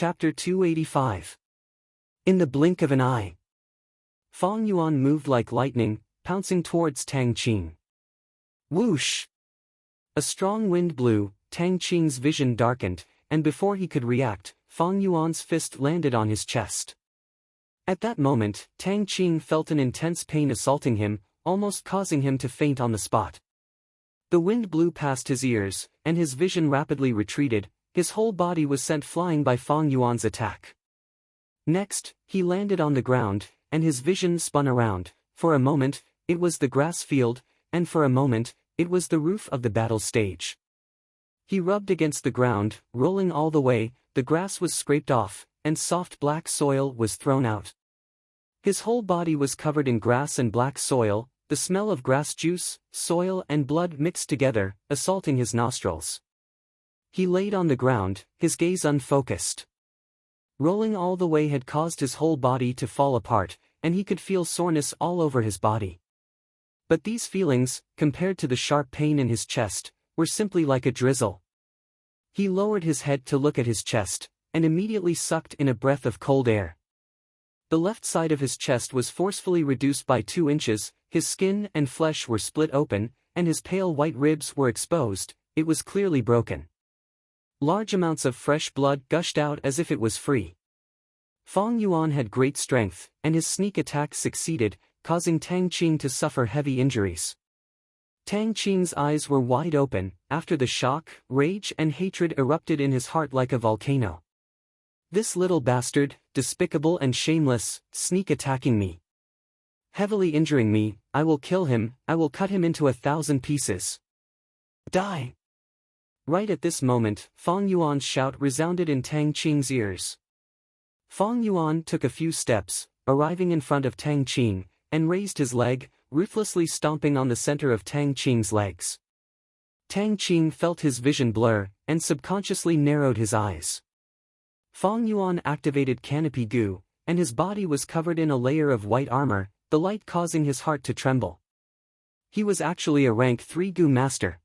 Chapter 285. In the blink of an eye. Fong Yuan moved like lightning, pouncing towards Tang Qing. Whoosh! A strong wind blew, Tang Qing's vision darkened, and before he could react, Fong Yuan's fist landed on his chest. At that moment, Tang Qing felt an intense pain assaulting him, almost causing him to faint on the spot. The wind blew past his ears, and his vision rapidly retreated. His whole body was sent flying by Fong Yuan's attack. Next, he landed on the ground, and his vision spun around. For a moment, it was the grass field, and for a moment, it was the roof of the battle stage. He rubbed against the ground, rolling all the way, the grass was scraped off, and soft black soil was thrown out. His whole body was covered in grass and black soil, the smell of grass juice, soil and blood mixed together, assaulting his nostrils. He laid on the ground, his gaze unfocused. Rolling all the way had caused his whole body to fall apart, and he could feel soreness all over his body. But these feelings, compared to the sharp pain in his chest, were simply like a drizzle. He lowered his head to look at his chest, and immediately sucked in a breath of cold air. The left side of his chest was forcefully reduced by 2 inches, his skin and flesh were split open, and his pale white ribs were exposed. It was clearly broken. Large amounts of fresh blood gushed out as if it was free. Fong Yuan had great strength, and his sneak attack succeeded, causing Tang Qing to suffer heavy injuries. Tang Qing's eyes were wide open. After the shock, rage and hatred erupted in his heart like a volcano. This little bastard, despicable and shameless, sneak attacking me. Heavily injuring me, I will kill him, I will cut him into 1,000 pieces. Die! Right at this moment, Fong Yuan's shout resounded in Tang Qing's ears. Fong Yuan took a few steps, arriving in front of Tang Qing, and raised his leg, ruthlessly stomping on the center of Tang Qing's legs. Tang Qing felt his vision blur, and subconsciously narrowed his eyes. Fong Yuan activated Canopy Gu, and his body was covered in a layer of white armor, the light causing his heart to tremble. He was actually a rank 3 Gu master.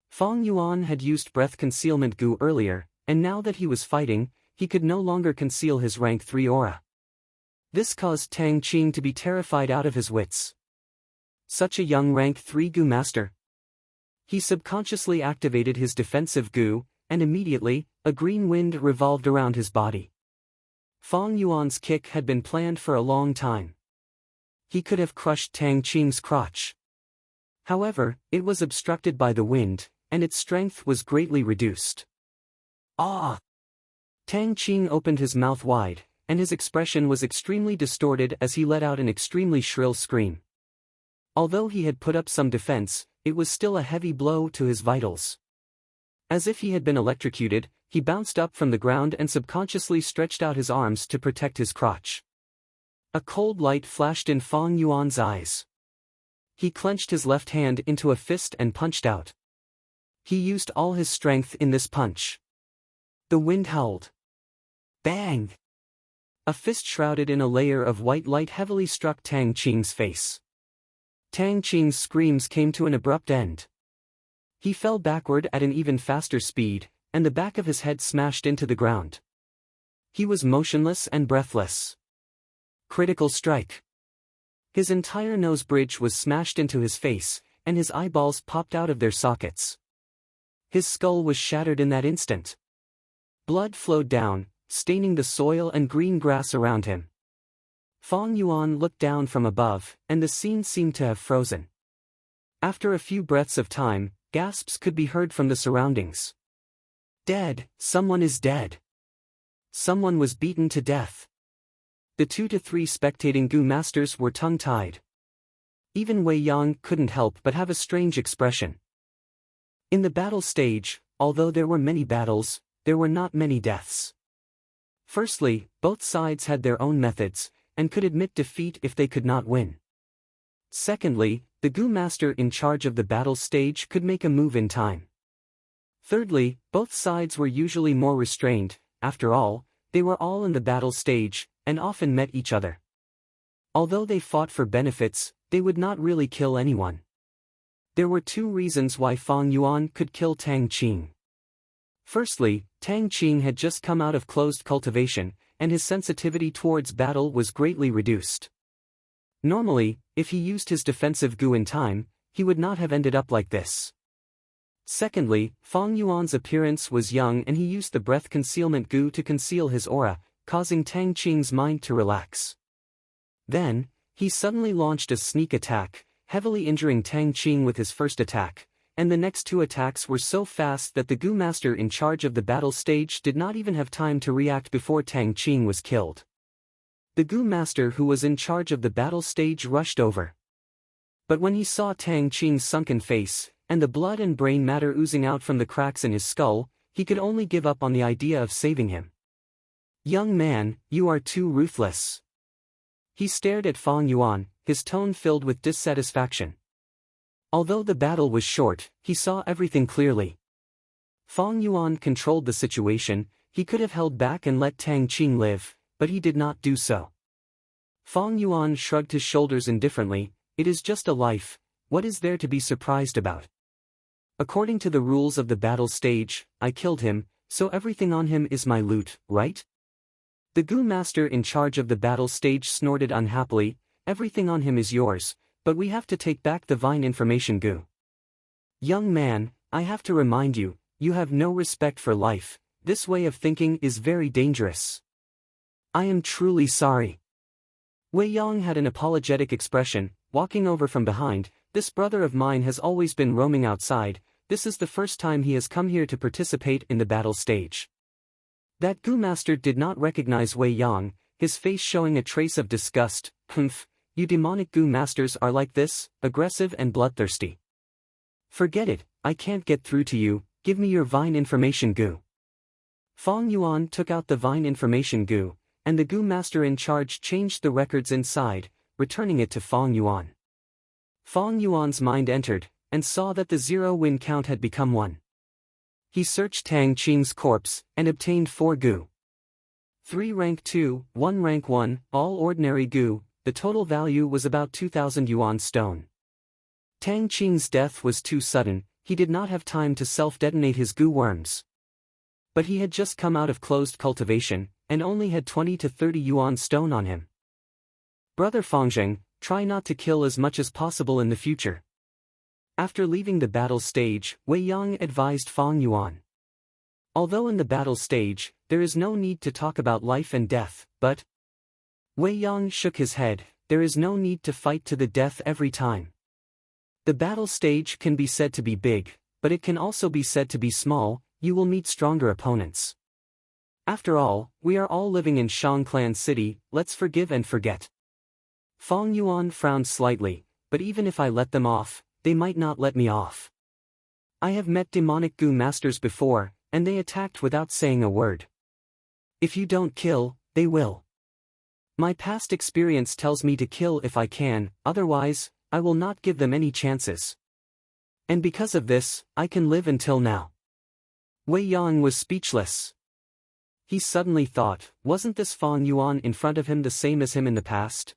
Fong Yuan had used breath concealment Gu earlier, and now that he was fighting, he could no longer conceal his rank 3 aura. This caused Tang Qing to be terrified out of his wits. Such a young rank 3 Gu master. He subconsciously activated his defensive Gu, and immediately, a green wind revolved around his body. Fong Yuan's kick had been planned for a long time. He could have crushed Tang Qing's crotch. However, it was obstructed by the wind, and its strength was greatly reduced. Ah! Tang Qing opened his mouth wide, and his expression was extremely distorted as he let out an extremely shrill scream. Although he had put up some defense, it was still a heavy blow to his vitals. As if he had been electrocuted, he bounced up from the ground and subconsciously stretched out his arms to protect his crotch. A cold light flashed in Fong Yuan's eyes. He clenched his left hand into a fist and punched out. He used all his strength in this punch. The wind howled. Bang! A fist shrouded in a layer of white light heavily struck Tang Qing's face. Tang Qing's screams came to an abrupt end. He fell backward at an even faster speed, and the back of his head smashed into the ground. He was motionless and breathless. Critical strike. His entire nose bridge was smashed into his face, and his eyeballs popped out of their sockets. His skull was shattered in that instant. Blood flowed down, staining the soil and green grass around him. Fong Yuan looked down from above, and the scene seemed to have frozen. After a few breaths of time, gasps could be heard from the surroundings. Dead, someone is dead. Someone was beaten to death. The 2 to 3 spectating Gu masters were tongue-tied. Even Wei Yang couldn't help but have a strange expression. In the battle stage, although there were many battles, there were not many deaths. Firstly, both sides had their own methods, and could admit defeat if they could not win. Secondly, the Gu master in charge of the battle stage could make a move in time. Thirdly, both sides were usually more restrained. After all, they were all in the battle stage, and often met each other. Although they fought for benefits, they would not really kill anyone. There were 2 reasons why Fong Yuan could kill Tang Qing. Firstly, Tang Qing had just come out of closed cultivation, and his sensitivity towards battle was greatly reduced. Normally, if he used his defensive gu in time, he would not have ended up like this. Secondly, Fang Yuan's appearance was young and he used the breath concealment gu to conceal his aura, causing Tang Qing's mind to relax. Then, he suddenly launched a sneak attack, heavily injuring Tang Qing with his first attack, and the next two attacks were so fast that the gu master in charge of the battle stage did not even have time to react before Tang Qing was killed. The gu master who was in charge of the battle stage rushed over. But when he saw Tang Qing's sunken face, and the blood and brain matter oozing out from the cracks in his skull, he could only give up on the idea of saving him. "Young man, you are too ruthless." He stared at Fang Yuan, his tone filled with dissatisfaction. Although the battle was short, he saw everything clearly. Fang Yuan controlled the situation, he could have held back and let Tang Qing live, but he did not do so. Fang Yuan shrugged his shoulders indifferently. "It is just a life, what is there to be surprised about? According to the rules of the battle stage, I killed him, so everything on him is my loot, right?" The gu master in charge of the battle stage snorted unhappily. "Everything on him is yours, but we have to take back the Vine information gu." "Young man, I have to remind you, you have no respect for life, this way of thinking is very dangerous." "I am truly sorry." Wei Yang had an apologetic expression, walking over from behind. "This brother of mine has always been roaming outside, this is the first time he has come here to participate in the battle stage." That gu master did not recognize Wei Yang, his face showing a trace of disgust. "Humph, you demonic gu masters are like this, aggressive and bloodthirsty. Forget it, I can't get through to you, give me your Vine information gu." Fang Yuan took out the Vine information gu, and the gu master in charge changed the records inside, returning it to Fang Yuan. Fang Yuan's mind entered, and saw that the zero win count had become 1. He searched Tang Qing's corpse, and obtained 4 gu. 3 rank 2, 1 rank 1, all ordinary gu, the total value was about 2,000 yuan stone. Tang Qing's death was too sudden, he did not have time to self-detonate his gu worms. But he had just come out of closed cultivation, and only had 20 to 30 yuan stone on him. "Brother Fangzheng, try not to kill as much as possible in the future." After leaving the battle stage, Wei Yang advised Fang Yuan. "Although in the battle stage, there is no need to talk about life and death, but..." Wei Yang shook his head. "There is no need to fight to the death every time. The battle stage can be said to be big, but it can also be said to be small, you will meet stronger opponents. After all, we are all living in Shang Clan City, let's forgive and forget." Fang Yuan frowned slightly. "But even if I let them off, they might not let me off. I have met demonic gu masters before, and they attacked without saying a word. If you don't kill, they will. My past experience tells me to kill if I can, otherwise, I will not give them any chances. And because of this, I can live until now." Wei Yang was speechless. He suddenly thought, wasn't this Fang Yuan in front of him the same as him in the past?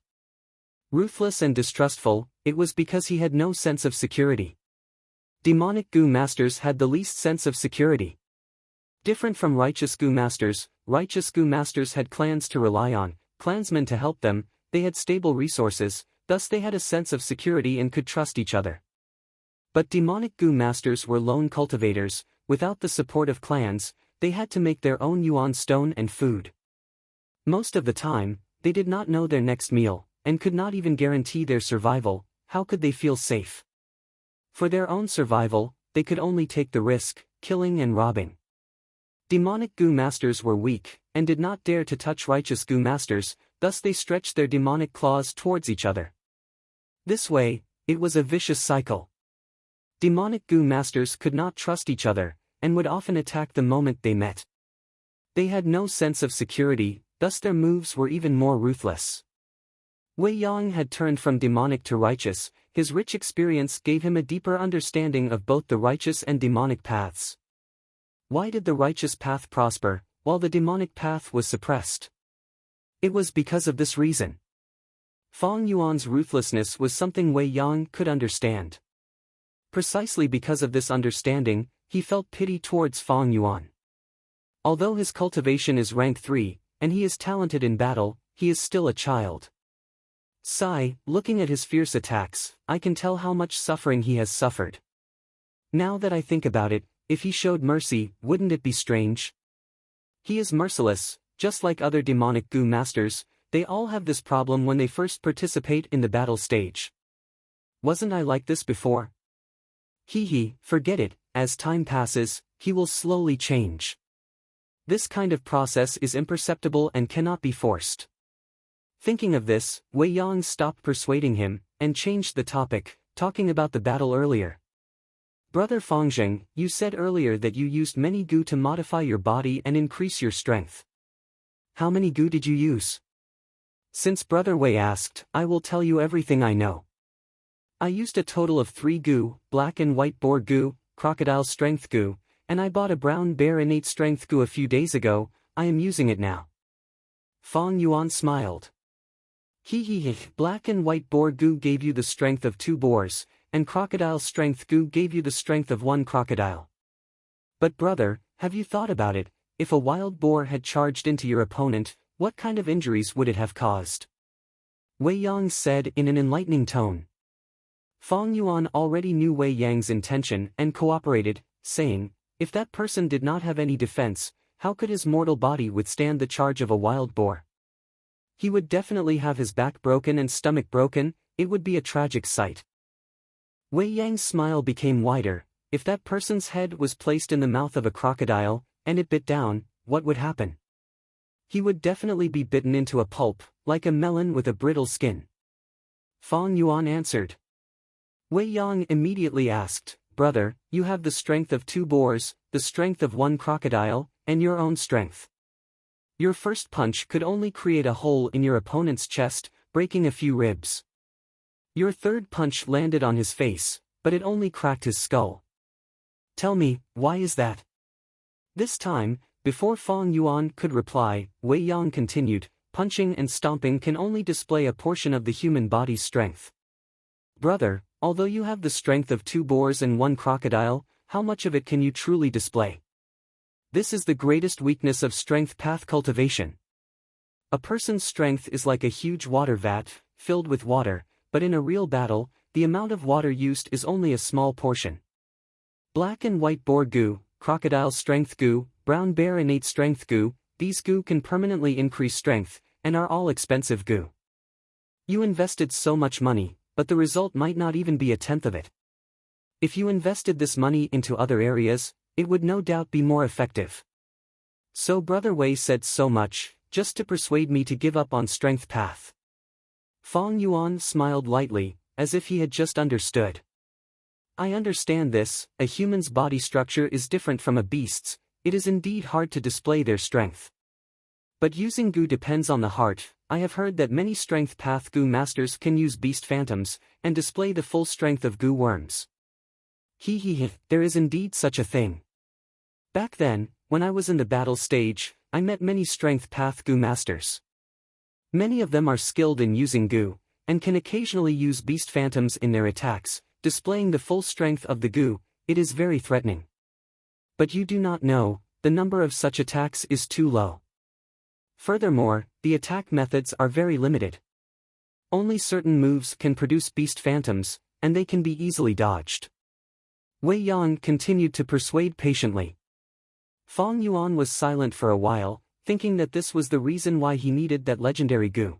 Ruthless and distrustful, it was because he had no sense of security. Demonic gu masters had the least sense of security. Different from righteous gu masters had clans to rely on, clansmen to help them, they had stable resources, thus they had a sense of security and could trust each other. But demonic gu masters were lone cultivators, without the support of clans, they had to make their own yuan stone and food. Most of the time, they did not know their next meal, and could not even guarantee their survival. How could they feel safe? For their own survival, they could only take the risk, killing and robbing. Demonic gu masters were weak, and did not dare to touch righteous gu masters, thus they stretched their demonic claws towards each other. This way, it was a vicious cycle. Demonic gu masters could not trust each other, and would often attack the moment they met. They had no sense of security, thus their moves were even more ruthless. Wei Yang had turned from demonic to righteous, his rich experience gave him a deeper understanding of both the righteous and demonic paths. Why did the righteous path prosper, while the demonic path was suppressed? It was because of this reason. Fang Yuan's ruthlessness was something Wei Yang could understand. Precisely because of this understanding, he felt pity towards Fang Yuan. Although his cultivation is rank 3, and he is talented in battle, he is still a child. Sigh, looking at his fierce attacks, I can tell how much suffering he has suffered. Now that I think about it, if he showed mercy, wouldn't it be strange? He is merciless, just like other demonic Gu masters. They all have this problem when they first participate in the battle stage. Wasn't I like this before? Forget it, as time passes, he will slowly change. This kind of process is imperceptible and cannot be forced. Thinking of this, Wei Yang stopped persuading him, and changed the topic, talking about the battle earlier. Brother Fangzheng, you said earlier that you used many Gu to modify your body and increase your strength. How many Gu did you use? Since Brother Wei asked, I will tell you everything I know. I used a total of 3 Gu, black and white boar Gu, crocodile strength Gu, and I bought a brown bear innate strength Gu a few days ago. I am using it now. Fang Yuan smiled. Black and white boar Gu gave you the strength of 2 boars, and crocodile strength Gu gave you the strength of 1 crocodile. But brother, have you thought about it? If a wild boar had charged into your opponent, what kind of injuries would it have caused? Wei Yang said in an enlightening tone. Fang Yuan already knew Wei Yang's intention and cooperated, saying, if that person did not have any defense, how could his mortal body withstand the charge of a wild boar? He would definitely have his back broken and stomach broken. It would be a tragic sight. Wei Yang's smile became wider. If that person's head was placed in the mouth of a crocodile, and it bit down, what would happen? He would definitely be bitten into a pulp, like a melon with a brittle skin. Fang Yuan answered. Wei Yang immediately asked, brother, you have the strength of 2 boars, the strength of 1 crocodile, and your own strength. Your first punch could only create a hole in your opponent's chest, breaking a few ribs. Your third punch landed on his face, but it only cracked his skull. Tell me, why is that? This time, before Fang Yuan could reply, Wei Yang continued, punching and stomping can only display a portion of the human body's strength. Brother, although you have the strength of 2 boars and 1 crocodile, how much of it can you truly display? This is the greatest weakness of strength path cultivation. A person's strength is like a huge water vat, filled with water, but in a real battle, the amount of water used is only a small portion. Black and white boar Gu, crocodile strength Gu, brown bear innate strength Gu, these Gu can permanently increase strength, and are all expensive Gu. You invested so much money, but the result might not even be a tenth of it. If you invested this money into other areas, it would no doubt be more effective. So Brother Wei said so much, just to persuade me to give up on strength path. Fang Yuan smiled lightly, as if he had just understood. I understand this, a human's body structure is different from a beast's, it is indeed hard to display their strength. But using Gu depends on the heart. I have heard that many strength path Gu masters can use beast phantoms, and display the full strength of Gu worms. There is indeed such a thing. Back then, when I was in the battle stage, I met many strength path Gu masters. Many of them are skilled in using Gu, and can occasionally use beast phantoms in their attacks, displaying the full strength of the Gu. It is very threatening. But you do not know, the number of such attacks is too low. Furthermore, the attack methods are very limited. Only certain moves can produce beast phantoms, and they can be easily dodged. Wei Yang continued to persuade patiently. Fang Yuan was silent for a while, thinking that this was the reason why he needed that legendary Gu.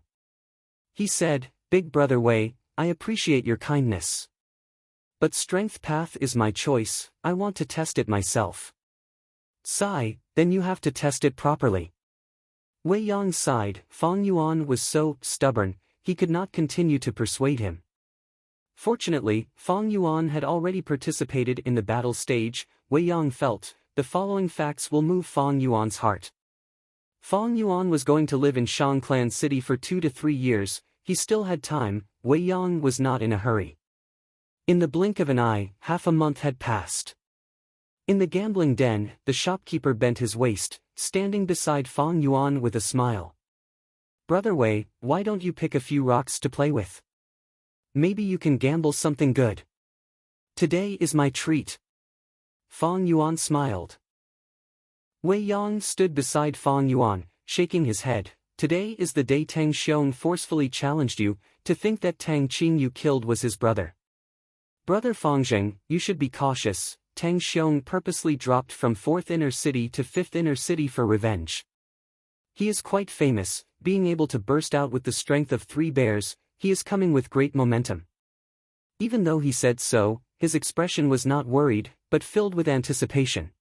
He said, Big Brother Wei, I appreciate your kindness. But strength path is my choice, I want to test it myself. Sigh, then you have to test it properly. Wei Yang sighed. Fang Yuan was so stubborn, he could not continue to persuade him. Fortunately, Fang Yuan had already participated in the battle stage. Wei Yang felt, the following facts will move Fang Yuan's heart. Fang Yuan was going to live in Shangclan City for 2 to 3 years, he still had time. Wei Yang was not in a hurry. In the blink of an eye, half a month had passed. In the gambling den, the shopkeeper bent his waist, standing beside Fang Yuan with a smile. Brother Wei, why don't you pick a few rocks to play with? Maybe you can gamble something good. Today is my treat. Fang Yuan smiled. Wei Yang stood beside Fang Yuan, shaking his head. Today is the day Tang Xiong forcefully challenged you. To think that Tang Qing you killed was his brother. Brother Fangzheng, you should be cautious. Tang Xiong purposely dropped from 4th inner city to 5th inner city for revenge. He is quite famous, being able to burst out with the strength of 3 bears. He is coming with great momentum. Even though he said so, his expression was not worried, but filled with anticipation.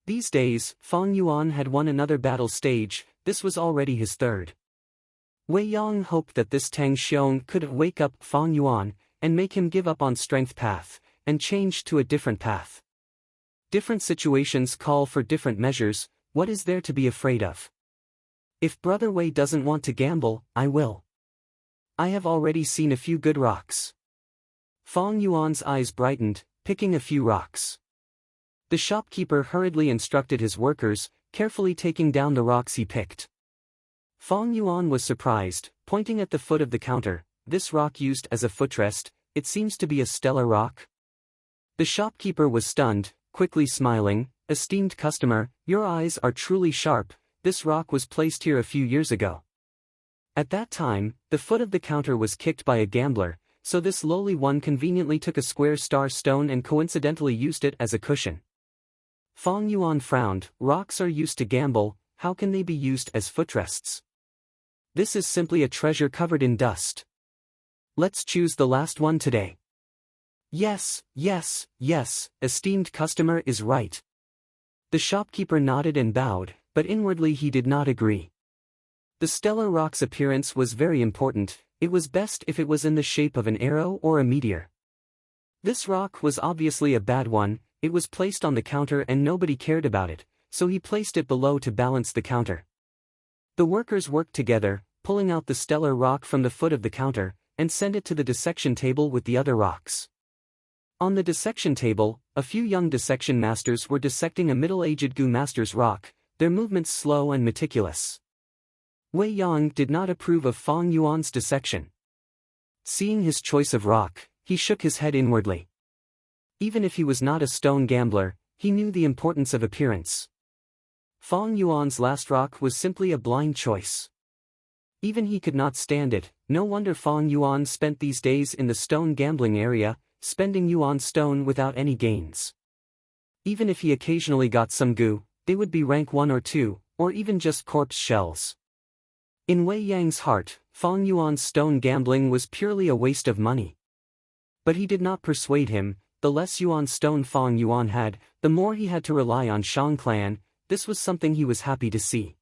These days, Fang Yuan had won another battle stage. This was already his 3rd. Wei Yang hoped that this Tang Xiong could wake up Fang Yuan, and make him give up on strength path, and change to a different path. Different situations call for different measures. What is there to be afraid of? If Brother Wei doesn't want to gamble, I will. I have already seen a few good rocks. Fang Yuan's eyes brightened, picking a few rocks. The shopkeeper hurriedly instructed his workers, carefully taking down the rocks he picked. Fang Yuan was surprised, pointing at the foot of the counter. This rock used as a footrest, it seems to be a stellar rock. The shopkeeper was stunned, quickly smiling. Esteemed customer, your eyes are truly sharp. This rock was placed here a few years ago. At that time, the foot of the counter was kicked by a gambler, so this lowly one conveniently took a square star stone and coincidentally used it as a cushion. Fang Yuan frowned. Rocks are used to gamble, how can they be used as footrests? This is simply a treasure covered in dust. Let's choose the last one today. Yes, yes, yes, esteemed customer is right. The shopkeeper nodded and bowed, but inwardly he did not agree. The stellar rock's appearance was very important. It was best if it was in the shape of an arrow or a meteor. This rock was obviously a bad one. It was placed on the counter and nobody cared about it, so he placed it below to balance the counter. The workers worked together, pulling out the stellar rock from the foot of the counter, and sent it to the dissection table with the other rocks. On the dissection table, a few young dissection masters were dissecting a middle-aged Gu master's rock, their movements slow and meticulous. Wei Yang did not approve of Fang Yuan's dissection. Seeing his choice of rock, he shook his head inwardly. Even if he was not a stone gambler, he knew the importance of appearance. Fang Yuan's last rock was simply a blind choice. Even he could not stand it. No wonder Fang Yuan spent these days in the stone gambling area, spending yuan stone without any gains. Even if he occasionally got some Gu, they would be rank 1 or 2, or even just corpse shells. In Wei Yang's heart, Fang Yuan's stone gambling was purely a waste of money. But he did not persuade him. The less yuan stone Fang Yuan had, the more he had to rely on Shang clan. This was something he was happy to see.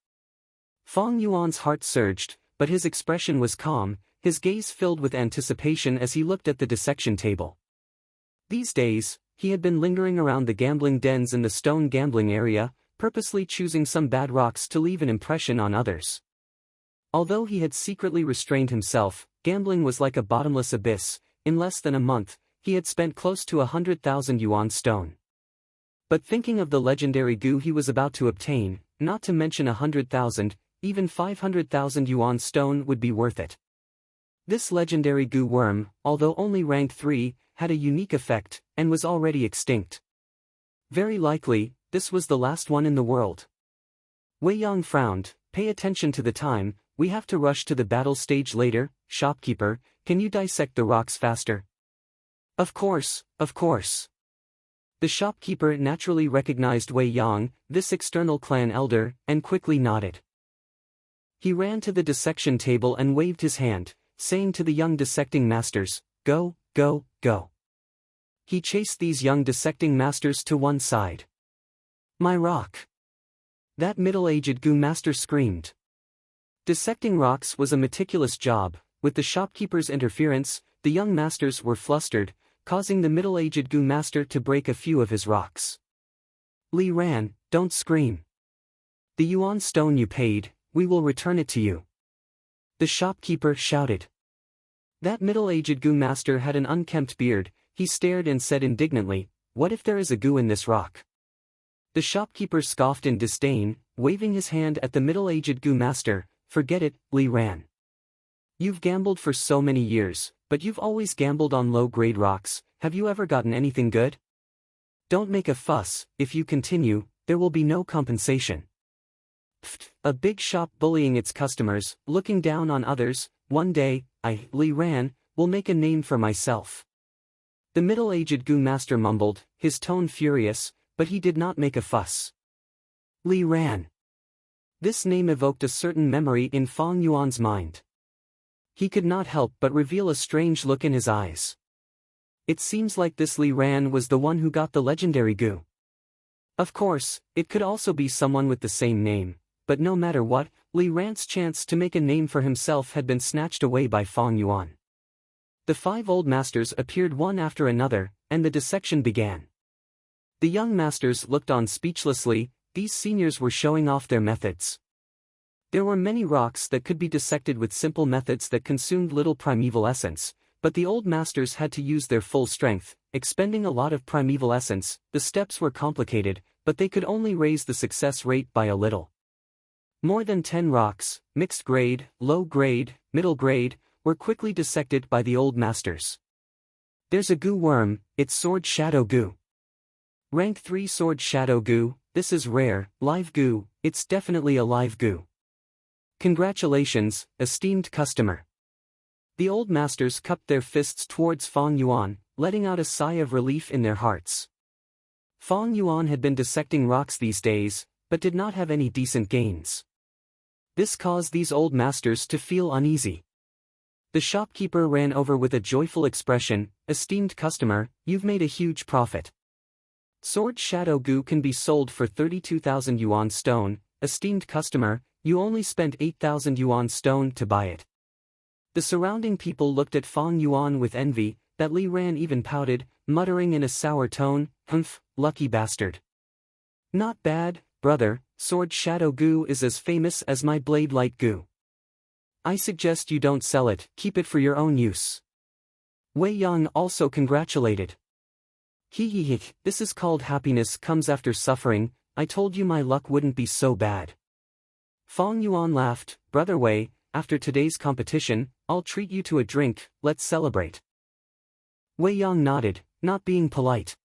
Fang Yuan's heart surged, but his expression was calm, his gaze filled with anticipation as he looked at the dissection table. These days, he had been lingering around the gambling dens in the stone gambling area, purposely choosing some bad rocks to leave an impression on others. Although he had secretly restrained himself, gambling was like a bottomless abyss. In less than a month, he had spent close to 100,000 yuan stone. But thinking of the legendary Gu he was about to obtain, not to mention 100,000, even 500,000 yuan stone would be worth it. This legendary Gu worm, although only ranked 3, had a unique effect, and was already extinct. Very likely, this was the last one in the world. Wei Yang frowned. Pay attention to the time, we have to rush to the battle stage later. Shopkeeper, can you dissect the rocks faster? Of course, of course. The shopkeeper naturally recognized Wei Yang, this external clan elder, and quickly nodded. He ran to the dissection table and waved his hand, saying to the young dissecting masters, go, go, go. He chased these young dissecting masters to one side. My rock! That middle-aged Gu master screamed. Dissecting rocks was a meticulous job. With the shopkeeper's interference, the young masters were flustered, causing the middle-aged Gu master to break a few of his rocks. Li Ran, don't scream. The yuan stone you paid, we will return it to you. The shopkeeper shouted. That middle-aged Gu master had an unkempt beard. He stared and said indignantly, what if there is a Gu in this rock? The shopkeeper scoffed in disdain, waving his hand at the middle-aged Gu master. Forget it, Li Ran. You've gambled for so many years, but you've always gambled on low-grade rocks. Have you ever gotten anything good? Don't make a fuss. If you continue, there will be no compensation. Pfft, a big shop bullying its customers, looking down on others. One day, Li Ran, will make a name for myself. The middle-aged Gu master mumbled, his tone furious, but he did not make a fuss. Li Ran. This name evoked a certain memory in Fang Yuan's mind. He could not help but reveal a strange look in his eyes. It seems like this Li Ran was the one who got the legendary Gu. Of course, it could also be someone with the same name, but no matter what, Li Ran's chance to make a name for himself had been snatched away by Fang Yuan. The 5 old masters appeared one after another, and the dissection began. The young masters looked on speechlessly. These seniors were showing off their methods. There were many rocks that could be dissected with simple methods that consumed little primeval essence, but the old masters had to use their full strength, expending a lot of primeval essence. The steps were complicated, but they could only raise the success rate by a little. More than 10 rocks, mixed grade, low grade, middle grade, were quickly dissected by the old masters. There's a Gu worm, it's Sword Shadow Gu. Rank 3 Sword Shadow Gu, this is rare, live Gu, it's definitely a live Gu. Congratulations, esteemed customer. The old masters cupped their fists towards Fang Yuan, letting out a sigh of relief in their hearts. Fang Yuan had been dissecting rocks these days, but did not have any decent gains. This caused these old masters to feel uneasy. The shopkeeper ran over with a joyful expression, esteemed customer, you've made a huge profit. Sword Shadow Gu can be sold for 32,000 yuan stone, esteemed customer, you only spent 8,000 yuan stone to buy it. The surrounding people looked at Fang Yuan with envy, that Li Ran even pouted, muttering in a sour tone, humph, lucky bastard. Not bad, brother, Sword Shadow Gu is as famous as my Blade Light Gu. I suggest you don't sell it, keep it for your own use. Wei Yang also congratulated. Hee, this is called happiness comes after suffering, I told you my luck wouldn't be so bad. Fang Yuan laughed, brother Wei, after today's competition, I'll treat you to a drink, let's celebrate. Wei Yang nodded, not being polite.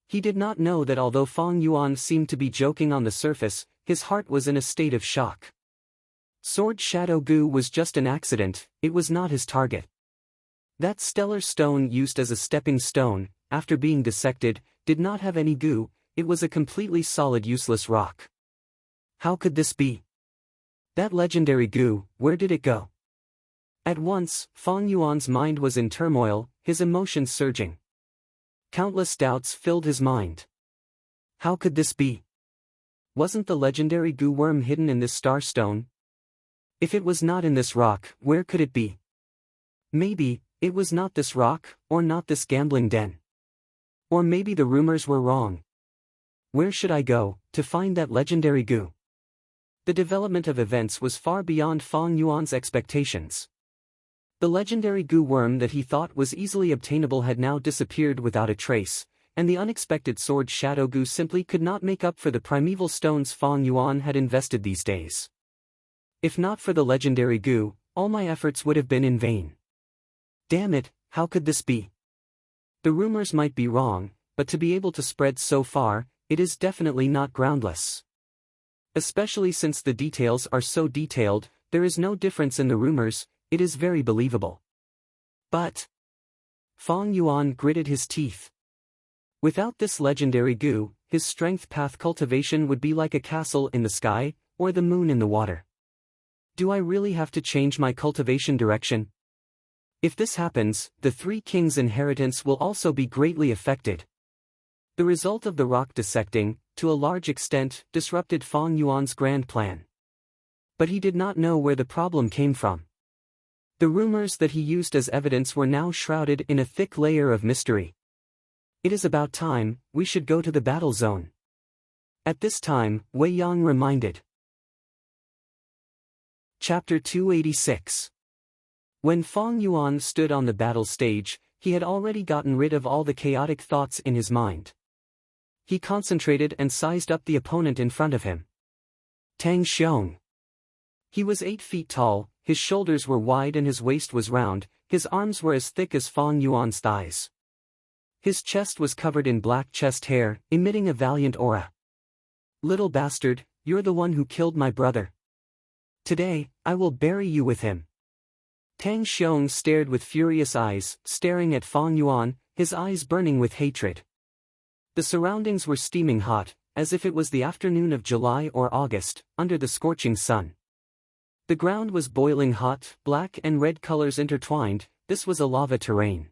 He did not know that although Fang Yuan seemed to be joking on the surface, his heart was in a state of shock. Sword Shadow Gu was just an accident, it was not his target. That stellar stone used as a stepping stone, after being dissected, did not have any Gu, it was a completely solid useless rock. How could this be? That legendary Gu, where did it go? At once, Fang Yuan's mind was in turmoil, his emotions surging. Countless doubts filled his mind. How could this be? Wasn't the legendary Gu worm hidden in this star stone? If it was not in this rock, where could it be? Maybe, it was not this rock, or not this gambling den. Or maybe the rumors were wrong. Where should I go, to find that legendary Gu? The development of events was far beyond Fang Yuan's expectations. The legendary Gu worm that he thought was easily obtainable had now disappeared without a trace, and the unexpected Sword Shadow Gu simply could not make up for the primeval stones Fang Yuan had invested these days. If not for the legendary Gu, all my efforts would have been in vain. Damn it, how could this be? The rumors might be wrong, but to be able to spread so far, it is definitely not groundless. Especially since the details are so detailed, there is no difference in the rumors, it is very believable. But Fang Yuan gritted his teeth. Without this legendary Gu, his strength path cultivation would be like a castle in the sky, or the moon in the water. Do I really have to change my cultivation direction? If this happens, the Three Kings' inheritance will also be greatly affected. The result of the rock dissecting, to a large extent, disrupted Fang Yuan's grand plan. But he did not know where the problem came from. The rumors that he used as evidence were now shrouded in a thick layer of mystery. It is about time, we should go to the battle zone. At this time, Wei Yang reminded. Chapter 286. When Fang Yuan stood on the battle stage, he had already gotten rid of all the chaotic thoughts in his mind. He concentrated and sized up the opponent in front of him. Tang Xiong. He was 8 feet tall, his shoulders were wide and his waist was round, his arms were as thick as Fang Yuan's thighs. His chest was covered in black chest hair, emitting a valiant aura. Little bastard, you're the one who killed my brother. Today, I will bury you with him. Tang Xiong stared with furious eyes, staring at Fang Yuan, his eyes burning with hatred. The surroundings were steaming hot, as if it was the afternoon of July or August, under the scorching sun. The ground was boiling hot, black and red colors intertwined. This was a lava terrain.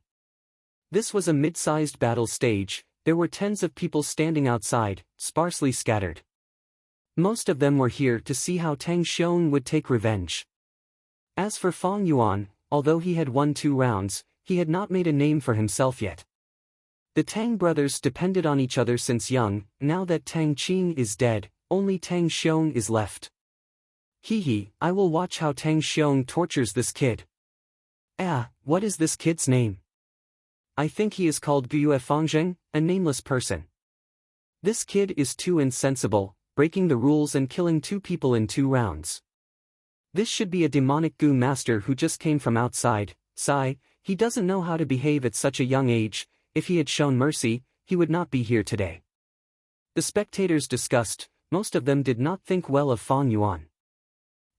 This was a mid-sized battle stage. There were tens of people standing outside, sparsely scattered. Most of them were here to see how Tang Xiong would take revenge. As for Fang Yuan, although he had won 2 rounds, he had not made a name for himself yet. The Tang brothers depended on each other since young. Now that Tang Qing is dead, only Tang Xiong is left. Hee, I will watch how Tang Xiong tortures this kid. What is this kid's name? I think he is called Guiyue Fangzheng, a nameless person. This kid is too insensible, breaking the rules and killing 2 people in 2 rounds. This should be a demonic Gu master who just came from outside. Sigh, he doesn't know how to behave at such a young age. If he had shown mercy, he would not be here today. The spectators discussed. Most of them did not think well of Fang Yuan.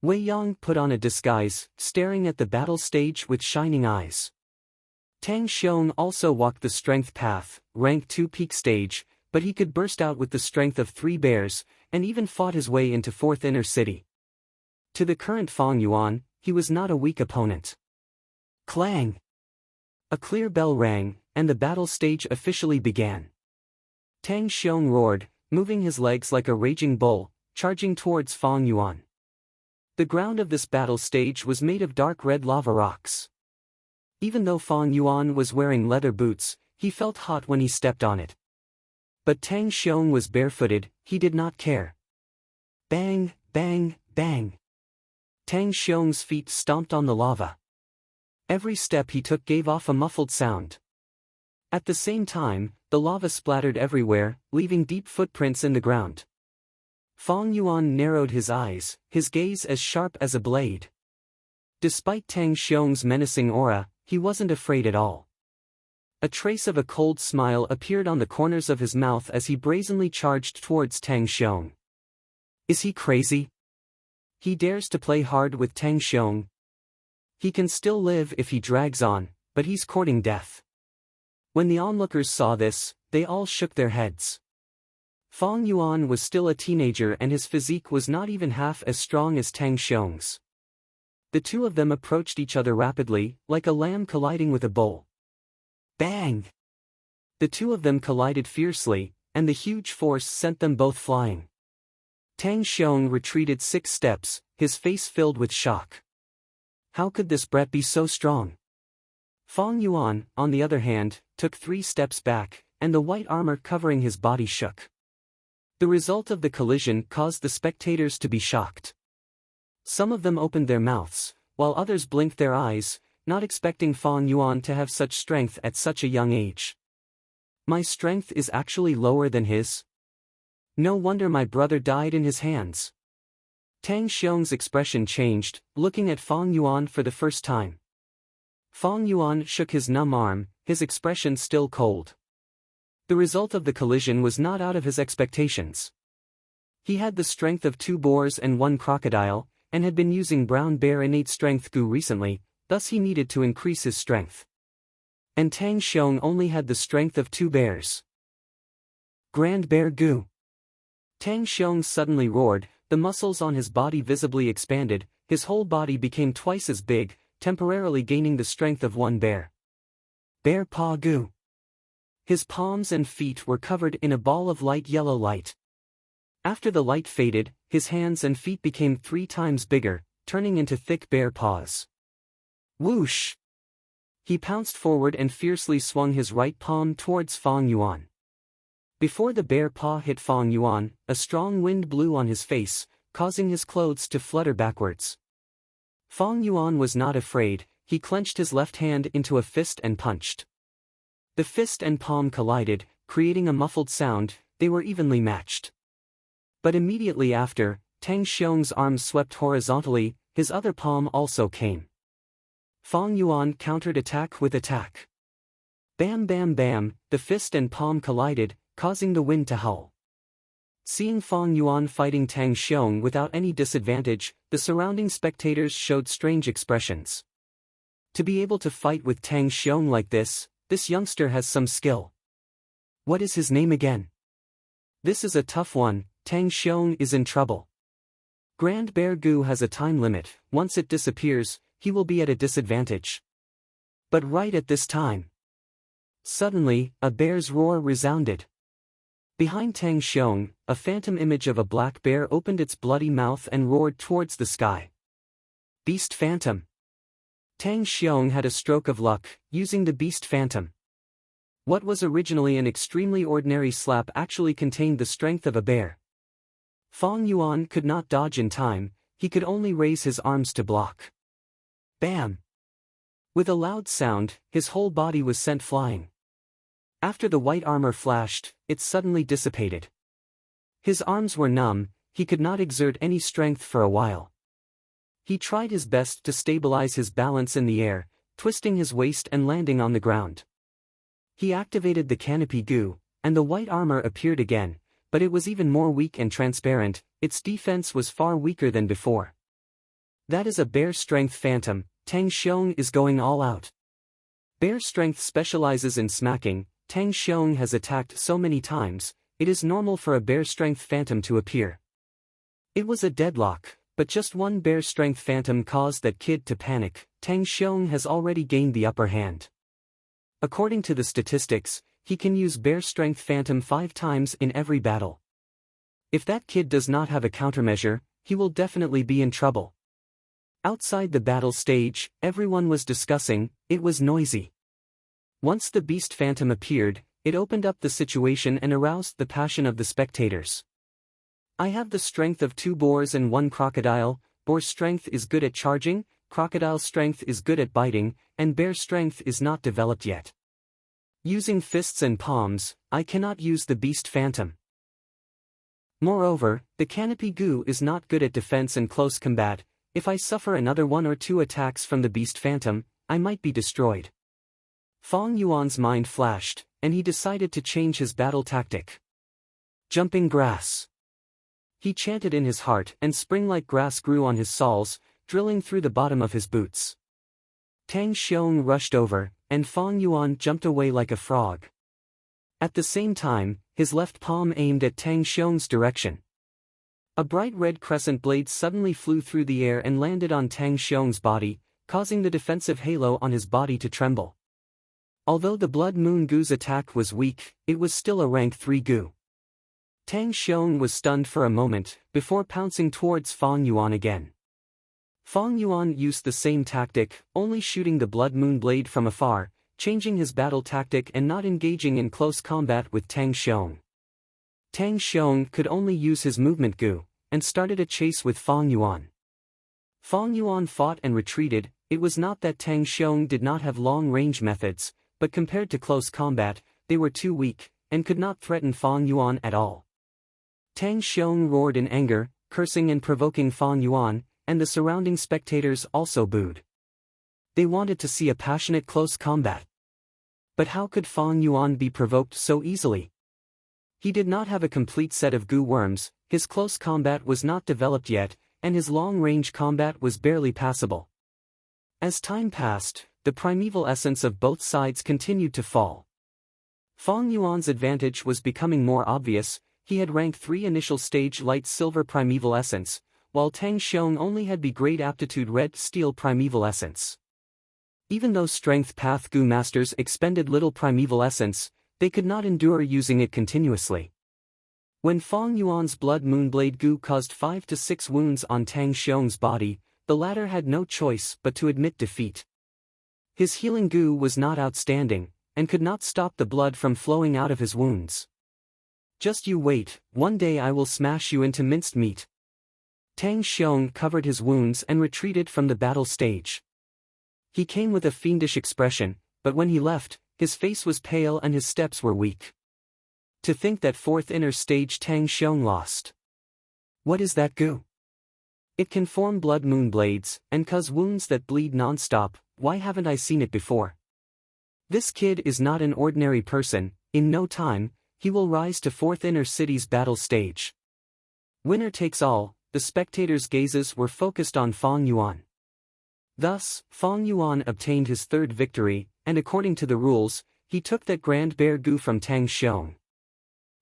Wei Yang put on a disguise, staring at the battle stage with shining eyes. Tang Xiong also walked the strength path, rank 2 peak stage, but he could burst out with the strength of 3 bears, and even fought his way into 4th inner city. To the current Fang Yuan, he was not a weak opponent. Clang! A clear bell rang, and the battle stage officially began. Tang Xiong roared, moving his legs like a raging bull, charging towards Fang Yuan. The ground of this battle stage was made of dark red lava rocks. Even though Fang Yuan was wearing leather boots, he felt hot when he stepped on it. But Tang Xiong was barefooted. He did not care. Bang, bang, bang. Tang Xiong's feet stomped on the lava. Every step he took gave off a muffled sound. At the same time, the lava splattered everywhere, leaving deep footprints in the ground. Fang Yuan narrowed his eyes, his gaze as sharp as a blade. Despite Tang Xiong's menacing aura, he wasn't afraid at all. A trace of a cold smile appeared on the corners of his mouth as he brazenly charged towards Tang Xiong. Is he crazy? He dares to play hard with Tang Xiong. He can still live if he drags on, but he's courting death. When the onlookers saw this, they all shook their heads. Fang Yuan was still a teenager and his physique was not even half as strong as Tang Xiong's. The 2 of them approached each other rapidly, like a lamb colliding with a bull. Bang! The 2 of them collided fiercely, and the huge force sent them both flying. Tang Xiong retreated 6 steps, his face filled with shock. How could this brat be so strong? Fang Yuan, on the other hand, took 3 steps back, and the white armor covering his body shook. The result of the collision caused the spectators to be shocked. Some of them opened their mouths, while others blinked their eyes, not expecting Fang Yuan to have such strength at such a young age. My strength is actually lower than his? No wonder my brother died in his hands. Tang Xiong's expression changed, looking at Fang Yuan for the first time. Fang Yuan shook his numb arm, his expression still cold. The result of the collision was not out of his expectations. He had the strength of 2 boars and 1 crocodile, and had been using brown bear innate strength Gu recently, thus he needed to increase his strength. And Tang Xiong only had the strength of 2 bears. Grand Bear Gu! Tang Xiong suddenly roared, the muscles on his body visibly expanded, his whole body became twice as big, temporarily gaining the strength of 1 bear. Bear Paw Gu! His palms and feet were covered in a ball of light yellow light. After the light faded, his hands and feet became 3 times bigger, turning into thick bear paws. Whoosh! He pounced forward and fiercely swung his right palm towards Fang Yuan. Before the bear paw hit Fang Yuan, a strong wind blew on his face, causing his clothes to flutter backwards. Fang Yuan was not afraid. He clenched his left hand into a fist and punched. The fist and palm collided, creating a muffled sound. They were evenly matched. But immediately after, Tang Xiong's arms swept horizontally, his other palm also came. Fang Yuan countered attack with attack. Bam bam bam, the fist and palm collided, causing the wind to howl. Seeing Fang Yuan fighting Tang Xiong without any disadvantage, the surrounding spectators showed strange expressions. To be able to fight with Tang Xiong like this youngster has some skill. What is his name again? This is a tough one. Tang Xiong is in trouble. Grand Bear Gu has a time limit. Once it disappears, he will be at a disadvantage. But right at this time, suddenly, a bear's roar resounded. Behind Tang Xiong, a phantom image of a black bear opened its bloody mouth and roared towards the sky. Beast Phantom. Tang Xiong had a stroke of luck, using the Beast Phantom. What was originally an extremely ordinary slap actually contained the strength of a bear. Fang Yuan could not dodge in time, he could only raise his arms to block. Bam! With a loud sound, his whole body was sent flying. After the white armor flashed, it suddenly dissipated. His arms were numb, he could not exert any strength for a while. He tried his best to stabilize his balance in the air, twisting his waist and landing on the ground. He activated the canopy Gu, and the white armor appeared again, but it was even more weak and transparent, its defense was far weaker than before. That is a bear strength phantom. Tang Xiong is going all out. Bear strength specializes in smacking. Tang Xiong has attacked so many times, it is normal for a bear strength phantom to appear. It was a deadlock, but just one bear strength phantom caused that kid to panic. Tang Xiong has already gained the upper hand. According to the statistics, he can use bear strength phantom 5 times in every battle. If that kid does not have a countermeasure, he will definitely be in trouble. Outside the battle stage, everyone was discussing, it was noisy. Once the Beast Phantom appeared, it opened up the situation and aroused the passion of the spectators. I have the strength of 2 boars and 1 crocodile. Boar strength is good at charging, crocodile strength is good at biting, and bear strength is not developed yet. Using fists and palms, I cannot use the Beast Phantom. Moreover, the canopy Gu is not good at defense and close combat. If I suffer another 1 or 2 attacks from the Beast Phantom, I might be destroyed. Fang Yuan's mind flashed, and he decided to change his battle tactic. Jumping grass. He chanted in his heart, and spring-like grass grew on his soles, drilling through the bottom of his boots. Tang Xiong rushed over, and Fang Yuan jumped away like a frog. At the same time, his left palm aimed at Tang Xiong's direction. A bright red crescent blade suddenly flew through the air and landed on Tang Xiong's body, causing the defensive halo on his body to tremble. Although the Blood Moon Gu's attack was weak, it was still a rank 3 Gu. Tang Xiong was stunned for a moment, before pouncing towards Fang Yuan again. Fang Yuan used the same tactic, only shooting the Blood Moon blade from afar, changing his battle tactic and not engaging in close combat with Tang Xiong. Tang Xiong could only use his movement Gu, and started a chase with Fang Yuan. Fang Yuan fought and retreated. It was not that Tang Xiong did not have long-range methods, but compared to close combat, they were too weak, and could not threaten Fang Yuan at all. Tang Xiong roared in anger, cursing and provoking Fang Yuan, and the surrounding spectators also booed. They wanted to see a passionate close combat. But how could Fang Yuan be provoked so easily? He did not have a complete set of Gu worms, his close combat was not developed yet, and his long-range combat was barely passable. As time passed, the primeval essence of both sides continued to fall. Fang Yuan's advantage was becoming more obvious. He had rank 3 initial stage light silver primeval essence, while Tang Xiong only had B grade aptitude red steel primeval essence. Even though strength path Gu masters expended little primeval essence, they could not endure using it continuously. When Fang Yuan's Blood Moon Blade Gu caused 5 to 6 wounds on Tang Xiong's body, the latter had no choice but to admit defeat. His healing Gu was not outstanding, and could not stop the blood from flowing out of his wounds. Just you wait, one day I will smash you into minced meat. Tang Xiong covered his wounds and retreated from the battle stage. He came with a fiendish expression, but when he left, his face was pale and his steps were weak. To think that 4th inner stage Tang Xiong lost. What is that Gu? It can form blood moon blades, and cause wounds that bleed non-stop. Why haven't I seen it before? This kid is not an ordinary person. In no time, he will rise to 4th inner city's battle stage. Winner takes all, the spectators' gazes were focused on Fang Yuan. Thus, Fang Yuan obtained his third victory, and according to the rules, he took that grand bear gu from Tang Xiong.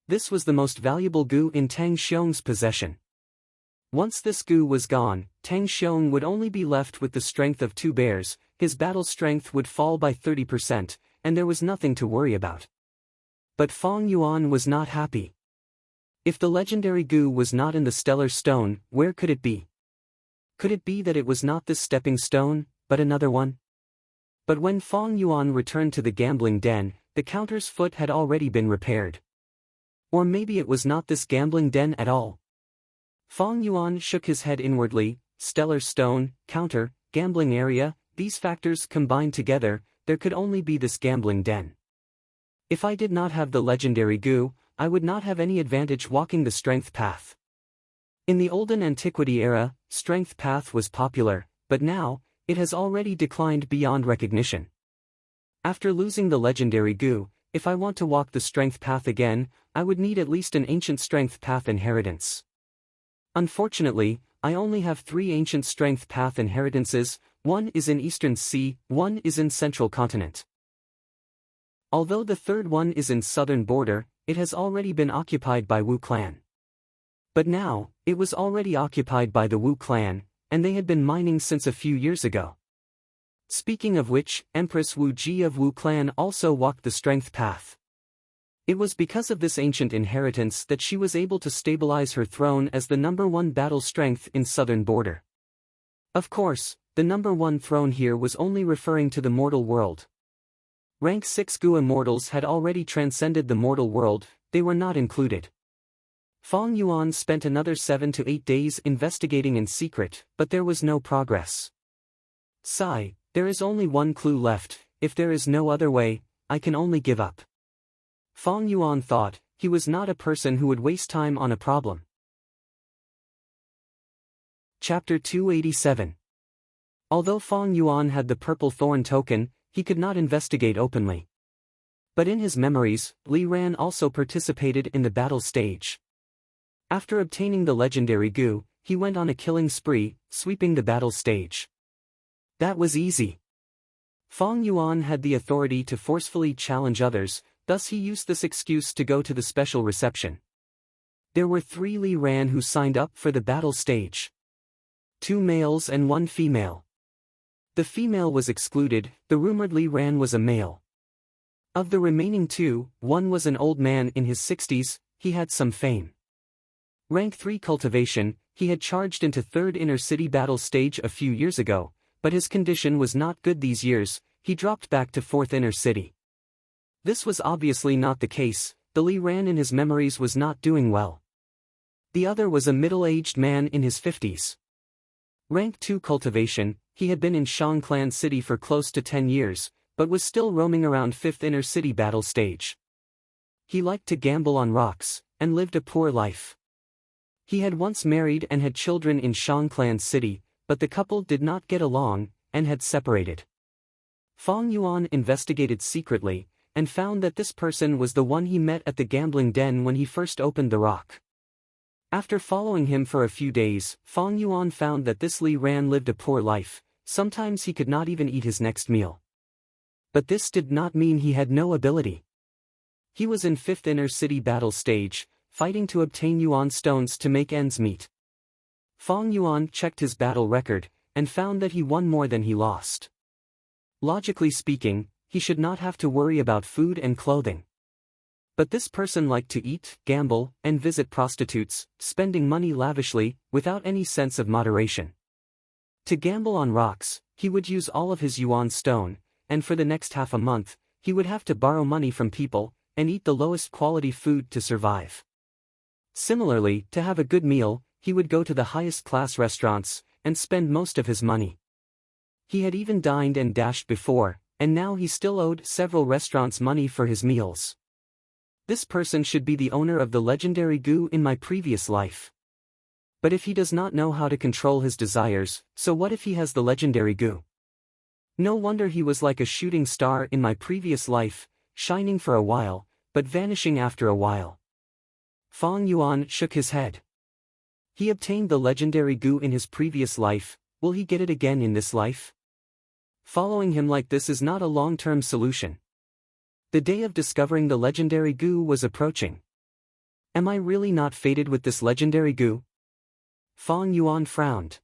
This was the most valuable gu in Tang Xiong's possession. Once this gu was gone, Tang Xiong would only be left with the strength of 2 bears, his battle strength would fall by 30%, and there was nothing to worry about. But Fang Yuan was not happy. If the legendary gu was not in the stellar stone, where could it be? Could it be that it was not this stepping stone, but another one? But when Fang Yuan returned to the gambling den, the counter's foot had already been repaired. Or maybe it was not this gambling den at all. Fang Yuan shook his head inwardly. Stellar stone, counter, gambling area, these factors combined together, there could only be this gambling den. If I did not have the legendary gu, I would not have any advantage walking the strength path. In the olden antiquity era, strength path was popular, but now, it has already declined beyond recognition. After losing the legendary gu, if I want to walk the strength path again, I would need at least an ancient strength path inheritance. Unfortunately, I only have 3 ancient strength path inheritances, one is in Eastern Sea, one is in Central Continent. Although the third one is in Southern Border, it has already been occupied by Wu clan. But now, it was already occupied by the Wu clan, and they had been mining since a few years ago. Speaking of which, Empress Wu Ji of Wu clan also walked the strength path. It was because of this ancient inheritance that she was able to stabilize her throne as the #1 battle strength in Southern Border. Of course, the #1 throne here was only referring to the mortal world. Rank 6 gu immortals had already transcended the mortal world, they were not included. Fang Yuan spent another 7 to 8 days investigating in secret, but there was no progress. Sigh, there is only one clue left, if there is no other way, I can only give up. Fang Yuan thought, he was not a person who would waste time on a problem. Chapter 287. Although Fang Yuan had the purple thorn token, he could not investigate openly. But in his memories, Li Ran also participated in the battle stage. After obtaining the legendary gu, he went on a killing spree, sweeping the battle stage. That was easy. Fang Yuan had the authority to forcefully challenge others, thus he used this excuse to go to the special reception. There were 3 Li Ran who signed up for the battle stage. 2 males and 1 female. The female was excluded, the rumored Li Ran was a male. Of the remaining 2, one was an old man in his 60s, he had some fame. Rank 3 cultivation, he had charged into 3rd inner city battle stage a few years ago, but his condition was not good these years, he dropped back to 4th inner city. This was obviously not the case, the Li Ran in his memories was not doing well. The other was a middle-aged man in his 50s. Rank 2 cultivation, he had been in Shangclan City for close to 10 years, but was still roaming around 5th inner city battle stage. He liked to gamble on rocks, and lived a poor life. He had once married and had children in Shangclan City, but the couple did not get along, and had separated. Fang Yuan investigated secretly, and found that this person was the one he met at the gambling den when he first opened the rock. After following him for a few days, Fang Yuan found that this Li Ran lived a poor life, sometimes he could not even eat his next meal. But this did not mean he had no ability. He was in 5th inner city battle stage, fighting to obtain Yuan stones to make ends meet. Fang Yuan checked his battle record, and found that he won more than he lost. Logically speaking, he should not have to worry about food and clothing. But this person liked to eat, gamble, and visit prostitutes, spending money lavishly, without any sense of moderation. To gamble on rocks, he would use all of his Yuan stone, and for the next half a month, he would have to borrow money from people, and eat the lowest quality food to survive. Similarly, to have a good meal, he would go to the highest class restaurants, and spend most of his money. He had even dined and dashed before, and now he still owed several restaurants money for his meals. This person should be the owner of the legendary gu in my previous life. But if he does not know how to control his desires, so what if he has the legendary gu? No wonder he was like a shooting star in my previous life, shining for a while, but vanishing after a while. Fang Yuan shook his head. He obtained the legendary goo in his previous life, will he get it again in this life? Following him like this is not a long-term solution. The day of discovering the legendary goo was approaching. Am I really not fated with this legendary goo? Fang Yuan frowned.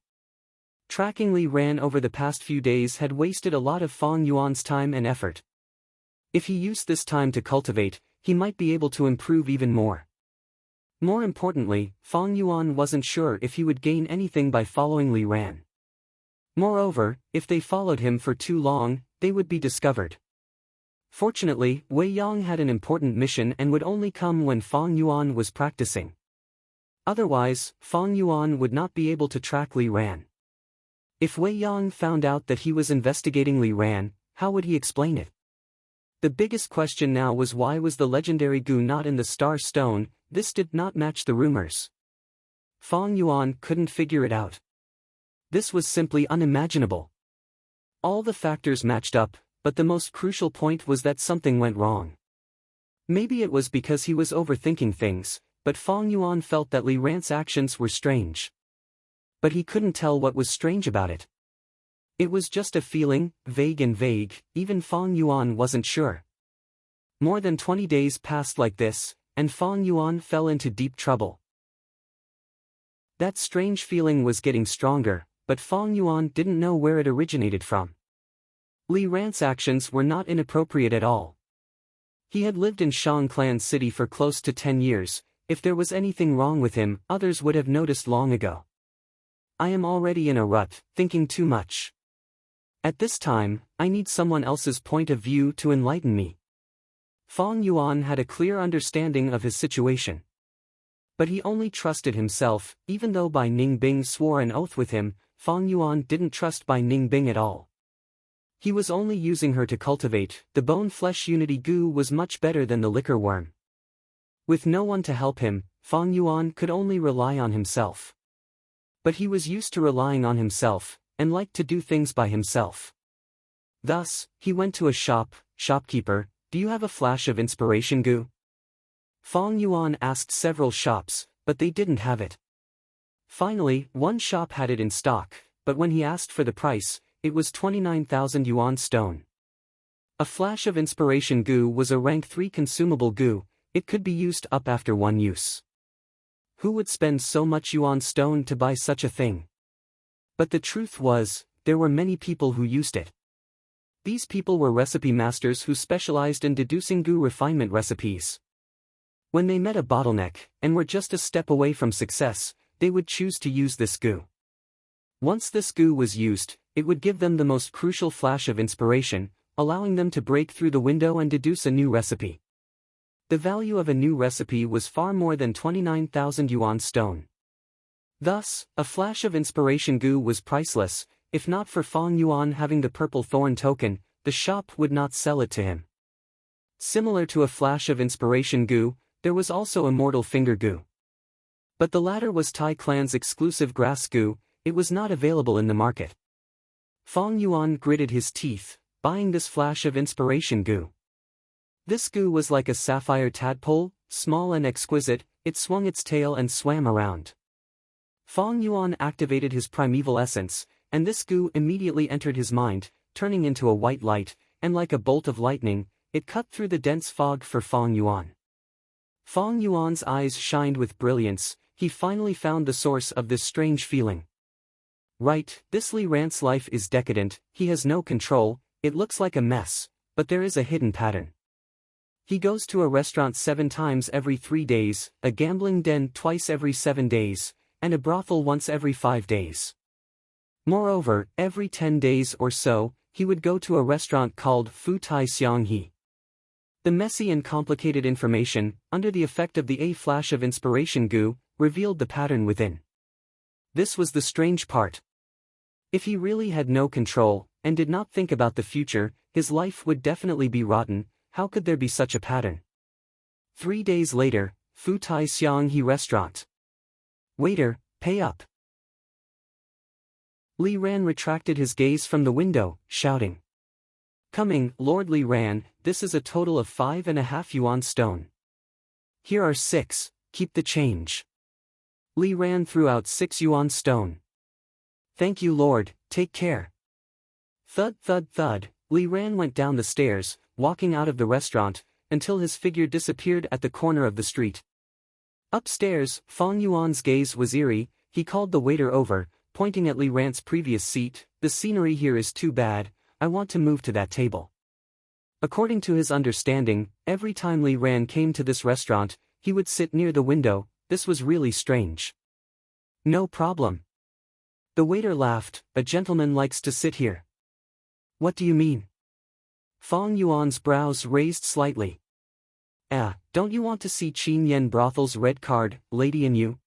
Tracking Li Ran over the past few days had wasted a lot of Fang Yuan's time and effort. If he used this time to cultivate, he might be able to improve even more. More importantly, Fang Yuan wasn't sure if he would gain anything by following Li Ran. Moreover, if they followed him for too long, they would be discovered. Fortunately, Wei Yang had an important mission and would only come when Fang Yuan was practicing. Otherwise, Fang Yuan would not be able to track Li Ran. If Wei Yang found out that he was investigating Li Ran, how would he explain it? The biggest question now was why was the legendary goo not in the Star Stone. This did not match the rumors. Fang Yuan couldn't figure it out. This was simply unimaginable. All the factors matched up, but the most crucial point was that something went wrong. Maybe it was because he was overthinking things, but Fang Yuan felt that Li Ran's actions were strange. But he couldn't tell what was strange about it. It was just a feeling, vague and vague, even Fang Yuan wasn't sure. More than 20 days passed like this, and Fang Yuan fell into deep trouble. That strange feeling was getting stronger, but Fang Yuan didn't know where it originated from. Li Ran's actions were not inappropriate at all. He had lived in Shangclan City for close to 10 years, if there was anything wrong with him, others would have noticed long ago. I am already in a rut, thinking too much. At this time, I need someone else's point of view to enlighten me. Fang Yuan had a clear understanding of his situation. But he only trusted himself, even though Bai Ningbing swore an oath with him, Fang Yuan didn't trust Bai Ningbing at all. He was only using her to cultivate. The bone-flesh unity goo was much better than the liquor worm. With no one to help him, Fang Yuan could only rely on himself. But he was used to relying on himself, and liked to do things by himself. Thus, he went to a shopkeeper, do you have a flash of inspiration goo? Fang Yuan asked several shops, but they didn't have it. Finally, one shop had it in stock, but when he asked for the price, it was 29,000 yuan stone. A flash of inspiration goo was a rank 3 consumable goo, it could be used up after one use. Who would spend so much yuan stone to buy such a thing? But the truth was, there were many people who used it. These people were recipe masters who specialized in deducing goo refinement recipes. When they met a bottleneck, and were just a step away from success, they would choose to use this goo. Once this goo was used, it would give them the most crucial flash of inspiration, allowing them to break through the window and deduce a new recipe. The value of a new recipe was far more than 29,000 yuan stone. Thus, a flash of inspiration goo was priceless. If not for Fang Yuan having the purple thorn token, the shop would not sell it to him. Similar to a flash of inspiration goo, there was also immortal finger goo. But the latter was Tai Clan's exclusive grass goo, it was not available in the market. Fang Yuan gritted his teeth, buying this flash of inspiration goo. This goo was like a sapphire tadpole, small and exquisite, it swung its tail and swam around. Fang Yuan activated his primeval essence, and this goo immediately entered his mind, turning into a white light, and like a bolt of lightning, it cut through the dense fog for Fang Yuan. Fang Yuan's eyes shined with brilliance, he finally found the source of this strange feeling. Right, this Li Ran's life is decadent, he has no control, it looks like a mess, but there is a hidden pattern. He goes to a restaurant 7 times every 3 days, a gambling den twice every 7 days, and a brothel once every 5 days. Moreover, every 10 days or so, he would go to a restaurant called Fu Tai Xiang He. The messy and complicated information, under the effect of the A flash of inspiration goo, revealed the pattern within. This was the strange part. If he really had no control, and did not think about the future, his life would definitely be rotten. How could there be such a pattern? 3 days later, Fu Tai Xiang He restaurant. Waiter, pay up. Li Ran retracted his gaze from the window, shouting. Coming, Lord Li Ran, this is a total of 5.5 yuan stone. Here are 6, keep the change. Li Ran threw out 6 yuan stone. Thank you, Lord, take care. Thud thud thud, Li Ran went down the stairs, walking out of the restaurant, until his figure disappeared at the corner of the street. Upstairs, Fang Yuan's gaze was eerie. He called the waiter over, pointing at Li Ran's previous seat. The scenery here is too bad, I want to move to that table. According to his understanding, every time Li Ran came to this restaurant, he would sit near the window. This was really strange. No problem. The waiter laughed, a gentleman likes to sit here. What do you mean? Fang Yuan's brows raised slightly. Don't you want to see Qin Yen Brothel's red card, Lady in You?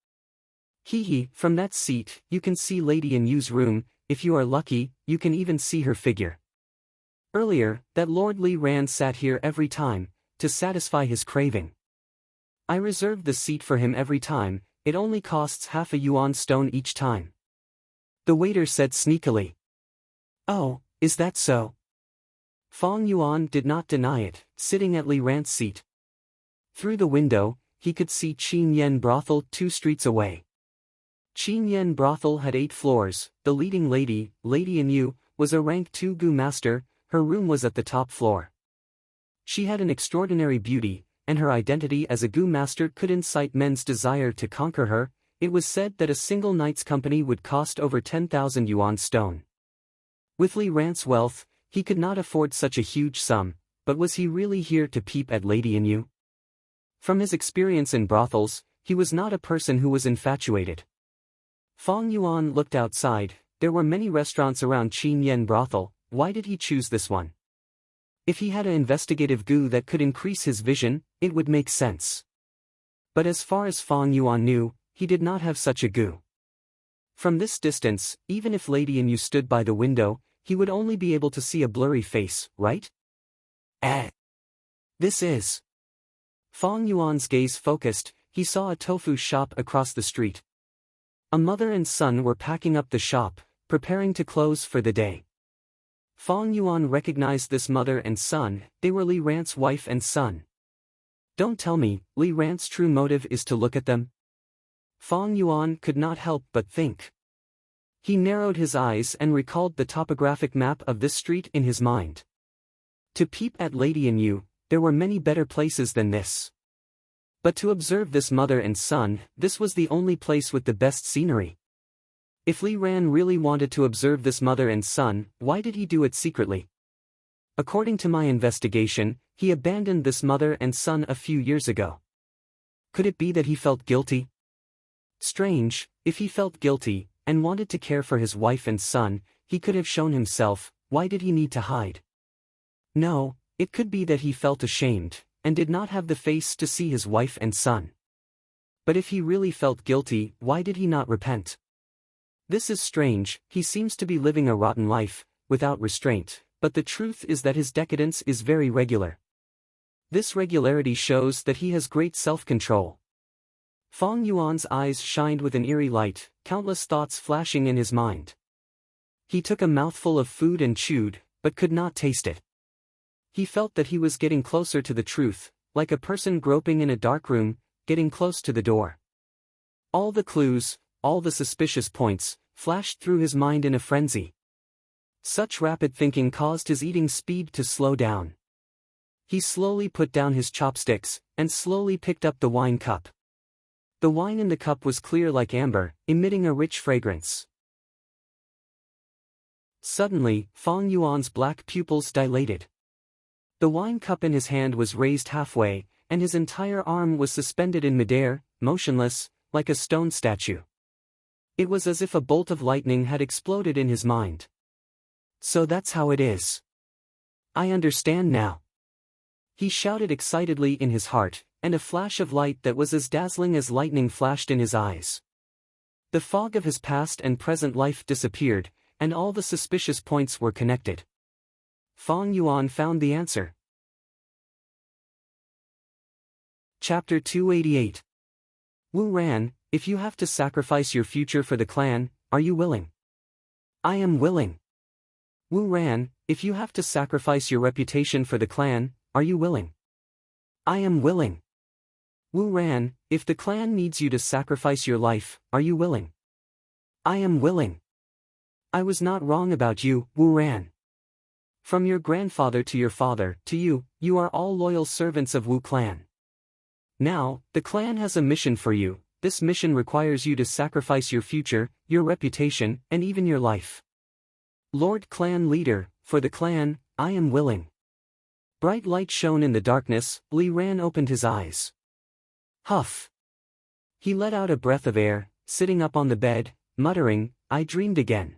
Hee, from that seat, you can see Lady in You's room. If you are lucky, you can even see her figure. Earlier, that Lord Li Ran sat here every time, to satisfy his craving. I reserved the seat for him every time, it only costs half a yuan stone each time. The waiter said sneakily. Oh, is that so? Fang Yuan did not deny it, sitting at Li Ran's seat. Through the window, he could see Qin Yen Brothel 2 streets away. Qin Yen Brothel had 8 floors. The leading lady, Lady in You, was a rank 2 gu master. Her room was at the top floor. She had an extraordinary beauty, and her identity as a gu master could incite men's desire to conquer her. It was said that a single night's company would cost over 10,000 yuan stone. With Li Ran's wealth, he could not afford such a huge sum, but was he really here to peep at Lady in You? From his experience in brothels, he was not a person who was infatuated. Fang Yuan looked outside. There were many restaurants around Qin Yen Brothel. Why did he choose this one? If he had an investigative gu that could increase his vision, it would make sense. But as far as Fang Yuan knew, he did not have such a gu. From this distance, even if Lady in You stood by the window, he would only be able to see a blurry face, right? This is. Fang Yuan's gaze focused. He saw a tofu shop across the street. A mother and son were packing up the shop, preparing to close for the day. Fang Yuan recognized this mother and son. They were Li Ran's wife and son. Don't tell me, Li Ran's true motive is to look at them? Fang Yuan could not help but think. He narrowed his eyes and recalled the topographic map of this street in his mind. To peep at Lady in You, there were many better places than this. But to observe this mother and son, this was the only place with the best scenery. If Li Ran really wanted to observe this mother and son, why did he do it secretly? According to my investigation, he abandoned this mother and son a few years ago. Could it be that he felt guilty? Strange, if he felt guilty, and wanted to care for his wife and son, he could have shown himself. Why did he need to hide? No, it could be that he felt ashamed, and did not have the face to see his wife and son. But if he really felt guilty, why did he not repent? This is strange. He seems to be living a rotten life, without restraint, but the truth is that his decadence is very regular. This regularity shows that he has great self-control. Fang Yuan's eyes shined with an eerie light, countless thoughts flashing in his mind. He took a mouthful of food and chewed, but could not taste it. He felt that he was getting closer to the truth, like a person groping in a dark room, getting close to the door. All the clues, all the suspicious points, flashed through his mind in a frenzy. Such rapid thinking caused his eating speed to slow down. He slowly put down his chopsticks, and slowly picked up the wine cup. The wine in the cup was clear like amber, emitting a rich fragrance. Suddenly, Fang Yuan's black pupils dilated. The wine cup in his hand was raised halfway, and his entire arm was suspended in midair, motionless, like a stone statue. It was as if a bolt of lightning had exploded in his mind. So that's how it is. I understand now. He shouted excitedly in his heart, and a flash of light that was as dazzling as lightning flashed in his eyes. The fog of his past and present life disappeared, and all the suspicious points were connected. Fang Yuan found the answer. Chapter 288. Wu Ran, if you have to sacrifice your future for the clan, are you willing? I am willing. Wu Ran, if you have to sacrifice your reputation for the clan, are you willing? I am willing. Wu Ran, if the clan needs you to sacrifice your life, are you willing? I am willing. I was not wrong about you, Wu Ran. From your grandfather to your father, to you, you are all loyal servants of Wu clan. Now, the clan has a mission for you. This mission requires you to sacrifice your future, your reputation, and even your life. Lord Clan Leader, for the clan, I am willing. Bright light shone in the darkness. Li Ran opened his eyes. Huff. He let out a breath of air, sitting up on the bed, muttering, I dreamed again.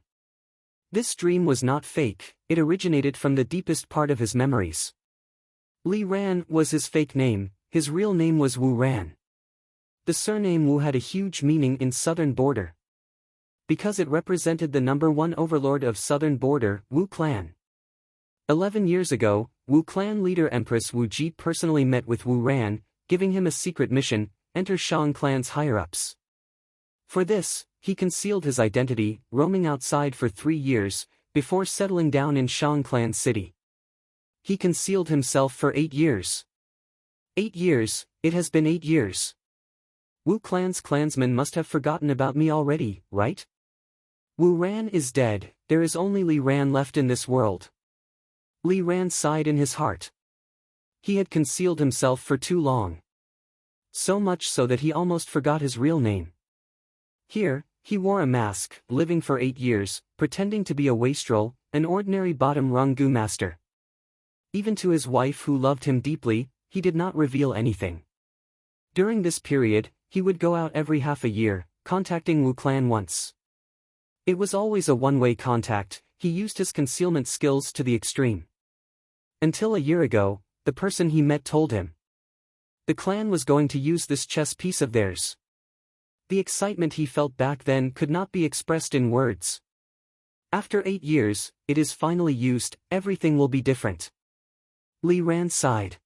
This dream was not fake, it originated from the deepest part of his memories. Li Ran was his fake name, his real name was Wu Ran. The surname Wu had a huge meaning in Southern Border, because it represented the #1 overlord of Southern Border, Wu clan. 11 years ago, Wu clan leader Empress Wu Ji personally met with Wu Ran, giving him a secret mission, enter Shang clan's higher-ups. For this, he concealed his identity, roaming outside for 3 years, before settling down in Shang clan city. He concealed himself for 8 years. 8 years, it has been 8 years. Wu clan's clansmen must have forgotten about me already, right? Wu Ran is dead, there is only Li Ran left in this world. Li Ran sighed in his heart. He had concealed himself for too long. So much so that he almost forgot his real name. Here, he wore a mask, living for 8 years, pretending to be a wastrel, an ordinary bottom-rung Gu master. Even to his wife who loved him deeply, he did not reveal anything. During this period, he would go out every half a year, contacting Wu clan once. It was always a one-way contact, he used his concealment skills to the extreme. Until a year ago, the person he met told him the clan was going to use this chess piece of theirs. The excitement he felt back then could not be expressed in words. After 8 years, it is finally used, everything will be different. Li Ran sighed.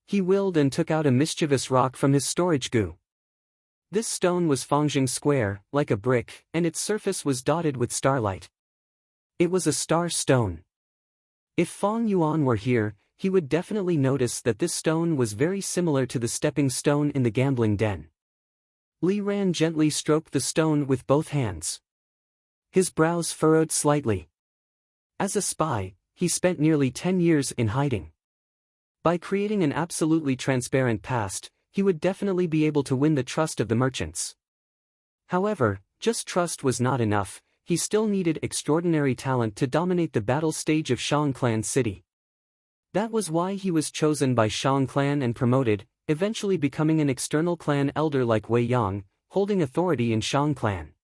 He willed and took out a mischievous rock from his storage goo. This stone was Fangjing square, like a brick, and its surface was dotted with starlight. It was a star stone. If Fang Yuan were here, he would definitely notice that this stone was very similar to the stepping stone in the gambling den. Li Ran gently stroked the stone with both hands. His brows furrowed slightly. As a spy, he spent nearly 10 years in hiding. By creating an absolutely transparent past, he would definitely be able to win the trust of the merchants. However, just trust was not enough, he still needed extraordinary talent to dominate the battle stage of Shang clan city. That was why he was chosen by Shang clan and promoted, eventually becoming an external clan elder like Wei Yang, holding authority in Shang clan.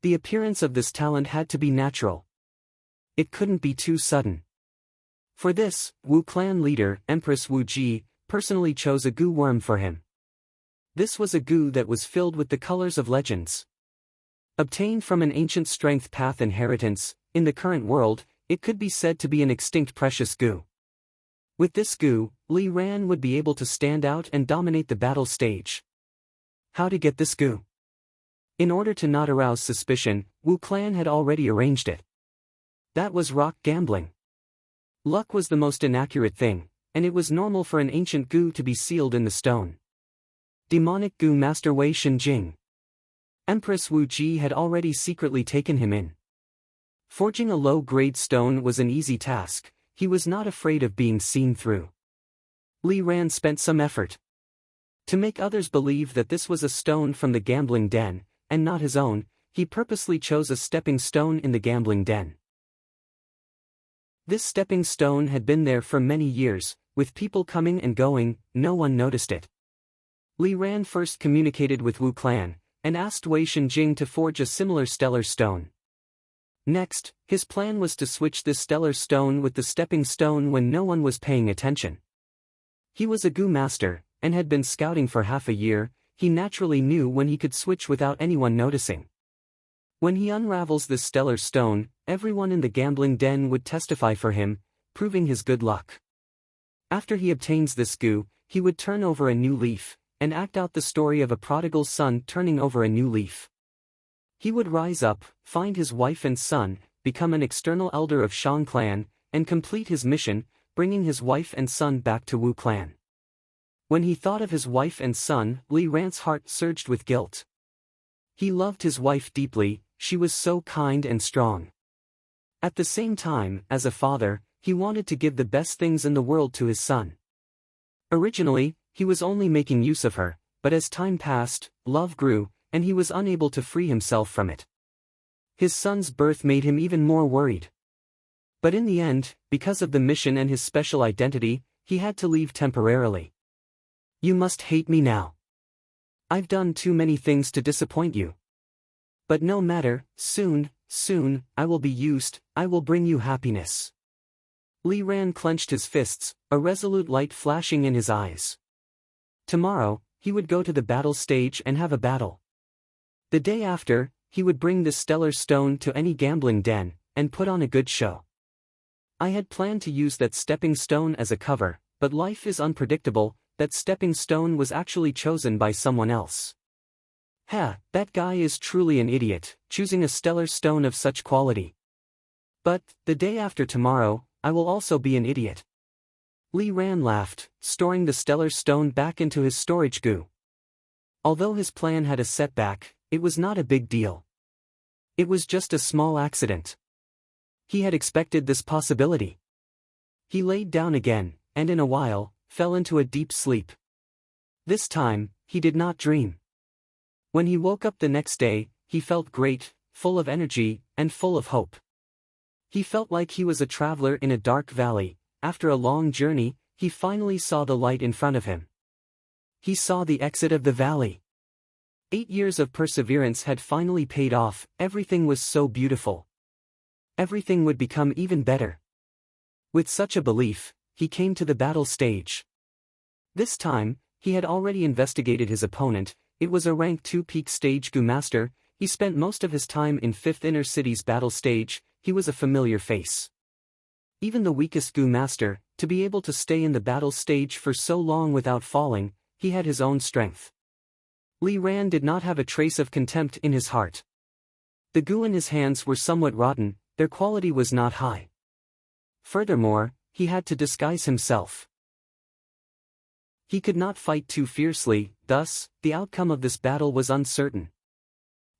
The appearance of this talent had to be natural. It couldn't be too sudden. For this, Wu clan leader, Empress Wu Ji, personally chose a goo worm for him. This was a goo that was filled with the colors of legends. Obtained from an ancient strength path inheritance, in the current world, it could be said to be an extinct precious goo. With this goo, Li Ran would be able to stand out and dominate the battle stage. How to get this goo? In order to not arouse suspicion, Wu clan had already arranged it. That was rock gambling. Luck was the most inaccurate thing, and it was normal for an ancient goo to be sealed in the stone. Demonic goo master Wei Shenjing. Empress Wu Ji had already secretly taken him in. Forging a low-grade stone was an easy task, he was not afraid of being seen through. Li Ran spent some effort to make others believe that this was a stone from the gambling den, and not his own. He purposely chose a stepping stone in the gambling den. This stepping stone had been there for many years, with people coming and going, no one noticed it. Li Ran first communicated with Wu clan, and asked Wei Shenjing to forge a similar stellar stone. Next, his plan was to switch this stellar stone with the stepping stone when no one was paying attention. He was a goo master, and had been scouting for half a year, he naturally knew when he could switch without anyone noticing. When he unravels this stellar stone, everyone in the gambling den would testify for him, proving his good luck. After he obtains this goo, he would turn over a new leaf, and act out the story of a prodigal son turning over a new leaf. He would rise up, find his wife and son, become an external elder of Shang clan, and complete his mission, bringing his wife and son back to Wu clan. When he thought of his wife and son, Li Ran's heart surged with guilt. He loved his wife deeply, she was so kind and strong. At the same time, as a father, he wanted to give the best things in the world to his son. Originally, he was only making use of her, but as time passed, love grew, and he was unable to free himself from it. His son's birth made him even more worried. But in the end, because of the mission and his special identity, he had to leave temporarily. You must hate me now. I've done too many things to disappoint you. But no matter, soon, I will be used, I will bring you happiness. Li Ran clenched his fists, a resolute light flashing in his eyes. Tomorrow, he would go to the battle stage and have a battle. The day after, he would bring the stellar stone to any gambling den, and put on a good show. I had planned to use that stepping stone as a cover, but life is unpredictable, that stepping stone was actually chosen by someone else. That guy is truly an idiot, choosing a stellar stone of such quality. But, the day after tomorrow, I will also be an idiot. Li Ran laughed, storing the stellar stone back into his storage goo. Although his plan had a setback, it was not a big deal. It was just a small accident. He had expected this possibility. He laid down again, and in a while, fell into a deep sleep. This time, he did not dream. When he woke up the next day, he felt great, full of energy, and full of hope. He felt like he was a traveler in a dark valley. After a long journey, he finally saw the light in front of him. He saw the exit of the valley. 8 years of perseverance had finally paid off, everything was so beautiful. Everything would become even better. With such a belief, he came to the battle stage. This time, he had already investigated his opponent. It was a rank 2 peak stage Gu master. He spent most of his time in 5th Inner City's battle stage. He was a familiar face. Even the weakest Gu master, to be able to stay in the battle stage for so long without falling, he had his own strength. Li Ran did not have a trace of contempt in his heart. The Gu in his hands were somewhat rotten, their quality was not high. Furthermore, he had to disguise himself. He could not fight too fiercely, thus, the outcome of this battle was uncertain.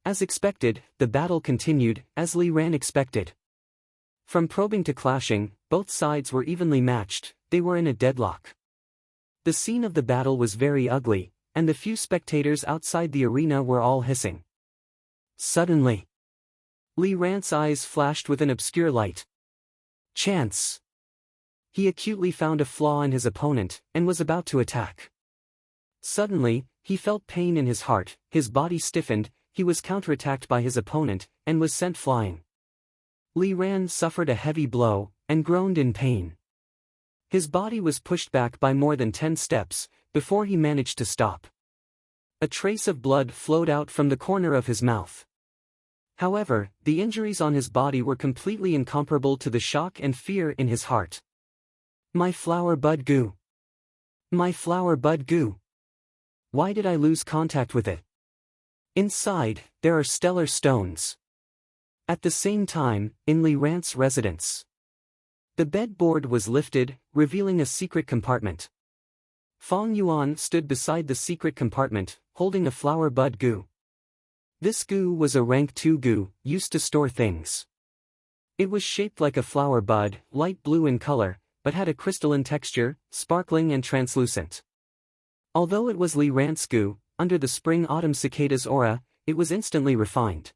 As expected, the battle continued, as Li Ran expected. From probing to clashing, both sides were evenly matched, they were in a deadlock. The scene of the battle was very ugly, and the few spectators outside the arena were all hissing. Suddenly, Li Ran's eyes flashed with an obscure light. Chance! He acutely found a flaw in his opponent, and was about to attack. Suddenly, he felt pain in his heart, his body stiffened, he was counterattacked by his opponent, and was sent flying. Li Ran suffered a heavy blow, and groaned in pain. His body was pushed back by more than 10 steps, before he managed to stop. A trace of blood flowed out from the corner of his mouth. However, the injuries on his body were completely incomparable to the shock and fear in his heart. My flower bud Gu. My flower bud Gu. Why did I lose contact with it? Inside, there are stellar stones. At the same time, in Li Ran's residence, the bedboard was lifted, revealing a secret compartment. Fong Yuan stood beside the secret compartment, holding a flower bud Gu. This Gu was a rank 2 Gu, used to store things. It was shaped like a flower bud, light blue in color, but had a crystalline texture, sparkling and translucent. Although it was Li Ran's Gu, under the spring-autumn cicada's aura, it was instantly refined.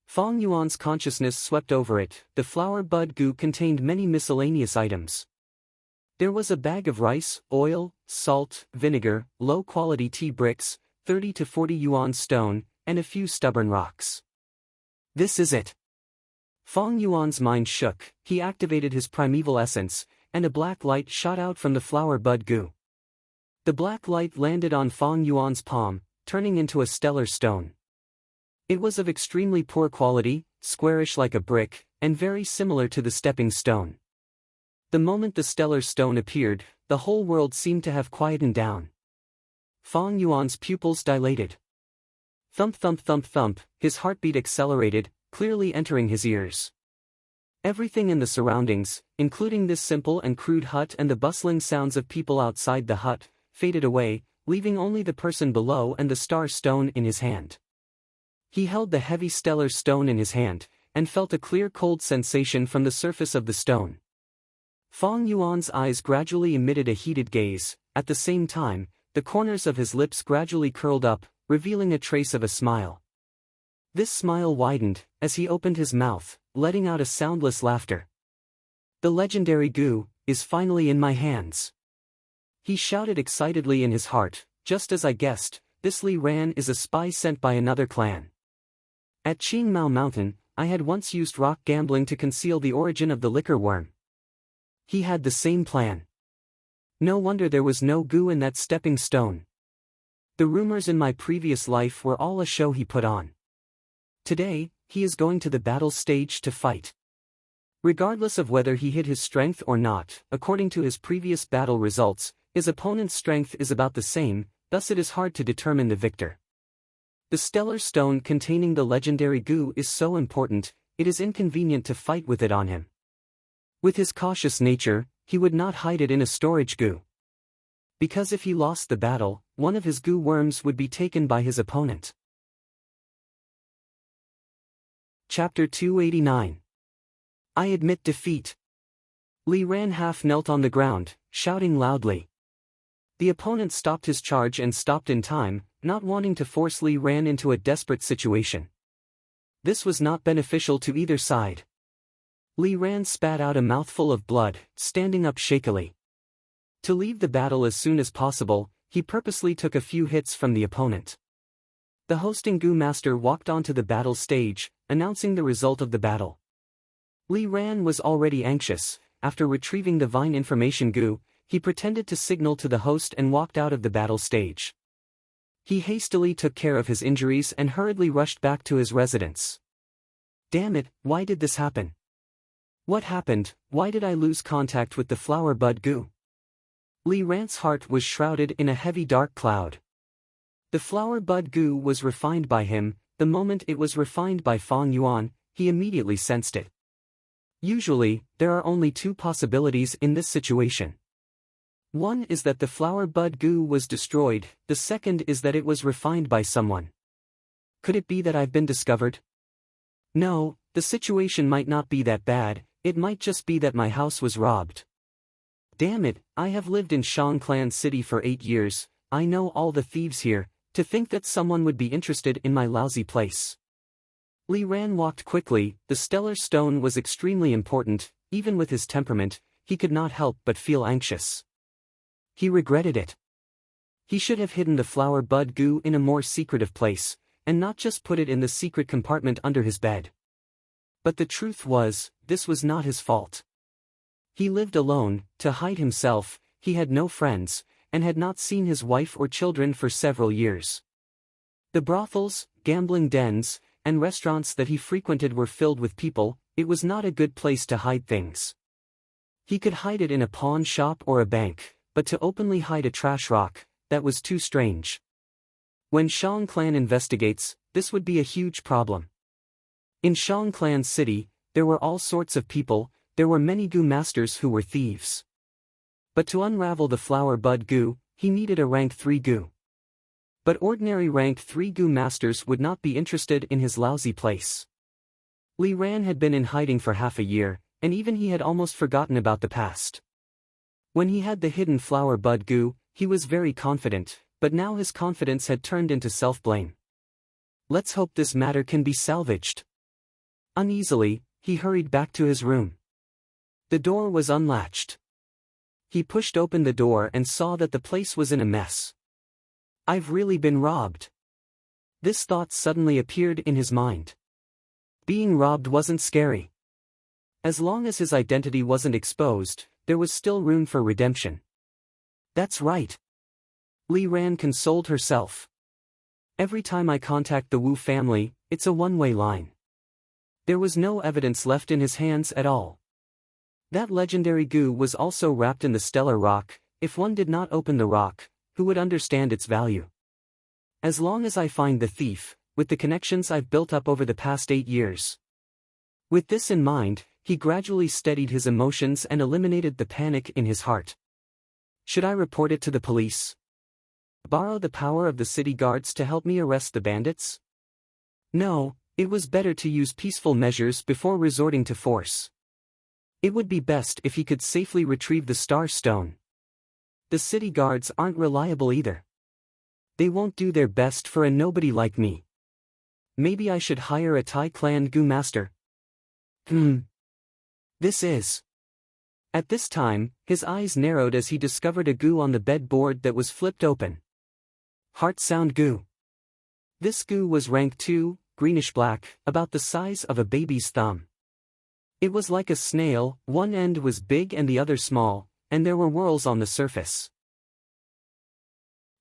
Fong Yuan's consciousness swept over it. The flower bud Gu contained many miscellaneous items. There was a bag of rice, oil, salt, vinegar, low-quality tea bricks, 30 to 40 yuan stone, and a few stubborn rocks. This is it. Fong Yuan's mind shook, he activated his primeval essence, and a black light shot out from the flower bud Gu. The black light landed on Fong Yuan's palm, turning into a stellar stone. It was of extremely poor quality, squarish like a brick, and very similar to the stepping stone. The moment the stellar stone appeared, the whole world seemed to have quietened down. Fong Yuan's pupils dilated. Thump thump thump thump, his heartbeat accelerated, clearly entering his ears. Everything in the surroundings, including this simple and crude hut and the bustling sounds of people outside the hut, faded away, leaving only the person below and the star stone in his hand. He held the heavy stellar stone in his hand, and felt a clear cold sensation from the surface of the stone. Fong Yuan's eyes gradually emitted a heated gaze. At the same time, the corners of his lips gradually curled up, revealing a trace of a smile. This smile widened, as he opened his mouth, letting out a soundless laughter. The legendary goo is finally in my hands. He shouted excitedly in his heart. Just as I guessed, this Li Ran is a spy sent by another clan. At Qing Mao Mountain, I had once used rock gambling to conceal the origin of the liquor worm. He had the same plan. No wonder there was no goo in that stepping stone. The rumors in my previous life were all a show he put on. Today, he is going to the battle stage to fight. Regardless of whether he hid his strength or not, according to his previous battle results, his opponent's strength is about the same, thus it is hard to determine the victor. The stellar stone containing the legendary goo is so important, it is inconvenient to fight with it on him. With his cautious nature, he would not hide it in a storage goo. Because if he lost the battle, one of his goo worms would be taken by his opponent. Chapter 289. I admit defeat. Li Ran half knelt on the ground, shouting loudly. The opponent stopped his charge and stopped in time, not wanting to force Li Ran into a desperate situation. This was not beneficial to either side. Li Ran spat out a mouthful of blood, standing up shakily. To leave the battle as soon as possible, he purposely took a few hits from the opponent. The hosting goo master walked onto the battle stage, announcing the result of the battle. Li Ran was already anxious. After retrieving the Vine information goo, he pretended to signal to the host and walked out of the battle stage. He hastily took care of his injuries and hurriedly rushed back to his residence. Damn it, why did this happen? What happened? Why did I lose contact with the flower bud goo? Li Ran's heart was shrouded in a heavy dark cloud. The flower bud goo was refined by him. The moment it was refined by Fong Yuan, he immediately sensed it. Usually, there are only two possibilities in this situation. One is that the flower bud goo was destroyed, the second is that it was refined by someone. Could it be that I've been discovered? No, the situation might not be that bad, it might just be that my house was robbed. Damn it, I have lived in Shangclan City for 8 years, I know all the thieves here, to think that someone would be interested in my lousy place. Li Ran walked quickly. The stellar stone was extremely important. Even with his temperament, he could not help but feel anxious. He regretted it. He should have hidden the flower bud goo in a more secretive place, and not just put it in the secret compartment under his bed. But the truth was, this was not his fault. He lived alone. To hide himself, he had no friends, and had not seen his wife or children for several years. The brothels, gambling dens, and restaurants that he frequented were filled with people. It was not a good place to hide things. He could hide it in a pawn shop or a bank, but to openly hide a trash rock, that was too strange. When Shang Clan investigates, this would be a huge problem. In Shang Clan City, there were all sorts of people. There were many goo masters who were thieves. But to unravel the flower bud goo, he needed a rank 3 goo. But ordinary rank 3 goo masters would not be interested in his lousy place. Li Ran had been in hiding for half a year, and even he had almost forgotten about the past. When he had the hidden flower bud goo, he was very confident, but now his confidence had turned into self-blame. Let's hope this matter can be salvaged. Uneasily, he hurried back to his room. The door was unlatched. He pushed open the door and saw that the place was in a mess. I've really been robbed. This thought suddenly appeared in his mind. Being robbed wasn't scary. As long as his identity wasn't exposed, there was still room for redemption. That's right. Li Ran consoled herself. Every time I contact the Wu family, it's a one-way line. There was no evidence left in his hands at all. That legendary goo was also wrapped in the stellar rock. If one did not open the rock, who would understand its value? As long as I find the thief, with the connections I've built up over the past 8 years. With this in mind, he gradually steadied his emotions and eliminated the panic in his heart. Should I report it to the police? Borrow the power of the city guards to help me arrest the bandits? No, it was better to use peaceful measures before resorting to force. It would be best if he could safely retrieve the Star Stone. The city guards aren't reliable either. They won't do their best for a nobody like me. Maybe I should hire a Thai clan Gu master. This is. At this time, his eyes narrowed as he discovered a Gu on the bedboard that was flipped open. Heart Sound Gu. This Gu was rank 2, greenish-black, about the size of a baby's thumb. It was like a snail, one end was big and the other small, and there were whorls on the surface.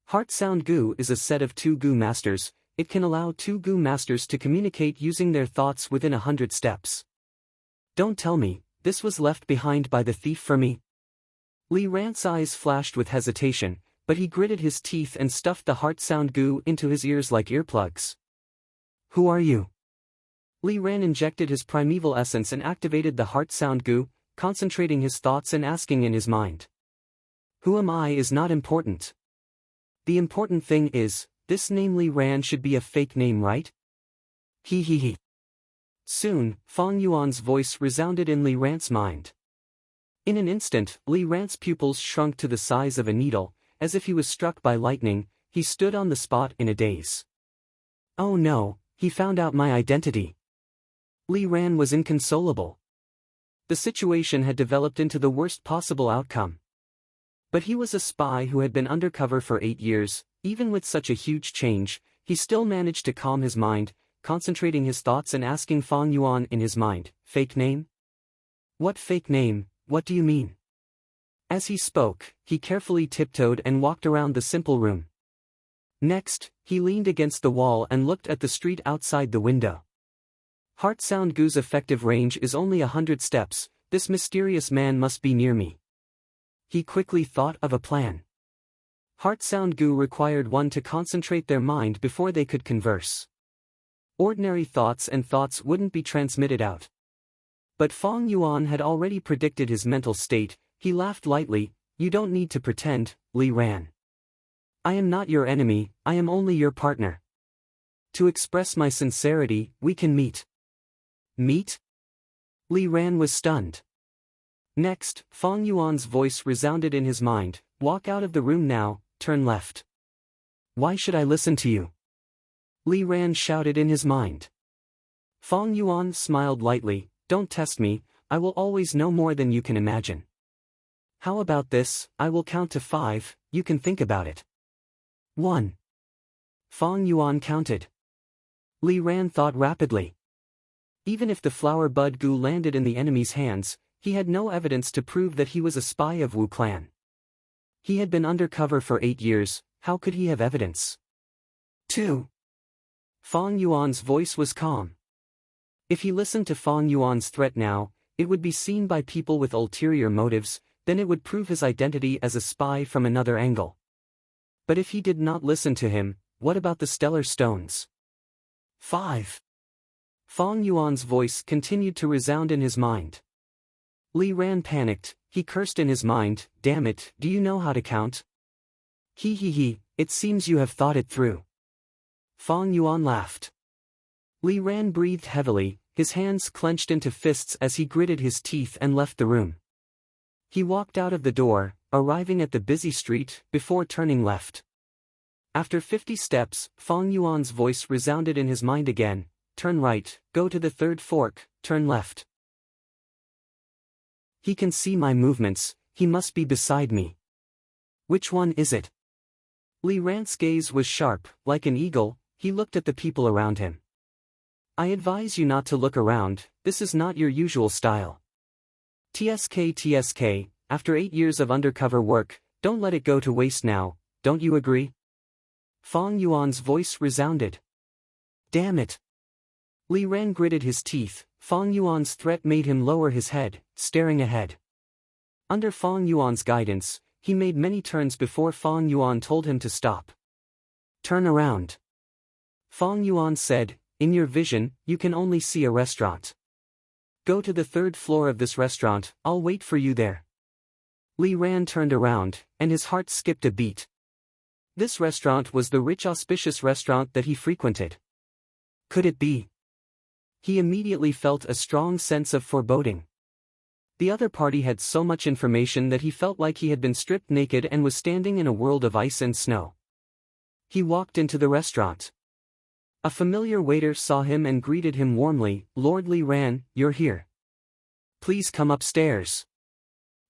Heart Sound Gu is a set of 2 Gu masters. It can allow 2 Gu masters to communicate using their thoughts within 100 steps. Don't tell me, this was left behind by the thief for me? Li Ran's eyes flashed with hesitation, but he gritted his teeth and stuffed the Heart Sound Gu into his ears like earplugs. Who are you? Li Ran injected his primeval essence and activated the Heart Sound Gu, concentrating his thoughts and asking in his mind. Who am I is not important. The important thing is, this name Li Ran should be a fake name, right? He. Soon, Fang Yuan's voice resounded in Li Ran's mind. In an instant, Li Ran's pupils shrunk to the size of a needle, as if he was struck by lightning. He stood on the spot in a daze. Oh no, he found out my identity. Li Ran was inconsolable. The situation had developed into the worst possible outcome. But he was a spy who had been undercover for 8 years. Even with such a huge change, he still managed to calm his mind, concentrating his thoughts and asking Fang Yuan in his mind, fake name? What fake name, what do you mean? As he spoke, he carefully tiptoed and walked around the simple room. Next, he leaned against the wall and looked at the street outside the window. Heart Sound Gu's effective range is only 100 steps, this mysterious man must be near me. He quickly thought of a plan. Heart Sound Gu required one to concentrate their mind before they could converse. Ordinary thoughts and thoughts wouldn't be transmitted out. But Fang Yuan had already predicted his mental state. He laughed lightly. You don't need to pretend, Li Ran. I am not your enemy, I am only your partner. To express my sincerity, we can meet. Meet? Li Ran was stunned. Next, Fang Yuan's voice resounded in his mind. Walk out of the room now, turn left. Why should I listen to you? Li Ran shouted in his mind. Fang Yuan smiled lightly. Don't test me, I will always know more than you can imagine. How about this, I will count to 5, you can think about it. 1. Fang Yuan counted. Li Ran thought rapidly. Even if the flower bud Gu landed in the enemy's hands, he had no evidence to prove that he was a spy of Wu clan. He had been undercover for 8 years, how could he have evidence? 2. Fang Yuan's voice was calm. If he listened to Fang Yuan's threat now, it would be seen by people with ulterior motives, then it would prove his identity as a spy from another angle. But if he did not listen to him, what about the stellar stones? 5. Fang Yuan's voice continued to resound in his mind. Li Ran panicked, he cursed in his mind, damn it, do you know how to count? It seems you have thought it through. Fang Yuan laughed. Li Ran breathed heavily, his hands clenched into fists as he gritted his teeth and left the room. He walked out of the door, arriving at the busy street, before turning left. After 50 steps, Fang Yuan's voice resounded in his mind again, turn right, go to the third fork, turn left. He can see my movements, he must be beside me. Which one is it? Li Ran's gaze was sharp, like an eagle, he looked at the people around him. I advise you not to look around, this is not your usual style. TSK, after 8 years of undercover work, don't let it go to waste now, don't you agree? Fang Yuan's voice resounded. Damn it. Li Ran gritted his teeth, Fang Yuan's threat made him lower his head, staring ahead. Under Fang Yuan's guidance, he made many turns before Fang Yuan told him to stop. Turn around. Fang Yuan said, in your vision, you can only see a restaurant. Go to the 3rd floor of this restaurant, I'll wait for you there. Li Ran turned around, and his heart skipped a beat. This restaurant was the rich auspicious restaurant that he frequented. Could it be? He immediately felt a strong sense of foreboding. The other party had so much information that he felt like he had been stripped naked and was standing in a world of ice and snow. He walked into the restaurant. A familiar waiter saw him and greeted him warmly. "Lord Li Ran, you're here. Please come upstairs."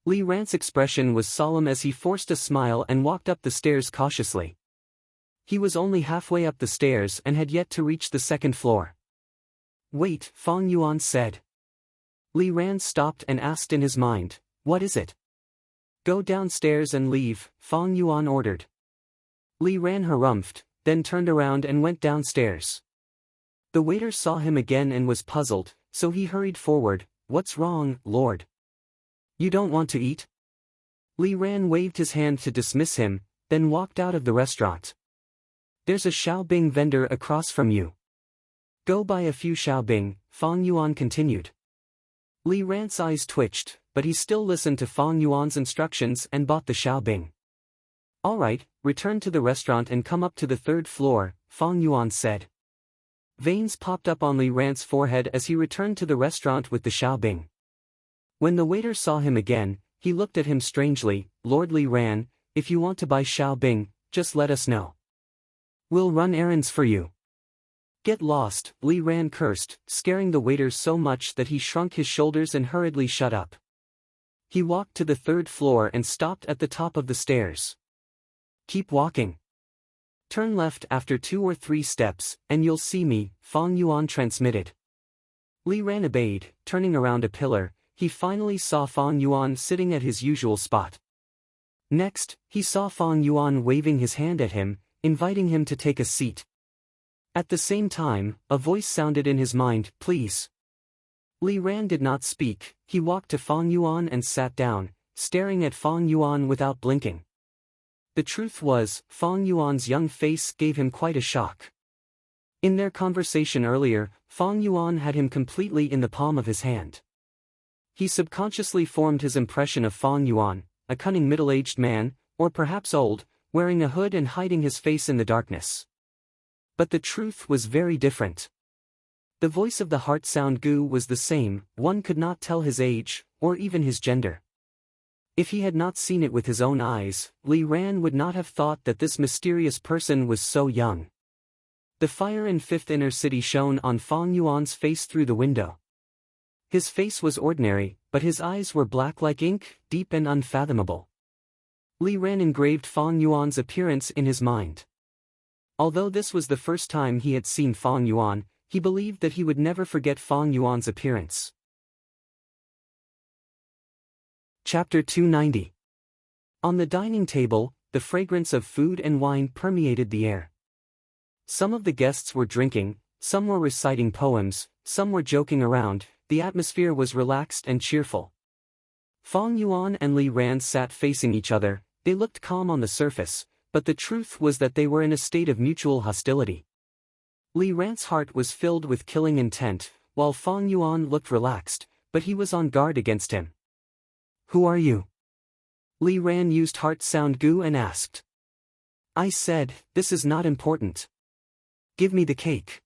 Li Ran's expression was solemn as he forced a smile and walked up the stairs cautiously. He was only halfway up the stairs and had yet to reach the second floor. "Wait," Fang Yuan said. Li Ran stopped and asked in his mind, "What is it?" "Go downstairs and leave," Fang Yuan ordered. Li Ran harumphed, then turned around and went downstairs. The waiter saw him again and was puzzled, so he hurried forward. "What's wrong, Lord? You don't want to eat?" Li Ran waved his hand to dismiss him, then walked out of the restaurant. "There's a Xiaobing vendor across from you. Go buy a few Xiaobing," Fang Yuan continued. Li Ran's eyes twitched, but he still listened to Fang Yuan's instructions and bought the Xiaobing. "All right, return to the restaurant and come up to the third floor," Fang Yuan said. Veins popped up on Li Ran's forehead as he returned to the restaurant with the Xiaobing. When the waiter saw him again, he looked at him strangely. "Lord Li Ran, if you want to buy Xiaobing, just let us know. We'll run errands for you." "Get lost," Li Ran cursed, scaring the waiter so much that he shrunk his shoulders and hurriedly shut up. He walked to the third floor and stopped at the top of the stairs. "Keep walking. Turn left after 2 or 3 steps, and you'll see me," Fang Yuan transmitted. Li Ran obeyed. Turning around a pillar, he finally saw Fang Yuan sitting at his usual spot. Next, he saw Fang Yuan waving his hand at him, inviting him to take a seat. At the same time, a voice sounded in his mind, "Please." Li Ran did not speak. He walked to Fang Yuan and sat down, staring at Fang Yuan without blinking. The truth was, Fang Yuan's young face gave him quite a shock. In their conversation earlier, Fang Yuan had him completely in the palm of his hand. He subconsciously formed his impression of Fang Yuan, a cunning middle-aged man, or perhaps old, wearing a hood and hiding his face in the darkness. But the truth was very different. The voice of the heart sound Gu was the same. One could not tell his age, or even his gender. If he had not seen it with his own eyes, Li Ran would not have thought that this mysterious person was so young. The fire in Fifth Inner City shone on Fang Yuan's face through the window. His face was ordinary, but his eyes were black like ink, deep and unfathomable. Li Ran engraved Fang Yuan's appearance in his mind. Although this was the first time he had seen Fang Yuan, he believed that he would never forget Fang Yuan's appearance. Chapter 290. On the dining table, the fragrance of food and wine permeated the air. Some of the guests were drinking, some were reciting poems, some were joking around. The atmosphere was relaxed and cheerful. Fang Yuan and Li Ran sat facing each other. They looked calm on the surface, but the truth was that they were in a state of mutual hostility. Li Ran's heart was filled with killing intent, while Fang Yuan looked relaxed, but he was on guard against him. "Who are you?" Li Ran used heart sound Gu and asked. "I said, this is not important. Give me the cake."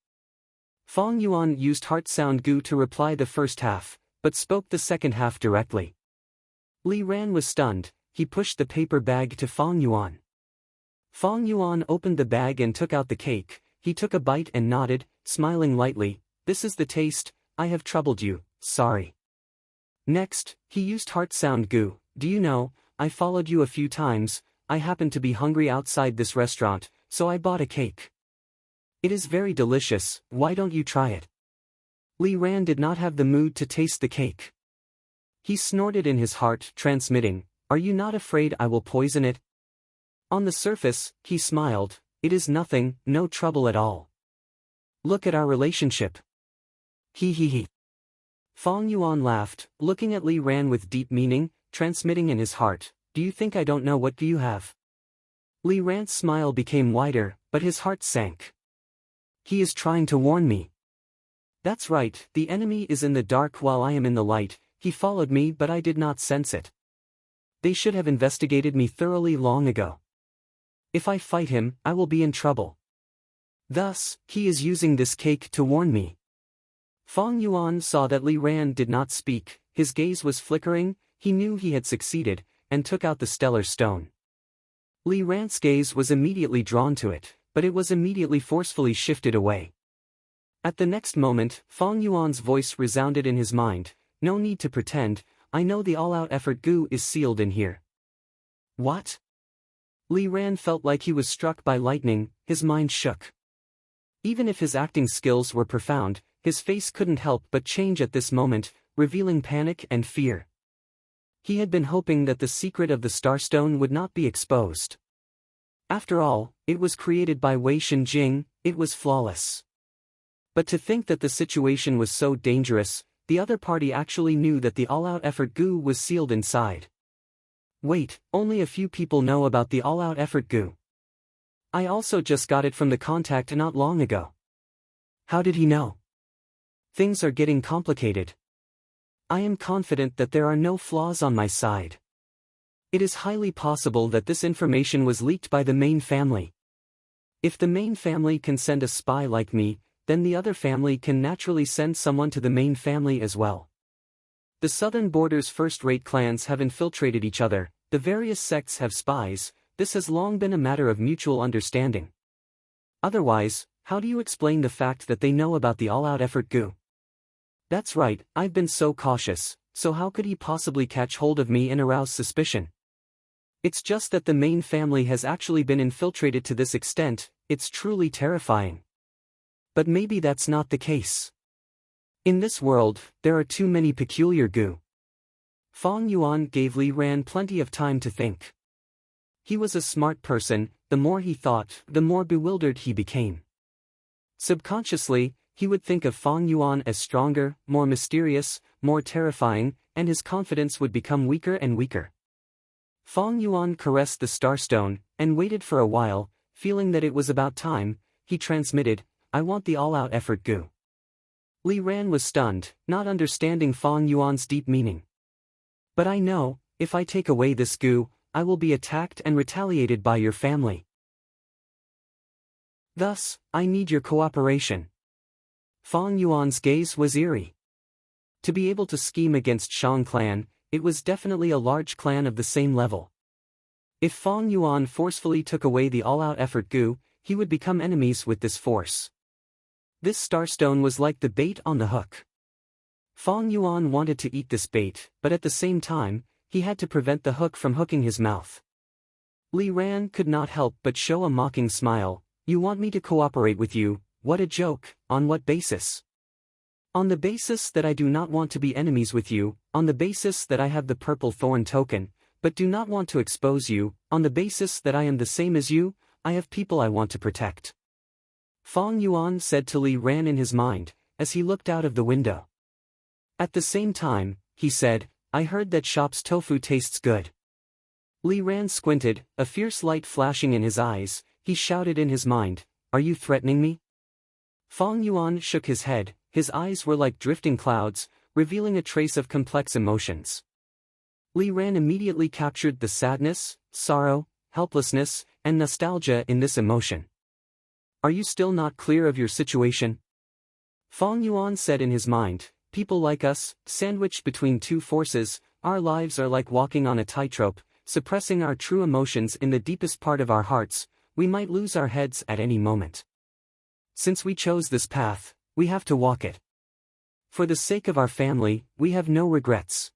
Fang Yuan used heart sound Gu to reply the first half, but spoke the second half directly. Li Ran was stunned. He pushed the paper bag to Fang Yuan. Fang Yuan opened the bag and took out the cake. He took a bite and nodded, smiling lightly. "This is the taste. I have troubled you, sorry." Next, he used heart sound Gu. "Do you know, I followed you a few times. I happened to be hungry outside this restaurant, so I bought a cake. It is very delicious. Why don't you try it?" Li Ran did not have the mood to taste the cake. He snorted in his heart, transmitting, "Are you not afraid I will poison it?" On the surface, he smiled. "It is nothing, no trouble at all. Look at our relationship." He. Fang Yuan laughed, looking at Li Ran with deep meaning, transmitting in his heart, "Do you think I don't know what you have?" Li Ran's smile became wider, but his heart sank. He is trying to warn me. That's right, the enemy is in the dark while I am in the light. He followed me but I did not sense it. They should have investigated me thoroughly long ago. If I fight him, I will be in trouble. Thus, he is using this cake to warn me. Fong Yuan saw that Li Ran did not speak, his gaze was flickering, he knew he had succeeded, and took out the stellar stone. Li Ran's gaze was immediately drawn to it, but it was immediately forcefully shifted away. At the next moment, Fong Yuan's voice resounded in his mind, "No need to pretend, I know the all-out effort goo is sealed in here." What? Li Ran felt like he was struck by lightning, his mind shook. Even if his acting skills were profound, his face couldn't help but change at this moment, revealing panic and fear. He had been hoping that the secret of the Starstone would not be exposed. After all, it was created by Wei Shenjing, it was flawless. But to think that the situation was so dangerous, the other party actually knew that the all-out effort goo was sealed inside. Wait, only a few people know about the all-out effort goo. I also just got it from the contact not long ago. How did he know? Things are getting complicated. I am confident that there are no flaws on my side. It is highly possible that this information was leaked by the main family. If the main family can send a spy like me, then the other family can naturally send someone to the main family as well. The southern border's first-rate clans have infiltrated each other, the various sects have spies, this has long been a matter of mutual understanding. Otherwise, how do you explain the fact that they know about the all-out effort goo? That's right, I've been so cautious, so how could he possibly catch hold of me and arouse suspicion? It's just that the main family has actually been infiltrated to this extent, it's truly terrifying. But maybe that's not the case. In this world, there are too many peculiar goo. Fong Yuan gave Li Ran plenty of time to think. He was a smart person, the more he thought, the more bewildered he became. Subconsciously, he would think of Fong Yuan as stronger, more mysterious, more terrifying, and his confidence would become weaker and weaker. Fong Yuan caressed the starstone, and waited for a while, feeling that it was about time, he transmitted, "I want the all-out effort goo." Li Ran was stunned, not understanding Fong Yuan's deep meaning. "But I know, if I take away this goo, I will be attacked and retaliated by your family. Thus, I need your cooperation." Fong Yuan's gaze was eerie. To be able to scheme against Shang clan, it was definitely a large clan of the same level. If Fong Yuan forcefully took away the all-out effort goo, he would become enemies with this force. This starstone was like the bait on the hook. Fong Yuan wanted to eat this bait, but at the same time, he had to prevent the hook from hooking his mouth. Li Ran could not help but show a mocking smile. "You want me to cooperate with you? What a joke, on what basis?" "On the basis that I do not want to be enemies with you, on the basis that I have the purple thorn token, but do not want to expose you, on the basis that I am the same as you, I have people I want to protect." Fong Yuan said to Li Ran in his mind, as he looked out of the window. At the same time, he said, "I heard that shop's tofu tastes good." Li Ran squinted, a fierce light flashing in his eyes, he shouted in his mind, "Are you threatening me?" Fong Yuan shook his head, his eyes were like drifting clouds, revealing a trace of complex emotions. Li Ran immediately captured the sadness, sorrow, helplessness, and nostalgia in this emotion. "Are you still not clear of your situation?" Fong Yuan said in his mind, "People like us, sandwiched between two forces, our lives are like walking on a tightrope, suppressing our true emotions in the deepest part of our hearts, we might lose our heads at any moment. Since we chose this path, we have to walk it. For the sake of our family, we have no regrets.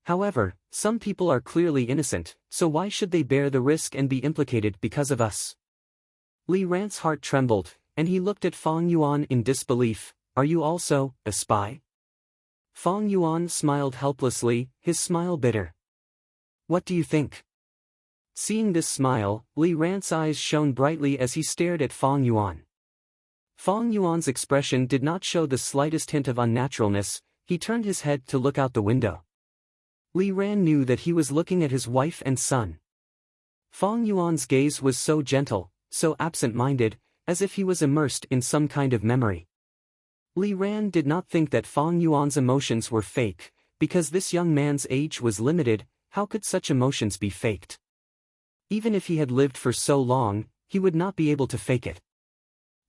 However, some people are clearly innocent, so why should they bear the risk and be implicated because of us?" Li Ran's heart trembled, and he looked at Fong Yuan in disbelief. "Are you also a spy?" Fong Yuan smiled helplessly, his smile bitter. "What do you think?" Seeing this smile, Li Ran's eyes shone brightly as he stared at Fong Yuan. Fong Yuan's expression did not show the slightest hint of unnaturalness, he turned his head to look out the window. Li Ran knew that he was looking at his wife and son. Fong Yuan's gaze was so gentle, so absent-minded, as if he was immersed in some kind of memory. Li Ran did not think that Fong Yuan's emotions were fake, because this young man's age was limited, how could such emotions be faked? Even if he had lived for so long, he would not be able to fake it.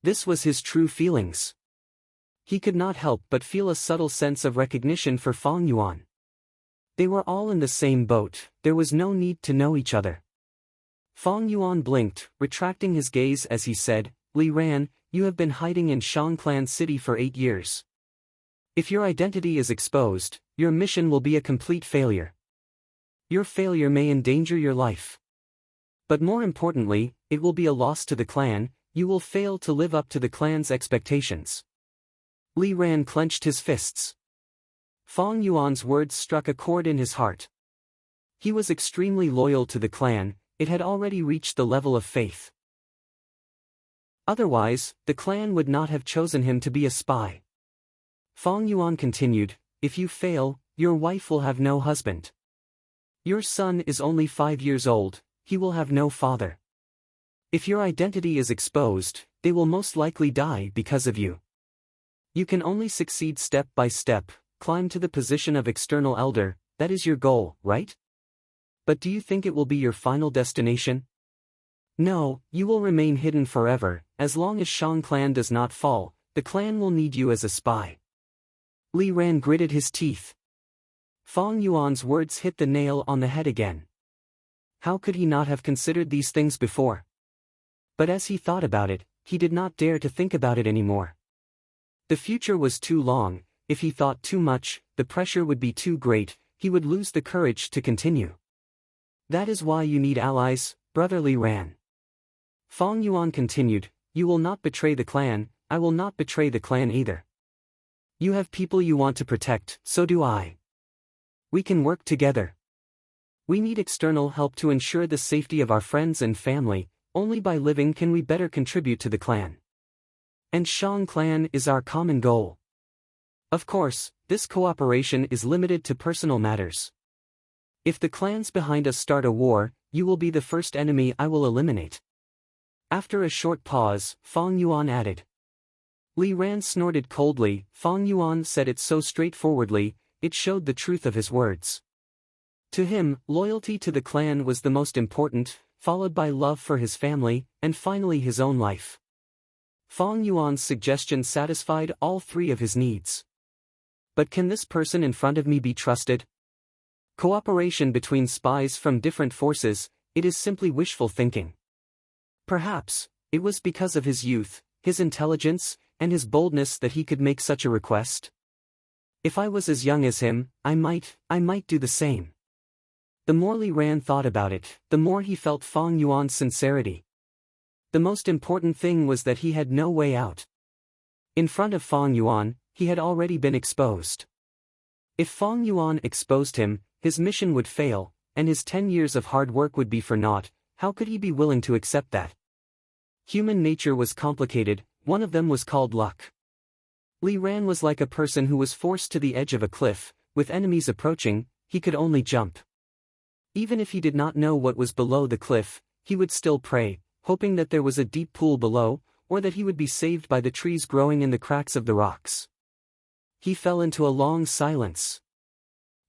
This was his true feelings. He could not help but feel a subtle sense of recognition for Fang Yuan. They were all in the same boat, there was no need to know each other. Fang Yuan blinked, retracting his gaze as he said, "Li Ran, you have been hiding in Shangclan City for 8 years. If your identity is exposed, your mission will be a complete failure. Your failure may endanger your life. But more importantly, it will be a loss to the clan, you will fail to live up to the clan's expectations." Li Ran clenched his fists. Fang Yuan's words struck a chord in his heart. He was extremely loyal to the clan, it had already reached the level of faith. Otherwise, the clan would not have chosen him to be a spy. Fang Yuan continued, "If you fail, your wife will have no husband. Your son is only 5 years old, he will have no father. If your identity is exposed, they will most likely die because of you. You can only succeed step by step, climb to the position of external elder, that is your goal, right? But do you think it will be your final destination? No, you will remain hidden forever, as long as Shang clan does not fall, the clan will need you as a spy." Li Ran gritted his teeth. Fang Yuan's words hit the nail on the head again. How could he not have considered these things before? But as he thought about it, he did not dare to think about it anymore. The future was too long, if he thought too much, the pressure would be too great, he would lose the courage to continue. That is why you need allies, brother Li Ran. Fang Yuan continued, "You will not betray the clan, I will not betray the clan either. You have people you want to protect, so do I. We can work together. We need external help to ensure the safety of our friends and family, only by living can we better contribute to the clan. And Shang clan is our common goal. Of course, this cooperation is limited to personal matters. If the clans behind us start a war, you will be the first enemy I will eliminate." After a short pause, Fang Yuan added. Li Ran snorted coldly. Fang Yuan said it so straightforwardly, it showed the truth of his words. To him, loyalty to the clan was the most important, followed by love for his family, and finally his own life. Fang Yuan's suggestion satisfied all three of his needs. But can this person in front of me be trusted? Cooperation between spies from different forces, it is simply wishful thinking. Perhaps, it was because of his youth, his intelligence, and his boldness that he could make such a request. If I was as young as him, I might do the same. The more Li Ran thought about it, the more he felt Fang Yuan's sincerity. The most important thing was that he had no way out. In front of Fang Yuan, he had already been exposed. If Fang Yuan exposed him, his mission would fail, and his 10 years of hard work would be for naught. How could he be willing to accept that? Human nature was complicated, one of them was called luck. Li Ran was like a person who was forced to the edge of a cliff, with enemies approaching, he could only jump. Even if he did not know what was below the cliff, he would still pray, hoping that there was a deep pool below, or that he would be saved by the trees growing in the cracks of the rocks. He fell into a long silence.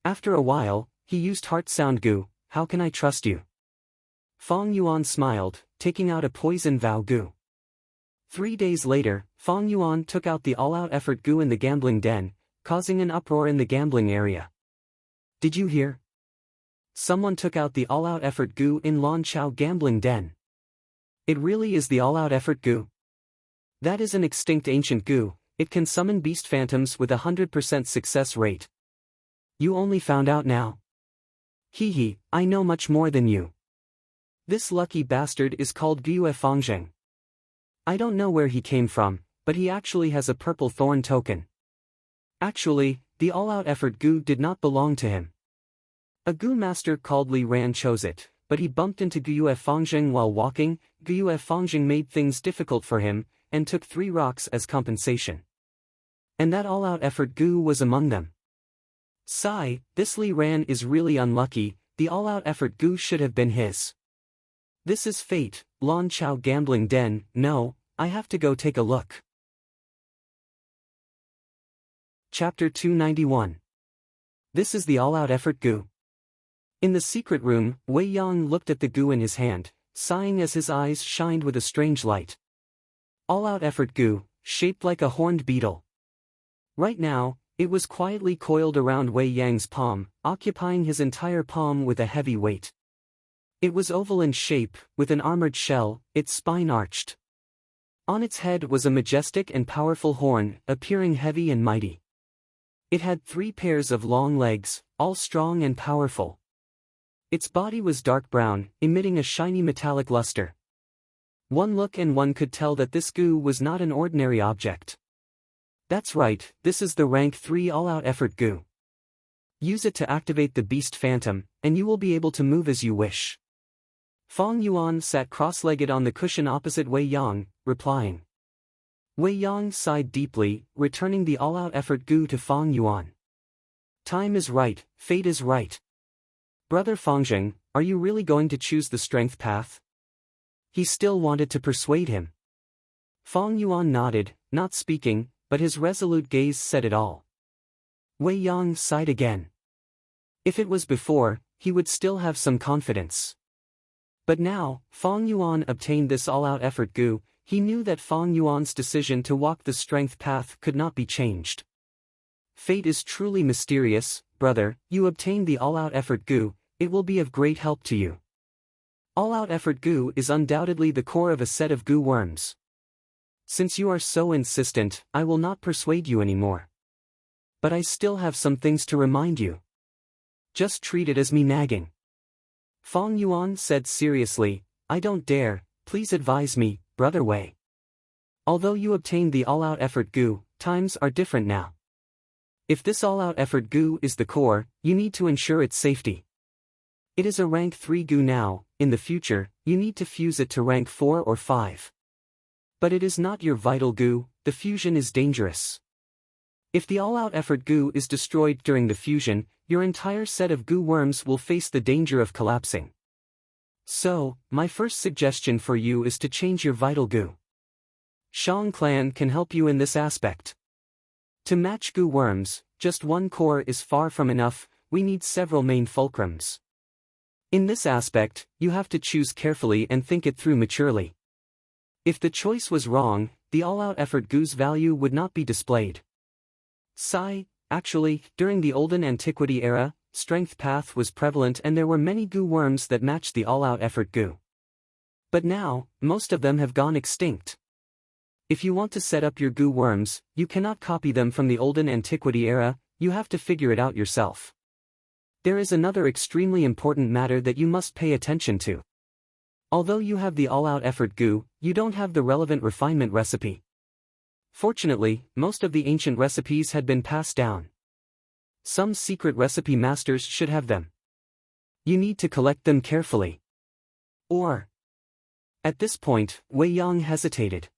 After a while, he used heart sound gu, "How can I trust you?" Fang Yuan smiled, taking out a poison vow gu. 3 days later, Fang Yuan took out the all-out effort gu in the gambling den, causing an uproar in the gambling area. Did you hear? Someone took out the all-out effort gu in Lan Chao gambling den. It really is the all-out effort gu. That is an extinct ancient gu, it can summon beast phantoms with 100% success rate. You only found out now? Hee, I know much more than you. This lucky bastard is called Gue Fangzheng. I don't know where he came from, but he actually has a purple thorn token. Actually, the all-out effort gu did not belong to him. A gu master called Li Ran chose it, but he bumped into Gue Fangzheng while walking. Gue Fangzheng made things difficult for him, and took 3 rocks as compensation. And that all-out effort gu was among them. Sigh, this Li Ran is really unlucky, the all-out effort gu should have been his. This is fate. Lan Chao gambling den, no, I have to go take a look. Chapter 291. This is the all-out effort gu. In the secret room, Wei Yang looked at the goo in his hand, sighing as his eyes shined with a strange light. All-out effort goo, shaped like a horned beetle. Right now, it was quietly coiled around Wei Yang's palm, occupying his entire palm with a heavy weight. It was oval in shape, with an armored shell, its spine arched. On its head was a majestic and powerful horn, appearing heavy and mighty. It had 3 pairs of long legs, all strong and powerful. Its body was dark brown, emitting a shiny metallic luster. One look and one could tell that this goo was not an ordinary object. That's right, this is the rank 3 all-out effort goo. Use it to activate the Beast Phantom, and you will be able to move as you wish. Fong Yuan sat cross-legged on the cushion opposite Wei Yang, replying. Wei Yang sighed deeply, returning the all-out effort goo to Fong Yuan. Time is right, fate is right. Brother Fongzheng, are you really going to choose the strength path? He still wanted to persuade him. Fong Yuan nodded, not speaking, but his resolute gaze said it all. Wei Yang sighed again. If it was before, he would still have some confidence. But now, Fong Yuan obtained this all-out effort goo, he knew that Fong Yuan's decision to walk the strength path could not be changed. Fate is truly mysterious, brother, you obtained the all-out effort goo, it will be of great help to you. All-out effort goo is undoubtedly the core of a set of goo worms. Since you are so insistent, I will not persuade you anymore. But I still have some things to remind you. Just treat it as me nagging. Fong Yuan said seriously, I don't dare, please advise me, Brother Wei. Although you obtained the all-out effort goo, times are different now. If this all-out effort goo is the core, you need to ensure its safety. It is a rank 3 goo now, in the future, you need to fuse it to rank 4 or 5. But it is not your vital goo, the fusion is dangerous. If the all-out effort goo is destroyed during the fusion, your entire set of goo worms will face the danger of collapsing. So, my first suggestion for you is to change your vital goo. Shang Clan can help you in this aspect. To match goo worms, just one core is far from enough, we need several main fulcrums. In this aspect, you have to choose carefully and think it through maturely. If the choice was wrong, the all-out effort goo's value would not be displayed. Actually, during the olden antiquity era, strength path was prevalent and there were many goo worms that matched the all-out effort goo. But now, most of them have gone extinct. If you want to set up your goo worms, you cannot copy them from the olden antiquity era, you have to figure it out yourself. There is another extremely important matter that you must pay attention to. Although you have the all-out effort goo, you don't have the relevant refinement recipe. Fortunately, most of the ancient recipes had been passed down. Some secret recipe masters should have them. You need to collect them carefully. At this point, Wei Yang hesitated.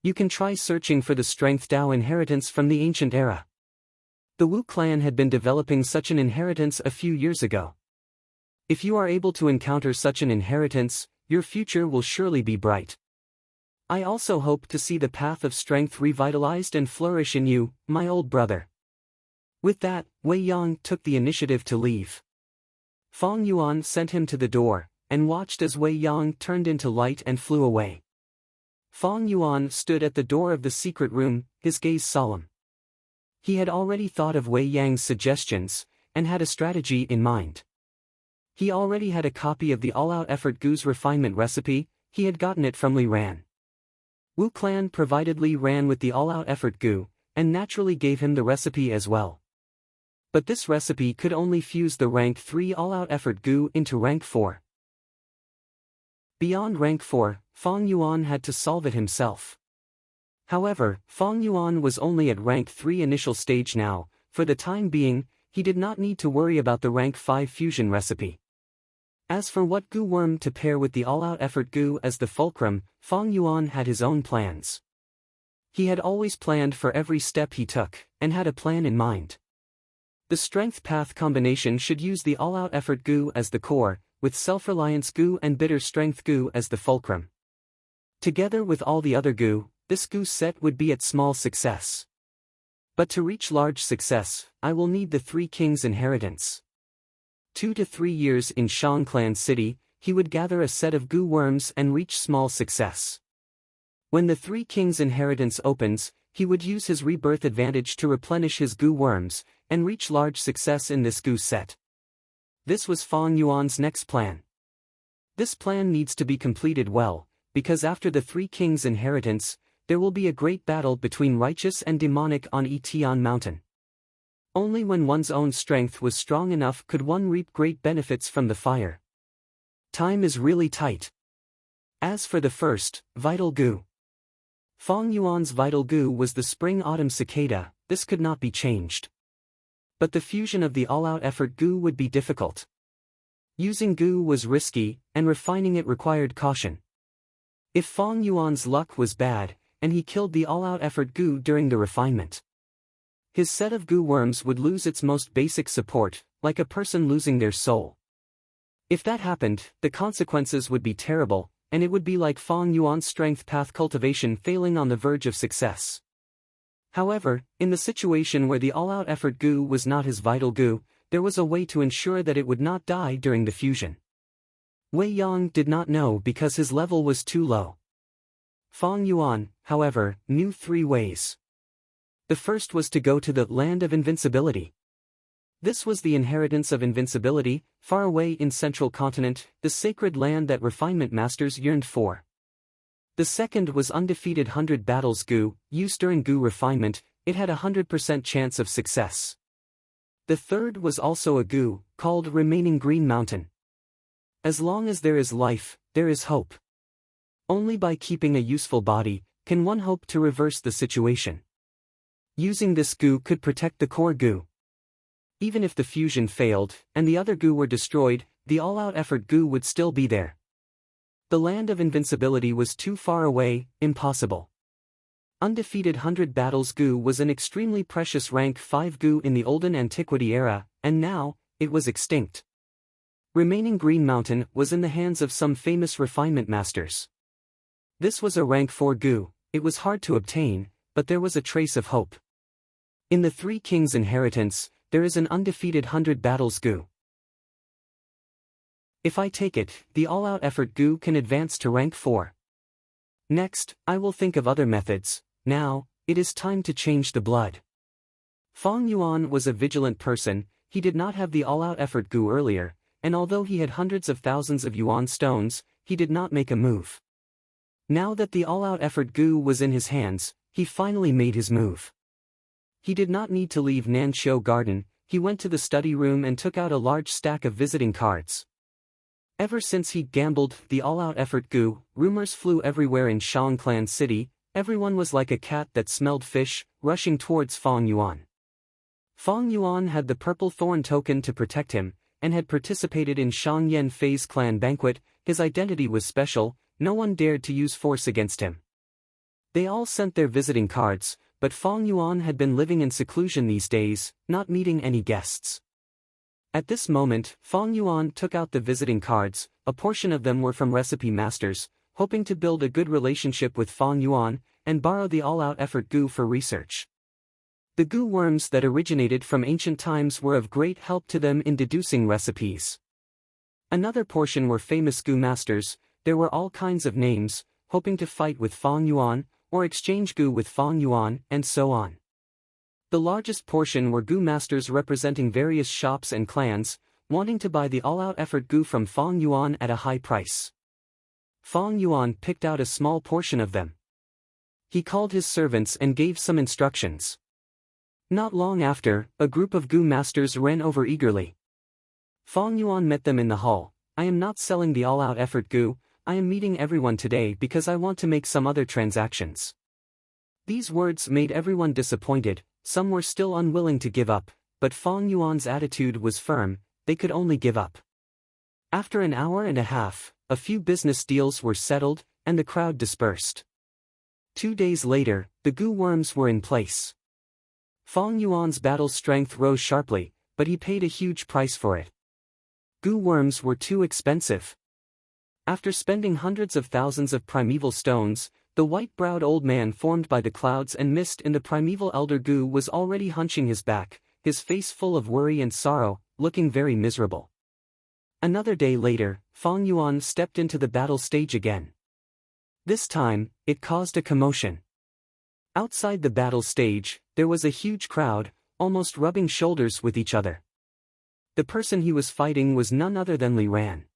You can try searching for the Strength Dao inheritance from the ancient era. The Wu clan had been developing such an inheritance a few years ago. If you are able to encounter such an inheritance, your future will surely be bright. I also hope to see the path of strength revitalized and flourish in you, my old brother. With that, Wei Yang took the initiative to leave. Fong Yuan sent him to the door, and watched as Wei Yang turned into light and flew away. Fong Yuan stood at the door of the secret room, his gaze solemn. He had already thought of Wei Yang's suggestions, and had a strategy in mind. He already had a copy of the all-out effort goo's refinement recipe, he had gotten it from Li Ran. Wu clan provided Li Ran with the all-out effort goo, and naturally gave him the recipe as well. But this recipe could only fuse the rank 3 all-out effort goo into rank 4. Beyond rank 4, Fong Yuan had to solve it himself. However, Fong Yuan was only at rank 3 initial stage now, for the time being, he did not need to worry about the rank 5 fusion recipe. As for what goo worm to pair with the all-out effort goo as the fulcrum, Fong Yuan had his own plans. He had always planned for every step he took, and had a plan in mind. The strength path combination should use the all-out effort goo as the core, with self-reliance goo and bitter strength goo as the fulcrum. Together with all the other goo, this goo set would be at small success. But to reach large success, I will need the 3 kings' inheritance. 2 to 3 years in Shangclan City, he would gather a set of goo worms and reach small success. When the Three Kings' inheritance opens, he would use his rebirth advantage to replenish his goo worms, and reach large success in this goo set. This was Fang Yuan's next plan. This plan needs to be completed well, because after the Three Kings' inheritance, there will be a great battle between righteous and demonic on Etian Mountain. Only when one's own strength was strong enough could one reap great benefits from the fire. Time is really tight. As for the first, vital goo. Fang Yuan's vital goo was the spring-autumn cicada. This could not be changed. But the fusion of the all-out effort goo would be difficult. Using goo was risky, and refining it required caution. If Fang Yuan's luck was bad, and he killed the all-out effort goo during the refinement, his set of goo worms would lose its most basic support, like a person losing their soul. If that happened, the consequences would be terrible, and it would be like Fang Yuan's strength path cultivation failing on the verge of success. However, in the situation where the all-out effort goo was not his vital goo, there was a way to ensure that it would not die during the fusion. Wei Yang did not know because his level was too low. Fang Yuan, however, knew 3 ways. The first was to go to the Land of Invincibility. This was the inheritance of invincibility, far away in Central Continent, the sacred land that refinement masters yearned for. The second was undefeated 100 battles goo, used during goo refinement. It had a 100% chance of success. The third was also a goo, called Remaining Green Mountain. As long as there is life, there is hope. Only by keeping a useful body, can one hope to reverse the situation. Using this goo could protect the core goo. Even if the fusion failed, and the other goo were destroyed, the all-out effort goo would still be there. The Land of Invincibility was too far away, impossible. Undefeated 100 battles goo was an extremely precious rank 5 goo in the olden antiquity era, and now, it was extinct. Remaining Green Mountain was in the hands of some famous refinement masters. This was a rank 4 goo. It was hard to obtain, but there was a trace of hope. In the Three Kings' inheritance, there is an undefeated 100 battles goo. If I take it, the all-out effort goo can advance to rank 4. Next, I will think of other methods. Now, it is time to change the blood. Fang Yuan was a vigilant person. He did not have the all-out effort goo earlier, and although he had hundreds of thousands of yuan stones, he did not make a move. Now that the all-out effort goo was in his hands, he finally made his move. He did not need to leave Nanshou Garden. He went to the study room and took out a large stack of visiting cards. Ever since he gambled the all-out effort goo, rumors flew everywhere in Shangclan City. Everyone was like a cat that smelled fish, rushing towards Fang Yuan. Fang Yuan had the purple thorn token to protect him, and had participated in Shangyan Fei's clan banquet. His identity was special. No one dared to use force against him. They all sent their visiting cards, but Fang Yuan had been living in seclusion these days, not meeting any guests. At this moment, Fang Yuan took out the visiting cards. A portion of them were from recipe masters, hoping to build a good relationship with Fang Yuan, and borrow the all-out effort goo for research. The goo worms that originated from ancient times were of great help to them in deducing recipes. Another portion were famous goo masters. There were all kinds of names, hoping to fight with Fang Yuan, or exchange goo with Fang Yuan, and so on. The largest portion were goo masters representing various shops and clans, wanting to buy the all-out effort goo from Fang Yuan at a high price. Fang Yuan picked out a small portion of them. He called his servants and gave some instructions. Not long after, a group of goo masters ran over eagerly. Fang Yuan met them in the hall. I am not selling the all-out effort goo. I am meeting everyone today because I want to make some other transactions. These words made everyone disappointed. Some were still unwilling to give up, but Fang Yuan's attitude was firm. They could only give up. After an hour and a half, a few business deals were settled, and the crowd dispersed. 2 days later, the goo worms were in place. Fang Yuan's battle strength rose sharply, but he paid a huge price for it. Goo worms were too expensive. After spending hundreds of thousands of primeval stones, the white-browed old man formed by the clouds and mist in the primeval elder goo was already hunching his back, his face full of worry and sorrow, looking very miserable. Another day later, Fang Yuan stepped into the battle stage again. This time, it caused a commotion. Outside the battle stage, there was a huge crowd, almost rubbing shoulders with each other. The person he was fighting was none other than Li Ran.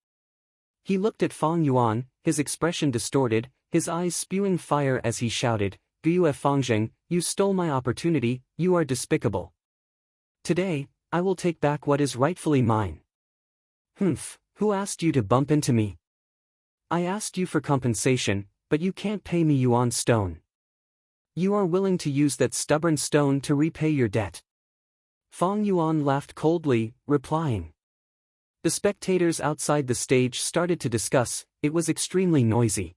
He looked at Fang Yuan, his expression distorted, his eyes spewing fire as he shouted, "Gu Fangzheng, you stole my opportunity, you are despicable. Today, I will take back what is rightfully mine." "Humph, who asked you to bump into me? I asked you for compensation, but you can't pay me yuan stone. You are willing to use that stubborn stone to repay your debt." Fang Yuan laughed coldly, replying. The spectators outside the stage started to discuss. It was extremely noisy.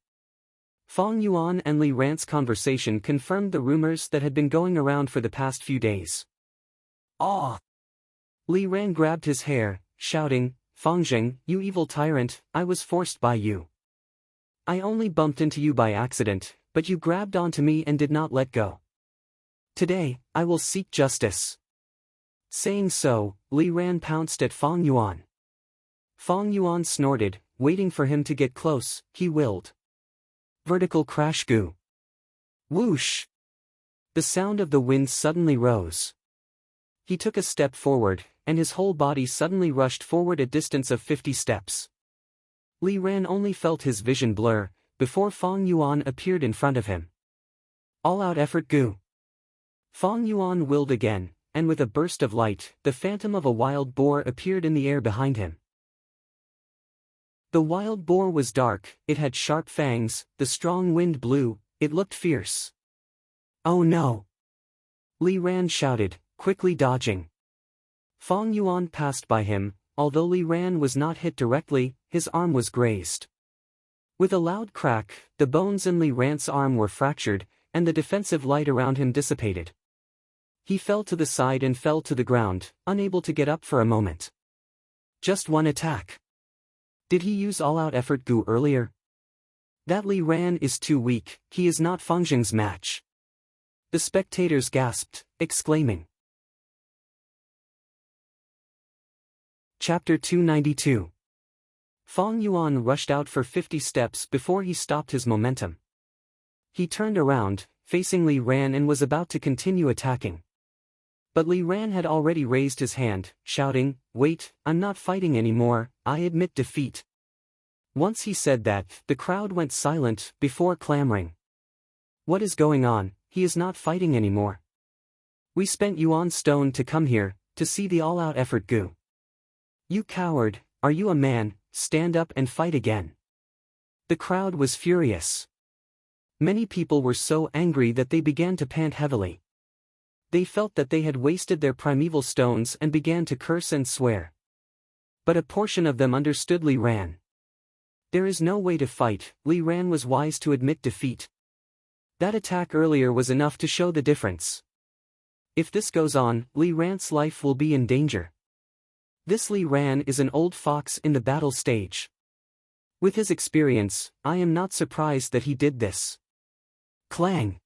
Fang Yuan and Li Ran's conversation confirmed the rumors that had been going around for the past few days. "Ah!" Li Ran grabbed his hair, shouting, "Fangzheng, you evil tyrant, I was forced by you. I only bumped into you by accident, but you grabbed onto me and did not let go. Today, I will seek justice." Saying so, Li Ran pounced at Fang Yuan. Fang Yuan snorted, waiting for him to get close. He willed. Vertical crash goo. Whoosh! The sound of the wind suddenly rose. He took a step forward, and his whole body suddenly rushed forward a distance of 50 steps. Li Ran only felt his vision blur, before Fang Yuan appeared in front of him. All-out effort goo. Fang Yuan willed again, and with a burst of light, the phantom of a wild boar appeared in the air behind him. The wild boar was dark, it had sharp fangs, the strong wind blew, it looked fierce. "Oh no!" Li Ran shouted, quickly dodging. Fang Yuan passed by him. Although Li Ran was not hit directly, his arm was grazed. With a loud crack, the bones in Li Ran's arm were fractured, and the defensive light around him dissipated. He fell to the side and fell to the ground, unable to get up for a moment. Just one attack. Did he use all-out effort goo earlier? That Li Ran is too weak, he is not Fangzheng's match. The spectators gasped, exclaiming. Chapter 292. Fang Yuan rushed out for 50 steps before he stopped his momentum. He turned around, facing Li Ran, and was about to continue attacking. But Li Ran had already raised his hand, shouting, "Wait, I'm not fighting anymore, I admit defeat." Once he said that, the crowd went silent, before clamoring. "What is going on? He is not fighting anymore. We spent yuan stone to come here, to see the all-out effort goo. You coward, are you a man? Stand up and fight again." The crowd was furious. Many people were so angry that they began to pant heavily. They felt that they had wasted their primeval stones and began to curse and swear. But a portion of them understood Li Ran. There is no way to fight. Li Ran was wise to admit defeat. That attack earlier was enough to show the difference. If this goes on, Li Ran's life will be in danger. This Li Ran is an old fox in the battle stage. With his experience, I am not surprised that he did this. Clang!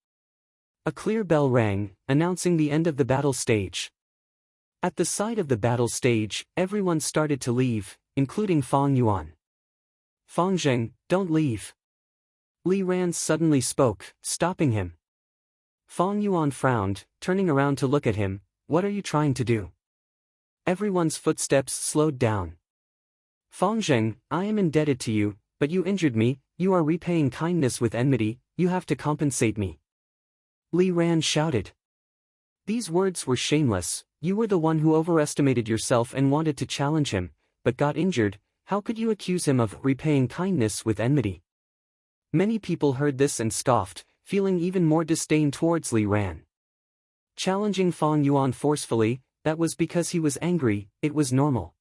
A clear bell rang, announcing the end of the battle stage. At the side of the battle stage, everyone started to leave, including Fang Yuan. "Fangzheng, don't leave." Li Ran suddenly spoke, stopping him. Fang Yuan frowned, turning around to look at him. "What are you trying to do?" Everyone's footsteps slowed down. "Fangzheng, I am indebted to you, but you injured me, you are repaying kindness with enmity, you have to compensate me." Li Ran shouted. These words were shameless. "You were the one who overestimated yourself and wanted to challenge him, but got injured. How could you accuse him of repaying kindness with enmity?" Many people heard this and scoffed, feeling even more disdain towards Li Ran. Challenging Fang Yuan forcefully, that was because he was angry, it was normal.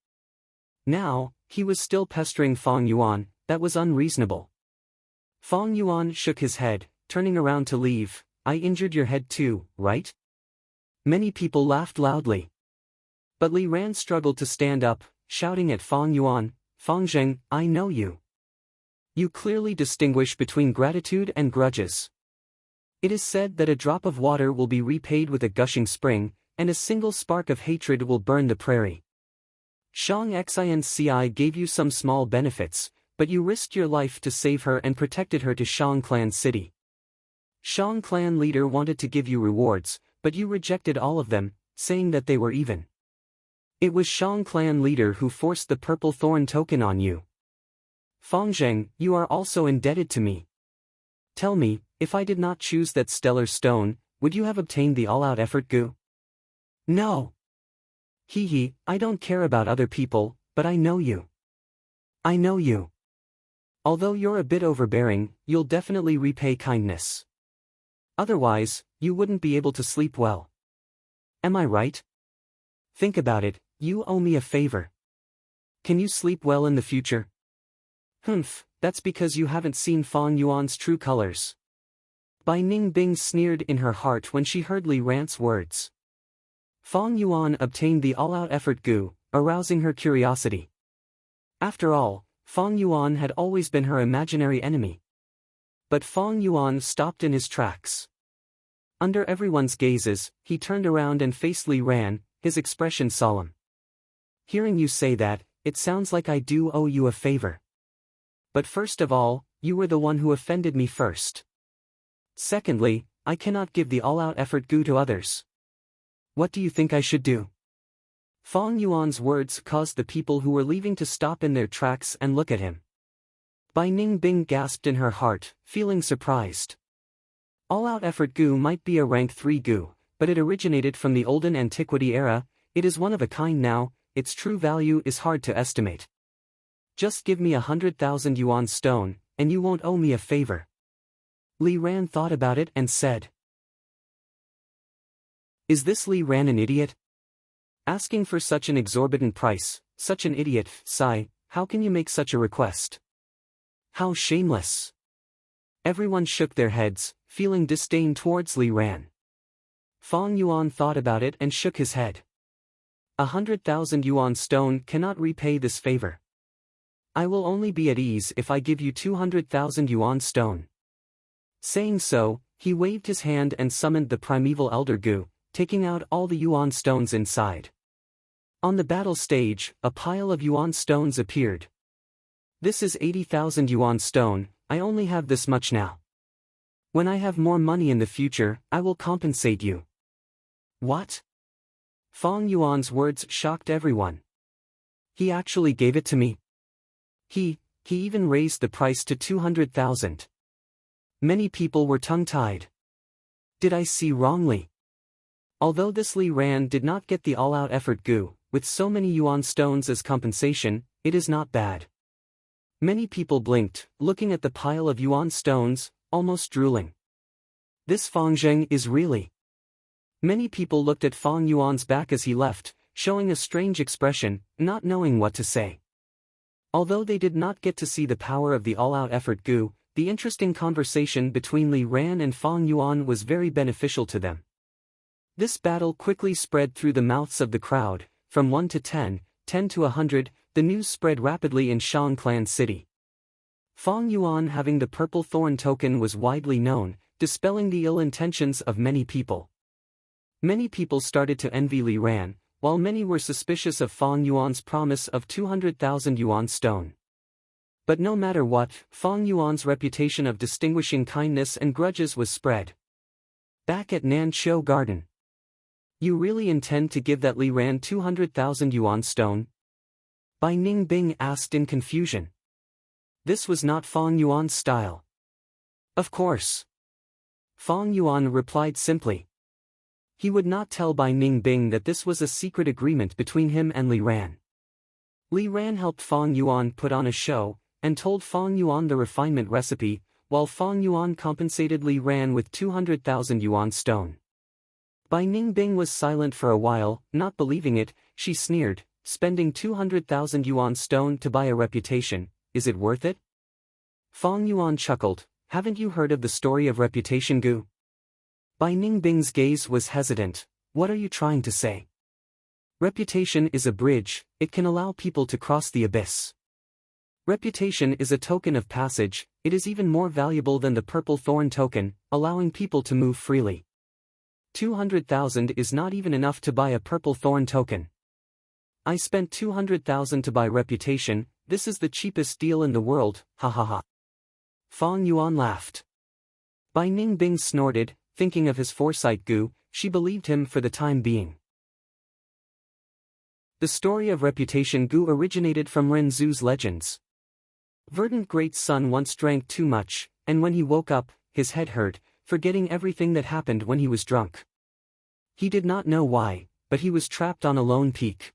Now, he was still pestering Fang Yuan, that was unreasonable. Fang Yuan shook his head, turning around to leave. "I injured your head too, right?" Many people laughed loudly. But Li Ran struggled to stand up, shouting at Fang Yuan, "Fangzheng, I know you. You clearly distinguish between gratitude and grudges. It is said that a drop of water will be repaid with a gushing spring, and a single spark of hatred will burn the prairie. Shang Xinci gave you some small benefits, but you risked your life to save her and protected her to Shang Clan City. Shang Clan leader wanted to give you rewards, but you rejected all of them, saying that they were even. It was Shang Clan leader who forced the purple thorn token on you. Fangzheng, you are also indebted to me. Tell me, if I did not choose that stellar stone, would you have obtained the all-out effort gu? No. Hee, I don't care about other people, but I know you. I know you. Although you're a bit overbearing, you'll definitely repay kindness. Otherwise, you wouldn't be able to sleep well. Am I right? Think about it, you owe me a favor. Can you sleep well in the future? Humph, that's because you haven't seen Fang Yuan's true colors. Bai Ningbing sneered in her heart when she heard Li Ran's words. Fang Yuan obtained the all-out effort gu, arousing her curiosity. After all, Fang Yuan had always been her imaginary enemy. But Fang Yuan stopped in his tracks. Under everyone's gazes, he turned around and faced Li Ran, his expression solemn. Hearing you say that, it sounds like I do owe you a favor. But first of all, you were the one who offended me first. Secondly, I cannot give the all-out effort gu to others. What do you think I should do? Fang Yuan's words caused the people who were leaving to stop in their tracks and look at him. Bai Ningbing gasped in her heart, feeling surprised. All-out effort gu might be a rank 3 gu, but it originated from the olden antiquity era. It is one of a kind now, its true value is hard to estimate. Just give me 100,000 yuan stone, and you won't owe me a favor. Li Ran thought about it and said. Is this Li Ran an idiot? Asking for such an exorbitant price, such an idiot, sigh, how can you make such a request? How shameless. Everyone shook their heads, feeling disdain towards Li Ran. Fang Yuan thought about it and shook his head. 100,000 yuan stone cannot repay this favor. I will only be at ease if I give you 200,000 yuan stone. Saying so, he waved his hand and summoned the primeval elder gu, taking out all the yuan stones inside. On the battle stage, a pile of yuan stones appeared. This is 80,000 yuan stone, I only have this much now. When I have more money in the future, I will compensate you. What? Fang Yuan's words shocked everyone. He actually gave it to me. He even raised the price to 200,000. Many people were tongue-tied. Did I see wrongly? Although this Li Ran did not get the all-out effort gu, with so many yuan stones as compensation, it is not bad. Many people blinked, looking at the pile of yuan stones, almost drooling. This Fangzheng is really. Many people looked at Fang Yuan's back as he left, showing a strange expression, not knowing what to say. Although they did not get to see the power of the all-out effort gu, the interesting conversation between Li Ran and Fang Yuan was very beneficial to them. This battle quickly spread through the mouths of the crowd, from 1 to 10, 10 to 100, the news spread rapidly in Shang Clan City. Fang Yuan having the purple thorn token was widely known, dispelling the ill intentions of many people. Many people started to envy Li Ran, while many were suspicious of Fang Yuan's promise of 200,000 yuan stone. But no matter what, Fang Yuan's reputation of distinguishing kindness and grudges was spread. Back at Nanqiu Garden. You really intend to give that Li Ran 200,000 yuan stone? Bai Ningbing asked in confusion. This was not Fang Yuan's style. Of course. Fang Yuan replied simply. He would not tell Bai Ningbing that this was a secret agreement between him and Li Ran. Li Ran helped Fang Yuan put on a show, and told Fang Yuan the refinement recipe, while Fang Yuan compensated Li Ran with 200,000 yuan stone. Bai Ningbing was silent for a while, not believing it. She sneered, spending 200,000 yuan stone to buy a reputation, is it worth it? Fang Yuan chuckled, haven't you heard of the story of reputation gu? Bai Ningbing's gaze was hesitant. What are you trying to say? Reputation is a bridge, it can allow people to cross the abyss. Reputation is a token of passage, it is even more valuable than the purple thorn token, allowing people to move freely. 200,000 is not even enough to buy a purple thorn token. I spent 200,000 to buy reputation, this is the cheapest deal in the world, ha ha ha. Fang Yuan laughed. Bai Ningbing snorted, thinking of his foresight Gu, she believed him for the time being. The story of reputation Gu originated from Ren Zhu's legends. Verdant Great Sun once drank too much, and when he woke up, his head hurt, forgetting everything that happened when he was drunk. He did not know why, but he was trapped on a lone peak.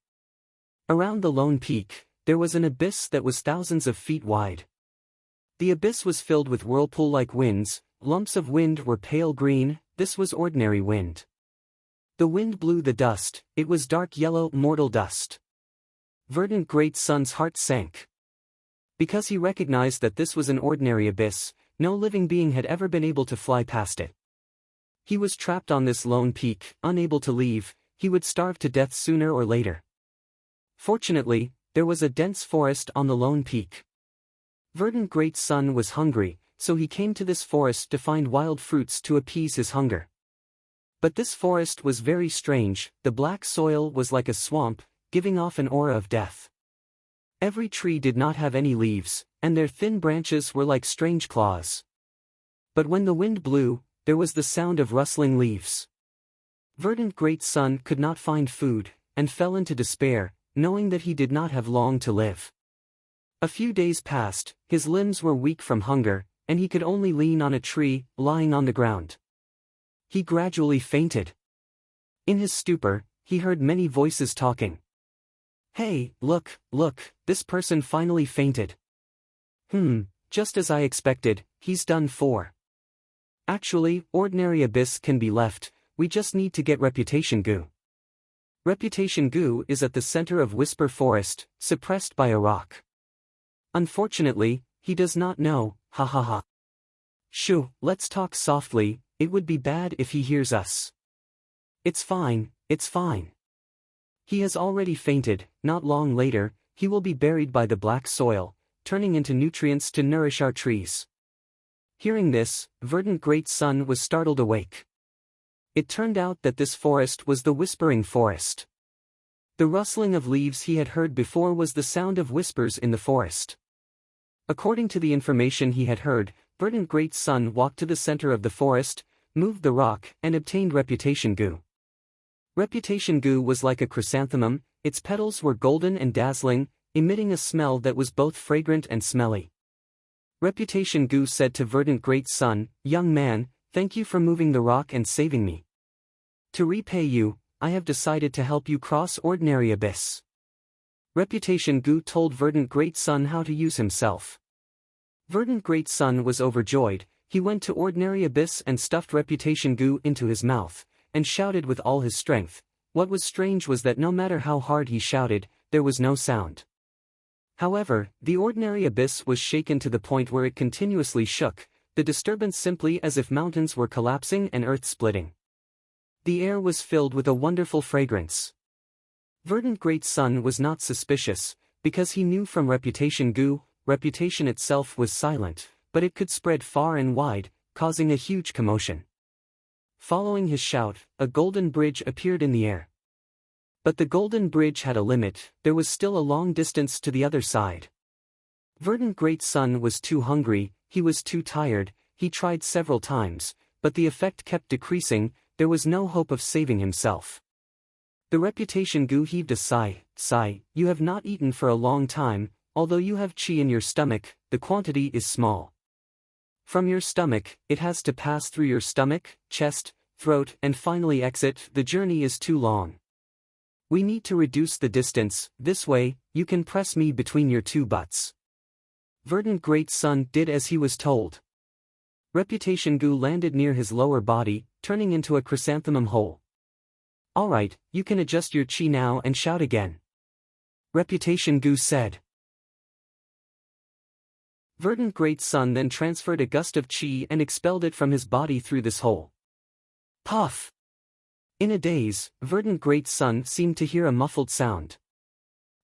Around the lone peak, there was an abyss that was thousands of feet wide. The abyss was filled with whirlpool-like winds, lumps of wind were pale green, this was ordinary wind. The wind blew the dust, it was dark yellow, mortal dust. Verdant Great Sun's heart sank. Because he recognized that this was an ordinary abyss, no living being had ever been able to fly past it. He was trapped on this lone peak, unable to leave, he would starve to death sooner or later. Fortunately, there was a dense forest on the lone peak. Verdant Great Sun was hungry, so he came to this forest to find wild fruits to appease his hunger. But this forest was very strange, the black soil was like a swamp, giving off an aura of death. Every tree did not have any leaves, and their thin branches were like strange claws. But when the wind blew, there was the sound of rustling leaves. Verdant Great Sun could not find food, and fell into despair, knowing that he did not have long to live. A few days passed, his limbs were weak from hunger, and he could only lean on a tree, lying on the ground. He gradually fainted. In his stupor, he heard many voices talking. Hey, look, this person finally fainted. Just as I expected, he's done for. Actually, ordinary abyss can be left, we just need to get reputation Gu. Reputation Gu is at the center of Whisper Forest, suppressed by a rock. Unfortunately, he does not know, ha ha ha. Shoo, let's talk softly, it would be bad if he hears us. It's fine, it's fine. He has already fainted, not long later, he will be buried by the black soil, turning into nutrients to nourish our trees. Hearing this, Verdant Great Sun was startled awake. It turned out that this forest was the Whispering Forest. The rustling of leaves he had heard before was the sound of whispers in the forest. According to the information he had heard, Verdant Great Sun walked to the center of the forest, moved the rock, and obtained reputation Gu. Reputation Gu was like a chrysanthemum, its petals were golden and dazzling, emitting a smell that was both fragrant and smelly. Reputation Gu said to Verdant Great Sun, "Young man, thank you for moving the rock and saving me. To repay you, I have decided to help you cross ordinary abyss." Reputation Gu told Verdant Great Sun how to use himself. Verdant Great Sun was overjoyed, he went to ordinary abyss and stuffed Reputation Gu into his mouth, and shouted with all his strength. What was strange was that no matter how hard he shouted, there was no sound. However, the ordinary abyss was shaken to the point where it continuously shook, the disturbance simply as if mountains were collapsing and earth splitting. The air was filled with a wonderful fragrance. Verdant Great Sun was not suspicious, because he knew from Reputation Gu, reputation itself was silent, but it could spread far and wide, causing a huge commotion. Following his shout, a golden bridge appeared in the air. But the golden bridge had a limit, there was still a long distance to the other side. Verdant Great Sun was too hungry, he was too tired, he tried several times, but the effect kept decreasing, there was no hope of saving himself. The Reputation Gu heaved a sigh, you have not eaten for a long time, although you have qi in your stomach, the quantity is small. From your stomach, it has to pass through your stomach, chest, throat, and finally exit, the journey is too long. We need to reduce the distance, this way, you can press me between your two butts. Verdant Great Sun did as he was told. Reputation Gu landed near his lower body, turning into a chrysanthemum hole. Alright, you can adjust your qi now and shout again. Reputation Gu said. Verdant Great Sun then transferred a gust of qi and expelled it from his body through this hole. Puff! In a daze, Verdant Great Sun seemed to hear a muffled sound.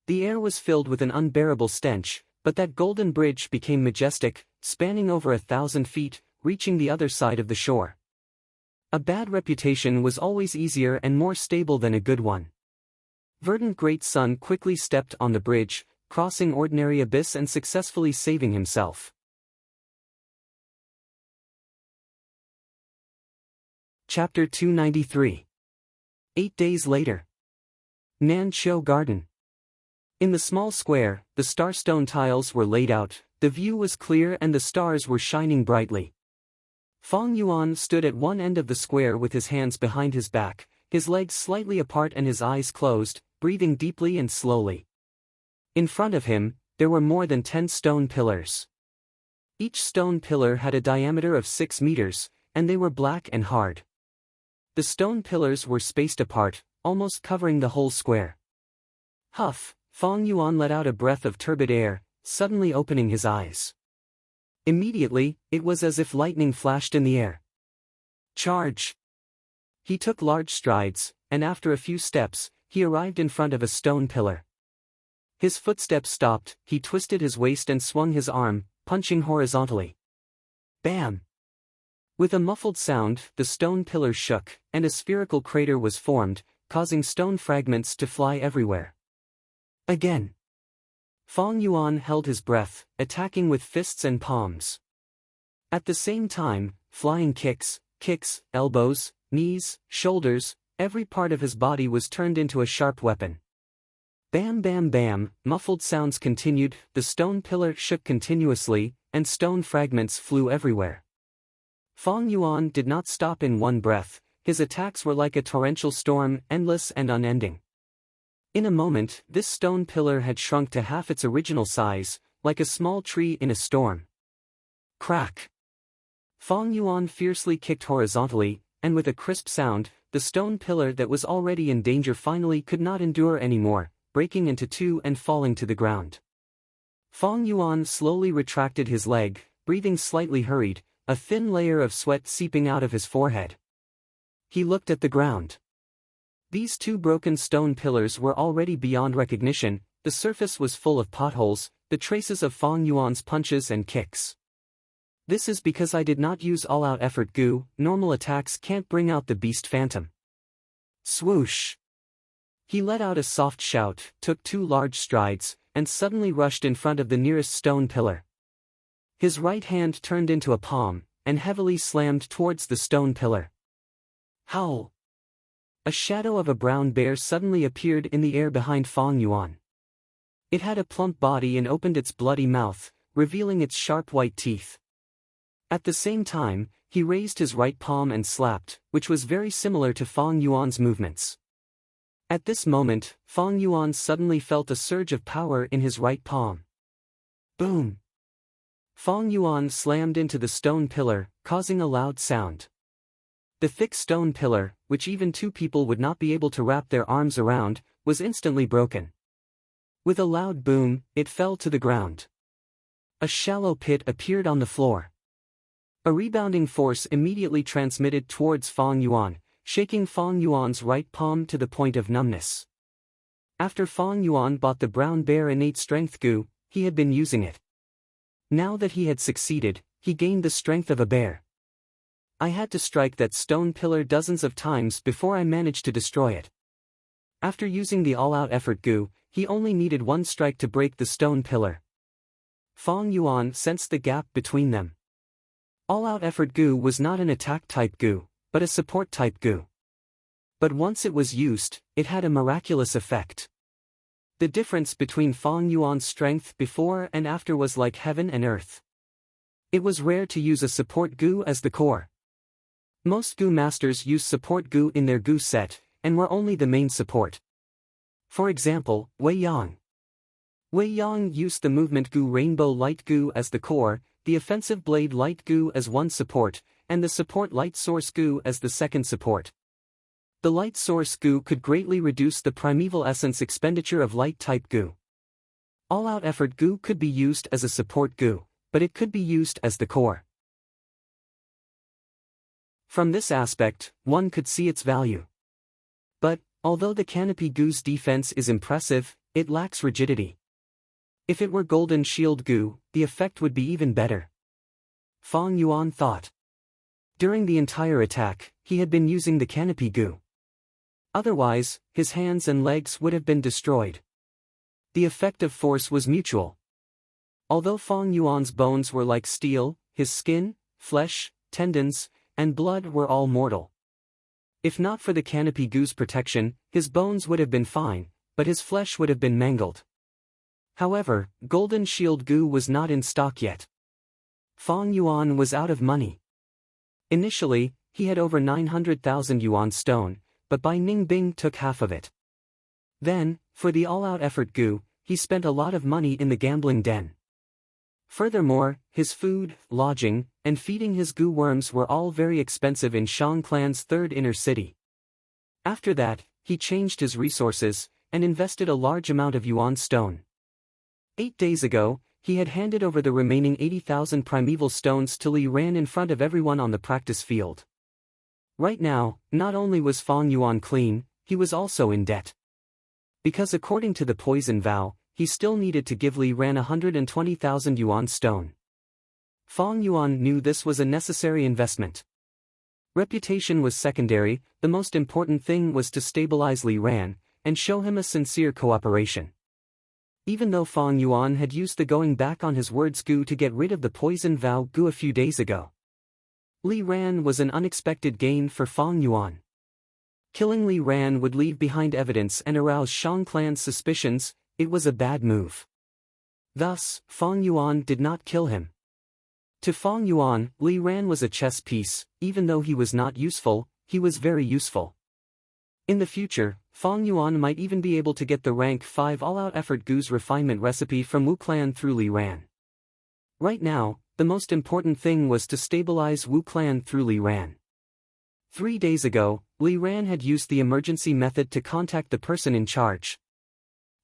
The air was filled with an unbearable stench, but that golden bridge became majestic, spanning over 1,000 feet, reaching the other side of the shore. A bad reputation was always easier and more stable than a good one. Verdant Great Sun quickly stepped on the bridge, crossing ordinary abyss and successfully saving himself. Chapter 293. 8 days later. Nancho Garden. In the small square, the starstone tiles were laid out, the view was clear and the stars were shining brightly. Fong Yuan stood at one end of the square with his hands behind his back, his legs slightly apart and his eyes closed, breathing deeply and slowly. In front of him, there were more than 10 stone pillars. Each stone pillar had a diameter of 6 meters, and they were black and hard. The stone pillars were spaced apart, almost covering the whole square. Huff, Fong Yuan let out a breath of turbid air, suddenly opening his eyes. Immediately, it was as if lightning flashed in the air. Charge! He took large strides, and after a few steps, he arrived in front of a stone pillar. His footsteps stopped, he twisted his waist and swung his arm, punching horizontally. Bam! With a muffled sound, the stone pillar shook, and a spherical crater was formed, causing stone fragments to fly everywhere. Again. Fong Yuan held his breath, attacking with fists and palms. At the same time, flying kicks, elbows, knees, shoulders, every part of his body was turned into a sharp weapon. Bam bam bam, muffled sounds continued, the stone pillar shook continuously, and stone fragments flew everywhere. Fong Yuan did not stop in one breath, his attacks were like a torrential storm, endless and unending. In a moment, this stone pillar had shrunk to half its original size, like a small tree in a storm. Crack! Fong Yuan fiercely kicked horizontally, and with a crisp sound, the stone pillar that was already in danger finally could not endure anymore, breaking into two and falling to the ground. Fong Yuan slowly retracted his leg, breathing slightly hurried, a thin layer of sweat seeping out of his forehead. He looked at the ground. These two broken stone pillars were already beyond recognition, the surface was full of potholes, the traces of Fong Yuan's punches and kicks. This is because I did not use all-out effort goo, normal attacks can't bring out the beast phantom. Swoosh! He let out a soft shout, took 2 large strides, and suddenly rushed in front of the nearest stone pillar. His right hand turned into a palm, and heavily slammed towards the stone pillar. Howl! A shadow of a brown bear suddenly appeared in the air behind Fong Yuan. It had a plump body and opened its bloody mouth, revealing its sharp white teeth. At the same time, he raised his right palm and slapped, which was very similar to Fong Yuan's movements. At this moment, Fong Yuan suddenly felt a surge of power in his right palm. Boom! Fong Yuan slammed into the stone pillar, causing a loud sound. The thick stone pillar, which even 2 people would not be able to wrap their arms around, was instantly broken. With a loud boom, it fell to the ground. A shallow pit appeared on the floor. A rebounding force immediately transmitted towards Fong Yuan, shaking Fong Yuan's right palm to the point of numbness. After Fong Yuan bought the brown bear innate strength goo, he had been using it. Now that he had succeeded, he gained the strength of a bear. I had to strike that stone pillar dozens of times before I managed to destroy it. After using the all-out effort goo, he only needed 1 strike to break the stone pillar. Fong Yuan sensed the gap between them. All-out effort goo was not an attack-type goo, but a support-type goo. But once it was used, it had a miraculous effect. The difference between Fong Yuan's strength before and after was like heaven and earth. It was rare to use a support goo as the core. Most goo masters use support goo in their goo set, and were only the main support. For example, Wei Yang. Wei Yang used the movement goo rainbow light goo as the core, the offensive blade light goo as one support, and the support light source goo as the second support. The light source goo could greatly reduce the primeval essence expenditure of light type goo. All-out effort goo could be used as a support goo, but it could be used as the core. From this aspect, one could see its value. But, although the canopy goo's defense is impressive, it lacks rigidity. If it were golden shield goo, the effect would be even better. Fong Yuan thought. During the entire attack, he had been using the canopy goo. Otherwise, his hands and legs would have been destroyed. The effect of force was mutual. Although Fong Yuan's bones were like steel, his skin, flesh, tendons, and blood were all mortal. If not for the canopy goo's protection, his bones would have been fine, but his flesh would have been mangled. However, Golden Shield goo was not in stock yet. Fong Yuan was out of money. Initially, he had over 900,000 yuan stone, but Bai Ningbing took half of it. Then, for the all-out effort goo, he spent a lot of money in the gambling den. Furthermore, his food, lodging, and feeding his goo worms were all very expensive in Shang Clan's third inner city. After that, he changed his resources, and invested a large amount of yuan stone. 8 days ago, he had handed over the remaining 80,000 primeval stones to Li Ran in front of everyone on the practice field. Right now, not only was Fong Yuan clean, he was also in debt. Because according to the poison vow, he still needed to give Li Ran 120,000 yuan stone. Fong Yuan knew this was a necessary investment. Reputation was secondary, the most important thing was to stabilize Li Ran, and show him a sincere cooperation. Even though Fong Yuan had used the going back on his words goo to get rid of the poison vow goo a few days ago. Li Ran was an unexpected gain for Fong Yuan. Killing Li Ran would leave behind evidence and arouse Shang Clan's suspicions. It was a bad move. Thus, Fong Yuan did not kill him. To Fong Yuan, Li Ran was a chess piece. Even though he was not useful, he was very useful. In the future, Fong Yuan might even be able to get the rank 5 all-out effort goo's refinement recipe from Wu Clan through Li Ran. Right now, the most important thing was to stabilize Wu Clan through Li Ran. 3 days ago, Li Ran had used the emergency method to contact the person in charge.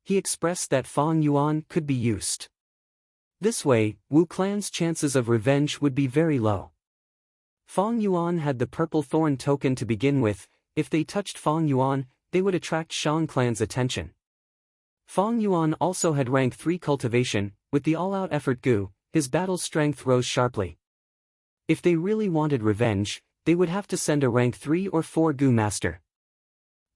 He expressed that Fong Yuan could be used. This way, Wu Clan's chances of revenge would be very low. Fong Yuan had the purple thorn token to begin with. If they touched Fong Yuan, they would attract Shang Clan's attention. Fong Yuan also had rank 3 cultivation. With the all-out effort goo, his battle strength rose sharply. If they really wanted revenge, they would have to send a rank 3 or 4 goo master.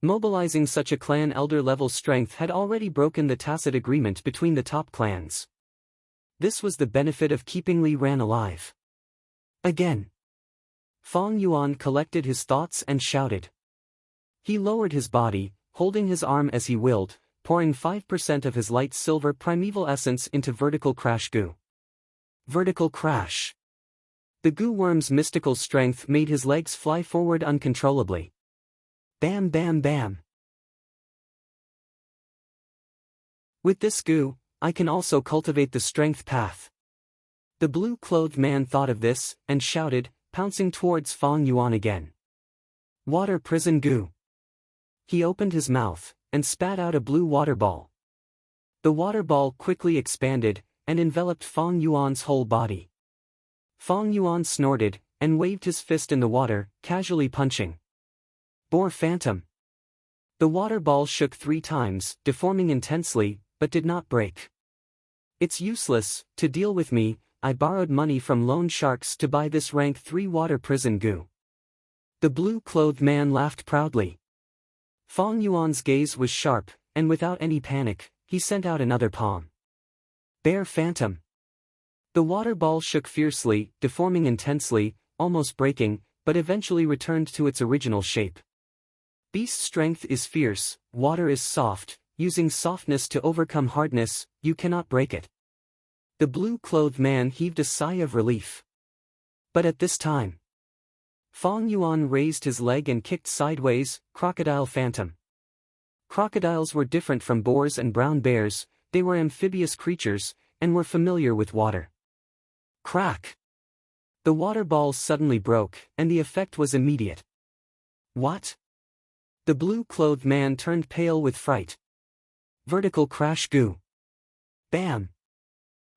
Mobilizing such a clan elder level strength had already broken the tacit agreement between the top clans. This was the benefit of keeping Li Ran alive. Again. Fong Yuan collected his thoughts and shouted. He lowered his body, holding his arm as he willed, pouring 5% of his light silver primeval essence into vertical crash goo. Vertical crash. The goo worm's mystical strength made his legs fly forward uncontrollably. Bam bam bam. With this goo, I can also cultivate the strength path. The blue-clothed man thought of this, and shouted, pouncing towards Fong Yuan again. Water prison goo. He opened his mouth, and spat out a blue water ball. The water ball quickly expanded, and enveloped Fong Yuan's whole body. Fong Yuan snorted, and waved his fist in the water, casually punching. Boar Phantom. The water ball shook 3 times, deforming intensely, but did not break. It's useless to deal with me. I borrowed money from loan sharks to buy this rank 3 water prison goo. The blue-clothed man laughed proudly. Fong Yuan's gaze was sharp, and without any panic, he sent out another palm. Bear Phantom. The water ball shook fiercely, deforming intensely, almost breaking, but eventually returned to its original shape. Beast strength is fierce, water is soft. Using softness to overcome hardness, you cannot break it. The blue-clothed man heaved a sigh of relief. But at this time, Fong Yuan raised his leg and kicked sideways. Crocodile Phantom. Crocodiles were different from boars and brown bears. They were amphibious creatures, and were familiar with water. Crack! The water balls suddenly broke, and the effect was immediate. What? The blue-clothed man turned pale with fright. Vertical crash goo. Bam!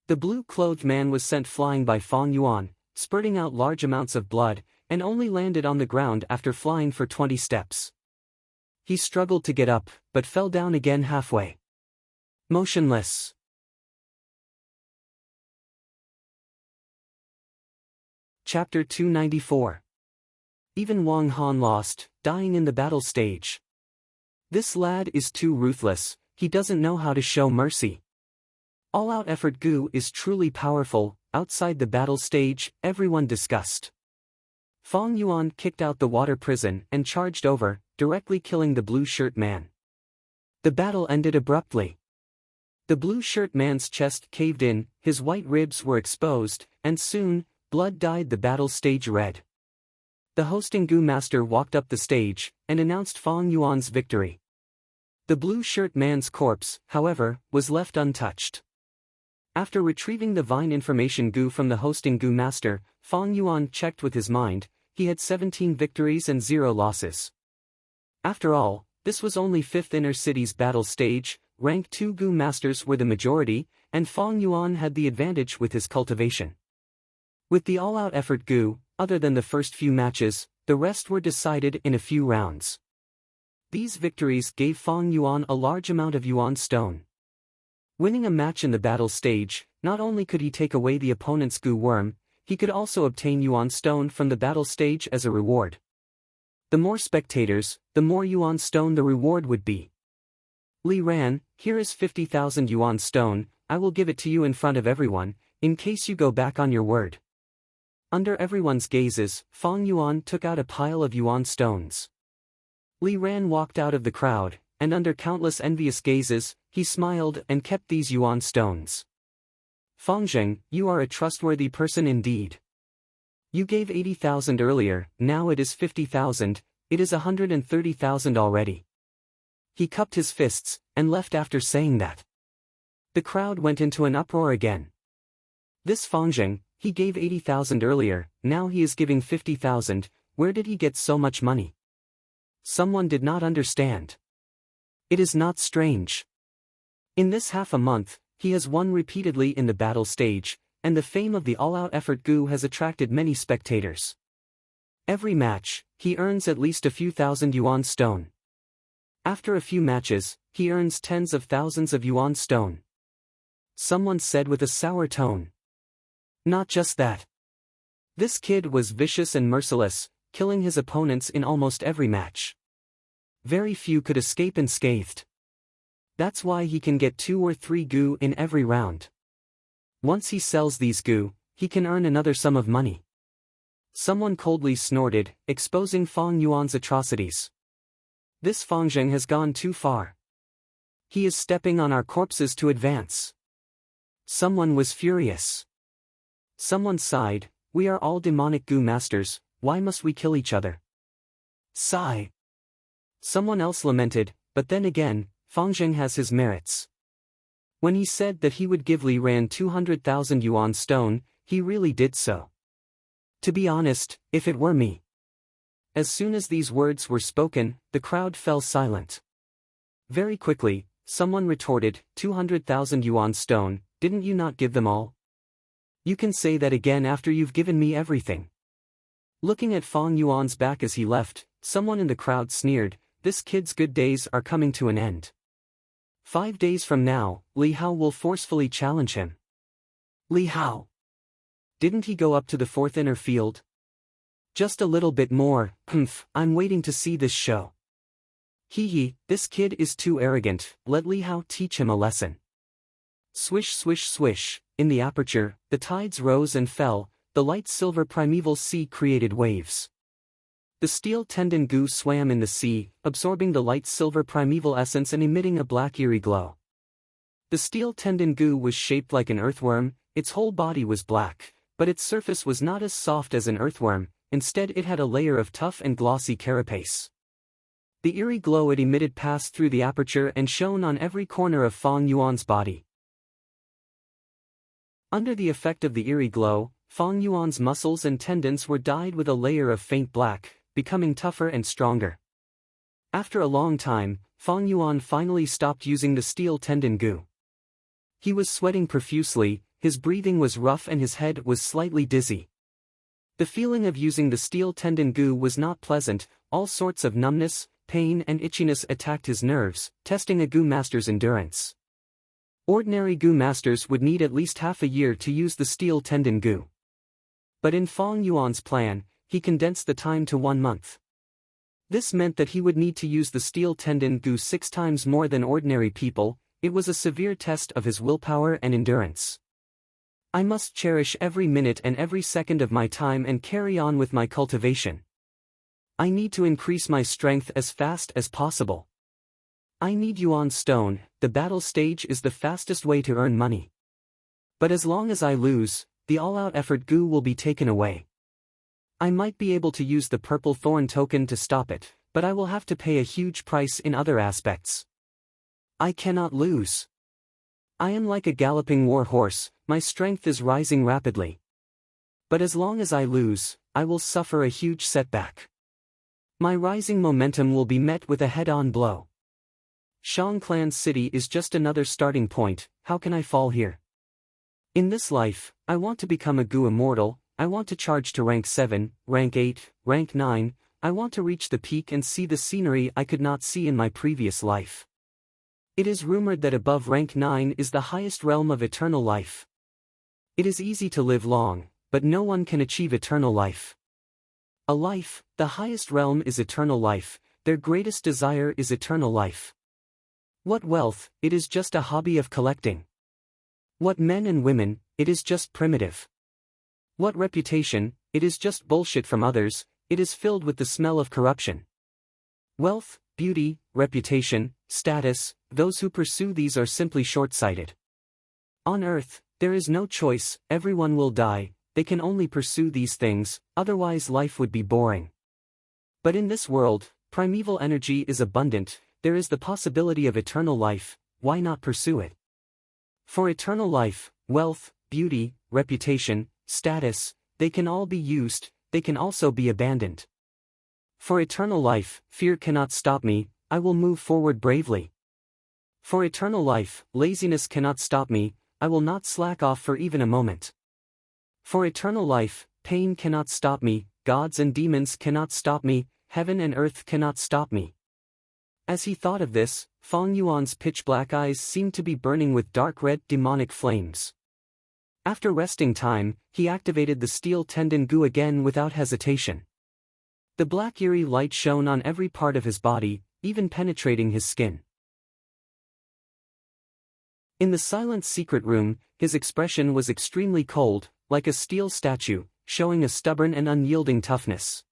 The blue-clothed man was sent flying by Fong Yuan, spurting out large amounts of blood, and only landed on the ground after flying for 20 steps. He struggled to get up, but fell down again halfway. Motionless. Chapter 294. Even Wang Han lost, dying in the battle stage. This lad is too ruthless, he doesn't know how to show mercy. All-out effort goo is truly powerful. Outside the battle stage, everyone discussed. Fong Yuan kicked out the water prison and charged over, directly killing the blue shirt man. The battle ended abruptly. The blue shirt man's chest caved in, his white ribs were exposed, and soon, blood dyed the battle stage red. The hosting goo master walked up the stage, and announced Fong Yuan's victory. The blue shirt man's corpse, however, was left untouched. After retrieving the Vine information goo from the hosting goo master, Fong Yuan checked with his mind. He had 17 victories and 0 losses. After all, this was only 5th Inner City's battle stage, rank 2 goo masters were the majority, and Fong Yuan had the advantage with his cultivation. With the all-out effort goo, other than the first few matches, the rest were decided in a few rounds. These victories gave Fong Yuan a large amount of Yuan stone. Winning a match in the battle stage, not only could he take away the opponent's goo worm, he could also obtain Yuan stone from the battle stage as a reward. The more spectators, the more Yuan stone the reward would be. Li Ran, here is 50,000 Yuan stone, I will give it to you in front of everyone, in case you go back on your word. Under everyone's gazes, Fong Yuan took out a pile of Yuan stones. Li Ran walked out of the crowd, and under countless envious gazes, he smiled and kept these Yuan stones. Fangzheng, you are a trustworthy person indeed. You gave 80,000 earlier, now it is 50,000, it is 130,000 already. He cupped his fists, and left after saying that. The crowd went into an uproar again. This Fangzheng, he gave 80,000 earlier, now he is giving 50,000, where did he get so much money? Someone did not understand. It is not strange. In this half a month, he has won repeatedly in the battle stage, and the fame of the all-out effort goo has attracted many spectators. Every match, he earns at least a few thousand Yuan stone. After a few matches, he earns tens of thousands of Yuan stone. Someone said with a sour tone. Not just that. This kid was vicious and merciless, killing his opponents in almost every match. Very few could escape unscathed. That's why he can get 2 or 3 goo in every round. Once he sells these goo, he can earn another sum of money. Someone coldly snorted, exposing Fong Yuan's atrocities. This Fangzheng has gone too far. He is stepping on our corpses to advance. Someone was furious. Someone sighed, we are all demonic goo masters, why must we kill each other? Sigh. Someone else lamented, but then again, Fangzheng has his merits. When he said that he would give Li Ran 200,000 Yuan stone, he really did so. To be honest, if it were me. As soon as these words were spoken, the crowd fell silent. Very quickly, someone retorted, 200,000 Yuan stone, didn't you not give them all? You can say that again after you've given me everything. Looking at Fong Yuan's back as he left, someone in the crowd sneered, this kid's good days are coming to an end. 5 days from now, Li Hao will forcefully challenge him. Li Hao. Didn't he go up to the 4th inner field? Just a little bit more, I'm waiting to see this show. Hee, this kid is too arrogant, let Li Hao teach him a lesson. Swish swish swish, in the aperture, the tides rose and fell, the light silver primeval sea created waves. The steel tendon goo swam in the sea, absorbing the light silver primeval essence and emitting a black eerie glow. The steel tendon goo was shaped like an earthworm, its whole body was black, but its surface was not as soft as an earthworm, instead it had a layer of tough and glossy carapace. The eerie glow it emitted passed through the aperture and shone on every corner of Fong Yuan's body. Under the effect of the eerie glow, Fong Yuan's muscles and tendons were dyed with a layer of faint black, becoming tougher and stronger. After a long time, Fong Yuan finally stopped using the steel tendon goo. He was sweating profusely, his breathing was rough and his head was slightly dizzy. The feeling of using the steel tendon goo was not pleasant, all sorts of numbness, pain and itchiness attacked his nerves, testing a goo master's endurance. Ordinary goo masters would need at least half a year to use the steel tendon goo. But in Fong Yuan's plan, he condensed the time to 1 month. This meant that he would need to use the steel tendon gu 6 times more than ordinary people. It was a severe test of his willpower and endurance. I must cherish every minute and every second of my time and carry on with my cultivation. I need to increase my strength as fast as possible. I need yuan stone. The battle stage is the fastest way to earn money. But as long as I lose, the all-out effort gu will be taken away. I might be able to use the purple thorn token to stop it, but I will have to pay a huge price in other aspects. I cannot lose. I am like a galloping war horse, my strength is rising rapidly. But as long as I lose, I will suffer a huge setback. My rising momentum will be met with a head-on blow. Shang Clan's city is just another starting point. How can I fall here? In this life, I want to become a gu immortal. I want to charge to rank 7, rank 8, rank 9, I want to reach the peak and see the scenery I could not see in my previous life. It is rumored that above rank 9 is the highest realm of eternal life. It is easy to live long, but no one can achieve eternal life. A life, the highest realm is eternal life, their greatest desire is eternal life. What wealth, it is just a hobby of collecting. What men and women, it is just primitive. What reputation, it is just bullshit from others, it is filled with the smell of corruption. Wealth, beauty, reputation, status, those who pursue these are simply short-sighted. On earth, there is no choice, everyone will die, they can only pursue these things, otherwise life would be boring. But in this world, primeval energy is abundant, there is the possibility of eternal life, why not pursue it? For eternal life, wealth, beauty, reputation, status, they can all be used, they can also be abandoned. For eternal life, fear cannot stop me, I will move forward bravely. For eternal life, laziness cannot stop me, I will not slack off for even a moment. For eternal life, pain cannot stop me, gods and demons cannot stop me, heaven and earth cannot stop me. As he thought of this, Fang Yuan's pitch-black eyes seemed to be burning with dark red demonic flames. After resting time, he activated the steel tendon gu again without hesitation. The black eerie light shone on every part of his body, even penetrating his skin. In the silent secret room, his expression was extremely cold, like a steel statue, showing a stubborn and unyielding toughness.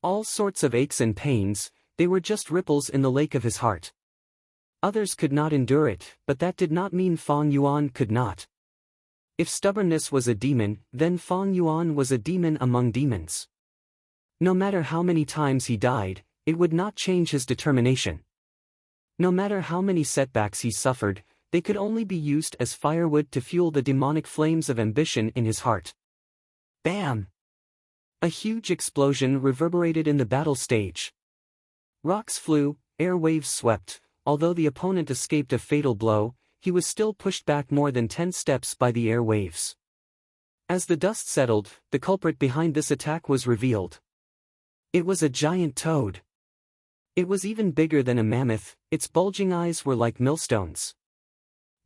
All sorts of aches and pains, they were just ripples in the lake of his heart. Others could not endure it, but that did not mean Fang Yuan could not. If stubbornness was a demon, then Fang Yuan was a demon among demons. No matter how many times he died, it would not change his determination. No matter how many setbacks he suffered, they could only be used as firewood to fuel the demonic flames of ambition in his heart. Bam! A huge explosion reverberated in the battle stage. Rocks flew, air waves swept, although the opponent escaped a fatal blow, he was still pushed back more than 10 steps by the air waves. As the dust settled, the culprit behind this attack was revealed. It was a giant toad. It was even bigger than a mammoth, its bulging eyes were like millstones.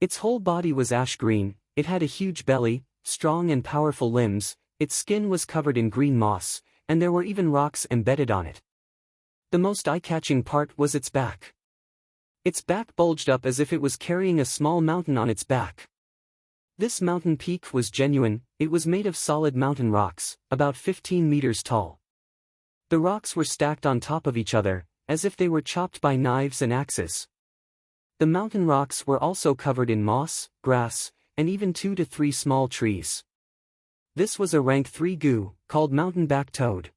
Its whole body was ash green, it had a huge belly, strong and powerful limbs, its skin was covered in green moss, and there were even rocks embedded on it. The most eye-catching part was its back. Its back bulged up as if it was carrying a small mountain on its back. This mountain peak was genuine, it was made of solid mountain rocks, about 15 meters tall. The rocks were stacked on top of each other, as if they were chopped by knives and axes. The mountain rocks were also covered in moss, grass, and even 2 to 3 small trees. This was a rank 3 gu, called mountain-back toad.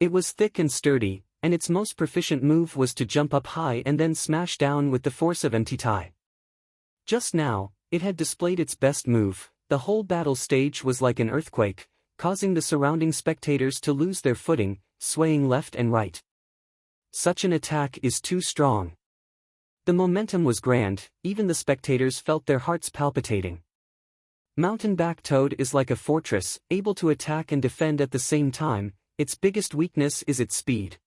It was thick and sturdy, and its most proficient move was to jump up high and then smash down with the force of MTI. Just now, it had displayed its best move, the whole battle stage was like an earthquake, causing the surrounding spectators to lose their footing, swaying left and right. Such an attack is too strong. The momentum was grand, even the spectators felt their hearts palpitating. Mountain-back toad is like a fortress, able to attack and defend at the same time, its biggest weakness is its speed.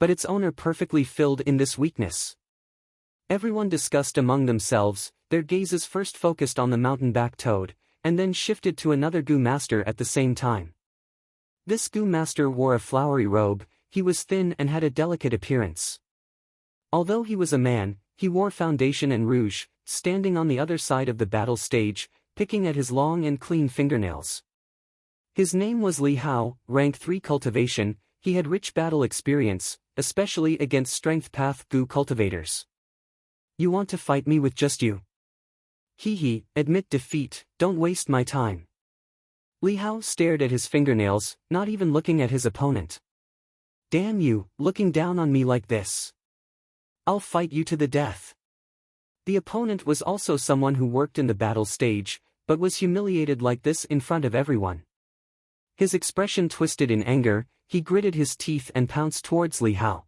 But its owner perfectly filled in this weakness. Everyone discussed among themselves, their gazes first focused on the mountain-back toad, and then shifted to another gu master at the same time. This gu master wore a flowery robe, he was thin and had a delicate appearance. Although he was a man, he wore foundation and rouge, standing on the other side of the battle stage, picking at his long and clean fingernails. His name was Li Hao, rank 3 cultivation. He had rich battle experience, especially against strength path Gu cultivators. You want to fight me with just you? Hee, admit defeat, don't waste my time. Li Hao stared at his fingernails, not even looking at his opponent. Damn you, looking down on me like this. I'll fight you to the death. The opponent was also someone who worked in the battle stage, but was humiliated like this in front of everyone. His expression twisted in anger, he gritted his teeth and pounced towards Li Hao.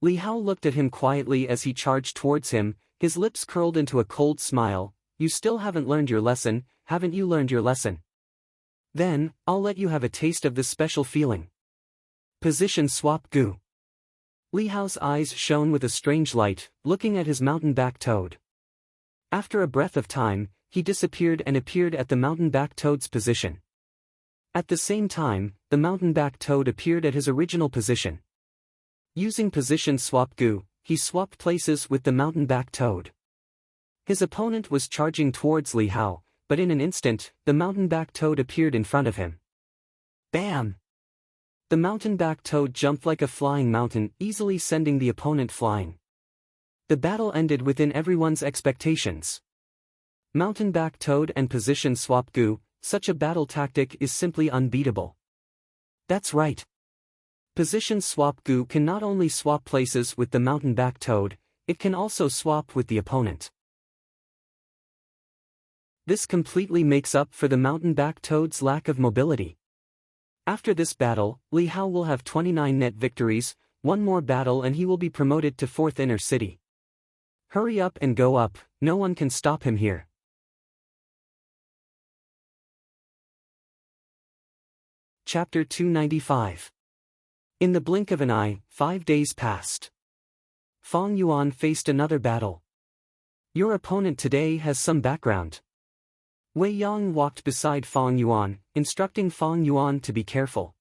Li Hao looked at him quietly as he charged towards him, his lips curled into a cold smile. You still haven't learned your lesson, haven't you learned your lesson? Then, I'll let you have a taste of this special feeling. Position swap Gu. Li Hao's eyes shone with a strange light, looking at his mountain-back toad. After a breath of time, he disappeared and appeared at the mountain-back toad's position. At the same time, the mountain-back toad appeared at his original position. Using position swap Gu, he swapped places with the mountain-back toad. His opponent was charging towards Li Hao, but in an instant, the mountain-back toad appeared in front of him. Bam! The mountain-back toad jumped like a flying mountain, easily sending the opponent flying. The battle ended within everyone's expectations. Mountain-back toad and position swap Gu, such a battle tactic is simply unbeatable. That's right. Position swap Gu can not only swap places with the mountain-back toad, it can also swap with the opponent. This completely makes up for the mountain-back toad's lack of mobility. After this battle, Li Hao will have 29 net victories, one more battle and he will be promoted to 4th inner city. Hurry up and go up, no one can stop him here. Chapter 295. In the blink of an eye, 5 days passed. Fang Yuan faced another battle. Your opponent today has some background. Wei Yang walked beside Fang Yuan, instructing Fang Yuan to be careful.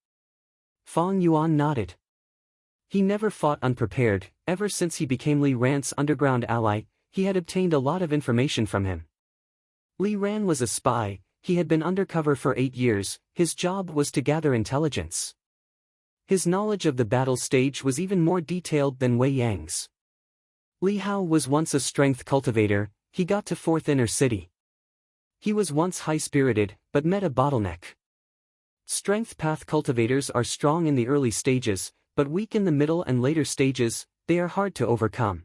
Fang Yuan nodded. He never fought unprepared. Ever since he became Li Ran's underground ally, he had obtained a lot of information from him. Li Ran was a spy. He had been undercover for 8 years, his job was to gather intelligence. His knowledge of the battle stage was even more detailed than Wei Yang's. Li Hao was once a strength cultivator, he got to 4th inner city. He was once high-spirited, but met a bottleneck. Strength path cultivators are strong in the early stages, but weak in the middle and later stages, they are hard to overcome.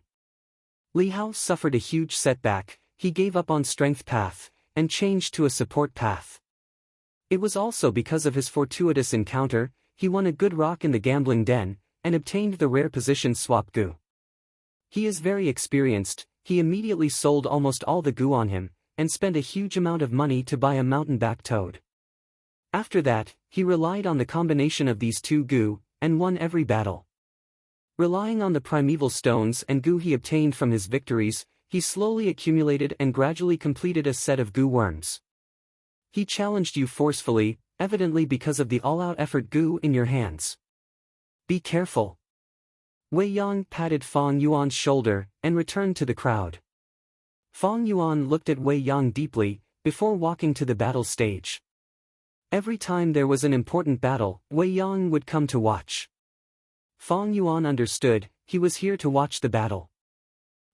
Li Hao suffered a huge setback, he gave up on strength path, and changed to a support path. It was also because of his fortuitous encounter, he won a good rock in the gambling den, and obtained the rare position swap Gu. He is very experienced, he immediately sold almost all the Gu on him, and spent a huge amount of money to buy a mountain-back toad. After that, he relied on the combination of these two Gu, and won every battle. Relying on the primeval stones and Gu he obtained from his victories, he slowly accumulated and gradually completed a set of Gu worms. He challenged you forcefully, evidently because of the all-out effort Gu in your hands. Be careful. Wei Yang patted Fang Yuan's shoulder, and returned to the crowd. Fang Yuan looked at Wei Yang deeply, before walking to the battle stage. Every time there was an important battle, Wei Yang would come to watch. Fang Yuan understood, he was here to watch the battle.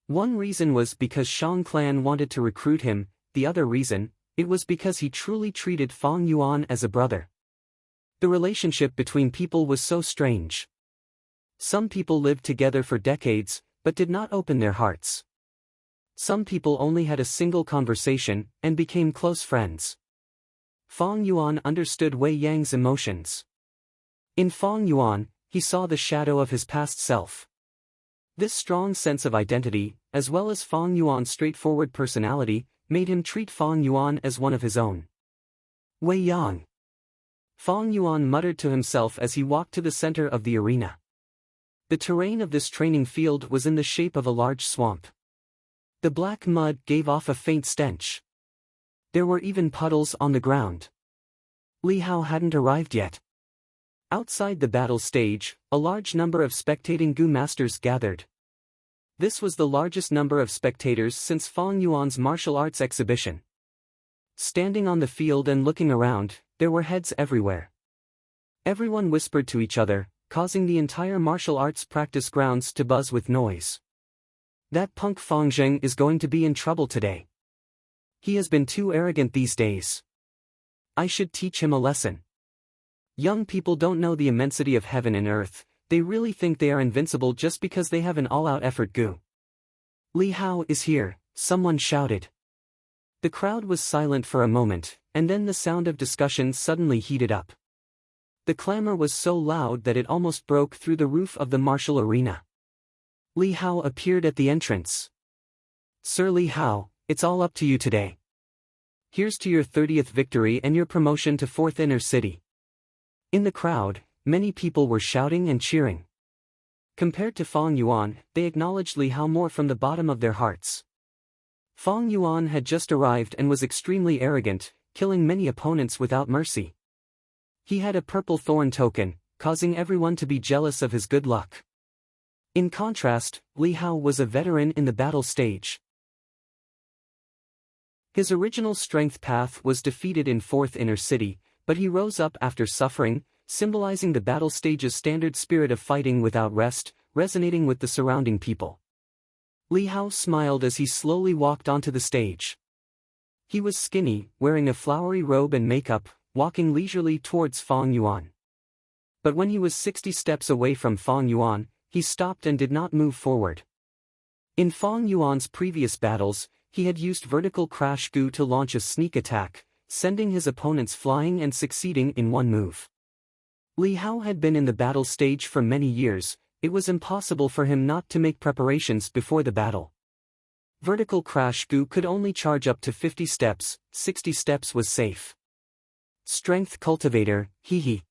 One reason was because Shang clan wanted to recruit him, the other reason, it was because he truly treated Fang Yuan as a brother. The relationship between people was so strange. Some people lived together for decades, but did not open their hearts. Some people only had a single conversation, and became close friends. Fang Yuan understood Wei Yang's emotions. In Fang Yuan, he saw the shadow of his past self. This strong sense of identity, as well as Fang Yuan's straightforward personality, made him treat Fang Yuan as one of his own. Wei Yang. Fang Yuan muttered to himself as he walked to the center of the arena. The terrain of this training field was in the shape of a large swamp. The black mud gave off a faint stench. There were even puddles on the ground. Li Hao hadn't arrived yet. Outside the battle stage, a large number of spectating Gu masters gathered. This was the largest number of spectators since Fang Yuan's martial arts exhibition. Standing on the field and looking around, there were heads everywhere. Everyone whispered to each other, causing the entire martial arts practice grounds to buzz with noise. That punk Fang Zheng is going to be in trouble today. He has been too arrogant these days. I should teach him a lesson. Young people don't know the immensity of heaven and earth, they really think they are invincible just because they have an all-out effort Gu. Li Hao is here, someone shouted. The crowd was silent for a moment, and then the sound of discussion suddenly heated up. The clamor was so loud that it almost broke through the roof of the martial arena. Li Hao appeared at the entrance. Sir Li Hao, it's all up to you today. Here's to your 30th victory and your promotion to 4th Inner City. In the crowd, many people were shouting and cheering. Compared to Fang Yuan, they acknowledged Li Hao more from the bottom of their hearts. Fang Yuan had just arrived and was extremely arrogant, killing many opponents without mercy. He had a purple thorn token, causing everyone to be jealous of his good luck. In contrast, Li Hao was a veteran in the battle stage. His original strength path was defeated in 4th Inner City, but he rose up after suffering, symbolizing the battle stage's standard spirit of fighting without rest, resonating with the surrounding people. Li Hao smiled as he slowly walked onto the stage. He was skinny, wearing a flowery robe and makeup, walking leisurely towards Fang Yuan. But when he was 60 steps away from Fang Yuan, he stopped and did not move forward. In Fang Yuan's previous battles, he had used vertical crash Gu to launch a sneak attack, sending his opponents flying and succeeding in one move. Li Hao had been in the battle stage for many years, it was impossible for him not to make preparations before the battle. Vertical crash Gu could only charge up to 50 steps, 60 steps was safe. Strength cultivator, he.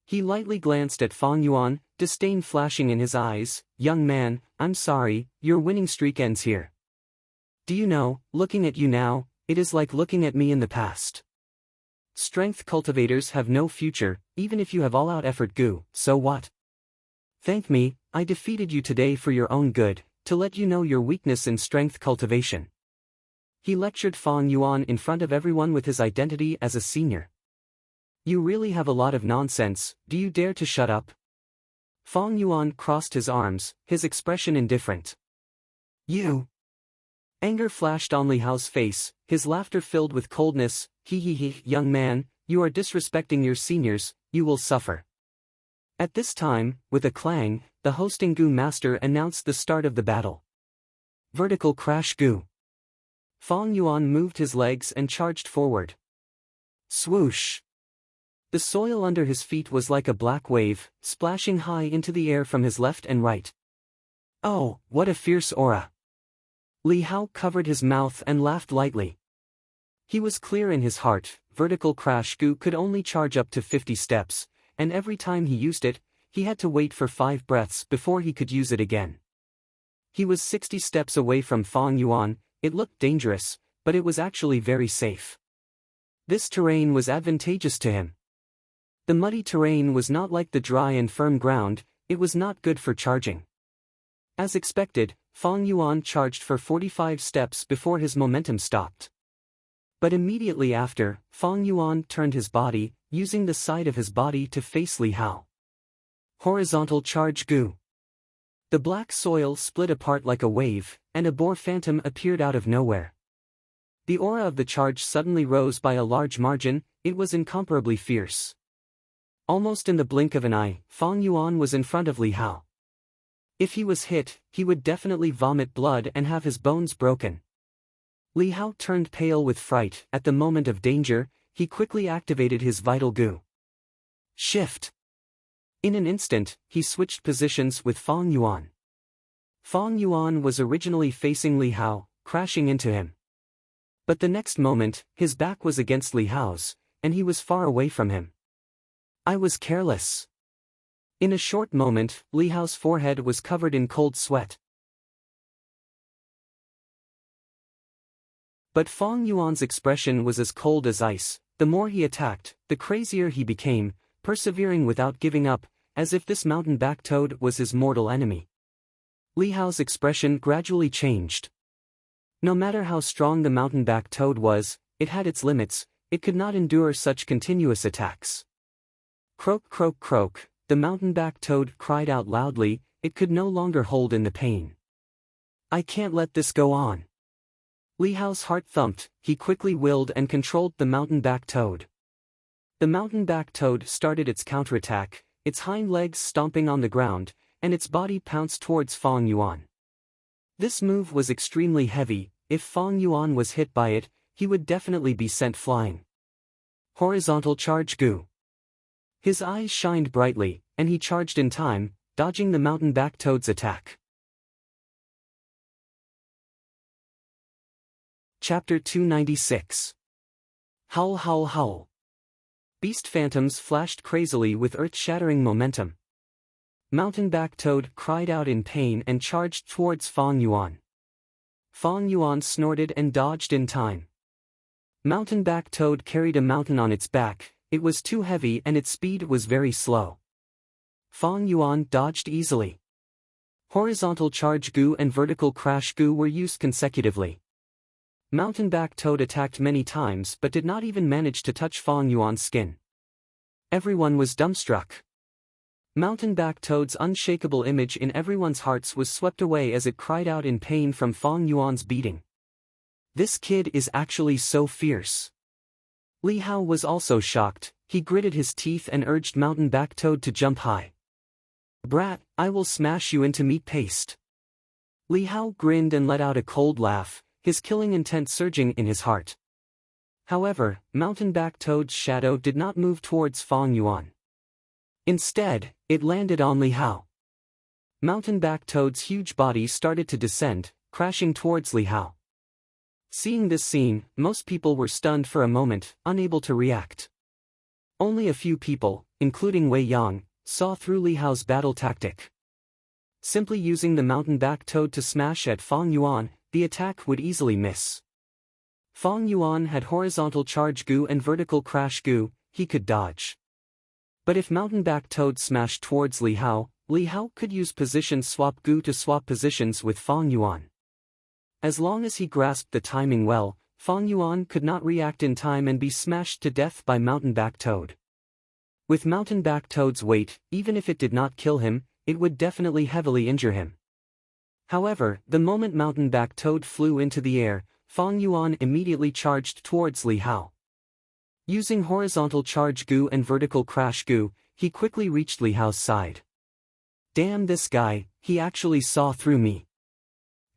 He lightly glanced at Fang Yuan, disdain flashing in his eyes. Young man, I'm sorry, your winning streak ends here. Do you know, looking at you now, it is like looking at me in the past. Strength cultivators have no future, even if you have all-out effort Gu, so what? Thank me, I defeated you today for your own good, to let you know your weakness in strength cultivation. He lectured Fang Yuan in front of everyone with his identity as a senior. You really have a lot of nonsense, do you dare to shut up? Fang Yuan crossed his arms, his expression indifferent. You! Anger flashed on Li Hao's face, his laughter filled with coldness. Young man, you are disrespecting your seniors, you will suffer. At this time, with a clang, the hosting Gu master announced the start of the battle. Vertical crash Gu. Fang Yuan moved his legs and charged forward. Swoosh! The soil under his feet was like a black wave, splashing high into the air from his left and right. Oh, what a fierce aura! Li Hao covered his mouth and laughed lightly. He was clear in his heart, vertical crash Gu could only charge up to 50 steps, and every time he used it, he had to wait for 5 breaths before he could use it again. He was 60 steps away from Fang Yuan. It looked dangerous, but it was actually very safe. This terrain was advantageous to him. The muddy terrain was not like the dry and firm ground, it was not good for charging. As expected, Fang Yuan charged for 45 steps before his momentum stopped. But immediately after, Fang Yuan turned his body, using the side of his body to face Li Hao. Horizontal charge Gu. The black soil split apart like a wave, and a boar phantom appeared out of nowhere. The aura of the charge suddenly rose by a large margin, it was incomparably fierce. Almost in the blink of an eye, Fang Yuan was in front of Li Hao. If he was hit, he would definitely vomit blood and have his bones broken. Li Hao turned pale with fright. At the moment of danger, he quickly activated his vital Gu. Shift! In an instant, he switched positions with Fang Yuan. Fang Yuan was originally facing Li Hao, crashing into him. But the next moment, his back was against Li Hao's, and he was far away from him. I was careless. In a short moment, Li Hao's forehead was covered in cold sweat. But Fang Yuan's expression was as cold as ice. The more he attacked, the crazier he became, persevering without giving up, as if this mountain-back toad was his mortal enemy. Li Hao's expression gradually changed. No matter how strong the mountain-back toad was, it had its limits. It could not endure such continuous attacks. Croak, croak, croak, the mountain-back toad cried out loudly. It could no longer hold in the pain. I can't let this go on. Li Hao's heart thumped. He quickly willed and controlled the mountain-back toad. The mountain-back toad started its counterattack, its hind legs stomping on the ground, and its body pounced towards Fang Yuan. This move was extremely heavy. If Fang Yuan was hit by it, he would definitely be sent flying. Horizontal charge Gu. His eyes shined brightly, and he charged in time, dodging the mountain-back toad's attack. Chapter 296. Howl, howl, howl. Beast phantoms flashed crazily with earth-shattering momentum. Mountain-back toad cried out in pain and charged towards Fang Yuan. Fang Yuan snorted and dodged in time. Mountain-back toad carried a mountain on its back. It was too heavy and its speed was very slow. Fang Yuan dodged easily. Horizontal charge Gu and vertical crash Gu were used consecutively. Mountain-back toad attacked many times but did not even manage to touch Fang Yuan's skin. Everyone was dumbstruck. Mountain-back toad's unshakable image in everyone's hearts was swept away as it cried out in pain from Fang Yuan's beating. This kid is actually so fierce. Li Hao was also shocked. He gritted his teeth and urged mountain-back toad to jump high. Brat, I will smash you into meat paste. Li Hao grinned and let out a cold laugh, his killing intent surging in his heart. However, mountain-back toad's shadow did not move towards Fang Yuan. Instead, it landed on Li Hao. Mountain-back toad's huge body started to descend, crashing towards Li Hao. Seeing this scene, most people were stunned for a moment, unable to react. Only a few people, including Wei Yang, saw through Li Hao's battle tactic. Simply using the mountain-back toad to smash at Fang Yuan, the attack would easily miss. Fang Yuan had horizontal charge Gu and vertical crash Gu. He could dodge. But if mountain-back toad smashed towards Li Hao could use position swap Gu to swap positions with Fang Yuan. As long as he grasped the timing well, Fang Yuan could not react in time and be smashed to death by mountain-back toad. With mountain-back toad's weight, even if it did not kill him, it would definitely heavily injure him. However, the moment mountain-back toad flew into the air, Fang Yuan immediately charged towards Li Hao. Using horizontal charge Gu and vertical crash Gu, he quickly reached Li Hao's side. Damn this guy, he actually saw through me.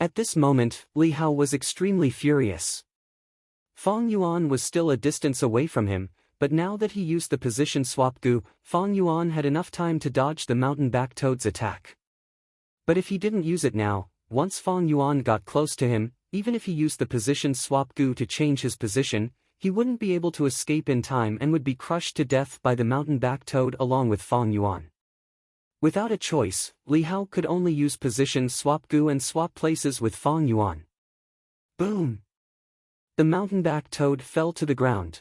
At this moment, Li Hao was extremely furious. Fang Yuan was still a distance away from him, but now that he used the position swap Gu, Fang Yuan had enough time to dodge the mountain-back toad's attack. But if he didn't use it now, once Fang Yuan got close to him, even if he used the position swap Gu to change his position, he wouldn't be able to escape in time and would be crushed to death by the mountain-back toad along with Fang Yuan. Without a choice, Li Hao could only use position swap Gu and swap places with Fang Yuan. Boom! The mountain-back toad fell to the ground.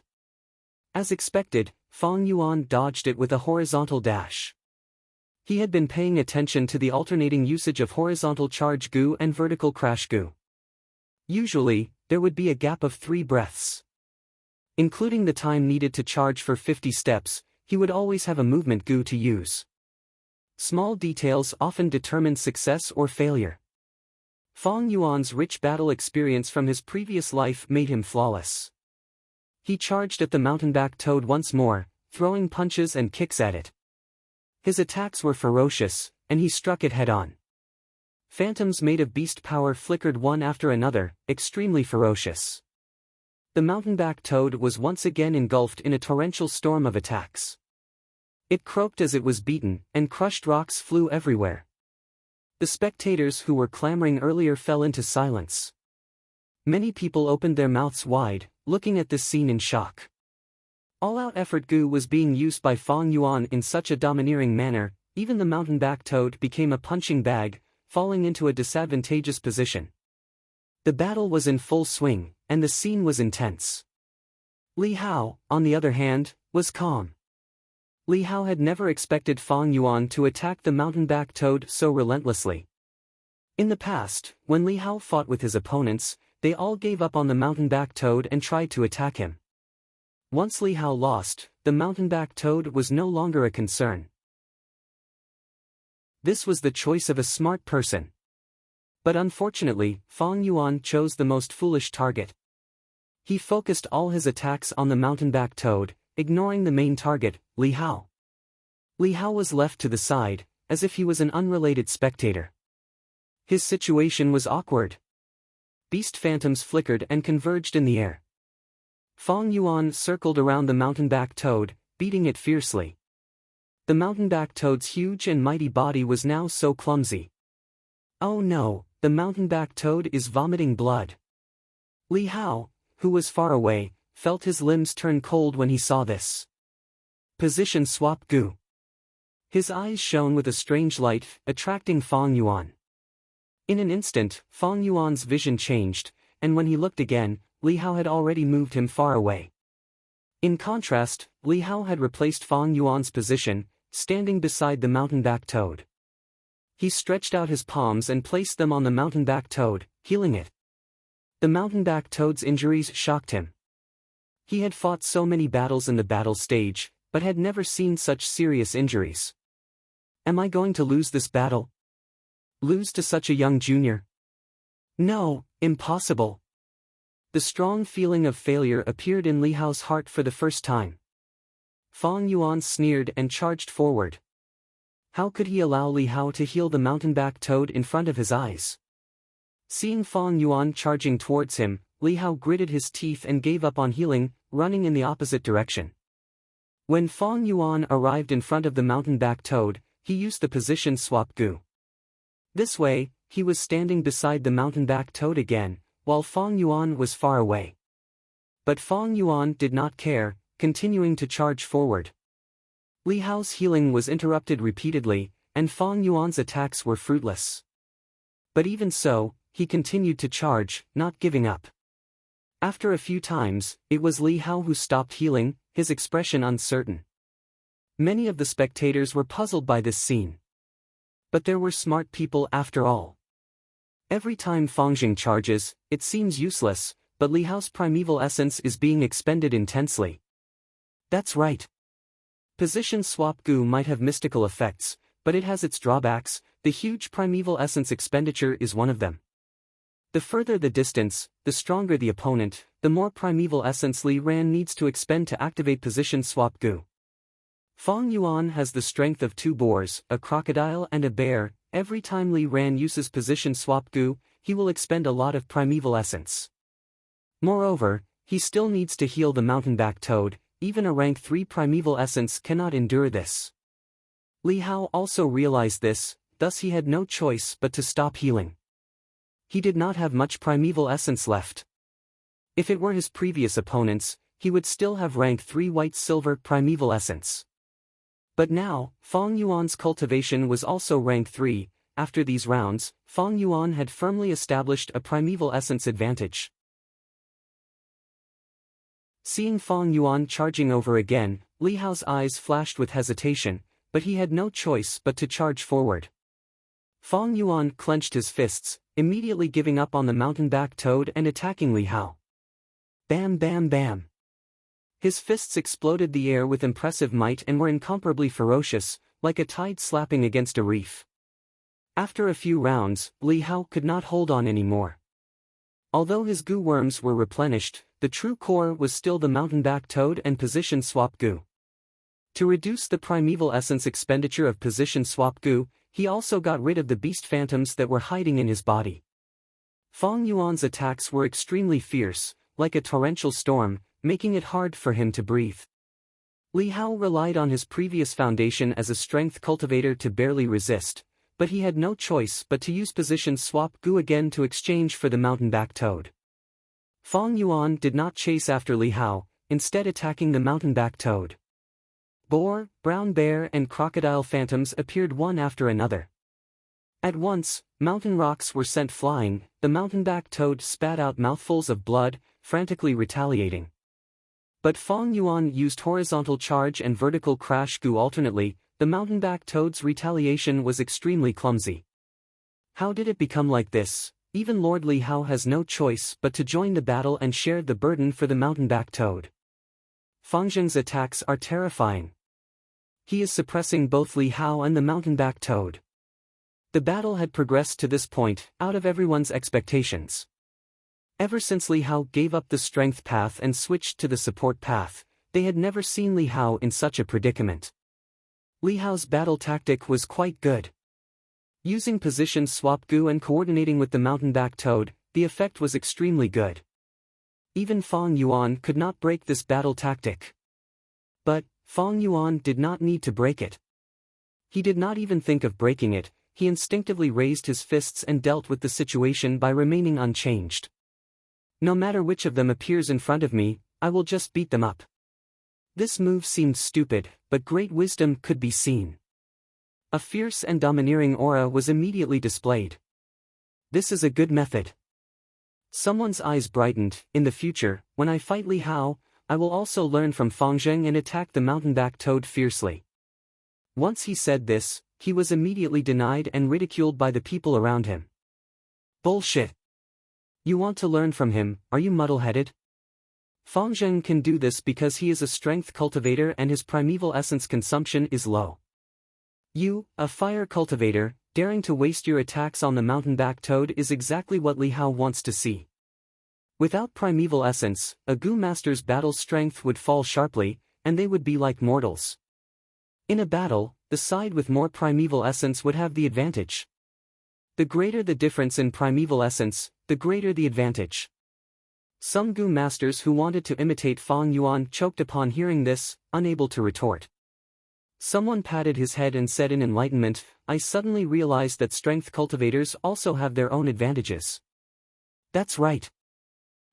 As expected, Fang Yuan dodged it with a horizontal dash. He had been paying attention to the alternating usage of horizontal charge Gu and vertical crash Gu. Usually, there would be a gap of 3 breaths. Including the time needed to charge for 50 steps, he would always have a movement Gu to use. Small details often determine success or failure. Fang Yuan's rich battle experience from his previous life made him flawless. He charged at the mountain-back toad once more, throwing punches and kicks at it. His attacks were ferocious, and he struck it head-on. Phantoms made of beast power flickered one after another, extremely ferocious. The mountain-back toad was once again engulfed in a torrential storm of attacks. It croaked as it was beaten, and crushed rocks flew everywhere. The spectators who were clamoring earlier fell into silence. Many people opened their mouths wide, looking at this scene in shock. All-out effort Gu was being used by Fang Yuan in such a domineering manner, even the mountain-back toad became a punching bag, falling into a disadvantageous position. The battle was in full swing, and the scene was intense. Li Hao, on the other hand, was calm. Li Hao had never expected Fang Yuan to attack the mountain-back toad so relentlessly. In the past, when Li Hao fought with his opponents, they all gave up on the mountain-back toad and tried to attack him. Once Li Hao lost, the mountain-back toad was no longer a concern. This was the choice of a smart person. But unfortunately, Fang Yuan chose the most foolish target. He focused all his attacks on the mountain-back toad, ignoring the main target, Li Hao. Li Hao was left to the side, as if he was an unrelated spectator. His situation was awkward. Beast phantoms flickered and converged in the air. Fang Yuan circled around the mountain-back toad, beating it fiercely. The mountain-back toad's huge and mighty body was now so clumsy. Oh no, the mountain-back toad is vomiting blood. Li Hao, who was far away, felt his limbs turn cold when he saw this. Position swap gu. His eyes shone with a strange light, attracting Fang Yuan. In an instant, Fang Yuan's vision changed, and when he looked again, Li Hao had already moved him far away. In contrast, Li Hao had replaced Fang Yuan's position, standing beside the mountain-back toad. He stretched out his palms and placed them on the mountain-back toad, healing it. The mountain-back toad's injuries shocked him. He had fought so many battles in the battle stage, but had never seen such serious injuries. Am I going to lose this battle? Lose to such a young junior? No, impossible. The strong feeling of failure appeared in Li Hao's heart for the first time. Fang Yuan sneered and charged forward. How could he allow Li Hao to heal the mountain-back toad in front of his eyes? Seeing Fang Yuan charging towards him, Li Hao gritted his teeth and gave up on healing, running in the opposite direction. When Fang Yuan arrived in front of the mountain-back toad, he used the position swap gu. This way, he was standing beside the mountain-back toad again, while Fang Yuan was far away. But Fang Yuan did not care, continuing to charge forward. Li Hao's healing was interrupted repeatedly, and Fang Yuan's attacks were fruitless. But even so, he continued to charge, not giving up. After a few times, it was Li Hao who stopped healing, his expression uncertain. Many of the spectators were puzzled by this scene. But there were smart people after all. Every time Fangjing charges, it seems useless, but Li Hao's primeval essence is being expended intensely. That's right. Position swap gu might have mystical effects, but it has its drawbacks. The huge primeval essence expenditure is one of them. The further the distance, the stronger the opponent, the more primeval essence Li Ran needs to expend to activate position swap gu. Fang Yuan has the strength of two boars, a crocodile and a bear. Every time Li Ran uses position swap gu, he will expend a lot of primeval essence. Moreover, he still needs to heal the mountain-back toad. Even a rank 3 primeval essence cannot endure this. Li Hao also realized this, thus he had no choice but to stop healing. He did not have much primeval essence left. If it were his previous opponents, he would still have rank 3 white-silver primeval essence. But now, Fang Yuan's cultivation was also rank 3. After these rounds, Fang Yuan had firmly established a primeval essence advantage. Seeing Fang Yuan charging over again, Li Hao's eyes flashed with hesitation, but he had no choice but to charge forward. Fang Yuan clenched his fists, immediately giving up on the mountain-back toad and attacking Li Hao. Bam bam bam. His fists exploded the air with impressive might and were incomparably ferocious, like a tide slapping against a reef. After a few rounds, Li Hao could not hold on anymore. Although his gu worms were replenished, the true core was still the mountain-back toad and position swap gu. To reduce the primeval essence expenditure of position swap gu, he also got rid of the beast phantoms that were hiding in his body. Fang Yuan's attacks were extremely fierce, like a torrential storm, making it hard for him to breathe. Li Hao relied on his previous foundation as a strength cultivator to barely resist, but he had no choice but to use position swap gu again to exchange for the mountain-back toad. Fang Yuan did not chase after Li Hao, instead attacking the mountain-back toad. Boar, brown bear and crocodile phantoms appeared one after another. At once, mountain rocks were sent flying, the mountain-back toad spat out mouthfuls of blood, frantically retaliating. But Fong Yuan used horizontal charge and vertical crash gu alternately. The mountainback toad's retaliation was extremely clumsy. How did it become like this? Even Lord Li Hao has no choice but to join the battle and share the burden for the mountainback toad. Fang Zheng's attacks are terrifying. He is suppressing both Li Hao and the mountainback toad. The battle had progressed to this point, out of everyone's expectations. Ever since Li Hao gave up the strength path and switched to the support path, they had never seen Li Hao in such a predicament. Li Hao's battle tactic was quite good. Using position swap gu and coordinating with the mountainback toad, the effect was extremely good. Even Fong Yuan could not break this battle tactic. But Fong Yuan did not need to break it. He did not even think of breaking it. He instinctively raised his fists and dealt with the situation by remaining unchanged. No matter which of them appears in front of me, I will just beat them up. This move seemed stupid, but great wisdom could be seen. A fierce and domineering aura was immediately displayed. This is a good method. Someone's eyes brightened. In the future, when I fight Li Hao, I will also learn from Fang Zheng and attack the mountainback toad fiercely. Once he said this, he was immediately denied and ridiculed by the people around him. Bullshit. You want to learn from him, are you muddle-headed? Fang Zheng can do this because he is a strength cultivator and his primeval essence consumption is low. You, a fire cultivator, daring to waste your attacks on the mountainback toad is exactly what Li Hao wants to see. Without primeval essence, a Gu master's battle strength would fall sharply, and they would be like mortals. In a battle, the side with more primeval essence would have the advantage. The greater the difference in primeval essence, the greater the advantage. Some Gu masters who wanted to imitate Fong Yuan choked upon hearing this, unable to retort. Someone patted his head and said in enlightenment, I suddenly realized that strength cultivators also have their own advantages. That's right.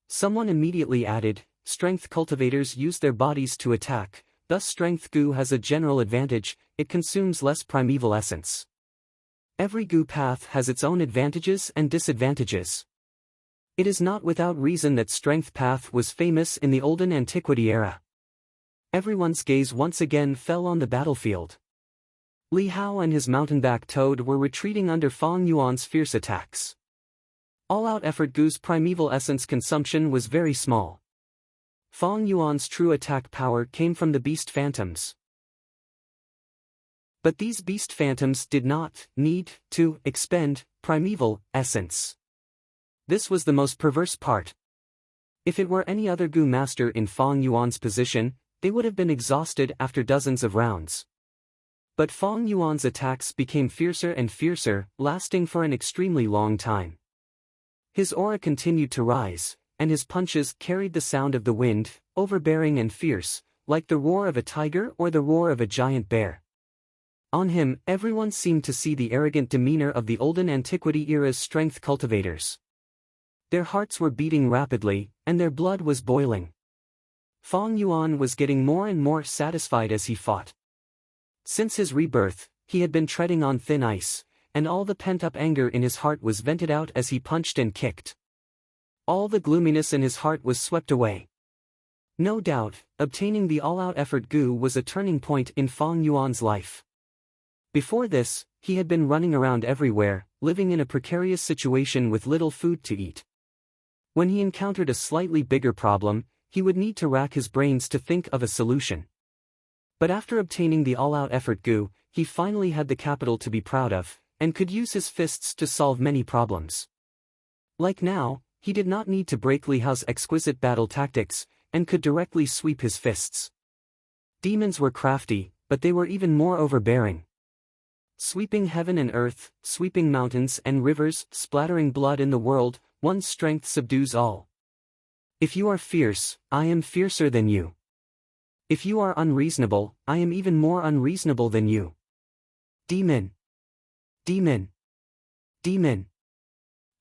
Someone immediately added, strength cultivators use their bodies to attack, thus strength Gu has a general advantage, it consumes less primeval essence. Every Gu path has its own advantages and disadvantages. It is not without reason that strength path was famous in the olden antiquity era. Everyone's gaze once again fell on the battlefield. Li Hao and his mountainback toad were retreating under Fong Yuan's fierce attacks. All-out effort Gu's primeval essence consumption was very small. Fong Yuan's true attack power came from the beast phantoms. But these beast phantoms did not need to expend primeval essence. This was the most perverse part. If it were any other Gu master in Fong Yuan's position, they would have been exhausted after dozens of rounds. But Fong Yuan's attacks became fiercer and fiercer, lasting for an extremely long time. His aura continued to rise, and his punches carried the sound of the wind, overbearing and fierce, like the roar of a tiger or the roar of a giant bear. On him, everyone seemed to see the arrogant demeanor of the olden antiquity era's strength cultivators. Their hearts were beating rapidly, and their blood was boiling. Fong Yuan was getting more and more satisfied as he fought. Since his rebirth, he had been treading on thin ice, and all the pent-up anger in his heart was vented out as he punched and kicked. All the gloominess in his heart was swept away. No doubt, obtaining the all-out effort Gu was a turning point in Fong Yuan's life. Before this, he had been running around everywhere, living in a precarious situation with little food to eat. When he encountered a slightly bigger problem, he would need to rack his brains to think of a solution. But after obtaining the all-out effort Gu, he finally had the capital to be proud of, and could use his fists to solve many problems. Like now, he did not need to break Li Hao's exquisite battle tactics, and could directly sweep his fists. Demons were crafty, but they were even more overbearing. Sweeping heaven and earth, sweeping mountains and rivers, splattering blood in the world, one's strength subdues all. If you are fierce, I am fiercer than you. If you are unreasonable, I am even more unreasonable than you. Demon. Demon. Demon.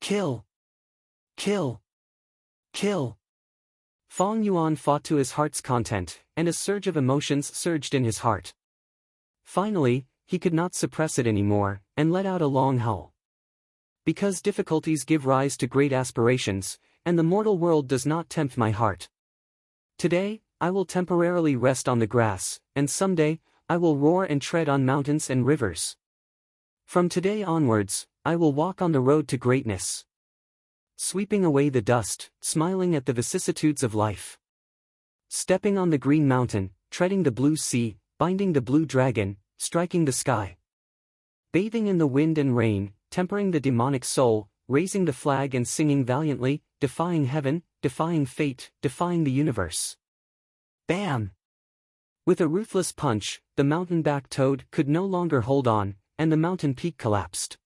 Kill. Kill. Kill. Fong Yuan fought to his heart's content, and a surge of emotions surged in his heart. Finally, he could not suppress it anymore, and let out a long howl. Because difficulties give rise to great aspirations, and the mortal world does not tempt my heart. Today, I will temporarily rest on the grass, and someday, I will roar and tread on mountains and rivers. From today onwards, I will walk on the road to greatness. Sweeping away the dust, smiling at the vicissitudes of life. Stepping on the green mountain, treading the blue sea, binding the blue dragon, striking the sky. Bathing in the wind and rain, tempering the demonic soul, raising the flag and singing valiantly, defying heaven, defying fate, defying the universe. Bam! With a ruthless punch, the mountain-back toad could no longer hold on, and the mountain peak collapsed.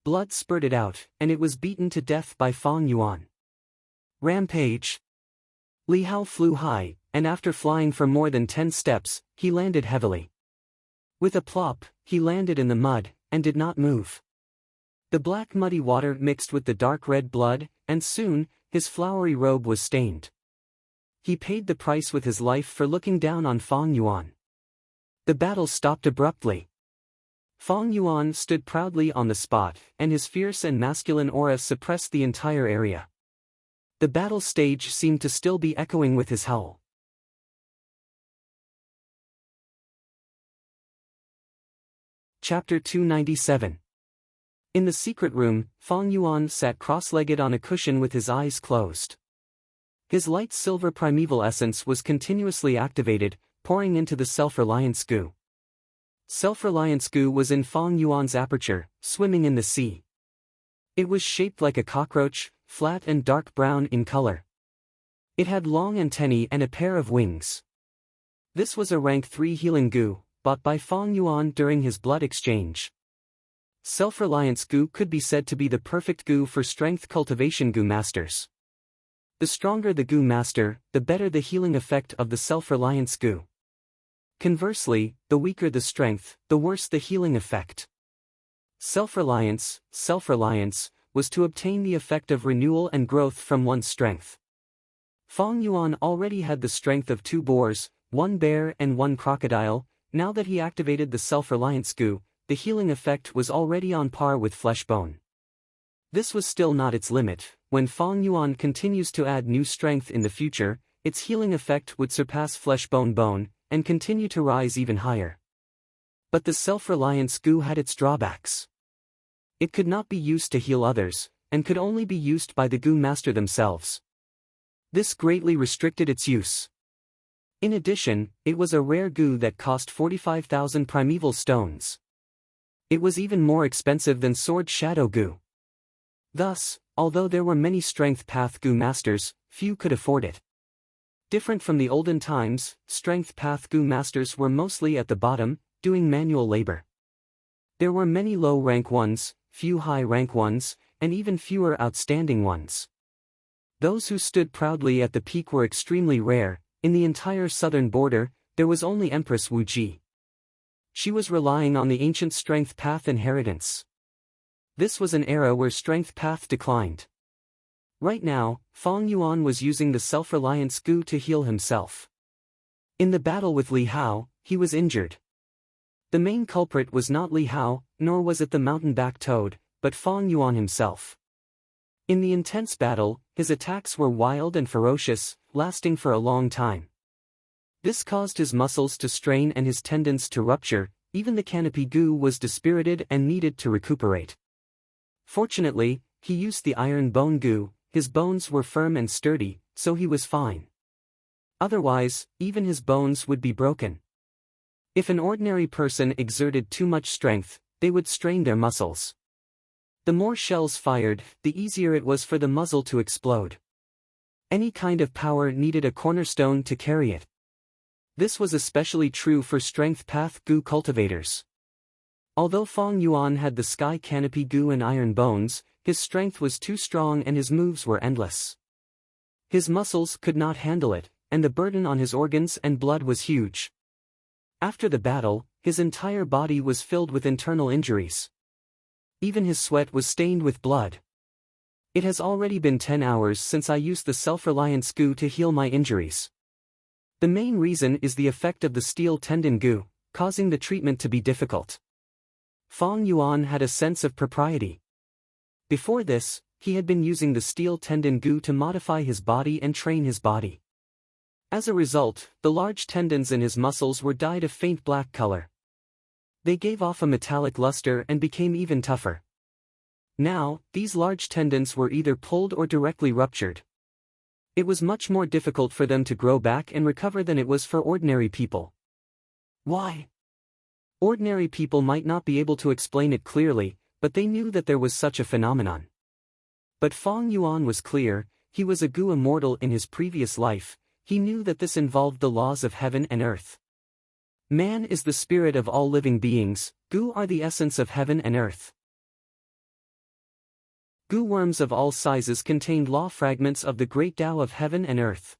Blood spurted out, and it was beaten to death by Fang Yuan. Rampage. Li Hao flew high, and after flying for more than 10 steps, he landed heavily. With a plop, he landed in the mud, and did not move. The black muddy water mixed with the dark red blood, and soon, his flowery robe was stained. He paid the price with his life for looking down on Fang Yuan. The battle stopped abruptly. Fang Yuan stood proudly on the spot, and his fierce and masculine aura suppressed the entire area. The battle stage seemed to still be echoing with his howl. Chapter 297. In the secret room, Fang Yuan sat cross-legged on a cushion with his eyes closed. His light silver primeval essence was continuously activated, pouring into the self-reliance goo. Self-reliance goo was in Fang Yuan's aperture, swimming in the sea. It was shaped like a cockroach, flat and dark brown in color. It had long antennae and a pair of wings. This was a rank 3 healing goo, bought by Fang Yuan during his blood exchange. Self-reliance goo could be said to be the perfect goo for strength cultivation goo masters. The stronger the goo master, the better the healing effect of the self-reliance goo. Conversely, the weaker the strength, the worse the healing effect. Self-reliance, was to obtain the effect of renewal and growth from one's strength. Fang Yuan already had the strength of 2 boars, 1 bear and 1 crocodile. Now that he activated the self-reliance goo, the healing effect was already on par with flesh bone. This was still not its limit. When Fang Yuan continues to add new strength in the future, its healing effect would surpass flesh bone, and continue to rise even higher. But the self-reliance goo had its drawbacks. It could not be used to heal others, and could only be used by the goo master themselves. This greatly restricted its use. In addition, it was a rare goo that cost 45,000 primeval stones. It was even more expensive than sword shadow goo. Thus, although there were many strength path goo masters, few could afford it. Different from the olden times, strength path goo masters were mostly at the bottom, doing manual labor. There were many low rank ones, few high rank ones, and even fewer outstanding ones. Those who stood proudly at the peak were extremely rare. In the entire southern border, there was only Empress Wu Ji. She was relying on the ancient strength path inheritance. This was an era where strength path declined. Right now, Fang Yuan was using the self-reliance goo to heal himself. In the battle with Li Hao, he was injured. The main culprit was not Li Hao, nor was it the mountain-back toad, but Fang Yuan himself. In the intense battle, his attacks were wild and ferocious, lasting for a long time. This caused his muscles to strain and his tendons to rupture. Even the canopy goo was dispirited and needed to recuperate. Fortunately, he used the iron bone goo. His bones were firm and sturdy, so he was fine. Otherwise, even his bones would be broken. If an ordinary person exerted too much strength, they would strain their muscles. The more shells fired, the easier it was for the muzzle to explode. Any kind of power needed a cornerstone to carry it. This was especially true for strength path goo cultivators. Although Fang Yuan had the sky canopy goo and iron bones, his strength was too strong and his moves were endless. His muscles could not handle it, and the burden on his organs and blood was huge. After the battle, his entire body was filled with internal injuries. Even his sweat was stained with blood. It has already been 10 hours since I used the self-reliance goo to heal my injuries. The main reason is the effect of the steel tendon goo, causing the treatment to be difficult. Fang Yuan had a sense of propriety. Before this, he had been using the steel tendon goo to modify his body and train his body. As a result, the large tendons in his muscles were dyed a faint black color. They gave off a metallic luster and became even tougher. Now, these large tendons were either pulled or directly ruptured. It was much more difficult for them to grow back and recover than it was for ordinary people. Why? Ordinary people might not be able to explain it clearly, but they knew that there was such a phenomenon. But Fong Yuan was clear. He was a Gu immortal in his previous life. He knew that this involved the laws of heaven and earth. Man is the spirit of all living beings, Gu are the essence of heaven and earth. Gu worms of all sizes contained law fragments of the great Tao of heaven and earth.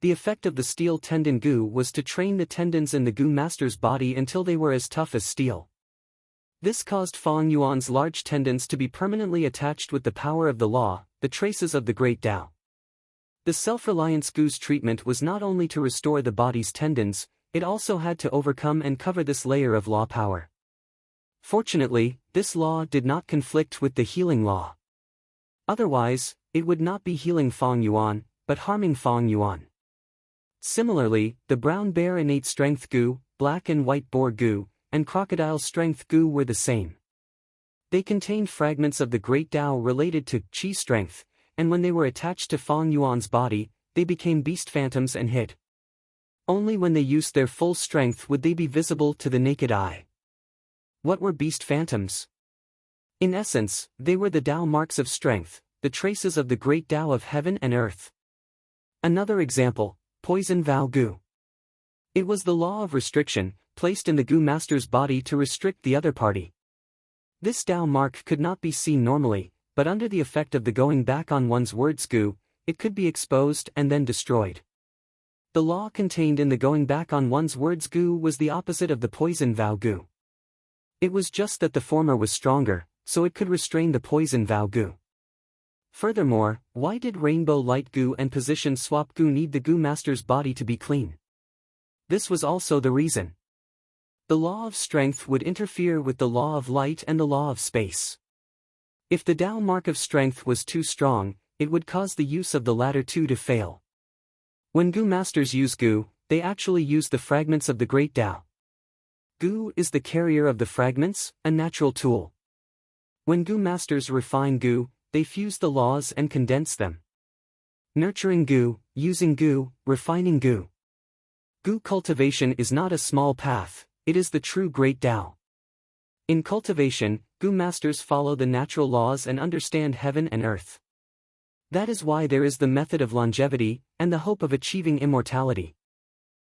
The effect of the steel tendon Gu was to train the tendons in the Gu master's body until they were as tough as steel. This caused Fong Yuan's large tendons to be permanently attached with the power of the law, the traces of the great Tao. The self-reliance Gu's treatment was not only to restore the body's tendons, it also had to overcome and cover this layer of law power. Fortunately, this law did not conflict with the healing law. Otherwise, it would not be healing Fong Yuan, but harming Fong Yuan. Similarly, the brown bear innate strength Gu, black and white boar Gu, and crocodile strength Gu were the same. They contained fragments of the great Tao related to Qi strength, and when they were attached to Fong Yuan's body, they became beast phantoms and hid. Only when they used their full strength would they be visible to the naked eye. What were beast phantoms? In essence, they were the Tao marks of strength, the traces of the great Tao of heaven and earth. Another example, poison vow Gu. It was the law of restriction, placed in the Gu master's body to restrict the other party. This Tao mark could not be seen normally, but under the effect of the going back on one's words Gu, it could be exposed and then destroyed. The law contained in the going back on one's words Gu was the opposite of the poison vow Gu. It was just that the former was stronger, so it could restrain the poison vow Gu. Furthermore, why did rainbow light Gu and position swap Gu need the Gu master's body to be clean? This was also the reason. The law of strength would interfere with the law of light and the law of space. If the Tao mark of strength was too strong, it would cause the use of the latter two to fail. When Gu masters use Gu, they actually use the fragments of the great Tao. Gu is the carrier of the fragments, a natural tool. When Gu masters refine Gu, they fuse the laws and condense them. Nurturing Gu, using Gu, refining Gu. Gu cultivation is not a small path, it is the true great Tao. In cultivation, Gu masters follow the natural laws and understand heaven and earth. That is why there is the method of longevity, and the hope of achieving immortality.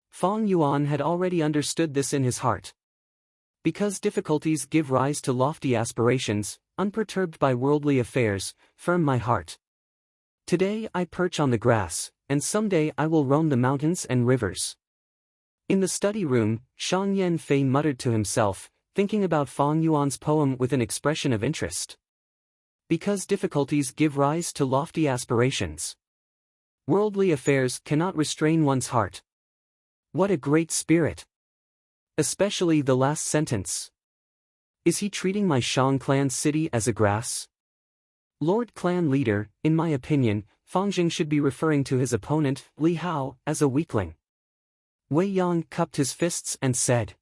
Fong Yuan had already understood this in his heart. Because difficulties give rise to lofty aspirations, unperturbed by worldly affairs, firm my heart. Today I perch on the grass, and someday I will roam the mountains and rivers. In the study room, Shang Yan Fei muttered to himself, thinking about Fong Yuan's poem with an expression of interest. Because difficulties give rise to lofty aspirations. Worldly affairs cannot restrain one's heart. What a great spirit! Especially the last sentence. Is he treating my Shang clan city as a grass? Lord Clan Leader, in my opinion, Fang Jing should be referring to his opponent, Li Hao, as a weakling. Wei Yang cupped his fists and said.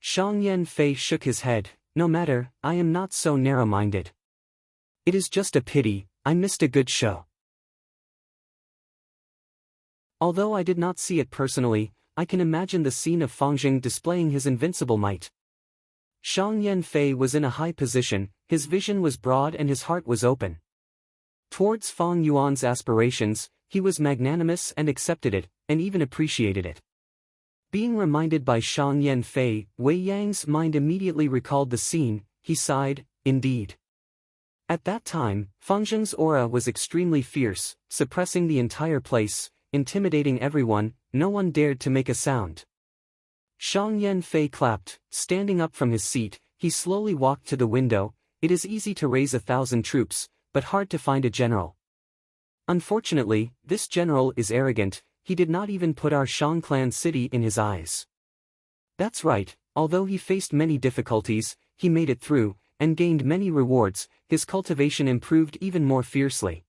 Shang Yan Fei shook his head, no matter, I am not so narrow-minded. It is just a pity, I missed a good show. Although I did not see it personally, I can imagine the scene of Fang Jing displaying his invincible might. Shang Yan Fei was in a high position, his vision was broad and his heart was open. Towards Fong Yuan's aspirations, he was magnanimous and accepted it, and even appreciated it. Being reminded by Shang Yan Fei, Wei Yang's mind immediately recalled the scene. He sighed, indeed. At that time, Fang Jing's aura was extremely fierce, suppressing the entire place, intimidating everyone, no one dared to make a sound. Shang Yan Fei clapped, standing up from his seat, he slowly walked to the window. It is easy to raise 1,000 troops, but hard to find a general. Unfortunately, this general is arrogant, he did not even put our Shang clan city in his eyes. That's right, although he faced many difficulties, he made it through, and gained many rewards, his cultivation improved even more fiercely.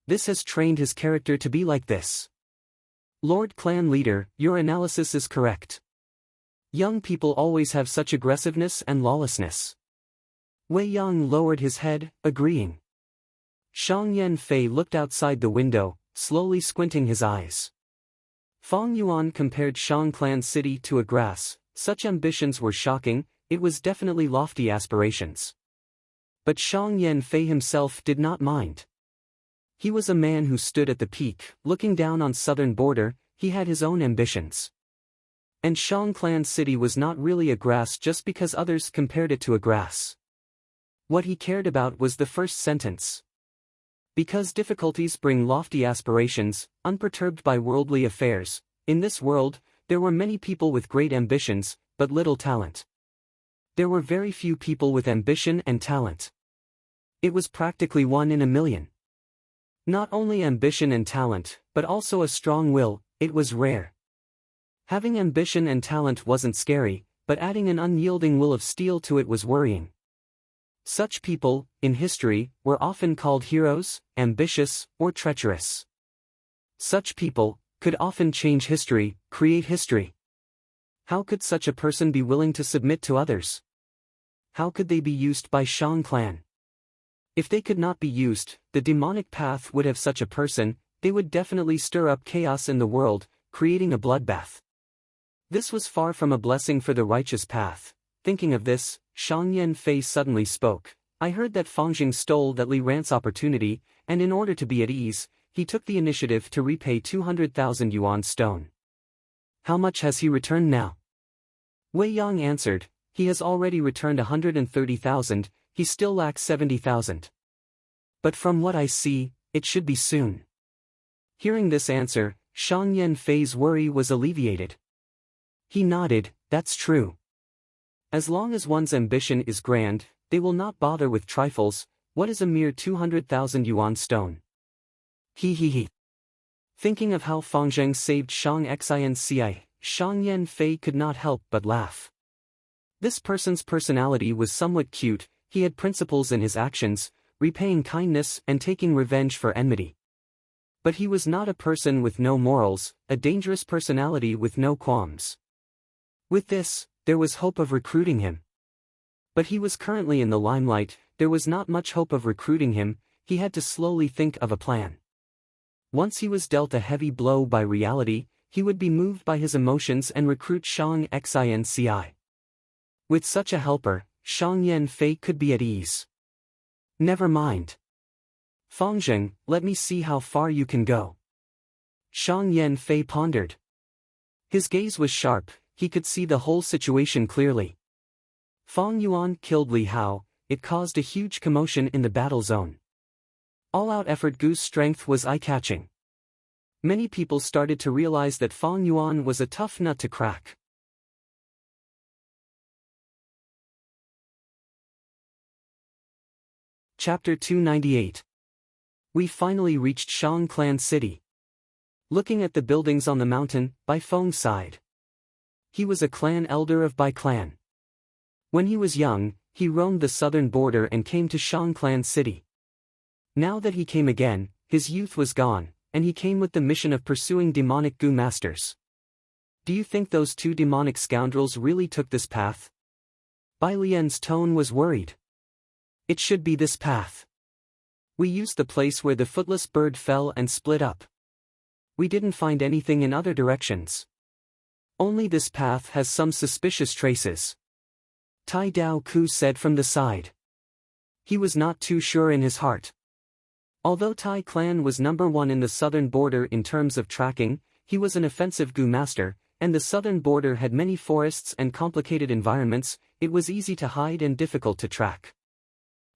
This has trained his character to be like this. Lord Clan Leader, your analysis is correct. Young people always have such aggressiveness and lawlessness. Wei Yang lowered his head, agreeing. Shang Yan Fei looked outside the window, slowly squinting his eyes. Fang Yuan compared Shang Clan City to a grass. Such ambitions were shocking, it was definitely lofty aspirations. But Shang Yan Fei himself did not mind. He was a man who stood at the peak, looking down on southern border. He had his own ambitions. And Shang Clan City was not really a grass just because others compared it to a grass. What he cared about was the first sentence. Because difficulties bring lofty aspirations, unperturbed by worldly affairs, in this world, there were many people with great ambitions, but little talent. There were very few people with ambition and talent. It was practically 1 in a million. Not only ambition and talent, but also a strong will, it was rare. Having ambition and talent wasn't scary, but adding an unyielding will of steel to it was worrying. Such people, in history, were often called heroes, ambitious, or treacherous. Such people could often change history, create history. How could such a person be willing to submit to others? How could they be used by Shang Clan? If they could not be used, the demonic path would have such a person. They would definitely stir up chaos in the world, creating a bloodbath. This was far from a blessing for the righteous path. Thinking of this, Shang Yan Fei suddenly spoke. I heard that Fang Jing stole that Li Rant's opportunity, and in order to be at ease, he took the initiative to repay 200,000 yuan stone. How much has he returned now? Wei Yang answered, he has already returned 130,000, he still lacks 70,000. But from what I see, it should be soon. Hearing this answer, Shang Yan Fei's worry was alleviated. He nodded, that's true. As long as one's ambition is grand, they will not bother with trifles. What is a mere 200,000 yuan stone? He. Thinking of how Fang Zheng saved Shang Xinci, Shang Yan Fei could not help but laugh. This person's personality was somewhat cute, he had principles in his actions, repaying kindness and taking revenge for enmity. But he was not a person with no morals, a dangerous personality with no qualms. With this, there was hope of recruiting him. But he was currently in the limelight, there was not much hope of recruiting him, he had to slowly think of a plan. Once he was dealt a heavy blow by reality, he would be moved by his emotions and recruit Shang Xinci. With such a helper, Shang Yan Fei could be at ease. Never mind. Fang Zheng, let me see how far you can go. Shang Yan Fei pondered. His gaze was sharp, he could see the whole situation clearly. Fang Yuan killed Li Hao, it caused a huge commotion in the battle zone. All-out effort Gu's strength was eye-catching. Many people started to realize that Fang Yuan was a tough nut to crack. Chapter 298. We finally reached Shang Clan City. Looking at the buildings on the mountain, Bai Feng sighed. He was a clan elder of Bai clan. When he was young, he roamed the southern border and came to Shang Clan City. Now that he came again, his youth was gone, and he came with the mission of pursuing demonic Gu masters. Do you think those 2 demonic scoundrels really took this path? Bai Lian's tone was worried. It should be this path. We used the place where the footless bird fell and split up. We didn't find anything in other directions. Only this path has some suspicious traces. Tai Dao Ku said from the side. He was not too sure in his heart. Although Tai clan was number 1 in the southern border in terms of tracking, he was an offensive Gu master, and the southern border had many forests and complicated environments, it was easy to hide and difficult to track.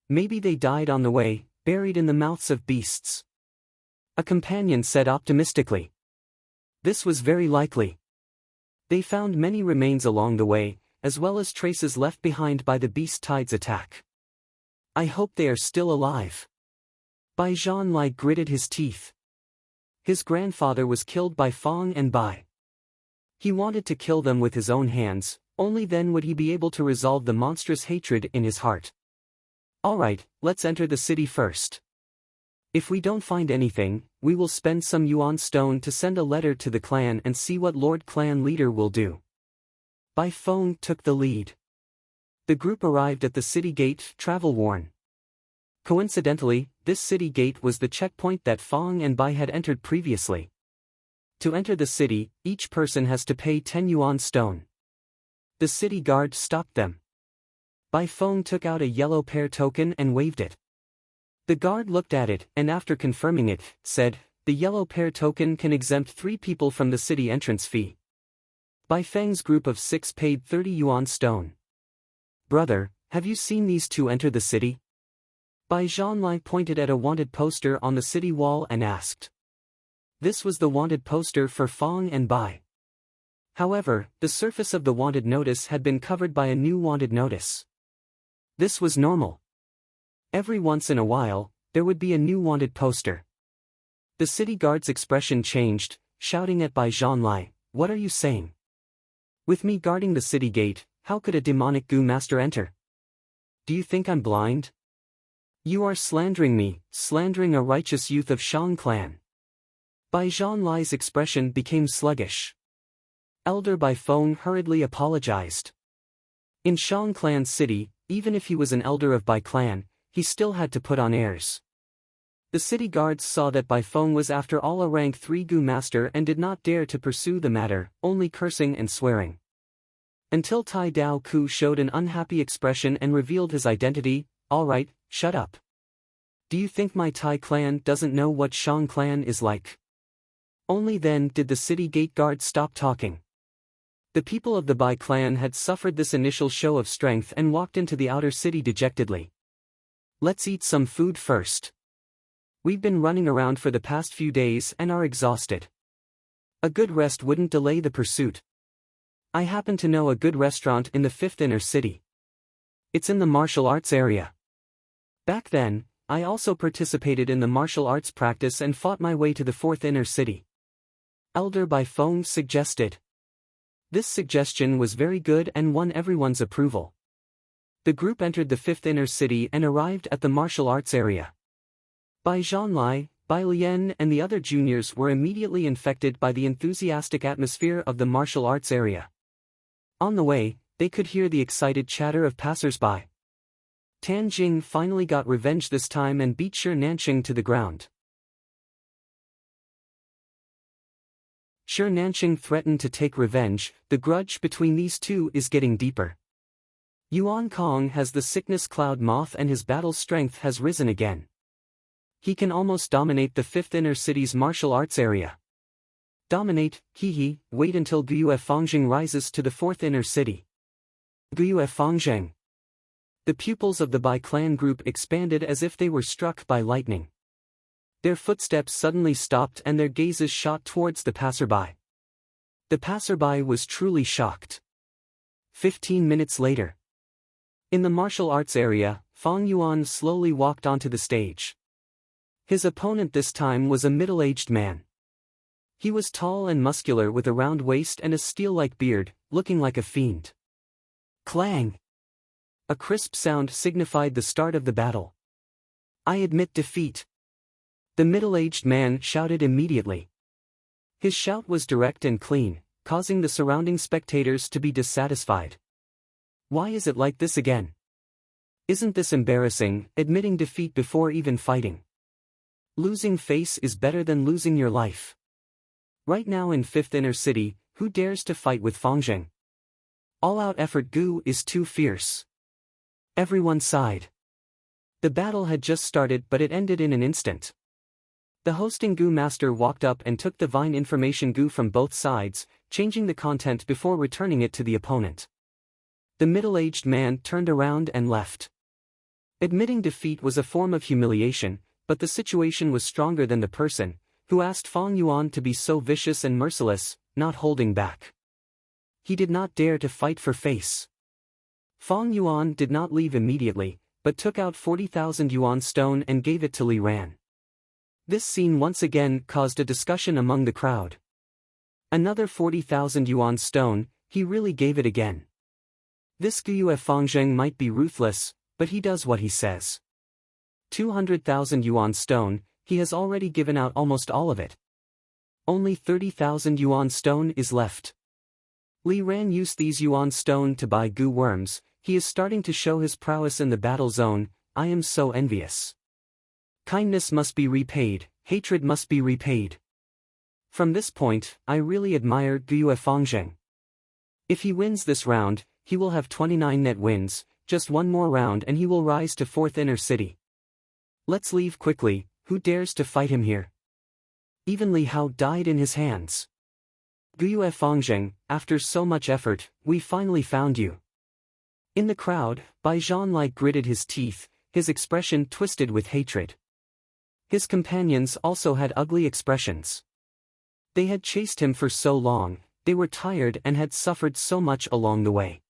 Maybe they died on the way, buried in the mouths of beasts. A companion said optimistically. This was very likely. They found many remains along the way, as well as traces left behind by the beast tide's attack. I hope they are still alive. Bai Zhanlai gritted his teeth. His grandfather was killed by Fang and Bai. He wanted to kill them with his own hands, only then would he be able to resolve the monstrous hatred in his heart. Alright, let's enter the city first. If we don't find anything, we will spend some yuan stone to send a letter to the clan and see what Lord Clan Leader will do. Bai Feng took the lead. The group arrived at the city gate, travel worn. Coincidentally, this city gate was the checkpoint that Feng and Bai had entered previously. To enter the city, each person has to pay 10 yuan stone. The city guard stopped them. Bai Feng took out a yellow pair token and waved it. The guard looked at it and after confirming it, said, "The yellow pair token can exempt 3 people from the city entrance fee." Bai Feng's group of 6 paid 30 yuan stone. "Brother, have you seen these 2 enter the city?" Bai Zhanlai pointed at a wanted poster on the city wall and asked. This was the wanted poster for Feng and Bai. However, the surface of the wanted notice had been covered by a new wanted notice. This was normal. Every once in a while, there would be a new wanted poster. The city guard's expression changed, shouting at Bai Zhanlai, "What are you saying? With me guarding the city gate, how could a demonic Gu master enter? Do you think I'm blind? You are slandering me, slandering a righteous youth of Shang clan." Bai Zhanlai's expression became sluggish. Elder Bai Feng hurriedly apologized. In Shang clan's city, even if he was an elder of Bai clan, he still had to put on airs. The city guards saw that Bai Feng was after all a rank 3 Gu master and did not dare to pursue the matter, only cursing and swearing. Until Tai Dao Ku showed an unhappy expression and revealed his identity. "All right, shut up. Do you think my Tai clan doesn't know what Shang clan is like?" Only then did the city gate guard stop talking. The people of the Bai clan had suffered this initial show of strength and walked into the outer city dejectedly. "Let's eat some food first. We've been running around for the past few days and are exhausted. A good rest wouldn't delay the pursuit. I happen to know a good restaurant in the 5th inner city. It's in the martial arts area. Back then, I also participated in the martial arts practice and fought my way to the 4th inner city." Elder Bai Feng suggested. This suggestion was very good and won everyone's approval. The group entered the 5th inner city and arrived at the martial arts area. Bai Zhanlai, Bai Lian and the other juniors were immediately infected by the enthusiastic atmosphere of the martial arts area. On the way, they could hear the excited chatter of passers-by. Tan Jing finally got revenge this time and beat Shi Nanqing to the ground. Shi Nanqing threatened to take revenge. The grudge between these two is getting deeper. Yuan Kong has the sickness cloud moth and his battle strength has risen again. He can almost dominate the 5th inner city's martial arts area. Dominate, hehe, wait until Guyue Fangzheng rises to the 4th inner city. Guyue Fangzheng. The pupils of the Bai clan group expanded as if they were struck by lightning. Their footsteps suddenly stopped and their gazes shot towards the passerby. The passerby was truly shocked. 15 minutes later. In the martial arts area, Fang Yuan slowly walked onto the stage. His opponent this time was a middle-aged man. He was tall and muscular with a round waist and a steel-like beard, looking like a fiend. Clang! A crisp sound signified the start of the battle. "I admit defeat," the middle-aged man shouted immediately. His shout was direct and clean, causing the surrounding spectators to be dissatisfied. Why is it like this again? Isn't this embarrassing, admitting defeat before even fighting? Losing face is better than losing your life. Right now in 5th inner city, who dares to fight with Fangzheng? All-out effort Gu is too fierce. Everyone sighed. The battle had just started but it ended in an instant. The hosting Gu master walked up and took the Vine information Gu from both sides, changing the content before returning it to the opponent. The middle-aged man turned around and left. Admitting defeat was a form of humiliation, but the situation was stronger than the person, who asked Fang Yuan to be so vicious and merciless, not holding back. He did not dare to fight for face. Fang Yuan did not leave immediately, but took out 40,000 yuan stone and gave it to Li Ran. This scene once again caused a discussion among the crowd. Another 40,000 yuan stone, he really gave it again. This Guyue Fangzheng might be ruthless, but he does what he says. 200,000 yuan stone, he has already given out almost all of it. Only 30,000 yuan stone is left. Li Ran used these yuan stone to buy goo worms. He is starting to show his prowess in the battle zone. I am so envious. Kindness must be repaid, hatred must be repaid. From this point, I really admire Gu Fangzheng. If he wins this round, he will have 29 net wins, just one more round and he will rise to 4th inner city. Let's leave quickly, who dares to fight him here? Even Li Hao died in his hands. Gu Fangzheng, after so much effort, we finally found you. In the crowd, Bai Zhanlai gritted his teeth, his expression twisted with hatred. His companions also had ugly expressions. They had chased him for so long, they were tired and had suffered so much along the way.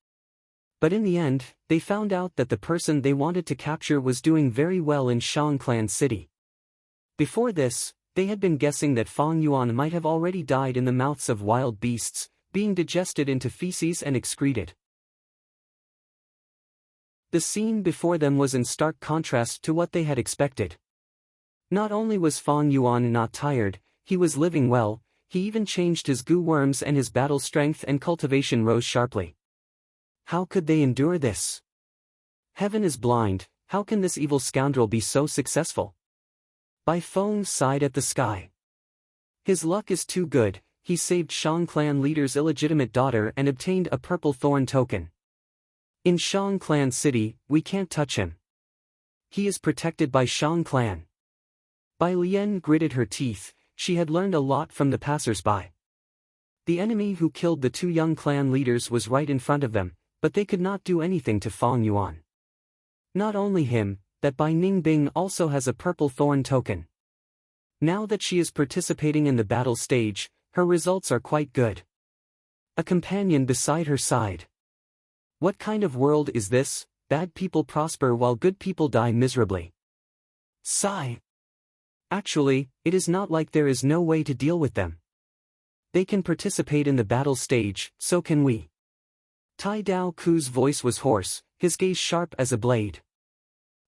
But in the end, they found out that the person they wanted to capture was doing very well in Shangclan City. Before this, they had been guessing that Fang Yuan might have already died in the mouths of wild beasts, being digested into feces and excreted. The scene before them was in stark contrast to what they had expected. Not only was Fang Yuan not tired, he was living well, he even changed his goo worms and his battle strength and cultivation rose sharply. How could they endure this? Heaven is blind, how can this evil scoundrel be so successful? Bai Feng sighed at the sky. His luck is too good, he saved Shang clan leader's illegitimate daughter and obtained a purple thorn token. In Shang clan city, we can't touch him. He is protected by Shang clan. Bai Lian gritted her teeth, she had learned a lot from the passers-by. The enemy who killed the 2 young clan leaders was right in front of them, but they could not do anything to Fang Yuan. Not only him, that Bai Ningbing also has a purple thorn token. Now that she is participating in the battle stage, her results are quite good. A companion beside her sighed. What kind of world is this? Bad people prosper while good people die miserably. Sigh. Actually, it is not like there is no way to deal with them. They can participate in the battle stage, so can we. Tai Dao Ku's voice was hoarse, his gaze sharp as a blade.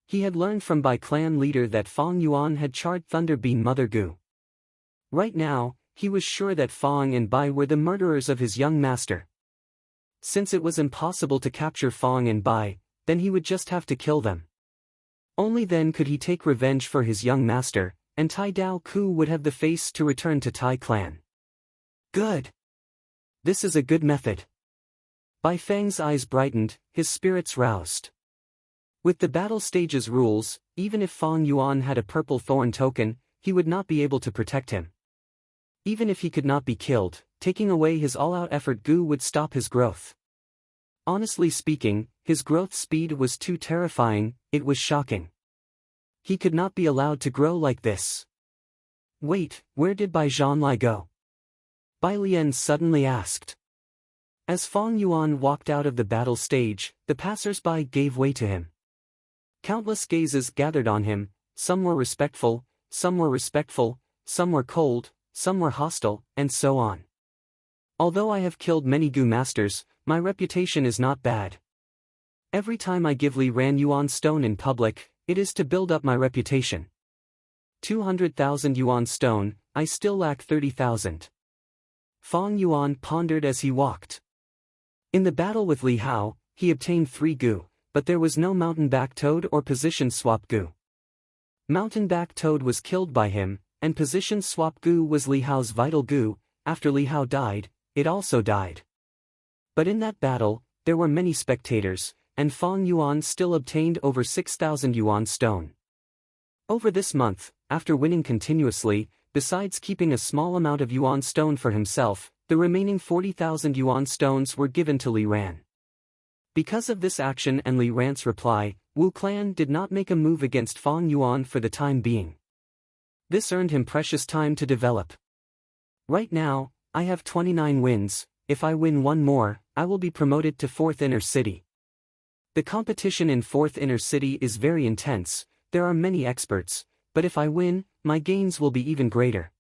He had learned from Bai clan leader that Fang Yuan had charred Thunder Beam Mother Gu. Right now, he was sure that Fang and Bai were the murderers of his young master. Since it was impossible to capture Fang and Bai, then he would just have to kill them. Only then could he take revenge for his young master, and Tai Dao Ku would have the face to return to Tai clan. Good. This is a good method. Bai Feng's eyes brightened, his spirits roused. With the battle stage's rules, even if Fang Yuan had a purple thorn token, he would not be able to protect him. Even if he could not be killed, taking away his all-out effort Gu would stop his growth. Honestly speaking, his growth speed was too terrifying, it was shocking. He could not be allowed to grow like this. Wait, where did Bai Zhanlai go? Bai Lian suddenly asked. As Fang Yuan walked out of the battle stage, the passers-by gave way to him. Countless gazes gathered on him, some were respectful, some were cold, some were hostile, and so on. Although I have killed many Gu masters, my reputation is not bad. Every time I give Li Ran Yuan stone in public, it is to build up my reputation. 200,000 yuan stone, I still lack 30,000. Fang Yuan pondered as he walked. In the battle with Li Hao, he obtained 3 Gu, but there was no mountain back toad or position swap Gu. Mountain back toad was killed by him, and position swap Gu was Li Hao's vital Gu. After Li Hao died, it also died. But in that battle, there were many spectators, and Fang Yuan still obtained over 6,000 yuan stone. Over this month, after winning continuously, besides keeping a small amount of yuan stone for himself, the remaining 40,000 yuan stones were given to Li Ran. Because of this action and Li Ran's reply, Wu clan did not make a move against Fang Yuan for the time being. This earned him precious time to develop. Right now, I have 29 wins, if I win one more, I will be promoted to 4th inner city. The competition in 4th inner city is very intense, there are many experts, but if I win, my gains will be even greater.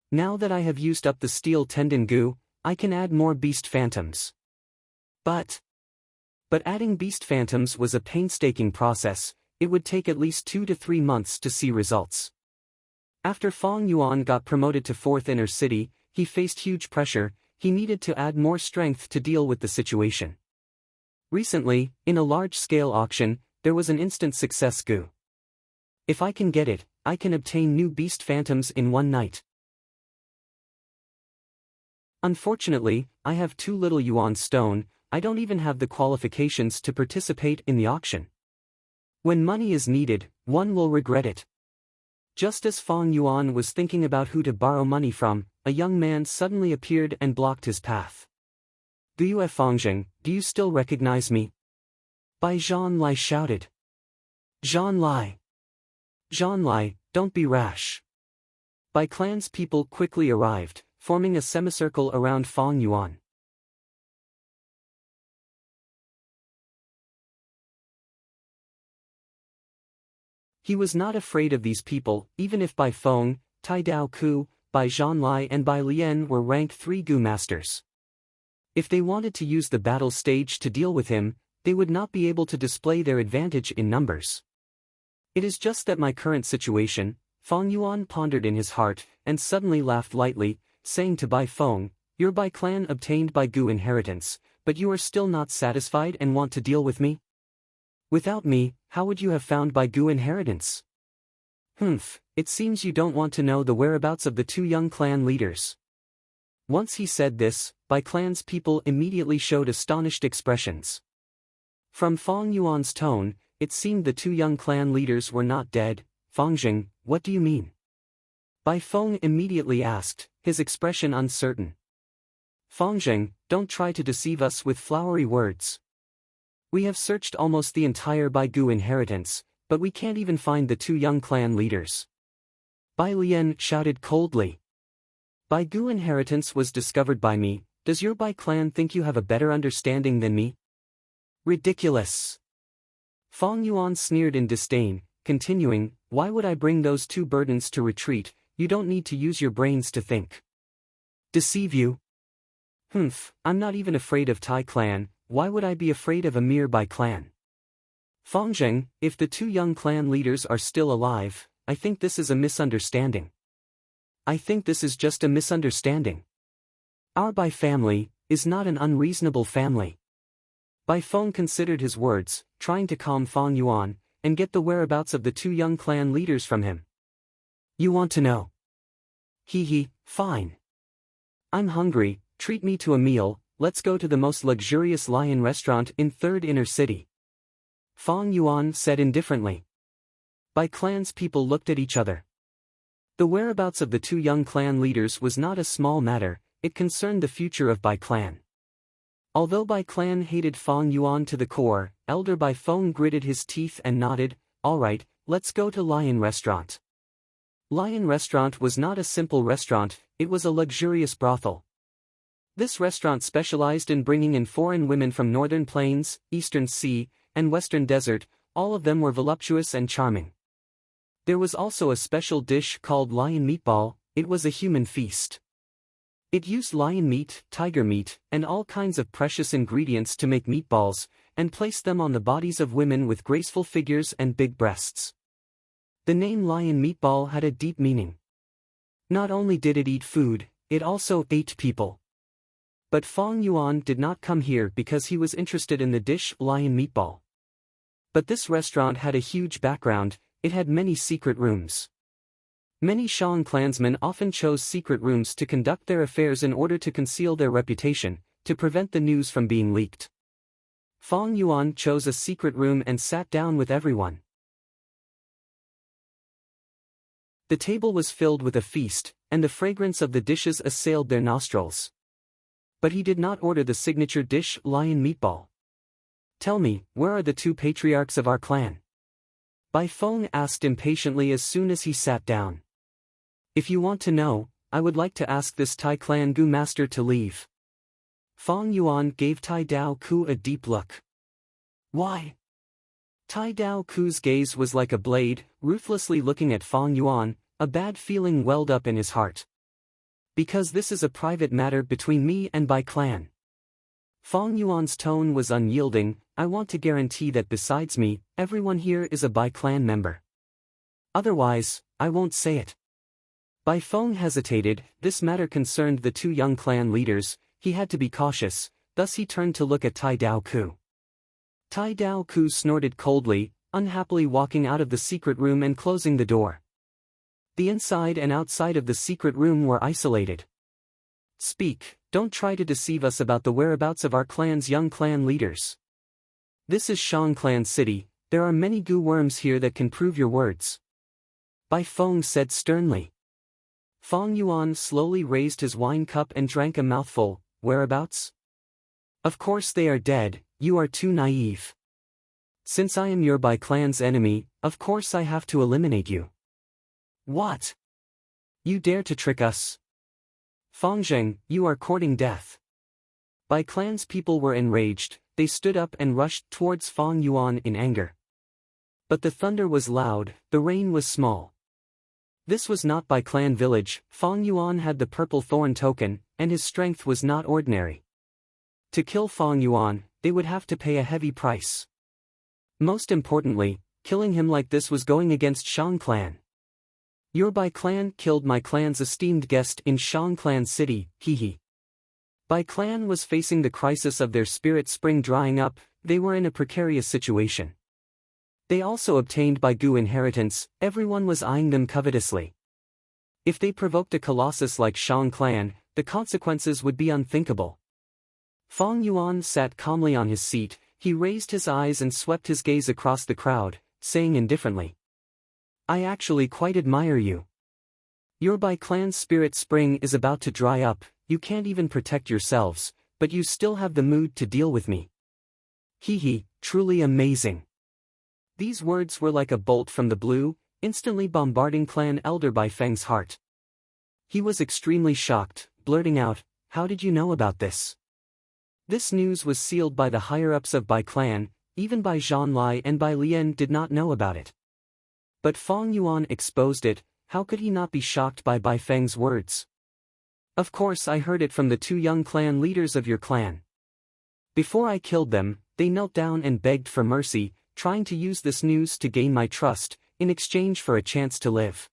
Now that I have used up the steel tendon Gu, I can add more beast phantoms. But adding beast phantoms was a painstaking process, it would take at least 2 to 3 months to see results. After Fong Yuan got promoted to 4th inner city, he faced huge pressure. He needed to add more strength to deal with the situation. Recently, in a large-scale auction, there was an instant success goo. If I can get it, I can obtain new beast phantoms in one night. Unfortunately, I have too little yuan stone. I don't even have the qualifications to participate in the auction. When money is needed, one will regret it. Just as Fong Yuan was thinking about who to borrow money from, a young man suddenly appeared and blocked his path. "Guyue Fongzheng, do you still recognize me?" Bai Zhanlai shouted. "Zhanlai! Zhanlai, don't be rash." Bai Clan's people quickly arrived, forming a semicircle around Fong Yuan. He was not afraid of these people, even if Bai Feng, Tai Dao Ku, Bai Zhanlai and Bai Lian were rank 3 Gu masters. If they wanted to use the battle stage to deal with him, they would not be able to display their advantage in numbers. It is just that my current situation, Fong Yuan pondered in his heart, and suddenly laughed lightly, saying to Bai Feng, "Your Bai clan obtained Bai Gu inheritance, but you are still not satisfied and want to deal with me? Without me, how would you have found Bai Gu inheritance? Humph, it seems you don't want to know the whereabouts of the 2 young clan leaders." Once he said this, Bai Clan's people immediately showed astonished expressions. From Fong Yuan's tone, it seemed the 2 young clan leaders were not dead. "Fongzheng, what do you mean?" Bai Feng immediately asked, his expression uncertain. "Fongzheng, don't try to deceive us with flowery words. We have searched almost the entire Bai Gu inheritance, but we can't even find the 2 young clan leaders." Bai Lian shouted coldly. "Bai Gu inheritance was discovered by me. Does your Bai clan think you have a better understanding than me?" "Ridiculous!" Fong Yuan sneered in disdain, continuing, "Why would I bring those 2 burdens to retreat? You don't need to use your brains to think." "Deceive you? Humph, I'm not even afraid of Tai clan. Why would I be afraid of a mere Bai clan? Fongzheng, if the 2 young clan leaders are still alive, I think this is a misunderstanding. I think this is just a misunderstanding. Our Bai family is not an unreasonable family." Bai Feng considered his words, trying to calm Fong Yuan, and get the whereabouts of the 2 young clan leaders from him. "You want to know? Hee, fine. I'm hungry, treat me to a meal. Let's go to the most luxurious lion restaurant in 3rd inner city," Fong Yuan said indifferently. Bai Clan's people looked at each other. The whereabouts of the 2 young clan leaders was not a small matter, it concerned the future of Bai Clan. Although Bai Clan hated Fong Yuan to the core, Elder Bai Feng gritted his teeth and nodded. "All right, let's go to Lion Restaurant." Lion Restaurant was not a simple restaurant, it was a luxurious brothel. This restaurant specialized in bringing in foreign women from Northern Plains, Eastern Sea, and Western Desert. All of them were voluptuous and charming. There was also a special dish called lion meatball. It was a human feast. It used lion meat, tiger meat, and all kinds of precious ingredients to make meatballs, and placed them on the bodies of women with graceful figures and big breasts. The name lion meatball had a deep meaning. Not only did it eat food, it also ate people. But Fong Yuan did not come here because he was interested in the dish lion meatball. But this restaurant had a huge background, it had many secret rooms. Many Shang clansmen often chose secret rooms to conduct their affairs in order to conceal their reputation, to prevent the news from being leaked. Fong Yuan chose a secret room and sat down with everyone. The table was filled with a feast, and the fragrance of the dishes assailed their nostrils. But he did not order the signature dish lion meatball. "Tell me, where are the 2 patriarchs of our clan?" Bai Feng asked impatiently as soon as he sat down. "If you want to know, I would like to ask this Tai clan Gu master to leave." Fong Yuan gave Tai Dao Ku a deep look. "Why?" Tai Dao Ku's gaze was like a blade, ruthlessly looking at Fong Yuan. A bad feeling welled up in his heart. "Because this is a private matter between me and Bai clan." Fong Yuan's tone was unyielding. "I want to guarantee that besides me, everyone here is a Bai clan member. Otherwise, I won't say it." Bai Feng hesitated. This matter concerned the two young clan leaders. He had to be cautious, thus he turned to look at Tai Dao Ku. Tai Dao Ku snorted coldly, unhappily walking out of the secret room and closing the door. The inside and outside of the secret room were isolated. Speak, don't try to deceive us about the whereabouts of our clan's young clan leaders. This is Shang Clan City, there are many goo worms here that can prove your words. Bai Feng said sternly. Fang Yuan slowly raised his wine cup and drank a mouthful. Whereabouts? Of course they are dead, you are too naive. Since I am your Bai clan's enemy, of course I have to eliminate you. What? You dare to trick us? Fangzheng, you are courting death. Bai clan's people were enraged, they stood up and rushed towards Fang Yuan in anger. But the thunder was loud, the rain was small. This was not Bai clan village. Fang Yuan had the purple thorn token, and his strength was not ordinary. To kill Fang Yuan, they would have to pay a heavy price. Most importantly, killing him like this was going against Shang Clan. Your Bai clan killed my clan's esteemed guest in Shang Clan City, hehe. Bai clan was facing the crisis of their spirit spring drying up, they were in a precarious situation. They also obtained Bai Gu inheritance, everyone was eyeing them covetously. If they provoked a colossus like Shang Clan, the consequences would be unthinkable. Fang Yuan sat calmly on his seat, he raised his eyes and swept his gaze across the crowd, saying indifferently. I actually quite admire you. Your Bai clan's spirit spring is about to dry up, you can't even protect yourselves, but you still have the mood to deal with me. Hehe, truly amazing. These words were like a bolt from the blue, instantly bombarding Clan Elder Bai Feng's heart. He was extremely shocked, blurting out, how did you know about this? This news was sealed by the higher-ups of Bai Clan, even Bai Zhanlai and Bai Lian did not know about it. But Fang Yuan exposed it, how could he not be shocked by Bai Feng's words? Of course I heard it from the two young clan leaders of your clan. Before I killed them, they knelt down and begged for mercy, trying to use this news to gain my trust, in exchange for a chance to live.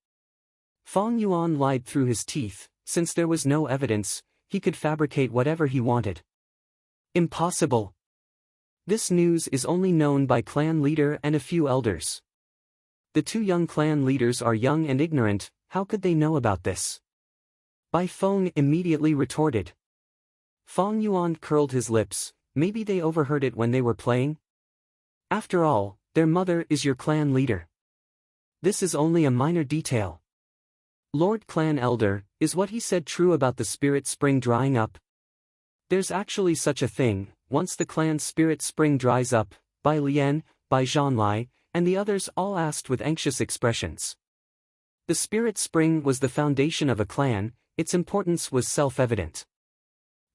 Fang Yuan lied through his teeth, since there was no evidence, he could fabricate whatever he wanted. Impossible. This news is only known by clan leader and a few elders. The two young clan leaders are young and ignorant, how could they know about this? Bai Feng immediately retorted. Fang Yuan curled his lips, maybe they overheard it when they were playing? After all, their mother is your clan leader. This is only a minor detail. Lord Clan Elder, is what he said true about the spirit spring drying up? There's actually such a thing, once the clan's spirit spring dries up, Bai Lian, Bai Zhanlai, and the others all asked with anxious expressions. The spirit spring was the foundation of a clan, its importance was self-evident.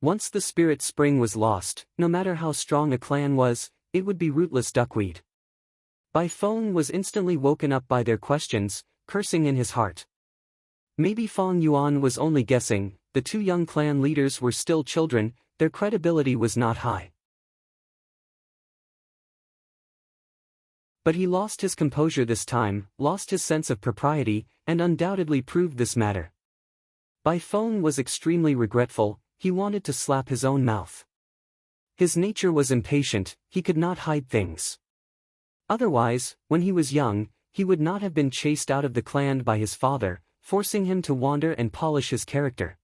Once the spirit spring was lost, no matter how strong a clan was, it would be rootless duckweed. Bai Feng was instantly woken up by their questions, cursing in his heart. Maybe Fang Yuan was only guessing, the two young clan leaders were still children, their credibility was not high. But he lost his composure this time, lost his sense of propriety, and undoubtedly proved this matter. Bai Feng was extremely regretful, he wanted to slap his own mouth. His nature was impatient, he could not hide things. Otherwise, when he was young, he would not have been chased out of the clan by his father, forcing him to wander and polish his character.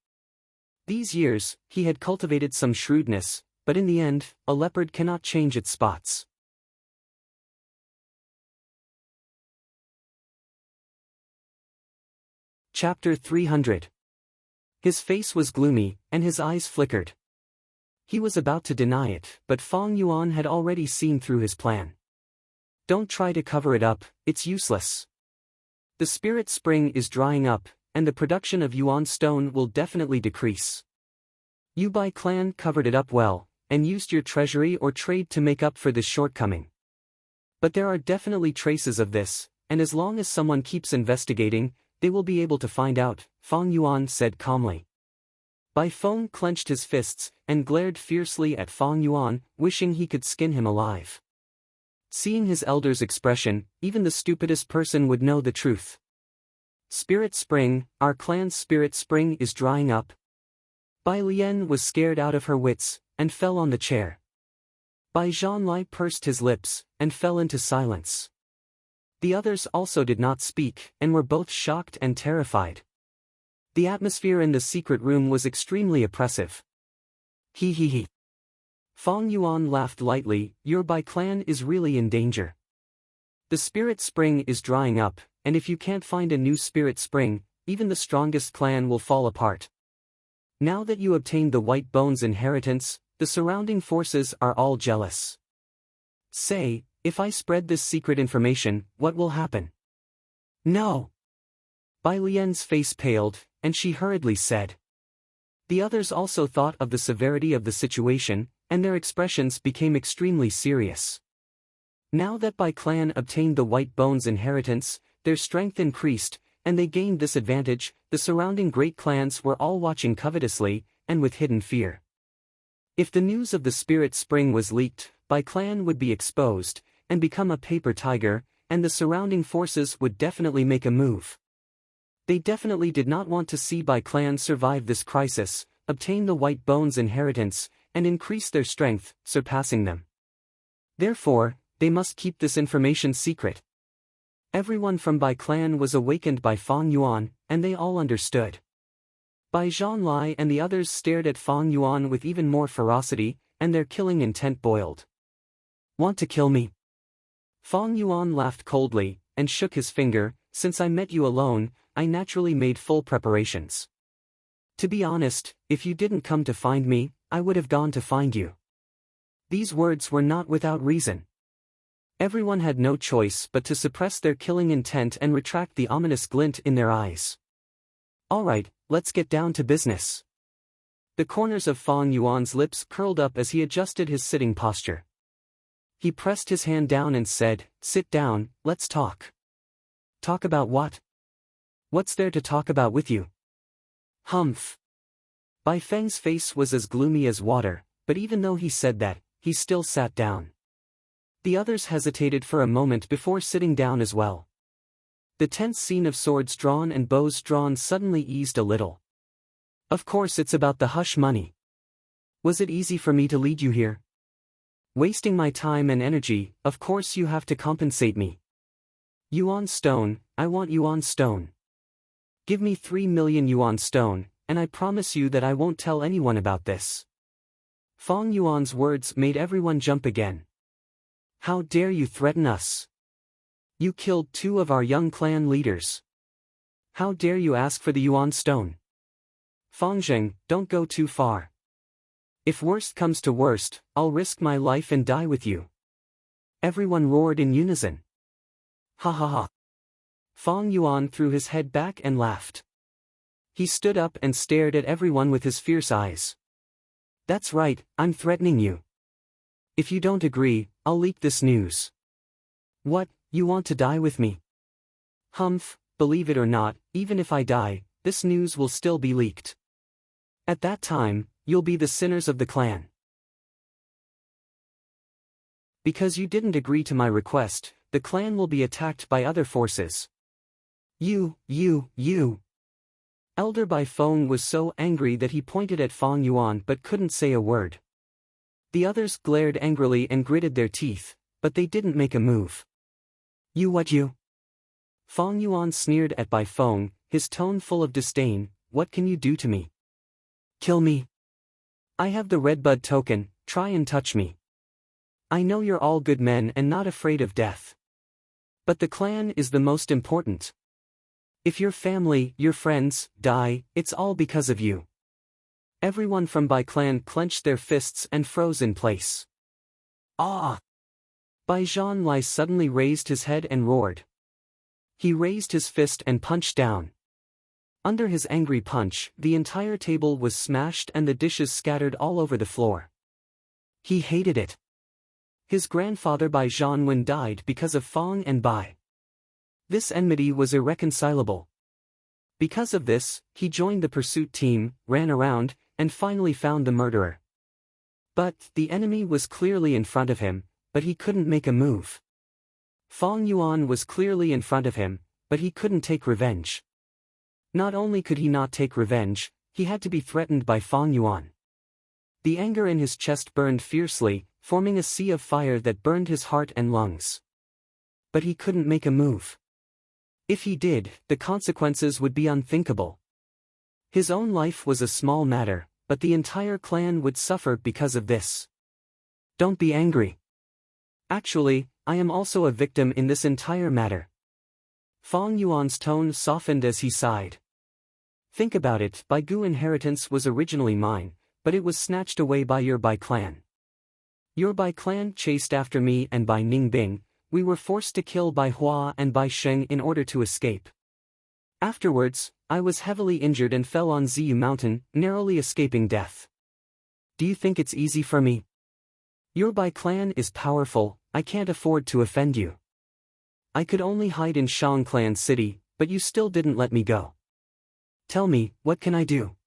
These years, he had cultivated some shrewdness, but in the end, a leopard cannot change its spots. Chapter 300. His face was gloomy, and his eyes flickered. He was about to deny it, but Fang Yuan had already seen through his plan. Don't try to cover it up, it's useless. The spirit spring is drying up, and the production of Yuan stone will definitely decrease. You Bai clan covered it up well, and used your treasury or trade to make up for this shortcoming. But there are definitely traces of this, and as long as someone keeps investigating, they will be able to find out, Fang Yuan said calmly. Bai Feng clenched his fists, and glared fiercely at Fang Yuan, wishing he could skin him alive. Seeing his elder's expression, even the stupidest person would know the truth. Spirit Spring, our clan's spirit spring is drying up. Bai Lian was scared out of her wits, and fell on the chair. Bai Zhanlai pursed his lips, and fell into silence. The others also did not speak, and were both shocked and terrified. The atmosphere in the secret room was extremely oppressive. He he he. Fang Yuan laughed lightly. Your Bai clan is really in danger. The spirit spring is drying up, and if you can't find a new spirit spring, even the strongest clan will fall apart. Now that you obtained the White Bones inheritance, the surrounding forces are all jealous. Say, if I spread this secret information, what will happen? No. Bai Lian's face paled, and she hurriedly said. The others also thought of the severity of the situation, and their expressions became extremely serious. Now that Bai clan obtained the White Bones inheritance, their strength increased, and they gained this advantage. The surrounding great clans were all watching covetously, and with hidden fear. If the news of the Spirit Spring was leaked, Bai clan would be exposed, and become a paper tiger, and the surrounding forces would definitely make a move. They definitely did not want to see Bai clan survive this crisis, obtain the White Bones inheritance, and increase their strength, surpassing them. Therefore, they must keep this information secret. Everyone from Bai clan was awakened by Fang Yuan, and they all understood. Bai Zhanlai and the others stared at Fang Yuan with even more ferocity, and their killing intent boiled. Want to kill me? Fang Yuan laughed coldly, and shook his finger. Since I met you alone, I naturally made full preparations. To be honest, if you didn't come to find me, I would have gone to find you. These words were not without reason. Everyone had no choice but to suppress their killing intent and retract the ominous glint in their eyes. Alright, let's get down to business. The corners of Fang Yuan's lips curled up as he adjusted his sitting posture. He pressed his hand down and said, Sit down, let's talk. Talk about what? What's there to talk about with you? Humph. Bai Feng's face was as gloomy as water, but even though he said that, he still sat down. The others hesitated for a moment before sitting down as well. The tense scene of swords drawn and bows drawn suddenly eased a little. Of course it's about the hush money. Was it easy for me to lead you here? Wasting my time and energy, of course you have to compensate me. Yuan stone, I want yuan stone. Give me 3 million yuan stone, and I promise you that I won't tell anyone about this. Fang Yuan's words made everyone jump again. How dare you threaten us? You killed 2 of our young clan leaders. How dare you ask for the yuan stone? Fangzheng, don't go too far. If worst comes to worst, I'll risk my life and die with you. Everyone roared in unison. Ha ha ha. Fang Yuan threw his head back and laughed. He stood up and stared at everyone with his fierce eyes. That's right, I'm threatening you. If you don't agree, I'll leak this news. What, you want to die with me? Humph, believe it or not, even if I die, this news will still be leaked. At that time, you'll be the sinners of the clan. Because you didn't agree to my request, the clan will be attacked by other forces. You. Elder Bai Feng was so angry that he pointed at Fang Yuan but couldn't say a word. The others glared angrily and gritted their teeth, but they didn't make a move. You? Fang Yuan sneered at Bai Feng, his tone full of disdain. What can you do to me? Kill me? I have the Redbud token, try and touch me. I know you're all good men and not afraid of death. But the clan is the most important. If your family, your friends, die, it's all because of you. Everyone from Bai clan clenched their fists and froze in place. Ah! Bai Zhanlai suddenly raised his head and roared. He raised his fist and punched down. Under his angry punch, the entire table was smashed and the dishes scattered all over the floor. He hated it. His grandfather Bai Zhanwen died because of Fang and Bai. This enmity was irreconcilable. Because of this, he joined the pursuit team, ran around, and finally found the murderer. But the enemy was clearly in front of him, but he couldn't make a move. Fang Yuan was clearly in front of him, but he couldn't take revenge. Not only could he not take revenge, he had to be threatened by Fang Yuan. The anger in his chest burned fiercely, forming a sea of fire that burned his heart and lungs. But he couldn't make a move. If he did, the consequences would be unthinkable. His own life was a small matter, but the entire clan would suffer because of this. Don't be angry. Actually, I am also a victim in this entire matter. Fang Yuan's tone softened as he sighed. Think about it, Bai Gu inheritance was originally mine, but it was snatched away by your Bai clan. Your Bai clan chased after me and Bai Ningbing. We were forced to kill Bai Hua and Bai Sheng in order to escape. Afterwards, I was heavily injured and fell on Ziyu Mountain, narrowly escaping death. Do you think it's easy for me? Your Bai clan is powerful, I can't afford to offend you. I could only hide in Shang Clan City, but you still didn't let me go. Tell me, what can I do?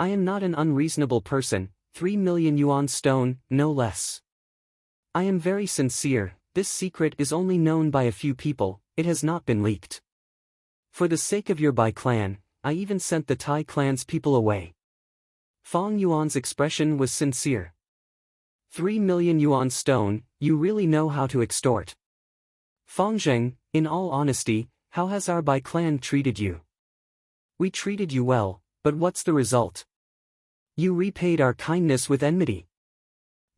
I am not an unreasonable person, 3 million yuan stone, no less. I am very sincere. This secret is only known by a few people, it has not been leaked. For the sake of your Bai clan, I even sent the Tai clan's people away. Fang Yuan's expression was sincere. 3 million yuan stone, you really know how to extort. Fang Zheng, in all honesty, how has our Bai clan treated you? We treated you well, but what's the result? You repaid our kindness with enmity.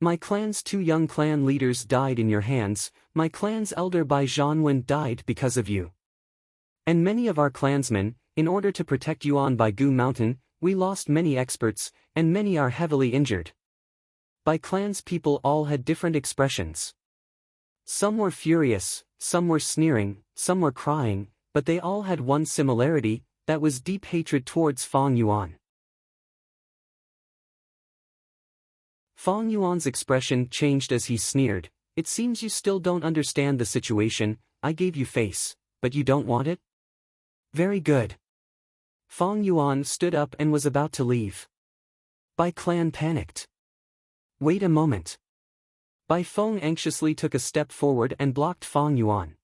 My clan's 2 young clan leaders died in your hands, my clan's elder Bai Zhanwen died because of you. And many of our clansmen, in order to protect you on Bai Gu Mountain, we lost many experts, and many are heavily injured. Bai clan's people all had different expressions. Some were furious, some were sneering, some were crying, but they all had one similarity, that was deep hatred towards Fang Yuan. Fang Yuan's expression changed as he sneered. It seems you still don't understand the situation. I gave you face, but you don't want it? Very good. Fang Yuan stood up and was about to leave. Bai clan panicked. Wait a moment. Bai Feng anxiously took a step forward and blocked Fang Yuan.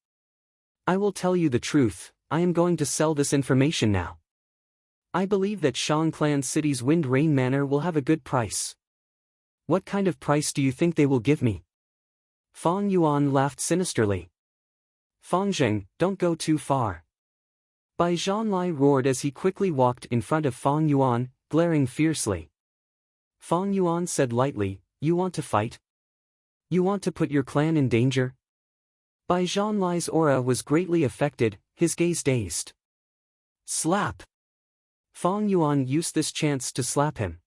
I will tell you the truth, I am going to sell this information now. I believe that Shang Clan City's Wind Rain Manor will have a good price. What kind of price do you think they will give me? Fang Yuan laughed sinisterly. Fang Zheng, don't go too far. Bai Zhanlai roared as he quickly walked in front of Fang Yuan, glaring fiercely. Fang Yuan said lightly, you want to fight? You want to put your clan in danger? Bai Zhanlai's aura was greatly affected, his gaze dazed. Slap! Fang Yuan used this chance to slap him.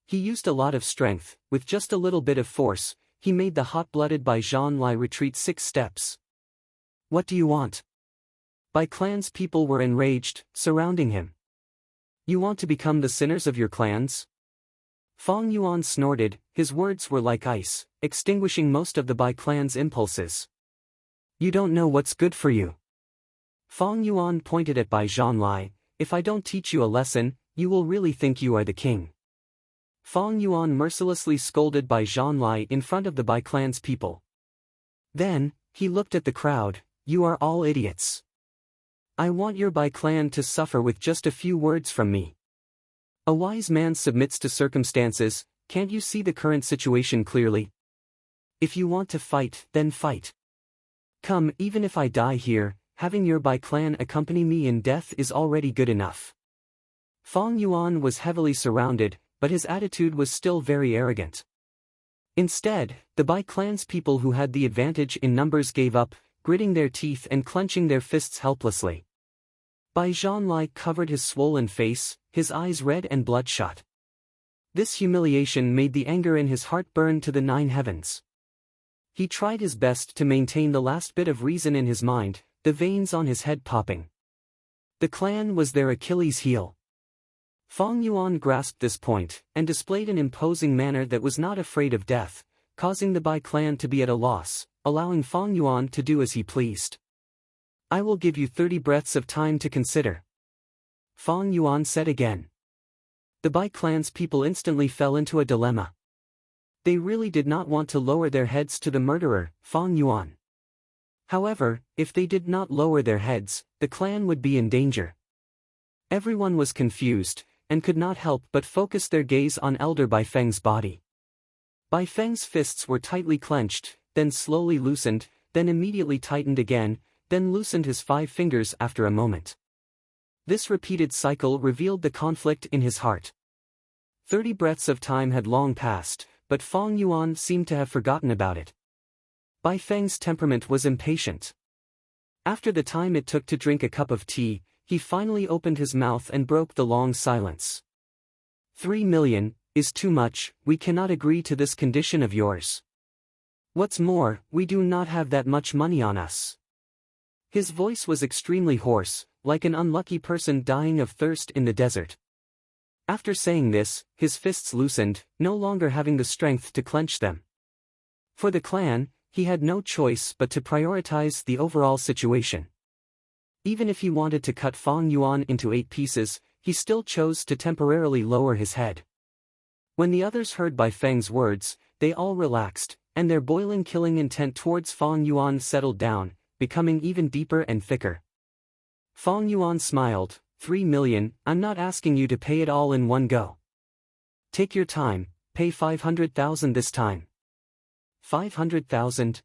He used a lot of strength, with just a little bit of force, he made the hot-blooded Bai Zhanlai retreat 6 steps. What do you want? Bai clan's people were enraged, surrounding him. You want to become the sinners of your clans? Fang Yuan snorted, his words were like ice, extinguishing most of the Bai clan's impulses. You don't know what's good for you. Fang Yuan pointed at Bai Zhanlai, if I don't teach you a lesson, you will really think you are the king. Fang Yuan mercilessly scolded Bai Zhanlai in front of the Bai clan's people. Then, he looked at the crowd, you are all idiots. I want your Bai clan to suffer with just a few words from me. A wise man submits to circumstances, can't you see the current situation clearly? If you want to fight, then fight. Come, even if I die here, having your Bai clan accompany me in death is already good enough. Fang Yuan was heavily surrounded, but his attitude was still very arrogant. Instead, the Bai clan's people who had the advantage in numbers gave up, gritting their teeth and clenching their fists helplessly. Bai Zhanlai covered his swollen face, his eyes red and bloodshot. This humiliation made the anger in his heart burn to the 9 heavens. He tried his best to maintain the last bit of reason in his mind, the veins on his head popping. The clan was their Achilles heel. Fang Yuan grasped this point, and displayed an imposing manner that was not afraid of death, causing the Bai clan to be at a loss, allowing Fang Yuan to do as he pleased. I will give you 30 breaths of time to consider. Fang Yuan said again. The Bai clan's people instantly fell into a dilemma. They really did not want to lower their heads to the murderer, Fang Yuan. However, if they did not lower their heads, the clan would be in danger. Everyone was confused, and could not help but focus their gaze on Elder Bai Feng's body. Bai Feng's fists were tightly clenched, then slowly loosened, then immediately tightened again, then loosened his 5 fingers after a moment. This repeated cycle revealed the conflict in his heart. 30 breaths of time had long passed, but Fong Yuan seemed to have forgotten about it. Bai Feng's temperament was impatient. After the time it took to drink a cup of tea, he finally opened his mouth and broke the long silence. 3 million is too much. We cannot agree to this condition of yours. What's more, we do not have that much money on us. His voice was extremely hoarse, like an unlucky person dying of thirst in the desert. After saying this, his fists loosened, no longer having the strength to clench them. For the clan, he had no choice but to prioritize the overall situation. Even if he wanted to cut Fong Yuan into 8 pieces, he still chose to temporarily lower his head. When the others heard Bai Feng's words, they all relaxed, and their boiling killing intent towards Fong Yuan settled down, becoming even deeper and thicker. Fong Yuan smiled. 3 million, I'm not asking you to pay it all in one go. Take your time, pay 500,000 this time. 500,000?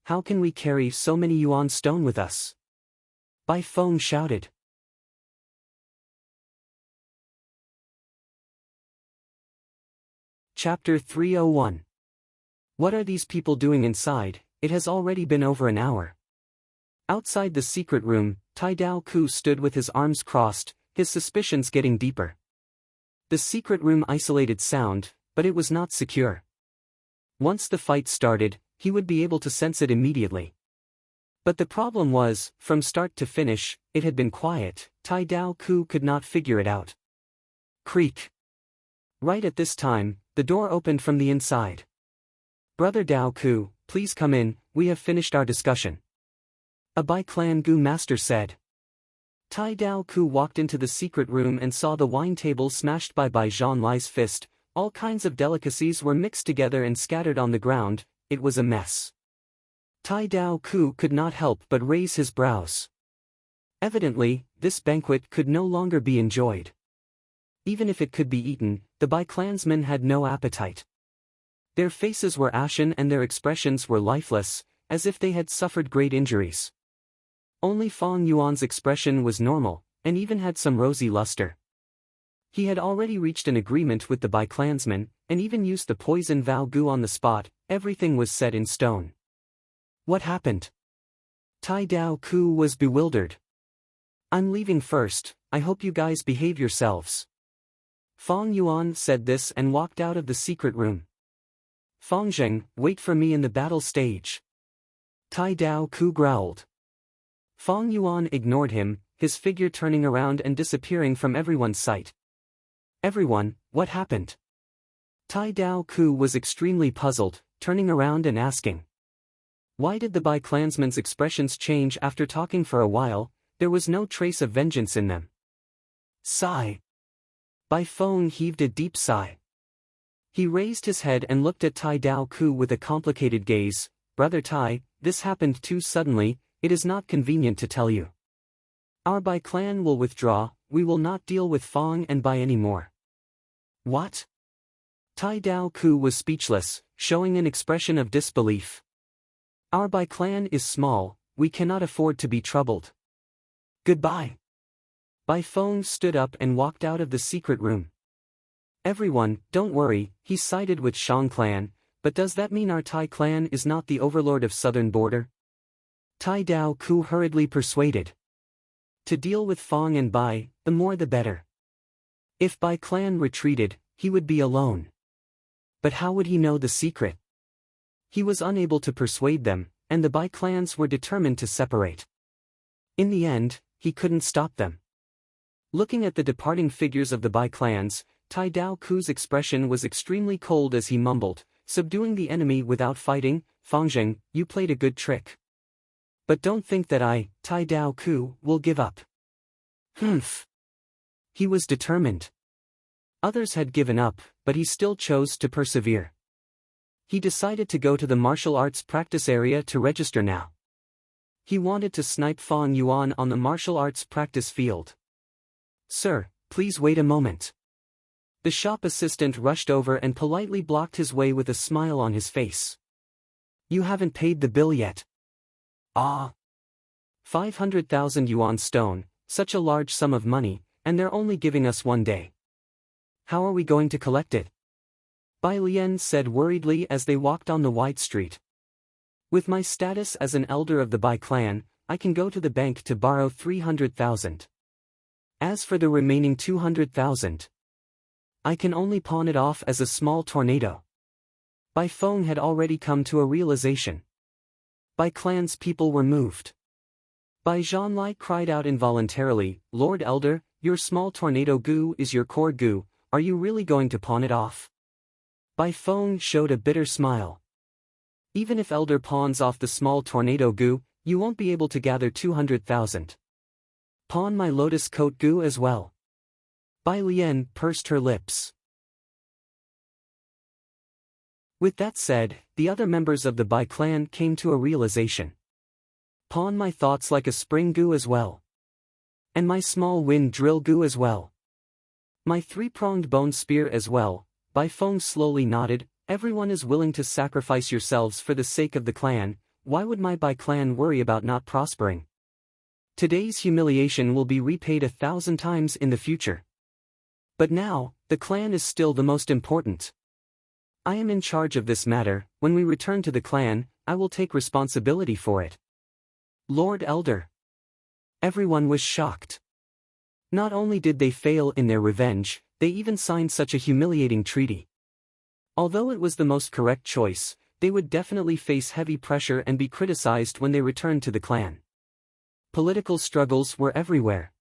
How can we carry so many yuan stone with us? Bai Feng shouted. Chapter 301. What are these people doing inside? It has already been over an hour. Outside the secret room, Tai Dao Ku stood with his arms crossed, his suspicions getting deeper. The secret room isolated sound, but it was not secure. Once the fight started, he would be able to sense it immediately. But the problem was, from start to finish, it had been quiet. Tai Dao Ku could not figure it out. Creak. Right at this time, the door opened from the inside. Brother Dao Ku, please come in, we have finished our discussion. A Bai Clan Gu master said. Tai Dao Ku walked into the secret room and saw the wine table smashed by Bai Zhanlai's fist. All kinds of delicacies were mixed together and scattered on the ground. It was a mess. Tai Dao Ku could not help but raise his brows. Evidently, this banquet could no longer be enjoyed. Even if it could be eaten, the Bai clansmen had no appetite. Their faces were ashen and their expressions were lifeless, as if they had suffered great injuries. Only Fong Yuan's expression was normal, and even had some rosy luster. He had already reached an agreement with the Bai clansmen, and even used the poison Val Gu on the spot. Everything was set in stone. What happened? Tai Dao Ku was bewildered. I'm leaving first, I hope you guys behave yourselves. Fong Yuan said this and walked out of the secret room. Fong Zheng, wait for me in the battle stage. Tai Dao Ku growled. Fong Yuan ignored him, his figure turning around and disappearing from everyone's sight. Everyone, what happened? Tai Dao Ku was extremely puzzled, turning around and asking. Why did the Bai clansmen's expressions change after talking for a while? There was no trace of vengeance in them. Sigh. Bai Feng heaved a deep sigh. He raised his head and looked at Tai Dao Ku with a complicated gaze. Brother Tai, this happened too suddenly, it is not convenient to tell you. Our Bai clan will withdraw, we will not deal with Fong and Bai anymore. What? Tai Dao Ku was speechless, showing an expression of disbelief. Our Bai clan is small, we cannot afford to be troubled. Goodbye. Bai Feng stood up and walked out of the secret room. Everyone, don't worry, he sided with Shang clan, but does that mean our Tai clan is not the overlord of southern border? Tai Dao Ku hurriedly persuaded. To deal with Fong and Bai, the more the better. If Bai clan retreated, he would be alone. But how would he know the secret? He was unable to persuade them, and the Bai clans were determined to separate. In the end, he couldn't stop them. Looking at the departing figures of the Bai clans, Tai Dao Ku's expression was extremely cold as he mumbled, subduing the enemy without fighting. Fangzheng, you played a good trick. But don't think that I, Tai Dao Ku, will give up. Humph. He was determined. Others had given up, but he still chose to persevere. He decided to go to the martial arts practice area to register now. He wanted to snipe Fong Yuan on the martial arts practice field. Sir, please wait a moment. The shop assistant rushed over and politely blocked his way with a smile on his face. You haven't paid the bill yet. Ah. 500,000 yuan stone, such a large sum of money, and they're only giving us 1 day. How are we going to collect it? Bai Lian said worriedly as they walked on the wide street. With my status as an elder of the Bai clan, I can go to the bank to borrow 300,000. As for the remaining 200,000, I can only pawn it off as a small tornado. Bai Feng had already come to a realization. Bai clan's people were moved. Bai Zhanlai cried out involuntarily, Lord Elder, your small tornado gu is your core gu, are you really going to pawn it off? Bai Feng showed a bitter smile. Even if Elder pawns off the small tornado gu, you won't be able to gather 200,000. Pawn my lotus coat gu as well. Bai Lian pursed her lips. With that said, the other members of the Bai clan came to a realization. Pawn my thoughts like a spring gu as well. And my small wind drill gu as well. My three-pronged bone spear as well. Bai Feng slowly nodded, everyone is willing to sacrifice yourselves for the sake of the clan, why would my Bai clan worry about not prospering? Today's humiliation will be repaid 1,000 times in the future. But now, the clan is still the most important. I am in charge of this matter, when we return to the clan, I will take responsibility for it. Lord Elder. Everyone was shocked. Not only did they fail in their revenge, they even signed such a humiliating treaty. Although it was the most correct choice, they would definitely face heavy pressure and be criticized when they returned to the clan. Political struggles were everywhere.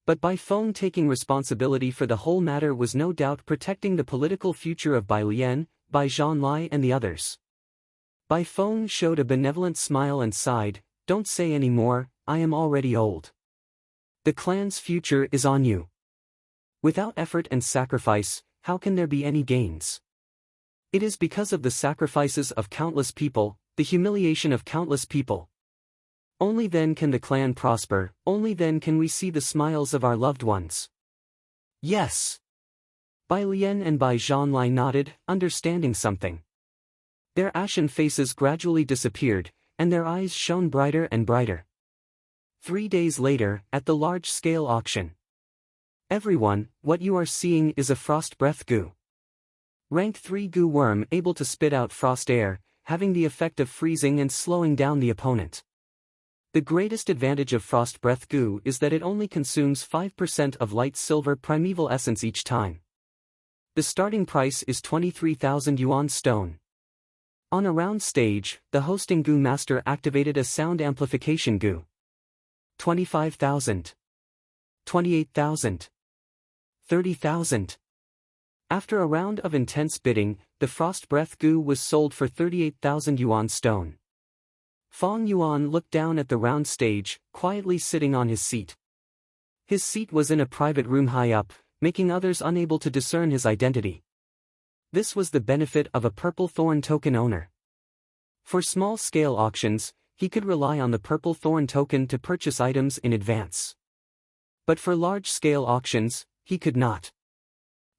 But Bai Feng taking responsibility for the whole matter was no doubt protecting the political future of Bai Lian, Bai Zhanlai and the others. Bai Feng showed a benevolent smile and sighed, don't say any more, I am already old. The clan's future is on you. Without effort and sacrifice, how can there be any gains? It is because of the sacrifices of countless people, the humiliation of countless people. Only then can the clan prosper, only then can we see the smiles of our loved ones. Yes. Bai Lian and Bai Zhanlai nodded, understanding something. Their ashen faces gradually disappeared, and their eyes shone brighter and brighter. 3 days later, at the large-scale auction. Everyone, what you are seeing is a frost breath gu. Rank 3 gu worm able to spit out frost air, having the effect of freezing and slowing down the opponent. The greatest advantage of frost breath gu is that it only consumes 5% of light silver primeval essence each time. The starting price is 23,000 yuan stone. On a round stage, the hosting gu master activated a sound amplification gu. 25,000. 28,000. 30,000. After a round of intense bidding, the frost breath gu was sold for 38,000 yuan stone. Fong Yuan looked down at the round stage, quietly sitting on his seat. His seat was in a private room high up, making others unable to discern his identity. This was the benefit of a purple thorn token owner. For small-scale auctions, he could rely on the purple thorn token to purchase items in advance. But for large-scale auctions, he could not.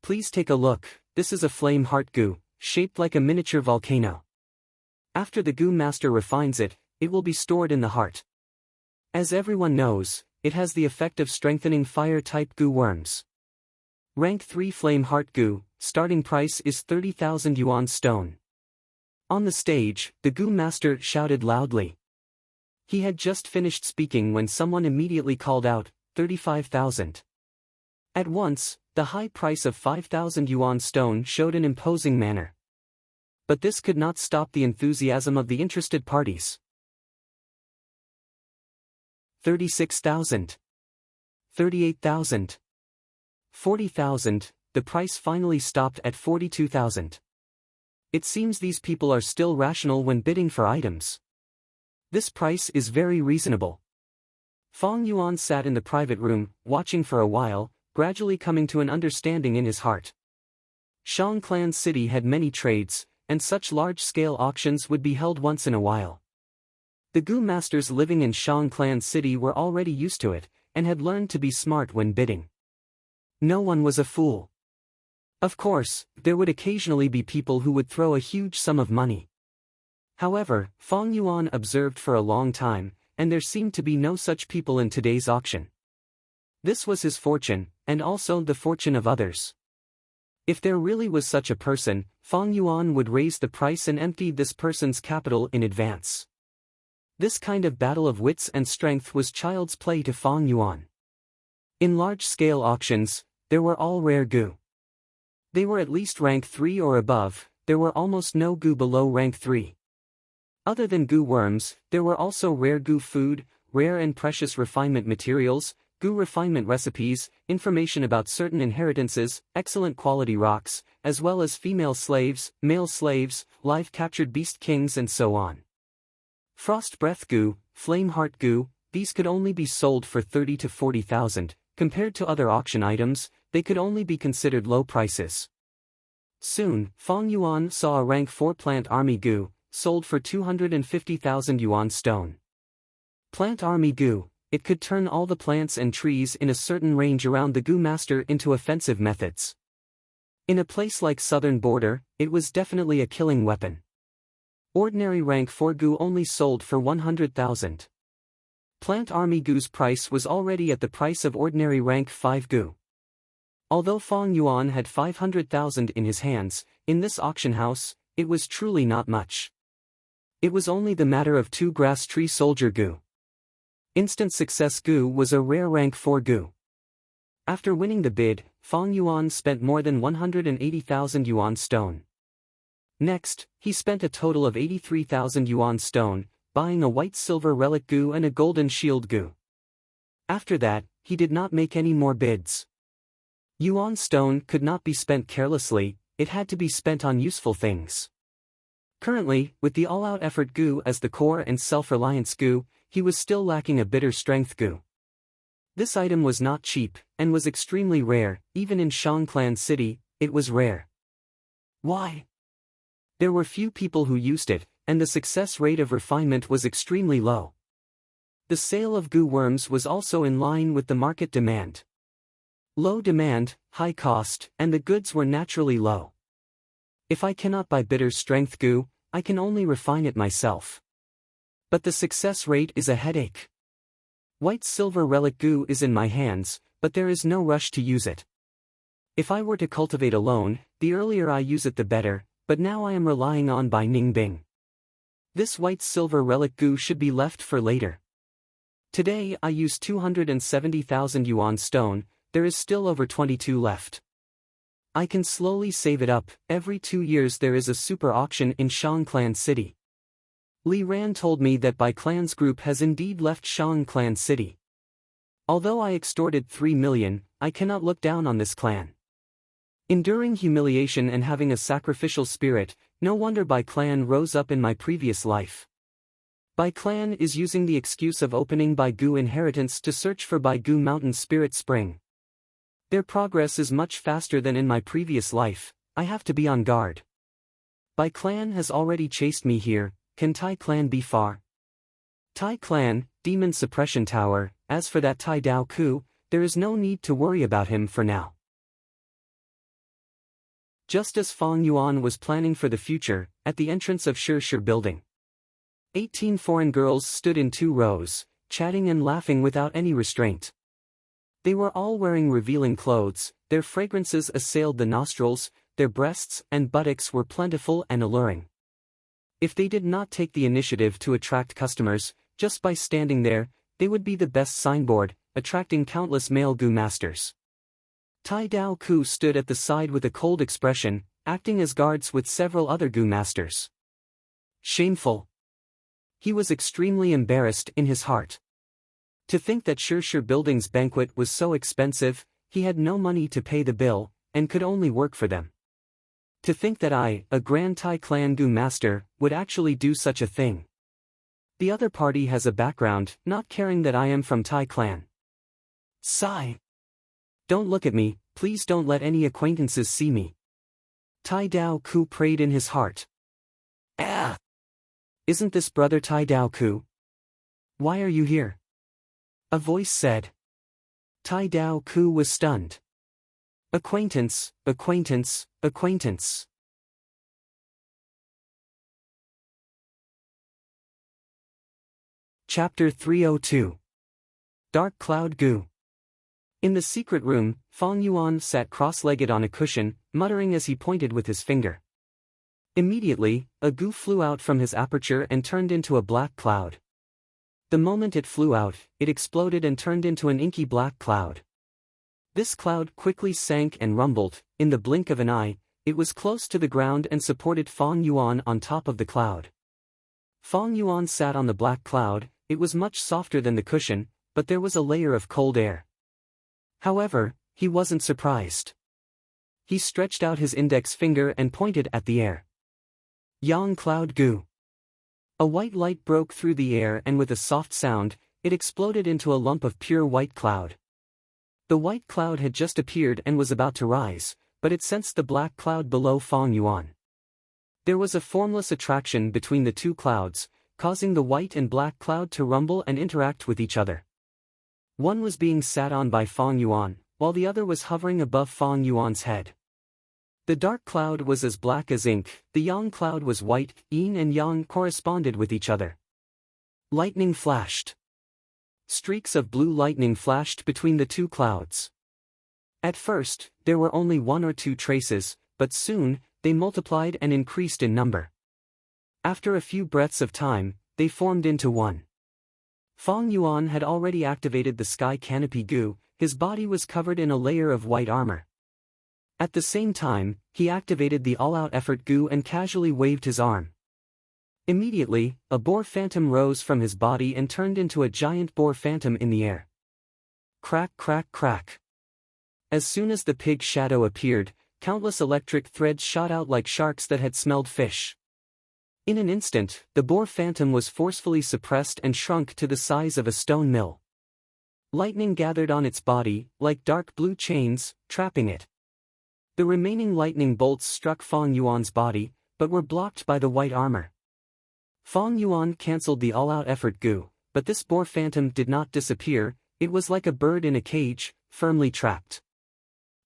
Please take a look, this is a flame heart gu, shaped like a miniature volcano. After the gu master refines it, it will be stored in the heart. As everyone knows, it has the effect of strengthening fire-type gu worms. Rank 3 flame heart gu, starting price is 30,000 yuan stone. On the stage, the gu master shouted loudly. He had just finished speaking when someone immediately called out, 35,000. At once, the high price of 5,000 yuan stone showed an imposing manner. But this could not stop the enthusiasm of the interested parties. 36,000. 38,000. 40,000, the price finally stopped at 42,000. It seems these people are still rational when bidding for items. This price is very reasonable. Fong Yuan sat in the private room, watching for a while, gradually coming to an understanding in his heart. Shang Clan City had many trades, and such large-scale auctions would be held once in a while. The gu masters living in Shang Clan City were already used to it, and had learned to be smart when bidding. No one was a fool. Of course, there would occasionally be people who would throw a huge sum of money. However, Fong Yuan observed for a long time, and there seemed to be no such people in today's auction. This was his fortune, and also the fortune of others. If there really was such a person, Fong Yuan would raise the price and empty this person's capital in advance. This kind of battle of wits and strength was child's play to Fong Yuan. In large-scale auctions, there were all rare gu. They were at least rank 3 or above, there were almost no gu below rank 3. Other than gu worms, there were also rare gu food, rare and precious refinement materials, gu refinement recipes, information about certain inheritances, excellent quality rocks, as well as female slaves, male slaves, live captured beast kings and so on. Frost breath gu, flame heart gu, these could only be sold for 30 to 40,000, compared to other auction items, they could only be considered low prices. Soon, Fong Yuan saw a rank 4 plant army gu, sold for 250,000 yuan stone. Plant army gu, it could turn all the plants and trees in a certain range around the gu master into offensive methods. In a place like southern border, it was definitely a killing weapon. Ordinary rank 4 gu only sold for 100,000. Plant army gu's price was already at the price of ordinary rank 5 gu. Although Fong Yuan had 500,000 in his hands, in this auction house, it was truly not much. It was only the matter of 2 grass tree soldier gu. Instant success gu was a rare rank 4 gu. After winning the bid, Fong Yuan spent more than 180,000 yuan stone. Next, he spent a total of 83,000 yuan stone, buying a white silver relic gu and a golden shield gu. After that, he did not make any more bids. Yuan stone could not be spent carelessly, it had to be spent on useful things. Currently, with the all-out effort gu as the core and self-reliance gu, he was still lacking a bitter strength gu. This item was not cheap, and was extremely rare, even in Shangclan City, it was rare. Why? There were few people who used it, and the success rate of refinement was extremely low. The sale of gu worms was also in line with the market demand. Low demand, high cost, and the goods were naturally low. If I cannot buy bitter strength gu, I can only refine it myself. But the success rate is a headache. White silver relic gu is in my hands, but there is no rush to use it. If I were to cultivate alone, the earlier I use it the better, but now I am relying on Bai Ningbing. This white silver relic gu should be left for later. Today I use 270,000 yuan stone, there is still over 22 left. I can slowly save it up, every 2 years there is a super auction in Shangclan City. Li Ran told me that Bai Clan's group has indeed left Shangclan City. Although I extorted 3 million, I cannot look down on this clan. Enduring humiliation and having a sacrificial spirit, no wonder Bai Clan rose up in my previous life. Bai Clan is using the excuse of opening Bai Gu inheritance to search for Bai Gu Mountain Spirit Spring. Their progress is much faster than in my previous life, I have to be on guard. Bai Clan has already chased me here, can Tai Clan be far? Tai Clan, Demon Suppression Tower, as for that Tai Dao Ku, there is no need to worry about him for now. Just as Fong Yuan was planning for the future, at the entrance of Shi building, 18 foreign girls stood in 2 rows, chatting and laughing without any restraint. They were all wearing revealing clothes, their fragrances assailed the nostrils, their breasts and buttocks were plentiful and alluring. If they did not take the initiative to attract customers, just by standing there, they would be the best signboard, attracting countless male gu masters. Tai Dao Ku stood at the side with a cold expression, acting as guards with several other gu masters. Shameful. He was extremely embarrassed in his heart. To think that Shi Building's banquet was so expensive, he had no money to pay the bill, and could only work for them. To think that I, a Grand Tai Clan gu master, would actually do such a thing. The other party has a background, not caring that I am from Tai Clan. Sigh. Don't look at me, please don't let any acquaintances see me. Tai Dao Ku prayed in his heart. Ah! Isn't this brother Tai Dao Ku? Why are you here? A voice said. Tai Dao Ku was stunned. Acquaintance, acquaintance, acquaintance. Chapter 302. Dark Cloud Goo. In the secret room, Fang Yuan sat cross-legged on a cushion, muttering as he pointed with his finger. Immediately, a goo flew out from his aperture and turned into a black cloud. The moment it flew out, it exploded and turned into an inky black cloud. This cloud quickly sank and rumbled. In the blink of an eye, it was close to the ground and supported Fang Yuan on top of the cloud. Fang Yuan sat on the black cloud. It was much softer than the cushion, but there was a layer of cold air. However, he wasn't surprised. He stretched out his index finger and pointed at the air. Yang Cloud Goo. A white light broke through the air and with a soft sound, it exploded into a lump of pure white cloud. The white cloud had just appeared and was about to rise, but it sensed the black cloud below Fang Yuan. There was a formless attraction between the two clouds, causing the white and black cloud to rumble and interact with each other. One was being sat on by Fang Yuan, while the other was hovering above Fang Yuan's head. The dark cloud was as black as ink, the yang cloud was white, yin and yang corresponded with each other. Lightning flashed. Streaks of blue lightning flashed between the two clouds. At first, there were only one or two traces, but soon, they multiplied and increased in number. After a few breaths of time, they formed into one. Fang Yuan had already activated the sky canopy goo. His body was covered in a layer of white armor. At the same time, he activated the all-out effort goo and casually waved his arm. Immediately, a boar phantom rose from his body and turned into a giant boar phantom in the air. Crack, crack, crack. As soon as the pig shadow appeared, countless electric threads shot out like sharks that had smelled fish. In an instant, the boar phantom was forcefully suppressed and shrunk to the size of a stone mill. Lightning gathered on its body, like dark blue chains, trapping it. The remaining lightning bolts struck Fang Yuan's body, but were blocked by the white armor. Fang Yuan cancelled the all-out effort goo, but this boar phantom did not disappear. It was like a bird in a cage, firmly trapped.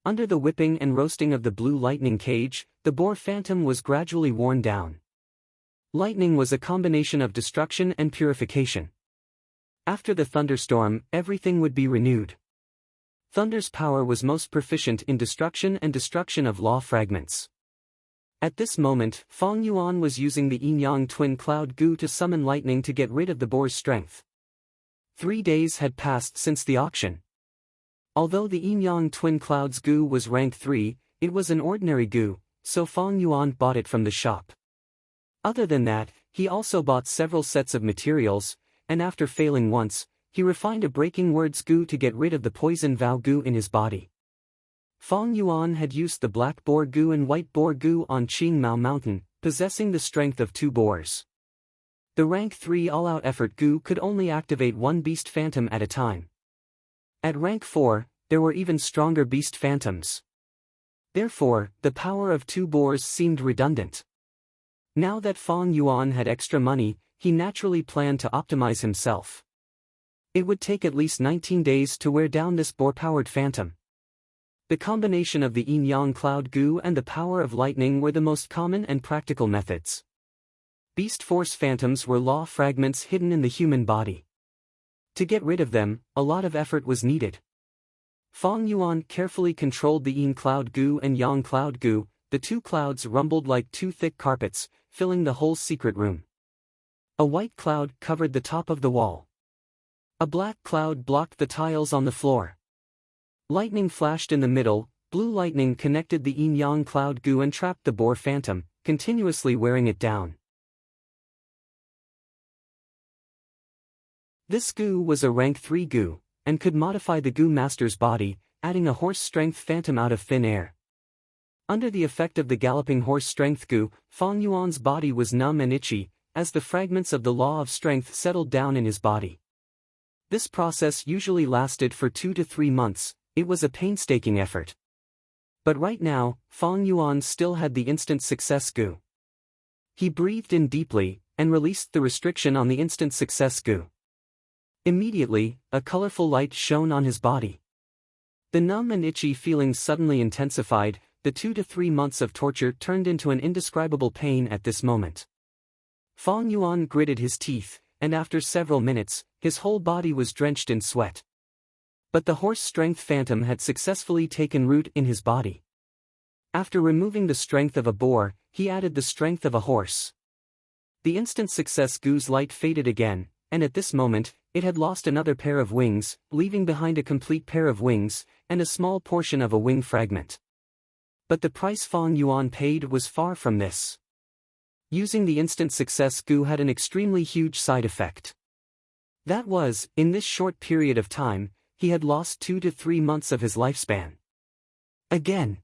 Under the whipping and roasting of the blue lightning cage, the boar phantom was gradually worn down. Lightning was a combination of destruction and purification. After the thunderstorm, everything would be renewed. Thunder's power was most proficient in destruction and destruction of law fragments. At this moment, Fang Yuan was using the yin-yang twin cloud goo to summon lightning to get rid of the boar's strength. 3 days had passed since the auction. Although the yin-yang twin clouds goo was rank 3, it was an ordinary goo, so Fang Yuan bought it from the shop. Other than that, he also bought several sets of materials, and after failing once, he refined a breaking words goo to get rid of the poison vow goo in his body. Fang Yuan had used the black boar goo and white boar goo on Qingmao Mountain, possessing the strength of 2 boars. The rank 3 all-out effort goo could only activate 1 beast phantom at a time. At rank 4, there were even stronger beast phantoms. Therefore, the power of 2 boars seemed redundant. Now that Fang Yuan had extra money, he naturally planned to optimize himself. It would take at least 19 days to wear down this boar-powered phantom. The combination of the yin-yang cloud goo and the power of lightning were the most common and practical methods. Beast force phantoms were law fragments hidden in the human body. To get rid of them, a lot of effort was needed. Fang Yuan carefully controlled the yin cloud goo and yang cloud goo. The 2 clouds rumbled like 2 thick carpets, filling the whole secret room. A white cloud covered the top of the wall. A black cloud blocked the tiles on the floor. Lightning flashed in the middle. Blue lightning connected the yin-yang cloud goo and trapped the boar phantom, continuously wearing it down. This goo was a rank 3 goo, and could modify the goo master's body, adding a horse strength phantom out of thin air. Under the effect of the galloping horse strength goo, Fang Yuan's body was numb and itchy, as the fragments of the law of strength settled down in his body. This process usually lasted for 2 to 3 months. It was a painstaking effort. But right now, Fang Yuan still had the instant success goo. He breathed in deeply, and released the restriction on the instant success goo. Immediately, a colorful light shone on his body. The numb and itchy feelings suddenly intensified. The 2 to 3 months of torture turned into an indescribable pain at this moment. Fong Yuan gritted his teeth, and after several minutes, his whole body was drenched in sweat. But the horse strength phantom had successfully taken root in his body. After removing the strength of a boar, he added the strength of a horse. The instant success Gu's light faded again, and at this moment, it had lost another pair of wings, leaving behind a complete pair of wings, and a small portion of a wing fragment. But the price Fong Yuan paid was far from this. Using the instant success Gu had an extremely huge side effect. That was, in this short period of time, he had lost 2 to 3 months of his lifespan. Again.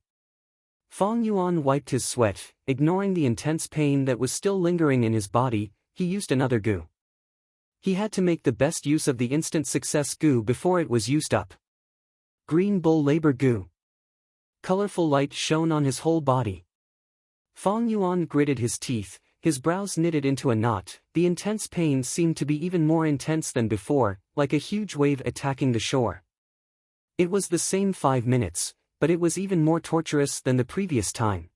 Fong Yuan wiped his sweat, ignoring the intense pain that was still lingering in his body. He used another Gu. He had to make the best use of the instant success Gu before it was used up. Green Bull Labor Gu. Colorful light shone on his whole body. Fong Yuan gritted his teeth, his brows knitted into a knot. The intense pain seemed to be even more intense than before, like a huge wave attacking the shore. It was the same 5 minutes, but it was even more torturous than the previous time.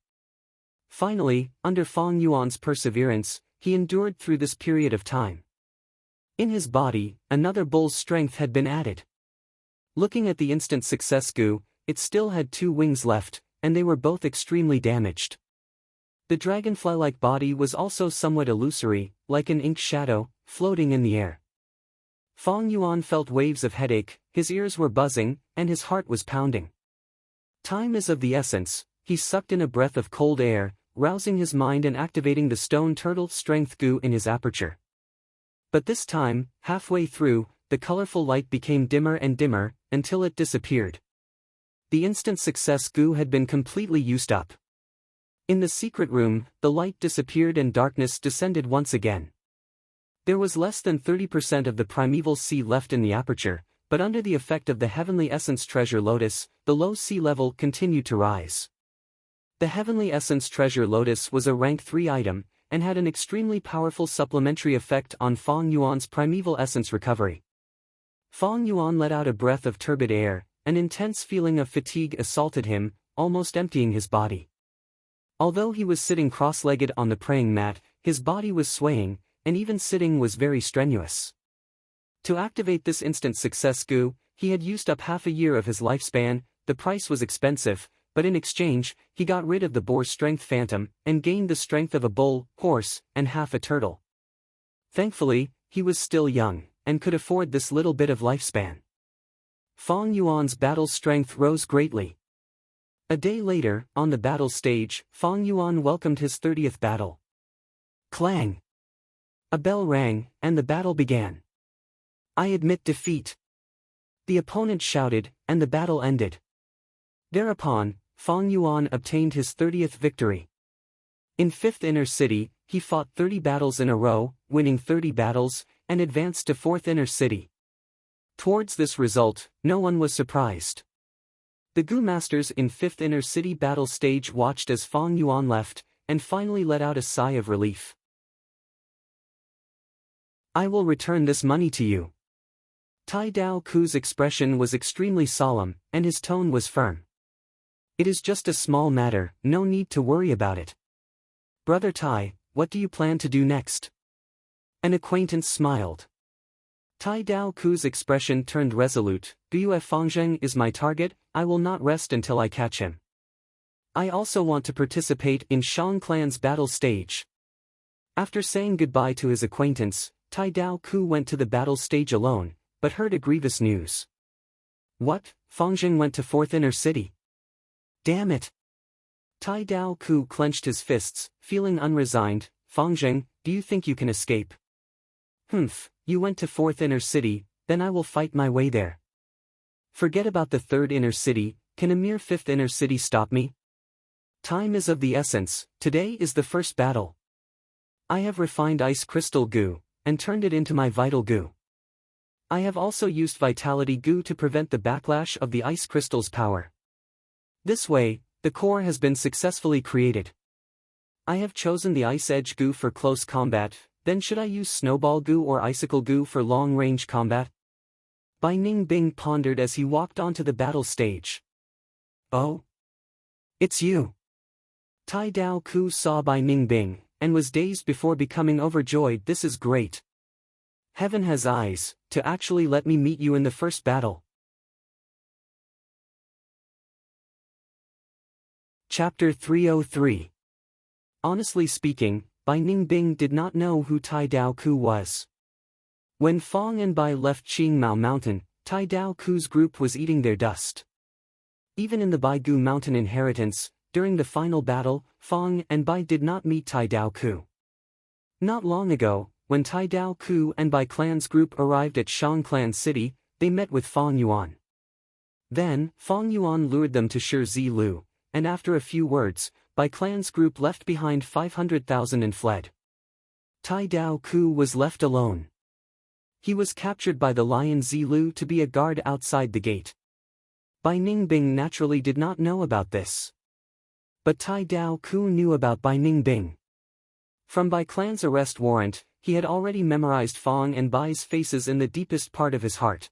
Finally, under Fong Yuan's perseverance, he endured through this period of time. In his body, another bull's strength had been added. Looking at the instant success Gu, it still had 2 wings left, and they were both extremely damaged. The dragonfly-like body was also somewhat illusory, like an ink shadow, floating in the air. Fong Yuan felt waves of headache, his ears were buzzing, and his heart was pounding. Time is of the essence. He sucked in a breath of cold air, rousing his mind and activating the stone turtle strength Gu in his aperture. But this time, halfway through, the colorful light became dimmer and dimmer, until it disappeared. The instant success Gu had been completely used up. In the secret room, the light disappeared and darkness descended once again. There was less than 30% of the primeval sea left in the aperture, but under the effect of the Heavenly Essence Treasure Lotus, the low sea level continued to rise. The Heavenly Essence Treasure Lotus was a rank 3 item, and had an extremely powerful supplementary effect on Fong Yuan's primeval essence recovery. Fong Yuan let out a breath of turbid air. An intense feeling of fatigue assaulted him, almost emptying his body. Although he was sitting cross-legged on the praying mat, his body was swaying, and even sitting was very strenuous. To activate this instant success Gu, he had used up half a year of his lifespan. The price was expensive, but in exchange, he got rid of the boar strength phantom, and gained the strength of a bull, horse, and half a turtle. Thankfully, he was still young, and could afford this little bit of lifespan. Fong Yuan's battle strength rose greatly. A day later, on the battle stage, Fong Yuan welcomed his 30th battle. Clang! A bell rang, and the battle began. I admit defeat. The opponent shouted, and the battle ended. Thereupon, Fong Yuan obtained his 30th victory. In 5th Inner City, he fought 30 battles in a row, winning 30 battles, and advanced to 4th Inner City. Towards this result, no one was surprised. The Gu Masters in 5th Inner City battle stage watched as Fong Yuan left, and finally let out a sigh of relief. I will return this money to you. Tai Dao Ku's expression was extremely solemn, and his tone was firm. It is just a small matter, no need to worry about it. Brother Tai, what do you plan to do next? An acquaintance smiled. Tai Dao Ku's expression turned resolute. Guyue Fangzheng is my target, I will not rest until I catch him. I also want to participate in Shang Clan's battle stage. After saying goodbye to his acquaintance, Tai Dao Ku went to the battle stage alone, but heard a grievous news. What? Fangzheng went to 4th Inner City. Damn it! Tai Dao Ku clenched his fists, feeling unresigned. Fangzheng, do you think you can escape? Humph, you went to 4th Inner City, then I will fight my way there. Forget about the 3rd Inner City, can a mere 5th Inner City stop me? Time is of the essence, today is the first battle. I have refined Ice Crystal Goo, and turned it into my Vital Goo. I have also used Vitality Goo to prevent the backlash of the Ice Crystal's power. This way, the core has been successfully created. I have chosen the Ice Edge Goo for close combat, then should I use Snowball Goo or Icicle Goo for long-range combat? Bai Ningbing pondered as he walked onto the battle stage. Oh? It's you. Tai Dao Ku saw Bai Ningbing, and was dazed before becoming overjoyed. This is great. Heaven has eyes, to actually let me meet you in the first battle. Chapter 303. Honestly speaking, Bai Ningbing did not know who Tai Dao Ku was. When Fong and Bai left Qingmao Mountain, Tai Dao Ku's group was eating their dust. Even in the Baigu Mountain inheritance, during the final battle, Fong and Bai did not meet Tai Dao Ku. Not long ago, when Tai Dao Ku and Bai clan's group arrived at Shang Clan City, they met with Fong Yuan. Then, Fong Yuan lured them to Shi Lu, and after a few words, Bai clan's group left behind 500,000 and fled. Tai Dao Ku was left alone. He was captured by the lion Zilu to be a guard outside the gate. Bai Ningbing naturally did not know about this. But Tai Dao Ku knew about Bai Ningbing. From Bai clan's arrest warrant, he had already memorized Fong and Bai's faces in the deepest part of his heart.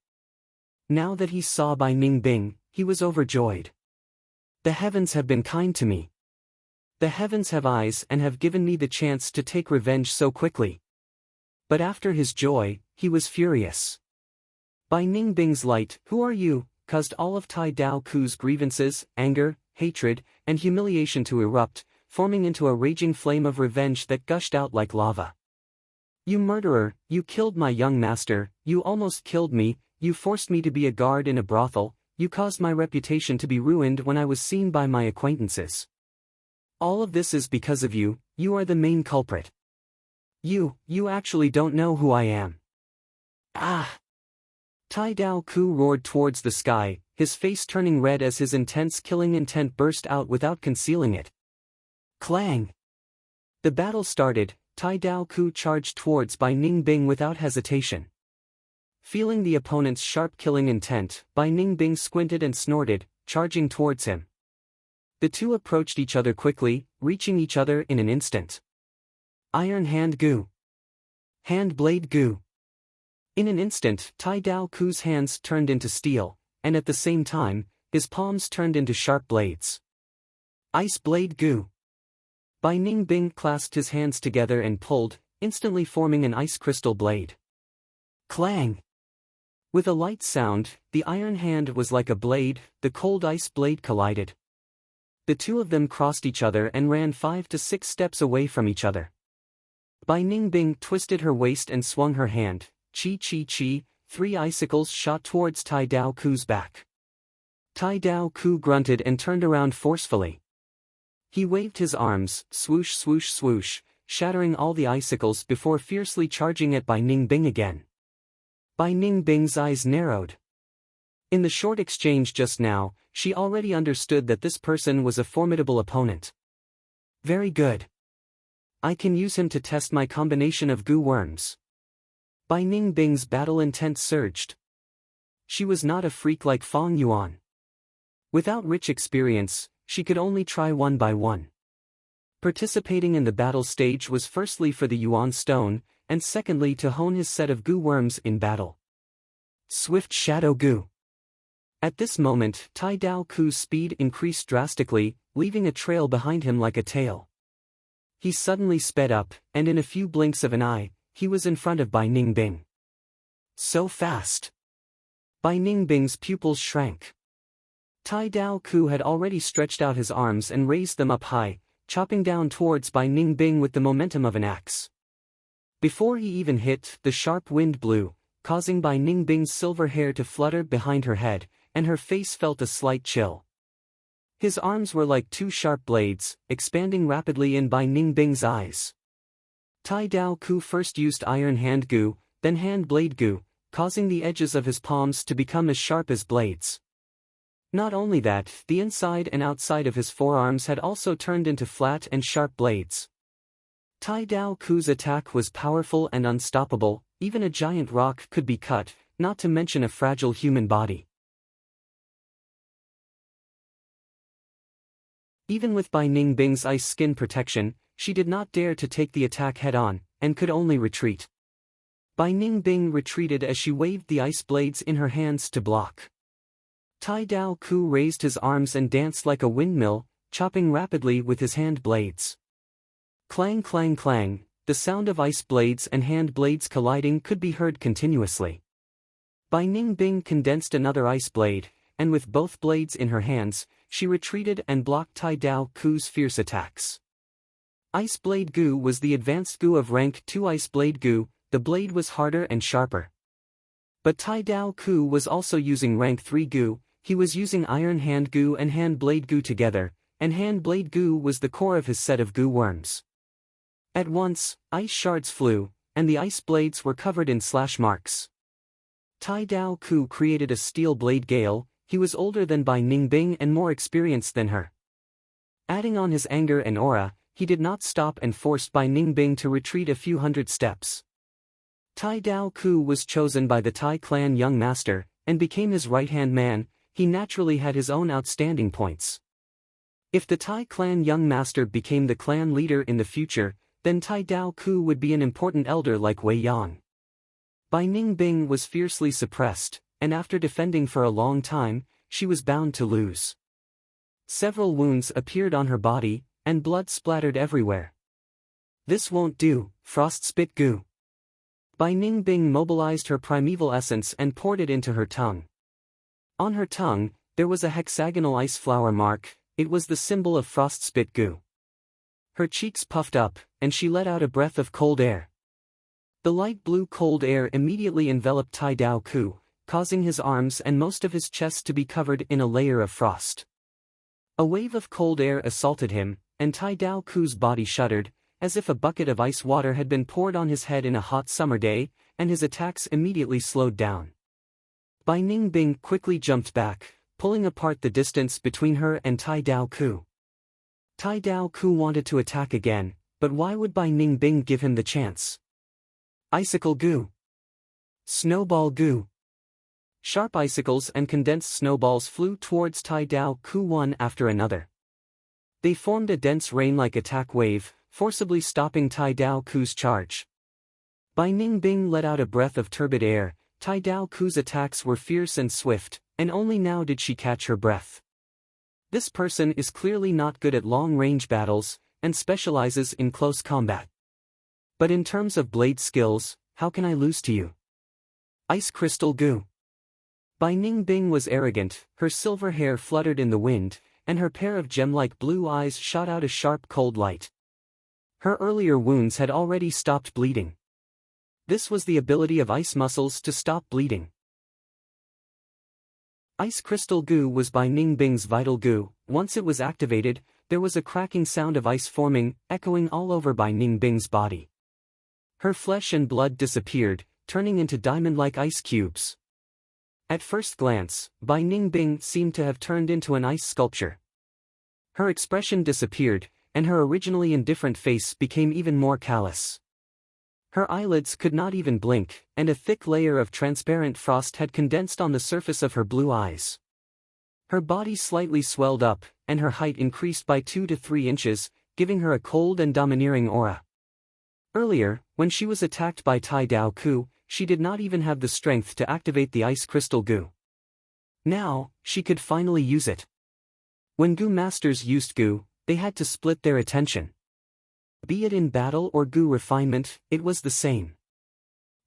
Now that he saw Bai Ningbing, he was overjoyed. The heavens have been kind to me. The heavens have eyes and have given me the chance to take revenge so quickly. But after his joy, he was furious. Bai Ningbing's light, "Who are you?" caused all of Tai Dao Ku's grievances, anger, hatred, and humiliation to erupt, forming into a raging flame of revenge that gushed out like lava. "You murderer, you killed my young master, you almost killed me, you forced me to be a guard in a brothel, you caused my reputation to be ruined when I was seen by my acquaintances. All of this is because of you, you are the main culprit. You actually don't know who I am." Ah! Tai Dao Ku roared towards the sky, his face turning red as his intense killing intent burst out without concealing it. Clang! The battle started. Tai Dao Ku charged towards Bai Ningbing without hesitation. Feeling the opponent's sharp killing intent, Bai Ningbing squinted and snorted, charging towards him. The two approached each other quickly, reaching each other in an instant. Iron Hand Gu. Hand Blade Gu. In an instant, Tai Dao Ku's hands turned into steel, and at the same time, his palms turned into sharp blades. Ice Blade Gu. Bai Ningbing clasped his hands together and pulled, instantly forming an ice crystal blade. Clang! With a light sound, the iron hand was like a blade, the cold ice blade collided. The two of them crossed each other and ran 5 to 6 steps away from each other. Bai Ningbing twisted her waist and swung her hand. Chi chi chi, 3 icicles shot towards Tai Dao Ku's back. Tai Dao Ku grunted and turned around forcefully. He waved his arms, swoosh swoosh swoosh, shattering all the icicles before fiercely charging at Bai Ningbing again. Bai Ningbing's eyes narrowed. In the short exchange just now, she already understood that this person was a formidable opponent. Very good. I can use him to test my combination of goo worms. Bai Ningbing's battle intent surged. She was not a freak like Fong Yuan. Without rich experience, she could only try one by one. Participating in the battle stage was firstly for the Yuan Stone, and secondly to hone his set of goo worms in battle. Swift Shadow Goo. At this moment, Tai Dao Ku's speed increased drastically, leaving a trail behind him like a tail. He suddenly sped up, and in a few blinks of an eye, he was in front of Bai Ningbing. So fast! Bai Ningbing's pupils shrank. Tai Dao Ku had already stretched out his arms and raised them up high, chopping down towards Bai Ningbing with the momentum of an axe. Before he even hit, the sharp wind blew, causing Bai Ningbing's silver hair to flutter behind her head, and her face felt a slight chill. His arms were like 2 sharp blades, expanding rapidly in Bai Ningbing's eyes. Tai Dao Ku first used Iron Hand Gu, then Hand Blade Gu, causing the edges of his palms to become as sharp as blades. Not only that, the inside and outside of his forearms had also turned into flat and sharp blades. Tai Dao Ku's attack was powerful and unstoppable, even a giant rock could be cut, not to mention a fragile human body. Even with Bai Ningbing's ice skin protection, she did not dare to take the attack head-on, and could only retreat. Bai Ningbing retreated as she waved the ice blades in her hands to block. Tai Dao Ku raised his arms and danced like a windmill, chopping rapidly with his hand blades. Clang clang clang, the sound of ice blades and hand blades colliding could be heard continuously. Bai Ningbing condensed another ice blade, and with both blades in her hands, she retreated and blocked Tai Dao Ku's fierce attacks. Ice Blade Gu was the advanced Gu of rank 2 Ice Blade Gu, the blade was harder and sharper. But Tai Dao Ku was also using rank 3 Gu, he was using Iron Hand Gu and Hand Blade Gu together, and Hand Blade Gu was the core of his set of Gu worms. At once, ice shards flew, and the ice blades were covered in slash marks. Tai Dao Ku created a steel blade gale, he was older than Bai Ningbing and more experienced than her. Adding on his anger and aura, he did not stop and forced Bai Ningbing to retreat a few hundred steps. Tai Dao Ku was chosen by the Tai clan young master, and became his right-hand man. He naturally had his own outstanding points. If the Tai clan young master became the clan leader in the future, then Tai Dao Ku would be an important elder like Wei Yang. Bai Ningbing was fiercely suppressed, and after defending for a long time, she was bound to lose. Several wounds appeared on her body, and blood splattered everywhere. This won't do, Frost Spit Gu. Bai Ningbing mobilized her primeval essence and poured it into her tongue. On her tongue, there was a hexagonal ice flower mark, it was the symbol of Frost Spit Gu. Her cheeks puffed up, and she let out a breath of cold air. The light blue cold air immediately enveloped Tai Dao Ku, causing his arms and most of his chest to be covered in a layer of frost. A wave of cold air assaulted him, and Tai Dao Ku's body shuddered, as if a bucket of ice water had been poured on his head in a hot summer day, and his attacks immediately slowed down. Bai Ningbing quickly jumped back, pulling apart the distance between her and Tai Dao Ku. Tai Dao Ku wanted to attack again, but why would Bai Ningbing give him the chance? Icicle Gu. Snowball Gu. Sharp icicles and condensed snowballs flew towards Tai Dao Ku one after another. They formed a dense rain-like attack wave, forcibly stopping Tai Dao Ku's charge. Bai Ningbing let out a breath of turbid air. Tai Dao Ku's attacks were fierce and swift, and only now did she catch her breath. This person is clearly not good at long-range battles, and specializes in close combat. But in terms of blade skills, how can I lose to you? Ice Crystal Gu. Bai Ningbing was arrogant, her silver hair fluttered in the wind, and her pair of gem-like blue eyes shot out a sharp cold light. Her earlier wounds had already stopped bleeding. This was the ability of ice muscles to stop bleeding. Ice Crystal Gu was Bai Ningbing's vital Gu. Once it was activated, there was a cracking sound of ice forming, echoing all over Bai Ningbing's body. Her flesh and blood disappeared, turning into diamond-like ice cubes. At first glance, Bai Ningbing seemed to have turned into an ice sculpture. Her expression disappeared, and her originally indifferent face became even more callous. Her eyelids could not even blink, and a thick layer of transparent frost had condensed on the surface of her blue eyes. Her body slightly swelled up, and her height increased by 2 to 3 inches, giving her a cold and domineering aura. Earlier, when she was attacked by Tai Dao Ku, she did not even have the strength to activate the Ice Crystal Gu. Now, she could finally use it. When Gu masters used Gu, they had to split their attention. Be it in battle or Gu refinement, it was the same.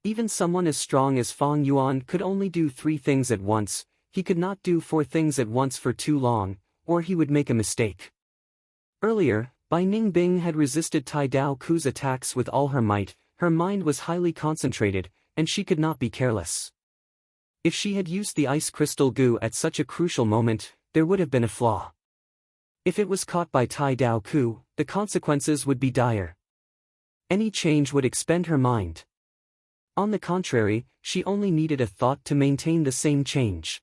Even someone as strong as Fang Yuan could only do 3 things at once. He could not do 4 things at once for too long, or he would make a mistake. Earlier, Bai Ningbing had resisted Tai Dao Ku's attacks with all her might. Her mind was highly concentrated, and she could not be careless. If she had used the Ice Crystal Gu at such a crucial moment, there would have been a flaw. If it was caught by Tai Dao Ku, the consequences would be dire. Any change would expend her mind. On the contrary, she only needed a thought to maintain the same change.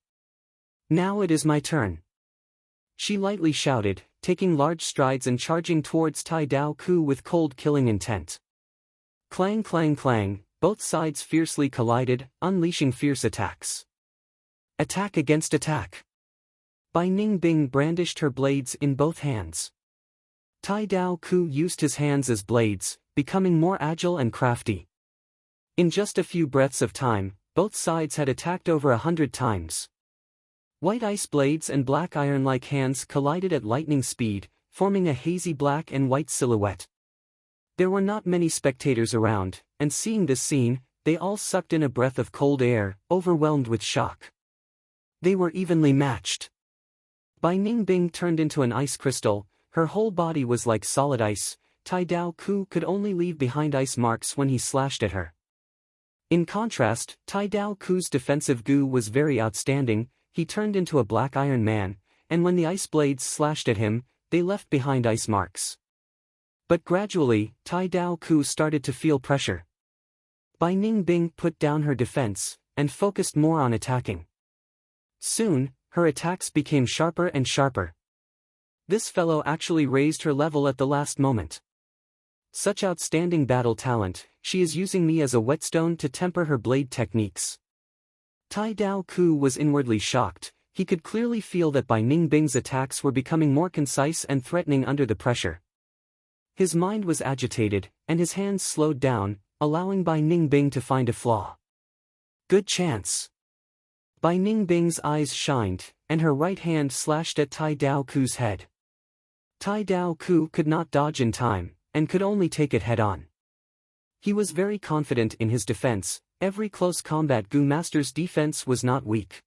Now it is my turn. She lightly shouted, taking large strides and charging towards Tai Dao Ku with cold killing intent. Clang clang clang, both sides fiercely collided, unleashing fierce attacks. Attack against attack. Bai Ningbing brandished her blades in both hands. Tai Dao Ku used his hands as blades, becoming more agile and crafty. In just a few breaths of time, both sides had attacked over 100 times. White ice blades and black iron-like hands collided at lightning speed, forming a hazy black and white silhouette. There were not many spectators around, and seeing this scene, they all sucked in a breath of cold air, overwhelmed with shock. They were evenly matched. Bai Ningbing turned into an ice crystal, her whole body was like solid ice. Tai Dao Ku could only leave behind ice marks when he slashed at her. In contrast, Tai Dao Ku's defensive goo was very outstanding. He turned into a black iron man, and when the ice blades slashed at him, they left behind ice marks. But gradually, Tai Dao Ku started to feel pressure. Bai Ningbing put down her defense, and focused more on attacking. Soon, her attacks became sharper and sharper. This fellow actually raised her level at the last moment. Such outstanding battle talent, she is using me as a whetstone to temper her blade techniques. Tai Dao Ku was inwardly shocked. He could clearly feel that Bai Ningbing's attacks were becoming more concise and threatening under the pressure. His mind was agitated, and his hands slowed down, allowing Bai Ningbing to find a flaw. Good chance. Bai Ningbing's eyes shined, and her right hand slashed at Tai Dao Ku's head. Tai Dao Ku could not dodge in time, and could only take it head-on. He was very confident in his defense. Every close combat Gu Master's defense was not weak.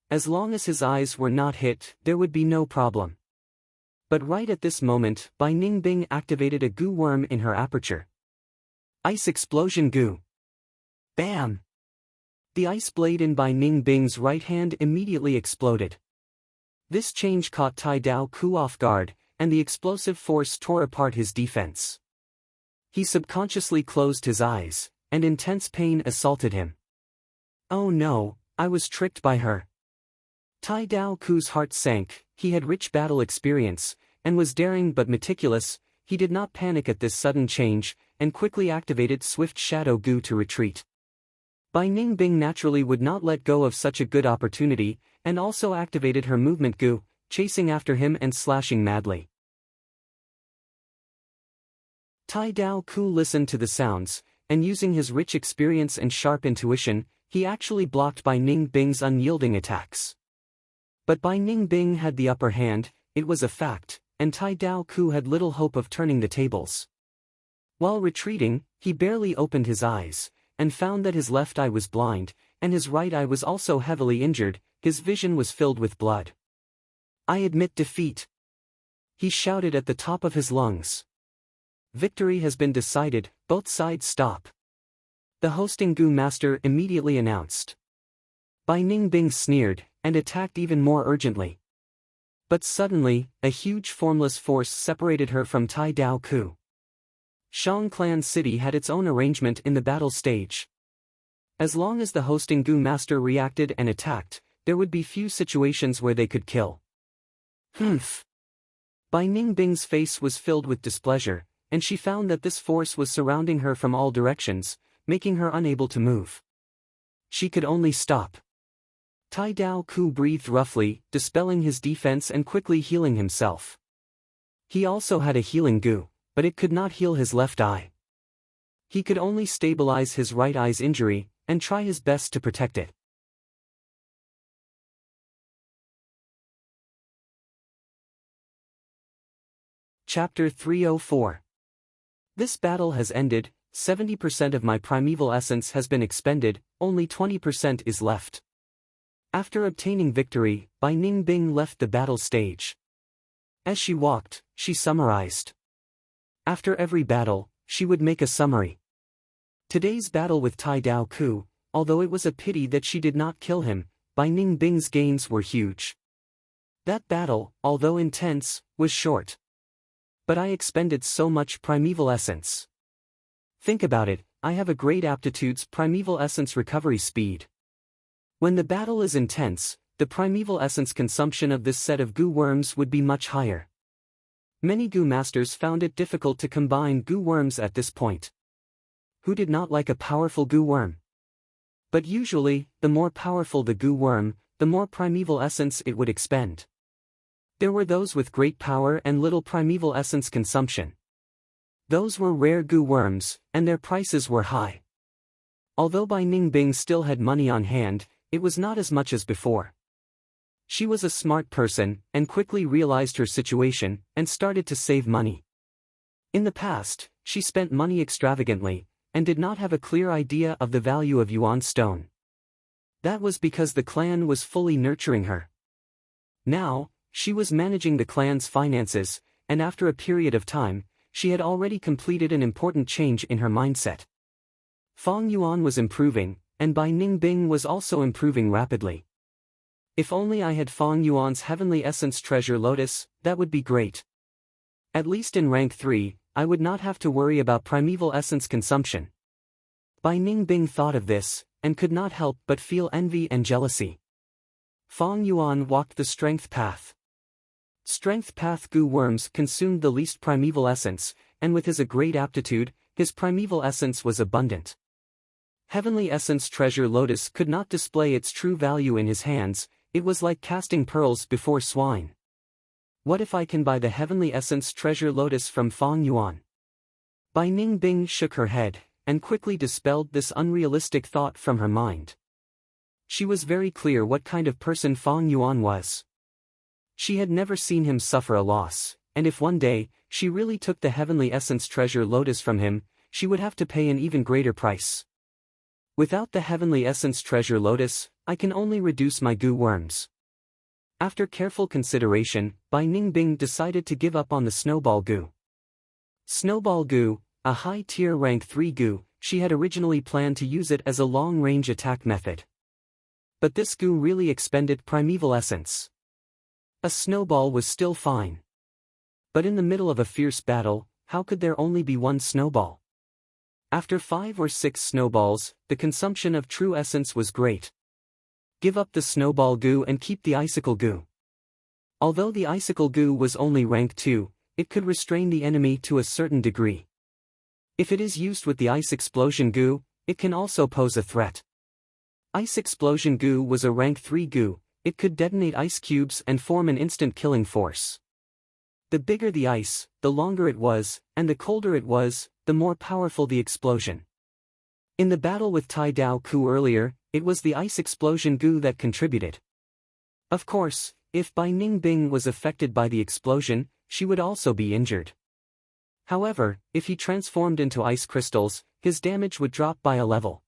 As long as his eyes were not hit, there would be no problem. But right at this moment, Bai Ningbing activated a Gu worm in her aperture. Ice Explosion Gu. Bam! The ice blade in Bai Ningbing's right hand immediately exploded. This change caught Tai Dao Ku off guard, and the explosive force tore apart his defense. He subconsciously closed his eyes, and intense pain assaulted him. Oh no, I was tricked by her. Tai Dao Ku's heart sank. He had rich battle experience, and was daring but meticulous. He did not panic at this sudden change, and quickly activated Swift Shadow Gu to retreat. Bai Ningbing naturally would not let go of such a good opportunity, and also activated her movement Gu, chasing after him and slashing madly. Tai Dao Ku listened to the sounds, and using his rich experience and sharp intuition, he actually blocked Bai Ningbing's unyielding attacks. But Bai Ningbing had the upper hand, it was a fact, and Tai Dao Ku had little hope of turning the tables. While retreating, he barely opened his eyes, and found that his left eye was blind, and his right eye was also heavily injured. His vision was filled with blood. I admit defeat. He shouted at the top of his lungs. Victory has been decided, both sides stop. The hosting Gu Master immediately announced. Bai Ningbing sneered, and attacked even more urgently. But suddenly, a huge formless force separated her from Tai Dao Ku. Shang Clan City had its own arrangement in the battle stage. As long as the hosting Gu Master reacted and attacked, there would be few situations where they could kill. Humph. Bai Ningbing's face was filled with displeasure, and she found that this force was surrounding her from all directions, making her unable to move. She could only stop. Tai Dao Ku breathed roughly, dispelling his defense and quickly healing himself. He also had a healing Gu, but it could not heal his left eye. He could only stabilize his right eye's injury, and try his best to protect it. Chapter 304. This battle has ended. 70% of my primeval essence has been expended, only 20% is left. After obtaining victory, Bai Ningbing left the battle stage. As she walked, she summarized. After every battle, she would make a summary. Today's battle with Tai Dao Ku, although it was a pity that she did not kill him, Bai Ningbing's gains were huge. That battle, although intense, was short. But I expended so much primeval essence. Think about it, I have a great aptitude's primeval essence recovery speed. When the battle is intense, the primeval essence consumption of this set of Gu worms would be much higher. Many Gu masters found it difficult to combine Gu worms at this point. Who did not like a powerful Gu worm? But usually, the more powerful the Gu worm, the more primeval essence it would expend. There were those with great power and little primeval essence consumption. Those were rare Gu worms, and their prices were high. Although Bai Ningbing still had money on hand, it was not as much as before. She was a smart person, and quickly realized her situation, and started to save money. In the past, she spent money extravagantly, and did not have a clear idea of the value of Yuan stone. That was because the clan was fully nurturing her. Now, she was managing the clan's finances, and after a period of time, she had already completed an important change in her mindset. Fang Yuan was improving, and Bai Ningbing was also improving rapidly. If only I had Fang Yuan's Heavenly Essence Treasure Lotus, that would be great. At least in rank 3, I would not have to worry about primeval essence consumption. Bai Ningbing thought of this, and could not help but feel envy and jealousy. Fang Yuan walked the strength path. Strength path goo worms consumed the least primeval essence, and with his great aptitude, his primeval essence was abundant. Heavenly Essence Treasure Lotus could not display its true value in his hands. It was like casting pearls before swine. What if I can buy the Heavenly Essence Treasure Lotus from Fang Yuan? Bai Ningbing shook her head, and quickly dispelled this unrealistic thought from her mind. She was very clear what kind of person Fang Yuan was. She had never seen him suffer a loss, and if one day, she really took the Heavenly Essence Treasure Lotus from him, she would have to pay an even greater price. Without the Heavenly Essence Treasure Lotus, I can only reduce my goo worms. After careful consideration, Bai Ningbing decided to give up on the Snowball Goo. Snowball Goo, a high-tier rank 3 goo, she had originally planned to use it as a long-range attack method. But this goo really expended primeval essence. A snowball was still fine. But in the middle of a fierce battle, how could there only be one snowball? After 5 or 6 snowballs, the consumption of true essence was great. Give up the snowball goo and keep the icicle goo. Although the icicle goo was only rank 2, it could restrain the enemy to a certain degree. If it is used with the ice explosion goo, it can also pose a threat. Ice explosion goo was a rank 3 goo, it could detonate ice cubes and form an instant killing force. The bigger the ice, the longer it was, and the colder it was, the more powerful the explosion. In the battle with Tai Dao Ku earlier, it was the ice explosion goo that contributed. Of course, if Bai Ningbing was affected by the explosion, she would also be injured. However, if he transformed into ice crystals, his damage would drop by a level.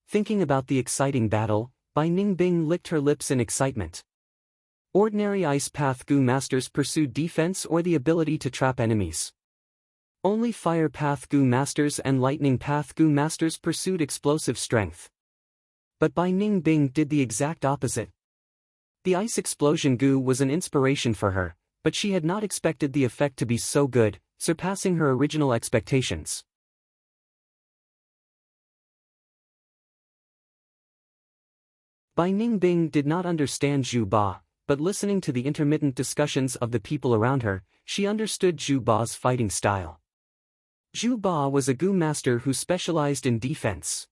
Thinking about the exciting battle, Bai Ningbing licked her lips in excitement. Ordinary Ice Path Goo Masters pursued defense or the ability to trap enemies. Only Fire Path Goo Masters and Lightning Path Goo Masters pursued explosive strength. But Bai Ningbing did the exact opposite. The Ice Explosion Goo was an inspiration for her, but she had not expected the effect to be so good, surpassing her original expectations. Bai Ningbing did not understand Zhu Ba, but listening to the intermittent discussions of the people around her, she understood Zhu Ba's fighting style. Zhu Ba was a goo master who specialized in defense.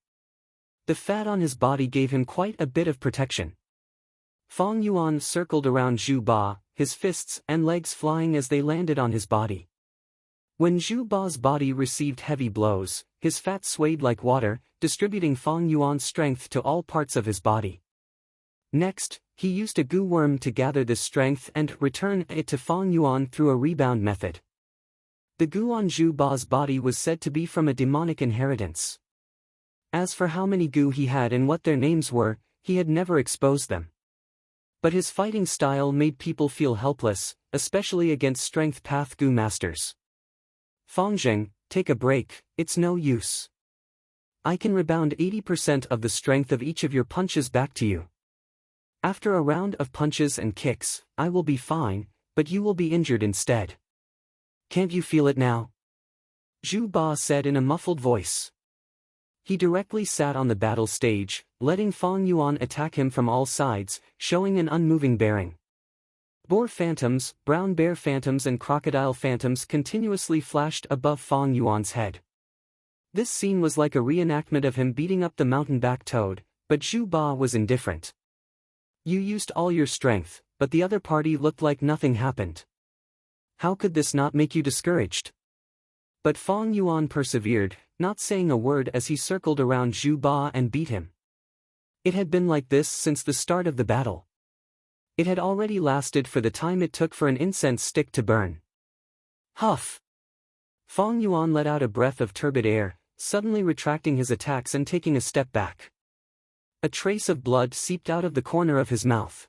The fat on his body gave him quite a bit of protection. Fang Yuan circled around Zhu Ba, his fists and legs flying as they landed on his body. When Zhu Ba's body received heavy blows, his fat swayed like water, distributing Fang Yuan's strength to all parts of his body. Next, he used a goo worm to gather this strength and return it to Fang Yuan through a rebound method. The goo on Zhu Ba's body was said to be from a demonic inheritance. As for how many goo he had and what their names were, he had never exposed them. But his fighting style made people feel helpless, especially against strength path goo masters. Fangzheng, take a break, it's no use. I can rebound 80% of the strength of each of your punches back to you. After a round of punches and kicks, I will be fine, but you will be injured instead. Can't you feel it now? Zhu Ba said in a muffled voice. He directly sat on the battle stage, letting Fang Yuan attack him from all sides, showing an unmoving bearing. Boar phantoms, brown bear phantoms and crocodile phantoms continuously flashed above Fang Yuan's head. This scene was like a reenactment of him beating up the mountain-back toad, but Zhu Ba was indifferent. You used all your strength, but the other party looked like nothing happened. How could this not make you discouraged? But Fang Yuan persevered, not saying a word as he circled around Zhu Ba and beat him. It had been like this since the start of the battle. It had already lasted for the time it took for an incense stick to burn. Huff! Fong Yuan let out a breath of turbid air, suddenly retracting his attacks and taking a step back. A trace of blood seeped out of the corner of his mouth.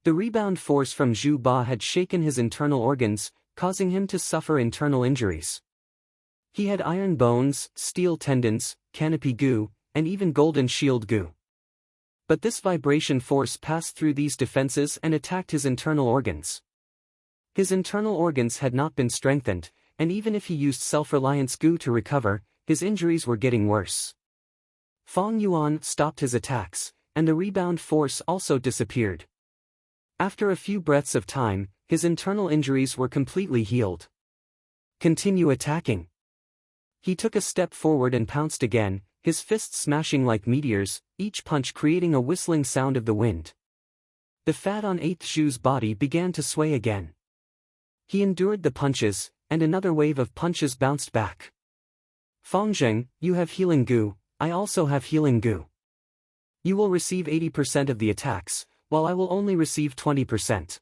The rebound force from Zhu Ba had shaken his internal organs, causing him to suffer internal injuries. He had iron bones, steel tendons, canopy goo, and even golden shield goo. But this vibration force passed through these defenses and attacked his internal organs. His internal organs had not been strengthened, and even if he used self-reliance goo to recover, his injuries were getting worse. Fong Yuan stopped his attacks, and the rebound force also disappeared. After a few breaths of time, his internal injuries were completely healed. Continue attacking. He took a step forward and pounced again, his fists smashing like meteors, each punch creating a whistling sound of the wind. The fat on 8th Zhu's body began to sway again. He endured the punches, and another wave of punches bounced back. Fong Zheng, you have healing goo, I also have healing goo. You will receive 80% of the attacks, while I will only receive 20%.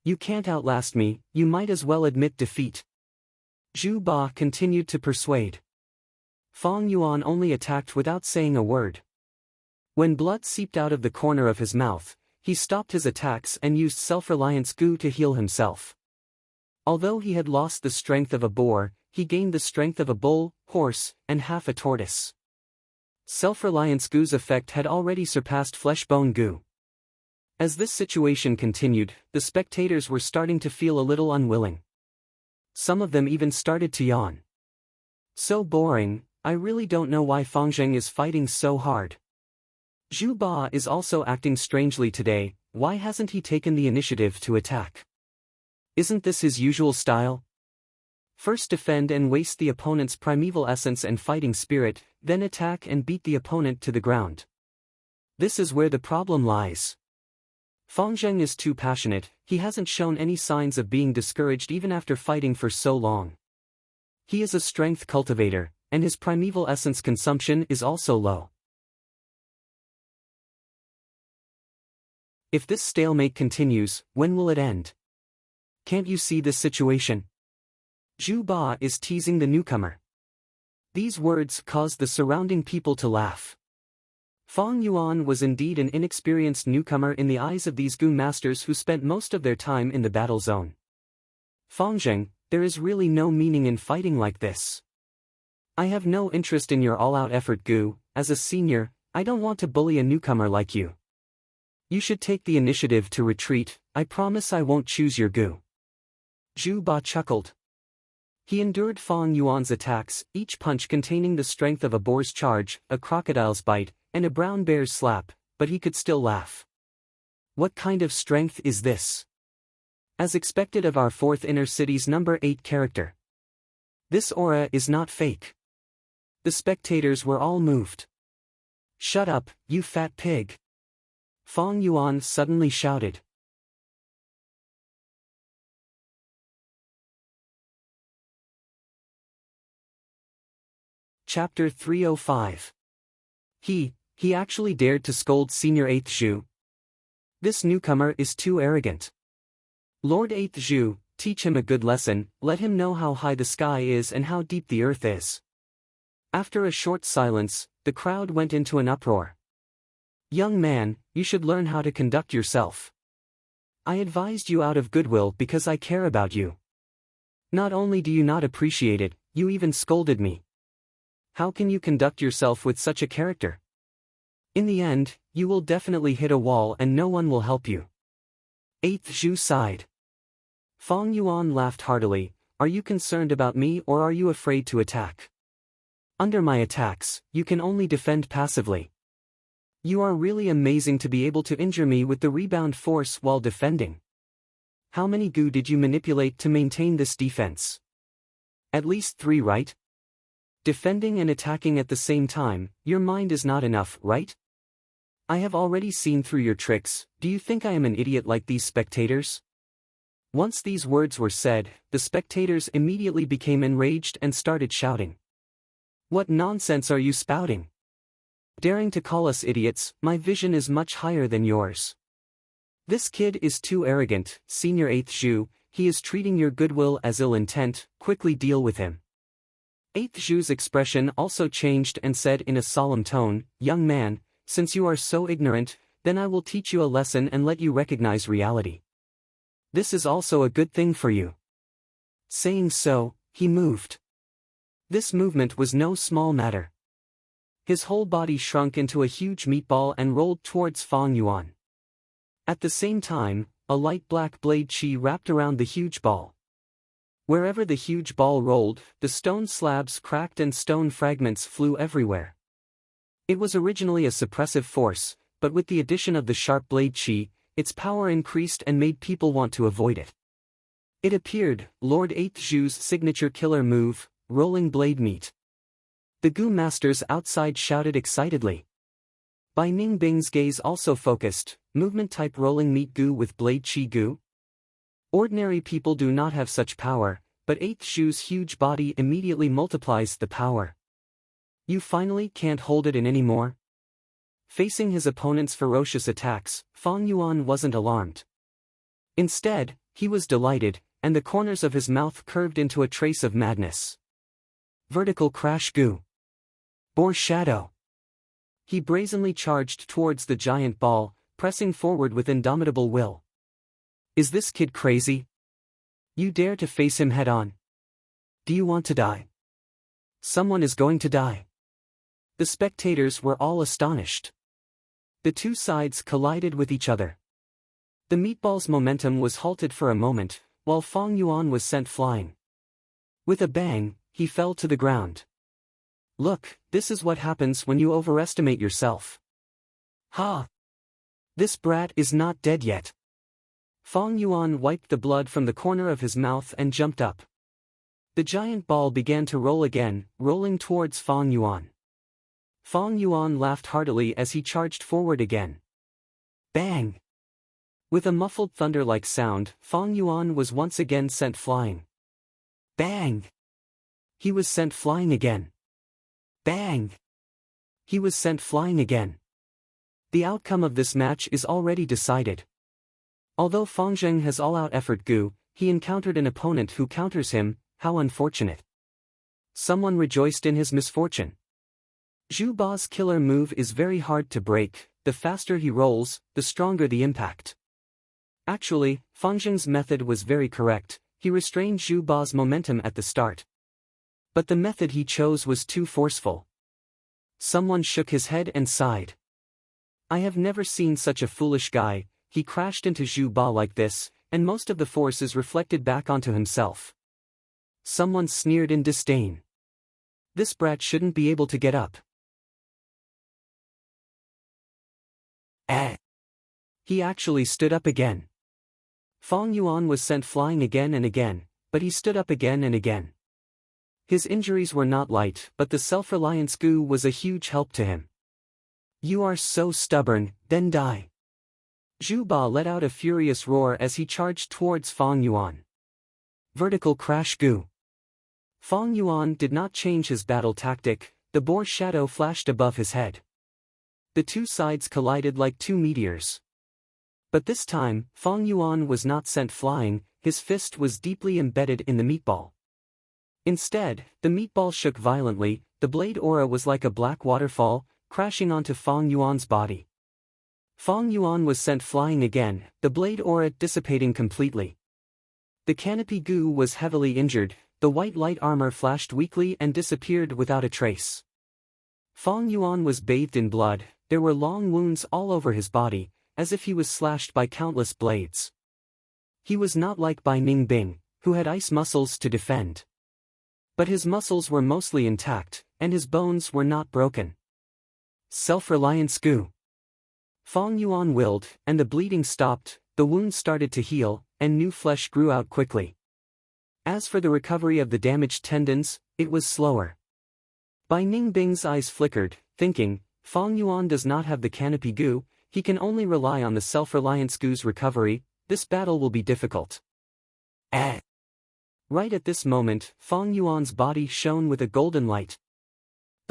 You can't outlast me, you might as well admit defeat. Zhu Ba continued to persuade. Fong Yuan only attacked without saying a word. When blood seeped out of the corner of his mouth, he stopped his attacks and used self-reliance goo to heal himself. Although he had lost the strength of a boar, he gained the strength of a bull, horse, and half a tortoise. Self-reliance goo's effect had already surpassed flesh-bone goo. As this situation continued, the spectators were starting to feel a little unwilling. Some of them even started to yawn. So boring, I really don't know why Fong Zheng is fighting so hard. Zhu Ba is also acting strangely today, why hasn't he taken the initiative to attack? Isn't this his usual style? First defend and waste the opponent's primeval essence and fighting spirit, then attack and beat the opponent to the ground. This is where the problem lies. Fong Zheng is too passionate, he hasn't shown any signs of being discouraged even after fighting for so long. He is a strength cultivator, and his primeval essence consumption is also low. If this stalemate continues, when will it end? Can't you see this situation? Zhu Ba is teasing the newcomer. These words caused the surrounding people to laugh. Fong Yuan was indeed an inexperienced newcomer in the eyes of these goon masters who spent most of their time in the battle zone. Fong Zheng, there is really no meaning in fighting like this. I have no interest in your all-out effort goo, as a senior, I don't want to bully a newcomer like you. You should take the initiative to retreat, I promise I won't choose your goo. Zhu Ba chuckled. He endured Fong Yuan's attacks, each punch containing the strength of a boar's charge, a crocodile's bite, and a brown bear's slap, but he could still laugh. What kind of strength is this? As expected of our 4th inner city's number 8 character. This aura is not fake. The spectators were all moved. Shut up, you fat pig! Fong Yuan suddenly shouted. Chapter 305. He actually dared to scold Senior 8th Zhu. This newcomer is too arrogant. Lord 8th Zhu, teach him a good lesson, let him know how high the sky is and how deep the earth is. After a short silence, the crowd went into an uproar. Young man, you should learn how to conduct yourself. I advised you out of goodwill because I care about you. Not only do you not appreciate it, you even scolded me. How can you conduct yourself with such a character? In the end, you will definitely hit a wall and no one will help you. 8th Zhu sighed. Fong Yuan laughed heartily, are you concerned about me or are you afraid to attack? Under my attacks, you can only defend passively. You are really amazing to be able to injure me with the rebound force while defending. How many goo did you manipulate to maintain this defense? At least 3, right? Defending and attacking at the same time, your mind is not enough, right? I have already seen through your tricks, do you think I am an idiot like these spectators? Once these words were said, the spectators immediately became enraged and started shouting. What nonsense are you spouting? Daring to call us idiots, my vision is much higher than yours. This kid is too arrogant, Senior 8th Zhu, he is treating your goodwill as ill intent, quickly deal with him. 8th Zhu's expression also changed and said in a solemn tone, young man, since you are so ignorant, then I will teach you a lesson and let you recognize reality. This is also a good thing for you. Saying so, he moved. This movement was no small matter. His whole body shrunk into a huge meatball and rolled towards Fang Yuan. At the same time, a light black blade chi wrapped around the huge ball. Wherever the huge ball rolled, the stone slabs cracked and stone fragments flew everywhere. It was originally a suppressive force, but with the addition of the sharp blade chi, its power increased and made people want to avoid it. It appeared, Lord 8th Zhu's signature killer move, rolling blade meat. The Gu masters outside shouted excitedly. Bai Ningbing's gaze also focused, movement-type rolling meat Gu with blade chi Gu? Ordinary people do not have such power, but 8th Zhu's huge body immediately multiplies the power. You finally can't hold it in anymore? Facing his opponent's ferocious attacks, Fang Yuan wasn't alarmed. Instead, he was delighted, and the corners of his mouth curved into a trace of madness. Vertical crash Gu. Boar shadow. He brazenly charged towards the giant ball, pressing forward with indomitable will. Is this kid crazy? You dare to face him head-on? Do you want to die? Someone is going to die. The spectators were all astonished. The two sides collided with each other. The meatball's momentum was halted for a moment, while Fang Yuan was sent flying. With a bang, he fell to the ground. Look, this is what happens when you overestimate yourself. Ha! This brat is not dead yet. Fang Yuan wiped the blood from the corner of his mouth and jumped up. The giant ball began to roll again, rolling towards Fang Yuan. Fang Yuan laughed heartily as he charged forward again. Bang! With a muffled thunder-like sound, Fang Yuan was once again sent flying. Bang! He was sent flying again. Bang! He was sent flying again. The outcome of this match is already decided. Although Fang Zheng has all-out effort Gu, he encountered an opponent who counters him, how unfortunate. Someone rejoiced in his misfortune. Zhu Ba's killer move is very hard to break, the faster he rolls, the stronger the impact. Actually, Fang Zheng's method was very correct, he restrained Zhu Ba's momentum at the start. But the method he chose was too forceful. Someone shook his head and sighed. I have never seen such a foolish guy, he crashed into Zhu Ba like this, and most of the force is reflected back onto himself. Someone sneered in disdain. This brat shouldn't be able to get up. He actually stood up again. Fang Yuan was sent flying again and again, but he stood up again and again. His injuries were not light, but the self-reliance Gu was a huge help to him. You are so stubborn, then die. Zhu Ba let out a furious roar as he charged towards Fang Yuan. Vertical crash Gu. Fang Yuan did not change his battle tactic, the boar shadow flashed above his head. The two sides collided like two meteors. But this time, Fang Yuan was not sent flying, his fist was deeply embedded in the meatball. Instead, the meatball shook violently, the blade aura was like a black waterfall, crashing onto Fang Yuan's body. Fang Yuan was sent flying again, the blade aura dissipating completely. The canopy Gu was heavily injured, the white light armor flashed weakly and disappeared without a trace. Fang Yuan was bathed in blood, there were long wounds all over his body, as if he was slashed by countless blades. He was not like Bai Ningbing, who had ice muscles to defend. But his muscles were mostly intact, and his bones were not broken. Self-reliance Gu. Fang Yuan willed, and the bleeding stopped, the wound started to heal, and new flesh grew out quickly. As for the recovery of the damaged tendons, it was slower. Bai Ningbing's eyes flickered, thinking, Fang Yuan does not have the canopy Gu, he can only rely on the self-reliance Gu's recovery, this battle will be difficult. Right at this moment, Fang Yuan's body shone with a golden light.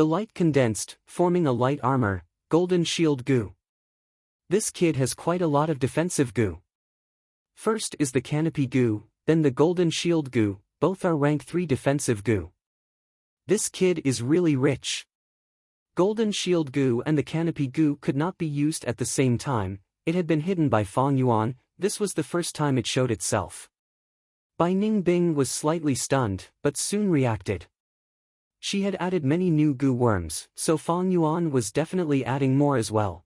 The light condensed, forming a light armor, golden shield goo. This kid has quite a lot of defensive goo. First is the canopy goo, then the golden shield goo, both are rank 3 defensive goo. This kid is really rich. Golden shield goo and the canopy goo could not be used at the same time, it had been hidden by Fang Yuan, this was the first time it showed itself. Bai Ningbing was slightly stunned, but soon reacted. She had added many new goo worms, so Fang Yuan was definitely adding more as well.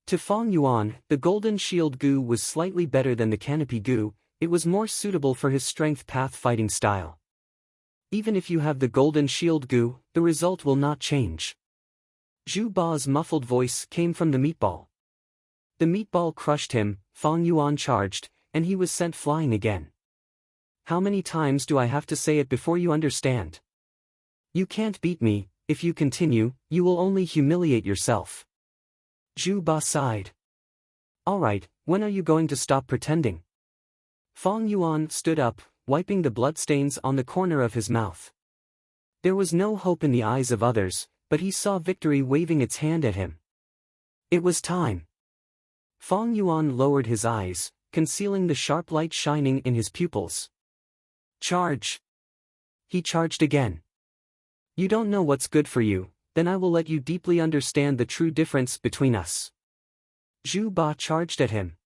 To Fang Yuan, the golden shield goo was slightly better than the canopy goo, it was more suitable for his strength path fighting style. Even if you have the golden shield goo, the result will not change. Zhu Ba's muffled voice came from the meatball. The meatball crushed him, Fang Yuan charged, and he was sent flying again. How many times do I have to say it before you understand? You can't beat me, if you continue, you will only humiliate yourself. Zhu Ba sighed. Alright, when are you going to stop pretending? Fang Yuan stood up, wiping the bloodstains on the corner of his mouth. There was no hope in the eyes of others, but he saw victory waving its hand at him. It was time. Fang Yuan lowered his eyes, concealing the sharp light shining in his pupils. Charge! He charged again. You don't know what's good for you, then I will let you deeply understand the true difference between us. Zhu Ba charged at him.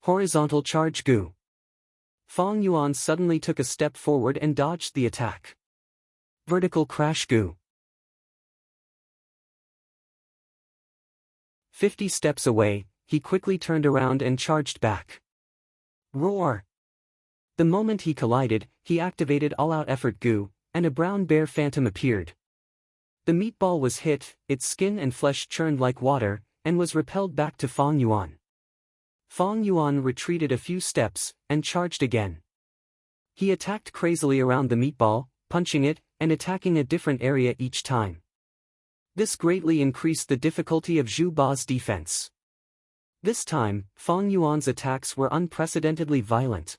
Horizontal charge goo. Fang Yuan suddenly took a step forward and dodged the attack. Vertical crash goo. 50 steps away, he quickly turned around and charged back. Roar! The moment he collided, he activated all-out effort goo, and a brown bear phantom appeared. The meatball was hit, its skin and flesh churned like water, and was repelled back to Fang Yuan. Fang Yuan retreated a few steps, and charged again. He attacked crazily around the meatball, punching it, and attacking a different area each time. This greatly increased the difficulty of Zhu Ba's defense. This time, Fang Yuan's attacks were unprecedentedly violent.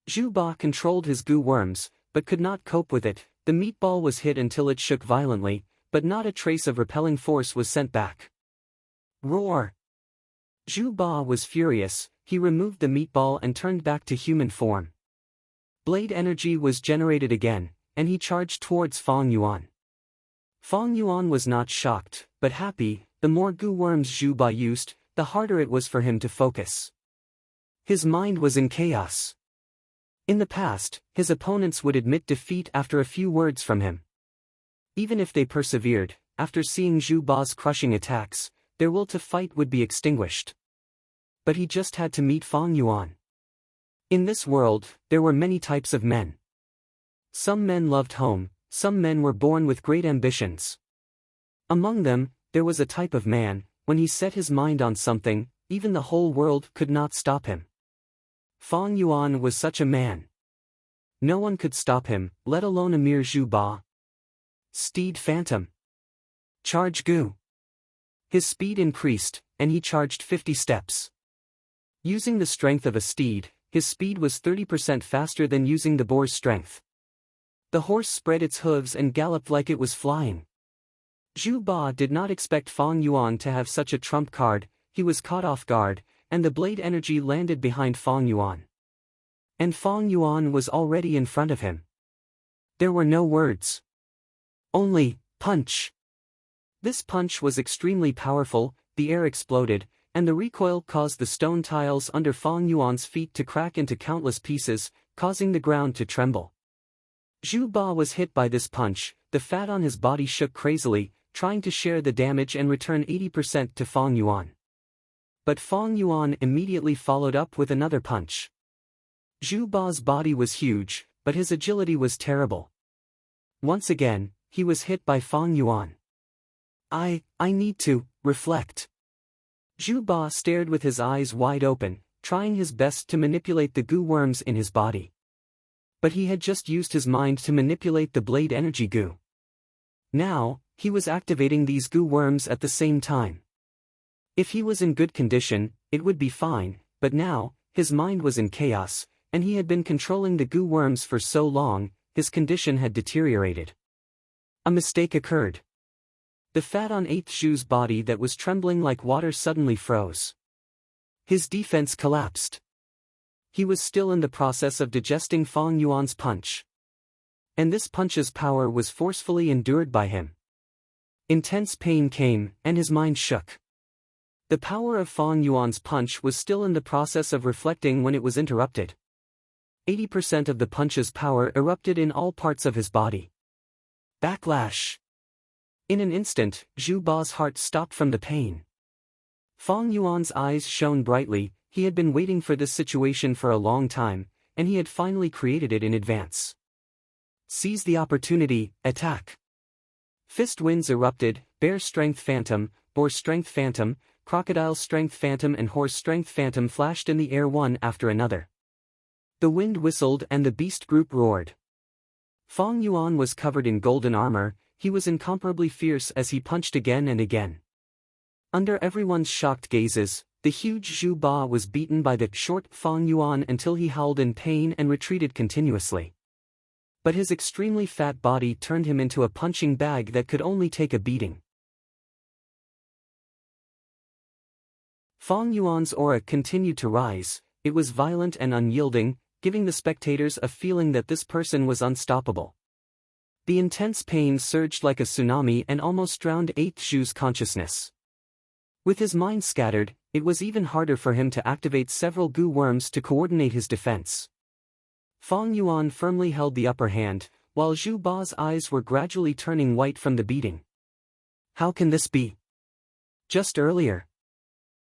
Zhu Ba controlled his goo worms, but could not cope with it. The meatball was hit until it shook violently, but not a trace of repelling force was sent back. Roar! Zhu Ba was furious, he removed the meatball and turned back to human form. Blade energy was generated again, and he charged towards Fang Yuan. Fang Yuan was not shocked, but happy. The more goo worms Zhu Ba used, the harder it was for him to focus. His mind was in chaos. In the past, his opponents would admit defeat after a few words from him. Even if they persevered, after seeing Zhu Ba's crushing attacks, their will to fight would be extinguished. But he just had to meet Fang Yuan. In this world, there were many types of men. Some men loved home, some men were born with great ambitions. Among them, there was a type of man, when he set his mind on something, even the whole world could not stop him. Fang Yuan was such a man. No one could stop him, let alone a mere Zhu Ba. Steed Phantom. Charge goo. His speed increased, and he charged 50 steps. Using the strength of a steed, his speed was 30% faster than using the boar's strength. The horse spread its hooves and galloped like it was flying. Zhu Ba did not expect Fang Yuan to have such a trump card, he was caught off guard, and the blade energy landed behind Fang Yuan. And Fang Yuan was already in front of him. There were no words. Only, punch. This punch was extremely powerful, the air exploded, and the recoil caused the stone tiles under Fang Yuan's feet to crack into countless pieces, causing the ground to tremble. Zhu Ba was hit by this punch, the fat on his body shook crazily, trying to share the damage and return 80% to Fang Yuan. But Fang Yuan immediately followed up with another punch. Zhu Ba's body was huge, but his agility was terrible. Once again, he was hit by Fang Yuan. I need to reflect. Zhu Ba stared with his eyes wide open, trying his best to manipulate the goo worms in his body. But he had just used his mind to manipulate the blade energy goo. Now, he was activating these goo worms at the same time. If he was in good condition, it would be fine, but now, his mind was in chaos, and he had been controlling the goo worms for so long, his condition had deteriorated. A mistake occurred. The fat on 8th Zhu's body that was trembling like water suddenly froze. His defense collapsed. He was still in the process of digesting Fang Yuan's punch. And this punch's power was forcefully endured by him. Intense pain came, and his mind shook. The power of Fang Yuan's punch was still in the process of reflecting when it was interrupted. 80% of the punch's power erupted in all parts of his body. Backlash. In an instant, Zhu Ba's heart stopped from the pain. Fang Yuan's eyes shone brightly. He had been waiting for this situation for a long time, and he had finally created it in advance. Seize the opportunity, attack. Fist winds erupted, bear strength phantom, boar strength phantom, crocodile strength phantom and horse strength phantom flashed in the air one after another. The wind whistled and the beast group roared. Fang Yuan was covered in golden armor. He was incomparably fierce as he punched again and again. Under everyone's shocked gazes, the huge Zhu Ba was beaten by the short Fang Yuan until he howled in pain and retreated continuously. But his extremely fat body turned him into a punching bag that could only take a beating. Fang Yuan's aura continued to rise. It was violent and unyielding, giving the spectators a feeling that this person was unstoppable. The intense pain surged like a tsunami and almost drowned 8th Zhu's consciousness. With his mind scattered, it was even harder for him to activate several goo worms to coordinate his defense. Fang Yuan firmly held the upper hand, while Zhu Ba's eyes were gradually turning white from the beating. How can this be? Just earlier.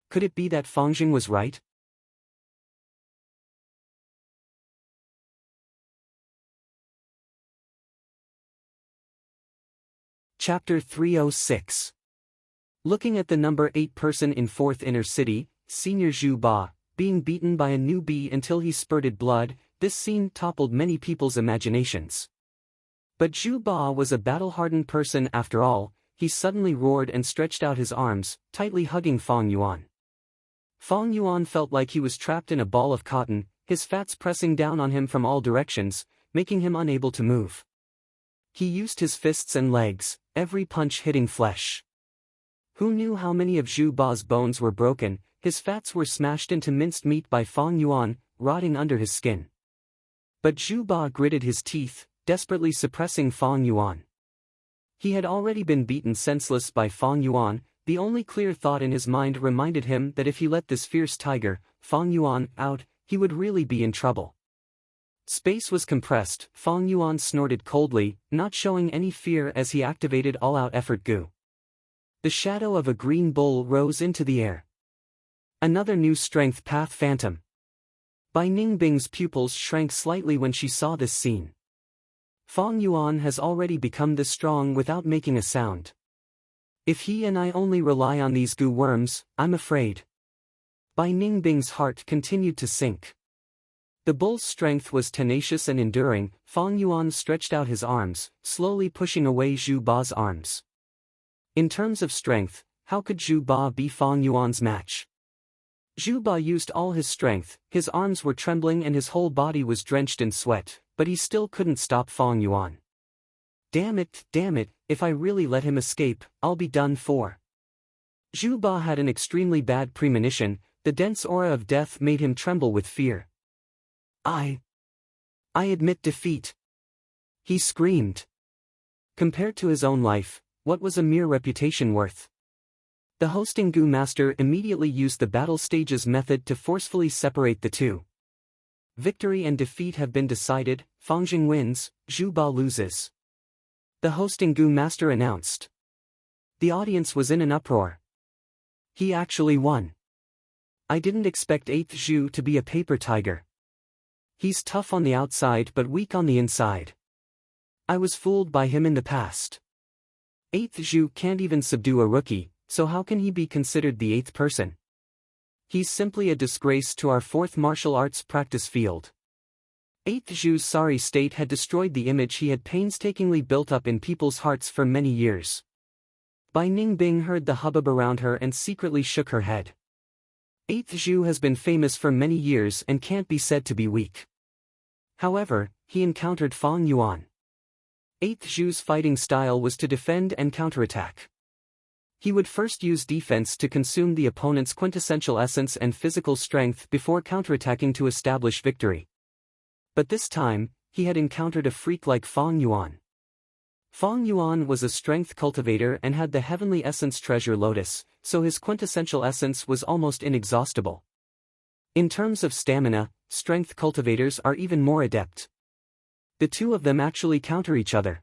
Could it be that Fangjing was right? Chapter 306. Looking at the number 8 person in 4th Inner City, Senior Zhu Ba, being beaten by a newbie until he spurted blood, this scene toppled many people's imaginations. But Zhu Ba was a battle-hardened person after all. He suddenly roared and stretched out his arms, tightly hugging Fang Yuan. Fang Yuan felt like he was trapped in a ball of cotton, his fats pressing down on him from all directions, making him unable to move. He used his fists and legs, every punch hitting flesh. Who knew how many of Zhu Ba's bones were broken? His fats were smashed into minced meat by Fang Yuan, rotting under his skin. But Zhu Ba gritted his teeth, desperately suppressing Fang Yuan. He had already been beaten senseless by Fang Yuan. The only clear thought in his mind reminded him that if he let this fierce tiger, Fang Yuan, out, he would really be in trouble. Space was compressed. Fang Yuan snorted coldly, not showing any fear as he activated all-out effort goo. The shadow of a green bull rose into the air. Another new strength path phantom. Bai Ningbing's pupils shrank slightly when she saw this scene. Fang Yuan has already become this strong without making a sound. If he and I only rely on these goo worms, I'm afraid. Bai Ningbing's heart continued to sink. The bull's strength was tenacious and enduring. Fang Yuan stretched out his arms, slowly pushing away Zhu Ba's arms. In terms of strength, how could Zhu Ba be Fang Yuan's match? Zhu Ba used all his strength, his arms were trembling and his whole body was drenched in sweat, but he still couldn't stop Fang Yuan. Damn it, if I really let him escape, I'll be done for. Zhu Ba had an extremely bad premonition. The dense aura of death made him tremble with fear. I admit defeat. He screamed. Compared to his own life, what was a mere reputation worth? The hosting goo master immediately used the battle stages method to forcefully separate the two. Victory and defeat have been decided. Fangjing wins, Zhu Ba loses. The hosting goo master announced. The audience was in an uproar. He actually won. I didn't expect 8th Zhu to be a paper tiger. He's tough on the outside but weak on the inside. I was fooled by him in the past. 8th Zhu can't even subdue a rookie, so how can he be considered the 8th person? He's simply a disgrace to our 4th martial arts practice field. 8th Zhu's sorry state had destroyed the image he had painstakingly built up in people's hearts for many years. Bai Ningbing heard the hubbub around her and secretly shook her head. 8th Zhu has been famous for many years and can't be said to be weak. However, he encountered Fang Yuan. 8th Zhu's fighting style was to defend and counterattack. He would first use defense to consume the opponent's quintessential essence and physical strength before counterattacking to establish victory. But this time, he had encountered a freak like Fang Yuan. Fang Yuan was a strength cultivator and had the heavenly essence treasure lotus, so his quintessential essence was almost inexhaustible. In terms of stamina, strength cultivators are even more adept. The two of them actually counter each other.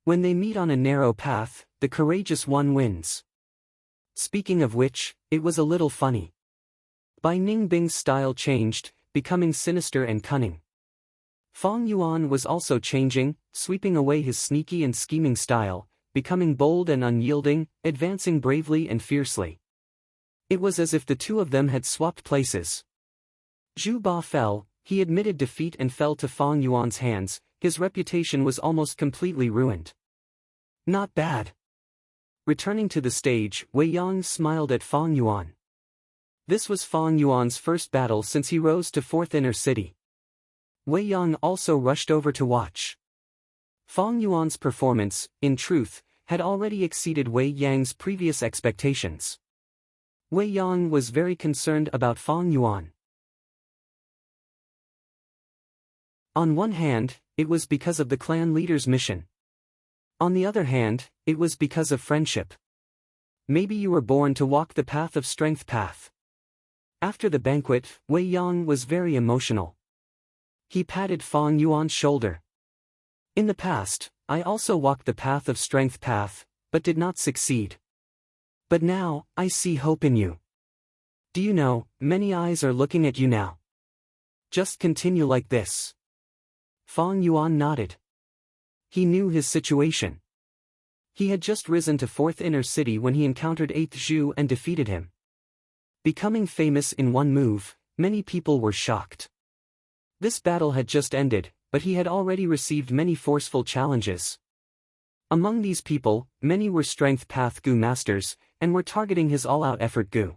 When they meet on a narrow path, the courageous one wins. Speaking of which, it was a little funny. Bai Ningbing's style changed, becoming sinister and cunning. Fang Yuan was also changing, sweeping away his sneaky and scheming style, becoming bold and unyielding, advancing bravely and fiercely. It was as if the two of them had swapped places. Zhu Ba fell, he admitted defeat and fell to Fang Yuan's hands. His reputation was almost completely ruined. Not bad. Returning to the stage, Wei Yang smiled at Fang Yuan. This was Fang Yuan's first battle since he rose to 4th Inner City. Wei Yang also rushed over to watch. Fang Yuan's performance, in truth, had already exceeded Wei Yang's previous expectations. Wei Yang was very concerned about Fang Yuan. On one hand, it was because of the clan leader's mission. On the other hand, it was because of friendship. Maybe you were born to walk the path of strength path. After the banquet, Wei Yang was very emotional. He patted Fang Yuan's shoulder. In the past, I also walked the path of strength path, but did not succeed. But now, I see hope in you. Do you know, many eyes are looking at you now. Just continue like this. Fang Yuan nodded. He knew his situation. He had just risen to 4th Inner City when he encountered 8th Zhu and defeated him. Becoming famous in one move, many people were shocked. This battle had just ended, but he had already received many forceful challenges. Among these people, many were Strength Path Gu masters, and were targeting his all-out effort Gu.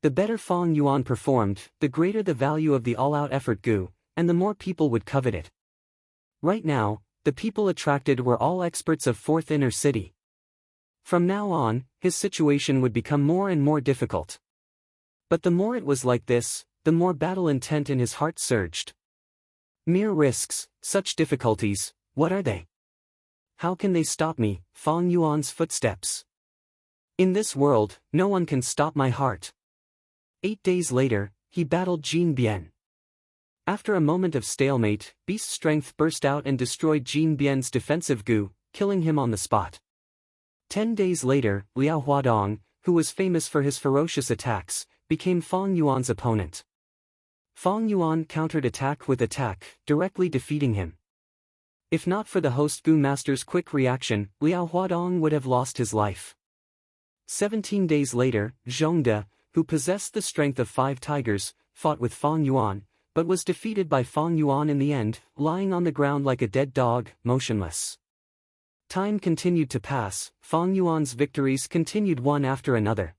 The better Fang Yuan performed, the greater the value of the all-out effort Gu, and the more people would covet it. Right now, the people attracted were all experts of 4th Inner City. From now on, his situation would become more and more difficult. But the more it was like this, the more battle intent in his heart surged. Mere risks, such difficulties, what are they? How can they stop me? Fang Yuan's footsteps. In this world, no one can stop my heart. 8 days later, he battled Jin Bian. After a moment of stalemate, Beast Strength burst out and destroyed Jin Bian's defensive Gu, killing him on the spot. 10 days later, Liao Huadong, who was famous for his ferocious attacks, became Fang Yuan's opponent. Fang Yuan countered attack with attack, directly defeating him. If not for the host Gu master's quick reaction, Liao Huadong would have lost his life. 17 days later, Zhongde, who possessed the strength of 5 tigers, fought with Fang Yuan, but was defeated by Fang Yuan in the end, lying on the ground like a dead dog, motionless. Time continued to pass, Fang Yuan's victories continued one after another.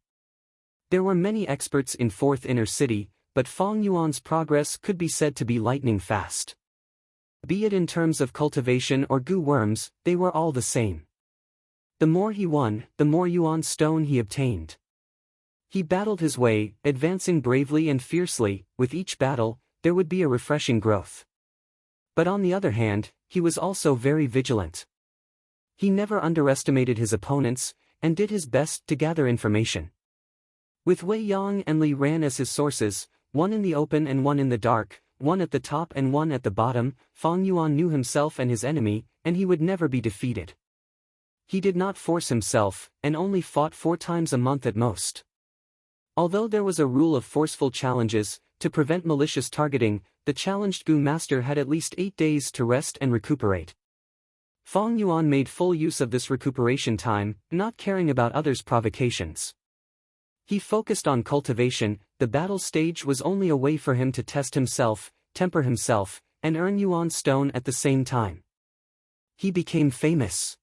There were many experts in 4th Inner City, but Fang Yuan's progress could be said to be lightning fast. Be it in terms of cultivation or Gu worms, they were all the same. The more he won, the more Yuan stone he obtained. He battled his way, advancing bravely and fiercely. With each battle, there would be a refreshing growth. But on the other hand, he was also very vigilant. He never underestimated his opponents, and did his best to gather information. With Wei Yang and Li Ran as his sources, one in the open and one in the dark, one at the top and one at the bottom, Fang Yuan knew himself and his enemy, and he would never be defeated. He did not force himself, and only fought 4 times a month at most. Although there was a rule of forceful challenges, to prevent malicious targeting, the challenged Gu master had at least 8 days to rest and recuperate. Fang Yuan made full use of this recuperation time, not caring about others' provocations. He focused on cultivation. The battle stage was only a way for him to test himself, temper himself, and earn Yuan stone at the same time. He became famous.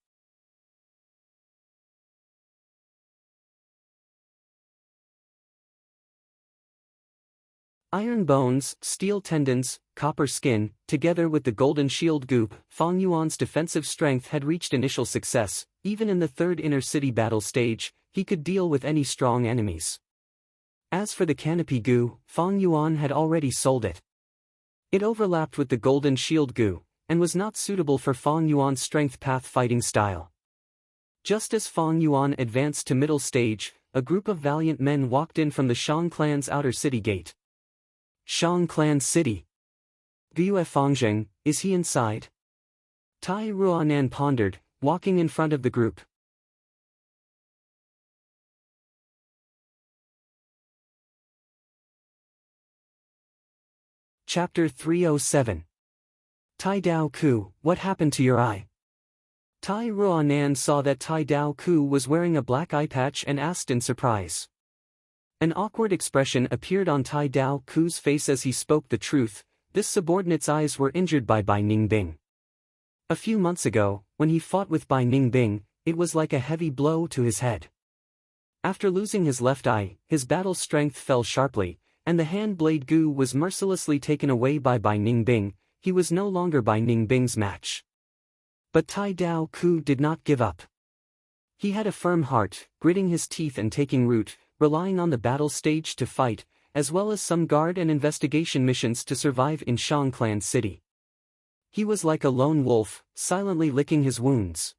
Iron bones, steel tendons, copper skin, together with the golden shield goop, Fang Yuan's defensive strength had reached initial success. Even in the third inner city battle stage, he could deal with any strong enemies. As for the canopy goo, Fang Yuan had already sold it. It overlapped with the golden shield goo, and was not suitable for Fang Yuan's strength path fighting style. Just as Fang Yuan advanced to middle stage, a group of valiant men walked in from the Shang clan's outer city gate. Shang clan city. Gu Fangjing, is he inside? Tai Ruanan pondered, walking in front of the group. Chapter 307. Tai Dao Ku, what happened to your eye? Tai Ruanan saw that Tai Dao Ku was wearing a black eye patch and asked in surprise. An awkward expression appeared on Tai Dao Ku's face as he spoke the truth. This subordinate's eyes were injured by Bai Ningbing. A few months ago, when he fought with Bai Ningbing, it was like a heavy blow to his head. After losing his left eye, his battle strength fell sharply, and the hand blade gu was mercilessly taken away by Bai Ningbing. He was no longer Bai Ningbing's match. But Tai Dao Ku did not give up. He had a firm heart, gritting his teeth and taking root, relying on the battle stage to fight, as well as some guard and investigation missions to survive in Shang Clan City. He was like a lone wolf, silently licking his wounds.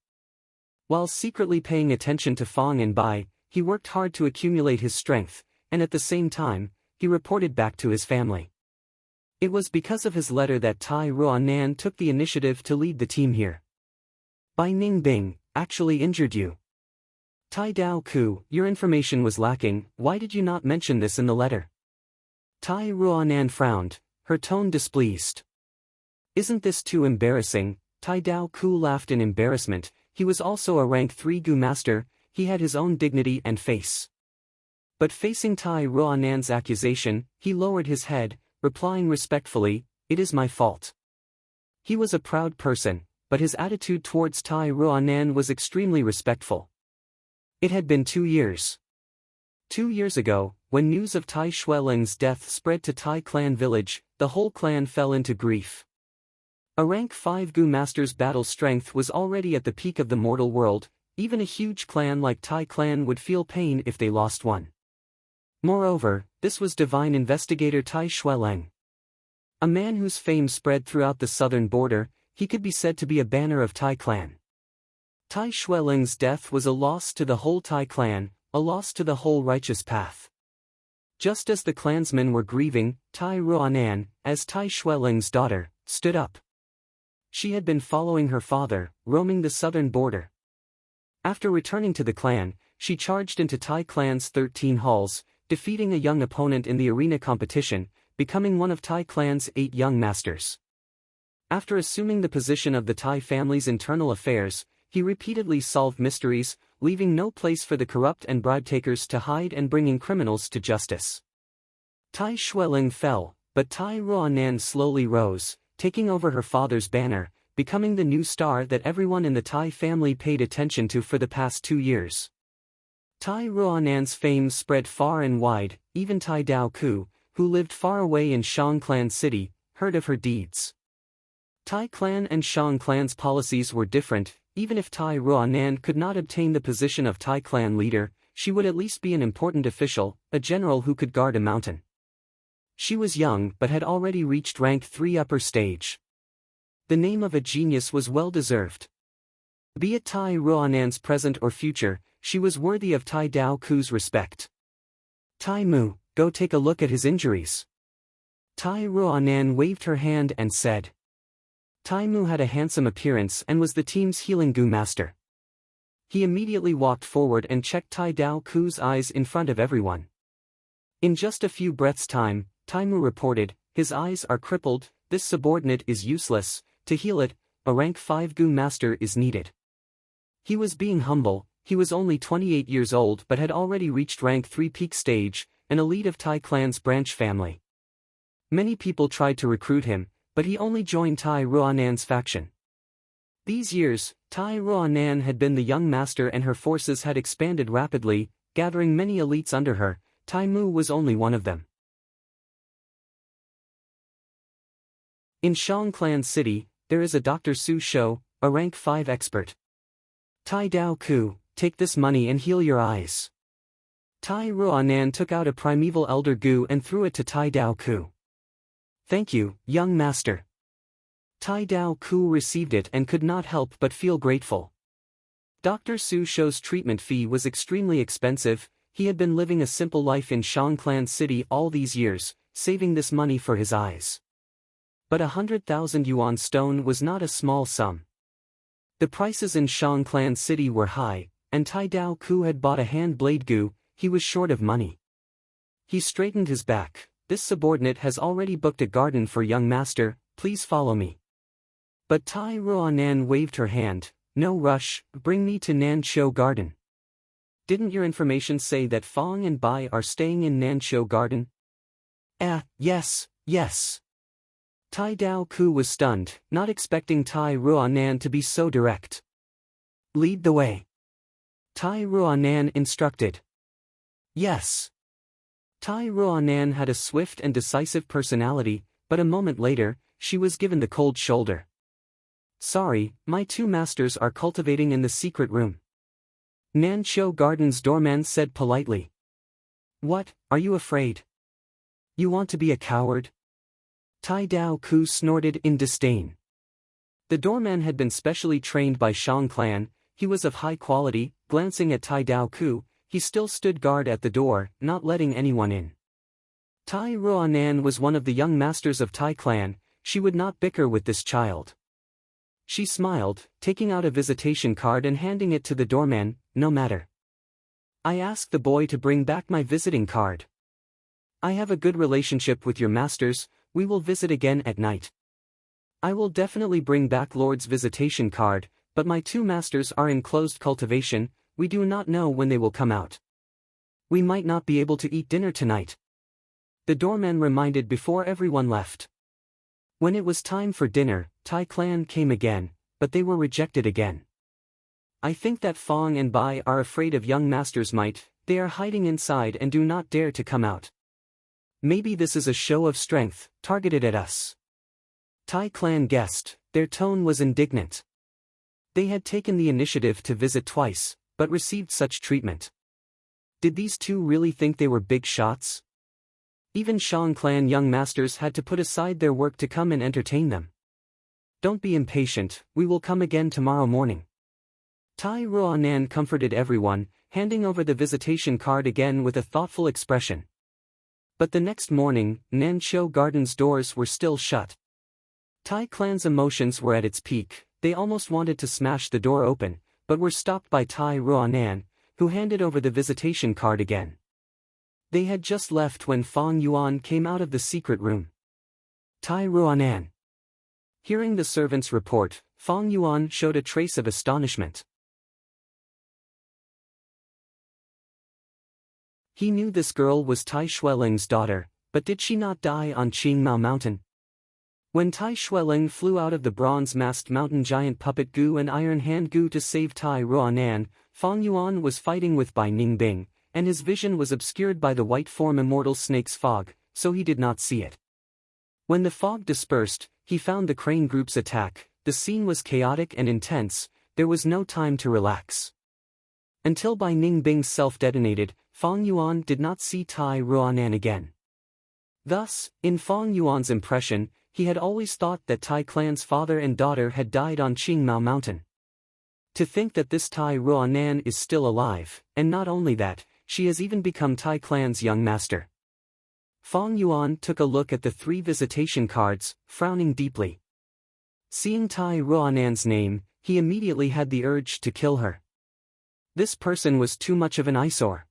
While secretly paying attention to Fang and Bai, he worked hard to accumulate his strength, and at the same time, he reported back to his family. It was because of his letter that Tai Ruanan took the initiative to lead the team here. Bai Ningbing actually injured you. Tai Dao Ku, your information was lacking, why did you not mention this in the letter? Tai Ruanan frowned, her tone displeased. Isn't this too embarrassing? Tai Dao Ku laughed in embarrassment. He was also a rank 3 gu master, he had his own dignity and face. But facing Tai Ruanan's accusation, he lowered his head, replying respectfully, it is my fault. He was a proud person, but his attitude towards Tai Ruanan was extremely respectful. It had been 2 years. 2 years ago, when news of Tai Xueling's death spread to Tai clan village, the whole clan fell into grief. A rank 5 gu master's battle strength was already at the peak of the mortal world. Even a huge clan like Tai clan would feel pain if they lost one. Moreover, this was divine investigator Tai Xueling. A man whose fame spread throughout the southern border, he could be said to be a banner of Tai clan. Tai Xueling's death was a loss to the whole Tai clan, a loss to the whole righteous path. Just as the clansmen were grieving, Tai Ruanan, as Tai Xueling's daughter, stood up. She had been following her father, roaming the southern border. After returning to the clan, she charged into Tai clan's 13 halls, defeating a young opponent in the arena competition, becoming one of Tai clan's 8 young masters. After assuming the position of the Tai family's internal affairs, he repeatedly solved mysteries, leaving no place for the corrupt and bribe-takers to hide and bringing criminals to justice. Tai Xueling fell, but Tai Ruanan slowly rose, taking over her father's banner, becoming the new star that everyone in the Tai family paid attention to for the past 2 years. Tai Ruanan's fame spread far and wide, even Tai Dao Ku, who lived far away in Shang Clan City, heard of her deeds. Tai clan and Shang clan's policies were different. Even if Tai Ruanan could not obtain the position of Tai clan leader, she would at least be an important official, a general who could guard a mountain. She was young but had already reached rank 3 upper stage. The name of a genius was well deserved. Be it Tai Ruanan's present or future, she was worthy of Tai Dao Ku's respect. Tai Mu, go take a look at his injuries. Tai Ruanan waved her hand and said. Tai Mu had a handsome appearance and was the team's healing gu master. He immediately walked forward and checked Tai Dao Ku's eyes in front of everyone. In just a few breaths' time, Tai Mu reported, his eyes are crippled, this subordinate is useless, to heal it, a rank 5 gu master is needed. He was being humble, he was only 28 years old but had already reached rank 3 peak stage, an elite of Tai clan's branch family. Many people tried to recruit him, but he only joined Tai Ruanan's faction. These years, Tai Ruanan had been the young master and her forces had expanded rapidly, gathering many elites under her. Tai Mu was only one of them. In Shangclan City, there is a Dr. Su Shou, a rank 5 expert. Tai Dao Ku, take this money and heal your eyes. Tai Ruanan took out a primeval elder gu and threw it to Tai Dao Ku. Thank you, young master. Tai Dao Ku received it and could not help but feel grateful. Dr. Su Shou's treatment fee was extremely expensive. He had been living a simple life in Shangclan City all these years, saving this money for his eyes. But 100,000 yuan stone was not a small sum. The prices in Shangclan City were high, and Tai Dao Ku had bought a hand blade gu. He was short of money. He straightened his back. This subordinate has already booked a garden for young master, please follow me. But Tai Ruanan waved her hand. No rush, bring me to Nanshou Garden. Didn't your information say that Fong and Bai are staying in Nanshou Garden? Yes. Tai Dao Ku was stunned, not expecting Tai Ruanan to be so direct. Lead the way. Tai Ruanan instructed. Yes. Tai Ruanan had a swift and decisive personality, but a moment later, she was given the cold shoulder. Sorry, my two masters are cultivating in the secret room. Nanshou Garden's doorman said politely. What, are you afraid? You want to be a coward? Tai Dao Ku snorted in disdain. The doorman had been specially trained by Shangclan. He was of high quality. Glancing at Tai Dao Ku, he still stood guard at the door, not letting anyone in. Tai Ruanan was one of the young masters of Tai Clan. She would not bicker with this child. She smiled, taking out a visitation card and handing it to the doorman. No matter. I asked the boy to bring back my visiting card. I have a good relationship with your masters. We will visit again at night. I will definitely bring back Lord's visitation card, but my two masters are in closed cultivation. We do not know when they will come out. We might not be able to eat dinner tonight. The doorman reminded before everyone left. When it was time for dinner, Tai Clan came again, but they were rejected again. I think that Fong and Bai are afraid of young master's might. They are hiding inside and do not dare to come out. Maybe this is a show of strength, targeted at us. Tai Clan guessed. Their tone was indignant. They had taken the initiative to visit twice, but received such treatment. Did these two really think they were big shots? Even Shangclan young masters had to put aside their work to come and entertain them. Don't be impatient, we will come again tomorrow morning. Tai Ruanan comforted everyone, handing over the visitation card again with a thoughtful expression. But the next morning, Nanshou Garden's doors were still shut. Tai Clan's emotions were at its peak. They almost wanted to smash the door open, but were stopped by Tai Ruanan, who handed over the visitation card again. They had just left when Fong Yuan came out of the secret room. Tai Ruanan. Hearing the servant's report, Fong Yuan showed a trace of astonishment. He knew this girl was Tai Xueling's daughter, but did she not die on Qingmao Mountain? When Tai Xueling flew out of the bronze-masked mountain giant puppet gu and iron hand gu to save Tai Ruanan, Fong Yuan was fighting with Bai Ningbing, and his vision was obscured by the white form immortal snake's fog, so he did not see it. When the fog dispersed, he found the crane group's attack. The scene was chaotic and intense. There was no time to relax. Until Bai Ningbing self-detonated, Fong Yuan did not see Tai Ruanan again. Thus, in Fong Yuan's impression, he had always thought that Tai Clan's father and daughter had died on Qingmao Mountain. To think that this Tai Ruanan is still alive, and not only that, she has even become Tai Clan's young master. Fong Yuan took a look at the 3 visitation cards, frowning deeply. Seeing Tai Ruanan's name, he immediately had the urge to kill her. This person was too much of an eyesore.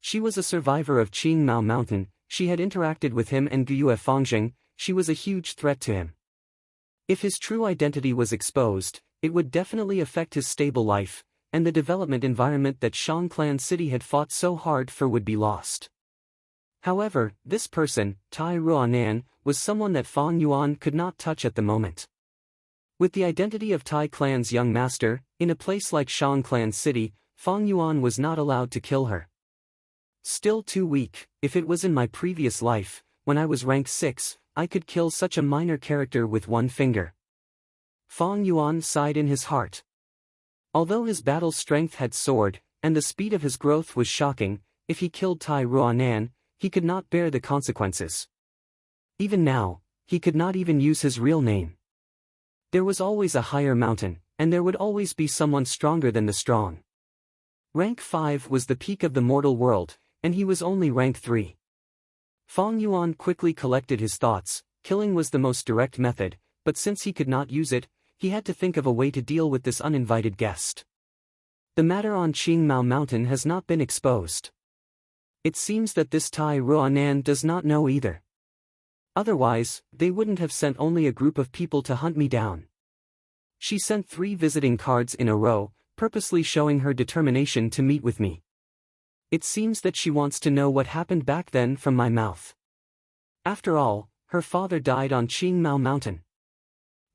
She was a survivor of Qingmao Mountain. She had interacted with him and Guyue Fengjing. She was a huge threat to him. If his true identity was exposed, it would definitely affect his stable life, and the development environment that Shangclan City had fought so hard for would be lost. However, this person, Tai Ruanan, was someone that Fong Yuan could not touch at the moment. With the identity of Tai Clan's young master, in a place like Shangclan City, Fong Yuan was not allowed to kill her. Still too weak. If it was in my previous life, when I was rank 6, I could kill such a minor character with one finger. Fang Yuan sighed in his heart. Although his battle strength had soared, and the speed of his growth was shocking, if he killed Tai Ruanan, he could not bear the consequences. Even now, he could not even use his real name. There was always a higher mountain, and there would always be someone stronger than the strong. Rank 5 was the peak of the mortal world, and he was only rank 3. Fang Yuan quickly collected his thoughts. Killing was the most direct method, but since he could not use it, he had to think of a way to deal with this uninvited guest. The matter on Qingmao Mountain has not been exposed. It seems that this Tai Ruanan does not know either. Otherwise, they wouldn't have sent only a group of people to hunt me down. She sent 3 visiting cards in a row, purposely showing her determination to meet with me. It seems that she wants to know what happened back then from my mouth. After all, her father died on Qingmao Mountain.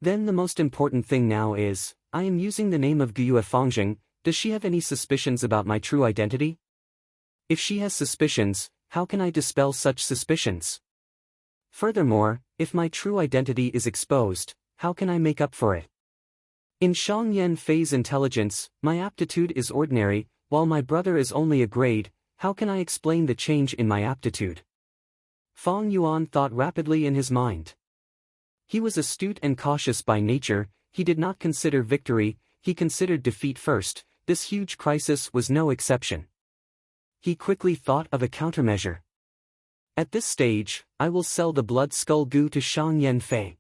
Then the most important thing now is, I am using the name of Gyue Fangjing. Does she have any suspicions about my true identity? If she has suspicions, how can I dispel such suspicions? Furthermore, if my true identity is exposed, how can I make up for it? In Shangyan Fei's intelligence, my aptitude is ordinary, while my brother is only a grade. How can I explain the change in my aptitude? Fang Yuan thought rapidly in his mind. He was astute and cautious by nature. He did not consider victory, he considered defeat first. This huge crisis was no exception. He quickly thought of a countermeasure. At this stage, I will sell the blood skull goo to Shangyan Fei.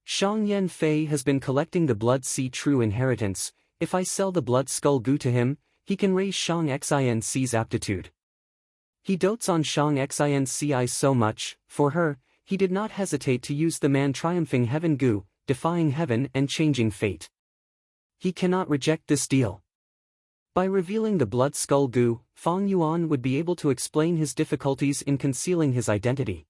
Shangyan Fei has been collecting the blood sea true inheritance. If I sell the blood skull goo to him, he can raise Shang Xin's aptitude. He dotes on Shang Xinci so much. For her, he did not hesitate to use the man triumphing heaven goo, defying heaven and changing fate. He cannot reject this deal. By revealing the blood skull goo, Fang Yuan would be able to explain his difficulties in concealing his identity.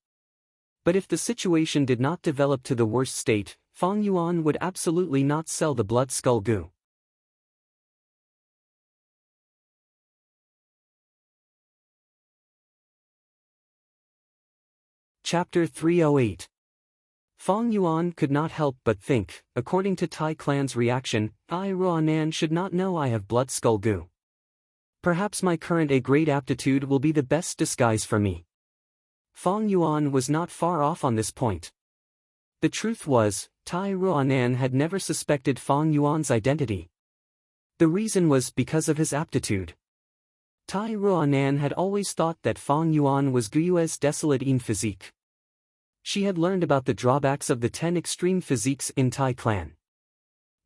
But if the situation did not develop to the worst state, Fang Yuan would absolutely not sell the blood skull goo. Chapter 308. Fang Yuan could not help but think, according to Tai Clan's reaction, Tai Ruanan should not know I have blood skull goo. Perhaps my current A-grade aptitude will be the best disguise for me. Fang Yuan was not far off on this point. The truth was, Tai Ruanan had never suspected Fang Yuan's identity. The reason was because of his aptitude. Tai Ruanan had always thought that Fang Yuan was Gyue's desolate in physique. She had learned about the drawbacks of the 10 extreme physiques in Tai Clan.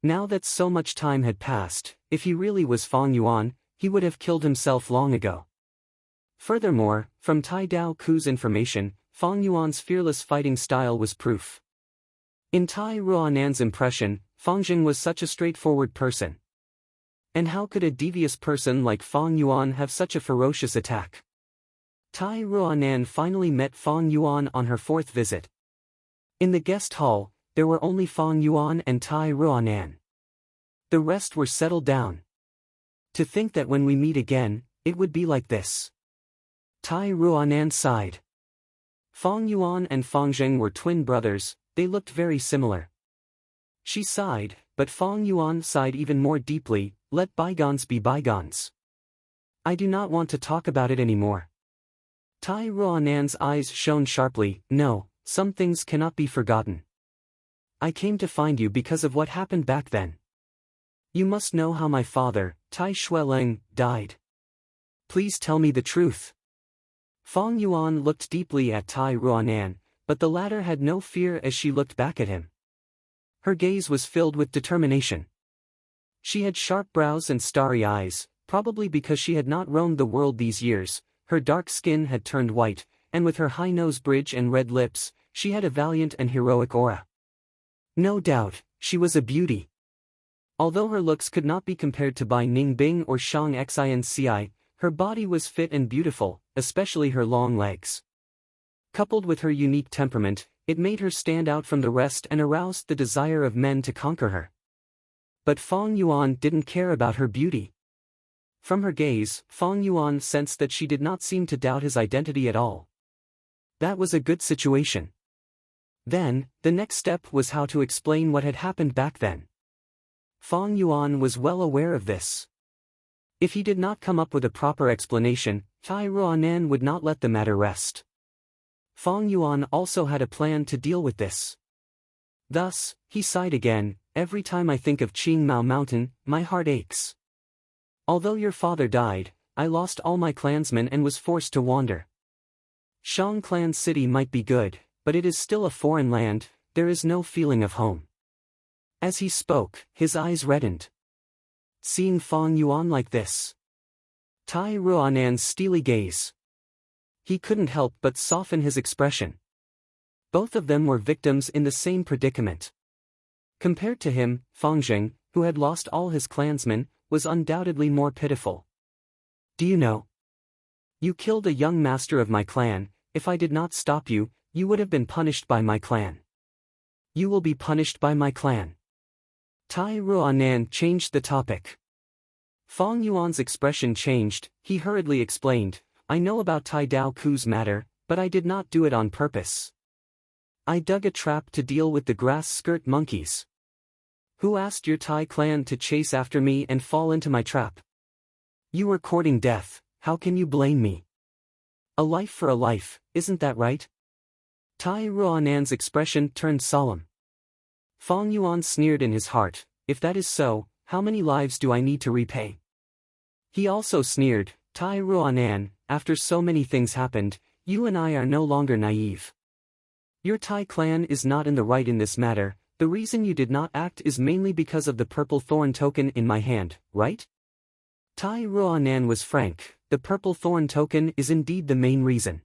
Now that so much time had passed, if he really was Fang Yuan, he would have killed himself long ago. Furthermore, from Tai Dao Ku's information, Fang Yuan's fearless fighting style was proof. In Tai Ruanan's impression, Fangjing was such a straightforward person. And how could a devious person like Fang Yuan have such a ferocious attack? Tai Ruanan finally met Fang Yuan on her 4th visit. In the guest hall, there were only Fang Yuan and Tai Ruanan. The rest were settled down. To think that when we meet again, it would be like this. Tai Ruanan sighed. Fang Yuan and Fangjing were twin brothers, they looked very similar. She sighed, but Fang Yuan sighed even more deeply. Let bygones be bygones. I do not want to talk about it anymore. Tai Ruanan's eyes shone sharply. No, some things cannot be forgotten. I came to find you because of what happened back then. You must know how my father, Tai Shueleng, died. Please tell me the truth. Fang Yuan looked deeply at Tai Ruanan, but the latter had no fear as she looked back at him. Her gaze was filled with determination. She had sharp brows and starry eyes, probably because she had not roamed the world these years. Her dark skin had turned white, and with her high nose bridge and red lips, she had a valiant and heroic aura. No doubt, she was a beauty. Although her looks could not be compared to Bai Ningbing or Shang Xinci, her body was fit and beautiful, especially her long legs. Coupled with her unique temperament, it made her stand out from the rest and aroused the desire of men to conquer her. But Fang Yuan didn't care about her beauty. From her gaze, Fang Yuan sensed that she did not seem to doubt his identity at all. That was a good situation. Then, the next step was how to explain what had happened back then. Fang Yuan was well aware of this. If he did not come up with a proper explanation, Tai Ruanan would not let the matter rest. Fang Yuan also had a plan to deal with this. Thus, he sighed again, every time I think of Qingmao Mountain, my heart aches. Although your father died, I lost all my clansmen and was forced to wander. Shang Clan City might be good, but it is still a foreign land, there is no feeling of home. As he spoke, his eyes reddened. Seeing Fang Yuan like this, Tai Ruanan's steely gaze. He couldn't help but soften his expression. Both of them were victims in the same predicament. Compared to him, Fang Zheng, who had lost all his clansmen, was undoubtedly more pitiful. Do you know? You killed a young master of my clan. If I did not stop you, you would have been punished by my clan. You will be punished by my clan. Tai Ruanan changed the topic. Fang Yuan's expression changed, he hurriedly explained, I know about Tai Dao Ku's matter, but I did not do it on purpose. I dug a trap to deal with the grass skirt monkeys. Who asked your Tai clan to chase after me and fall into my trap? You were courting death, how can you blame me? A life for a life, isn't that right? Tai Ruanan's expression turned solemn. Fang Yuan sneered in his heart, if that is so, how many lives do I need to repay? He also sneered, Tai Ruanan, after so many things happened, you and I are no longer naive. Your Tai clan is not in the right in this matter, the reason you did not act is mainly because of the purple thorn token in my hand, right? Tai Ruanan was frank, the purple thorn token is indeed the main reason.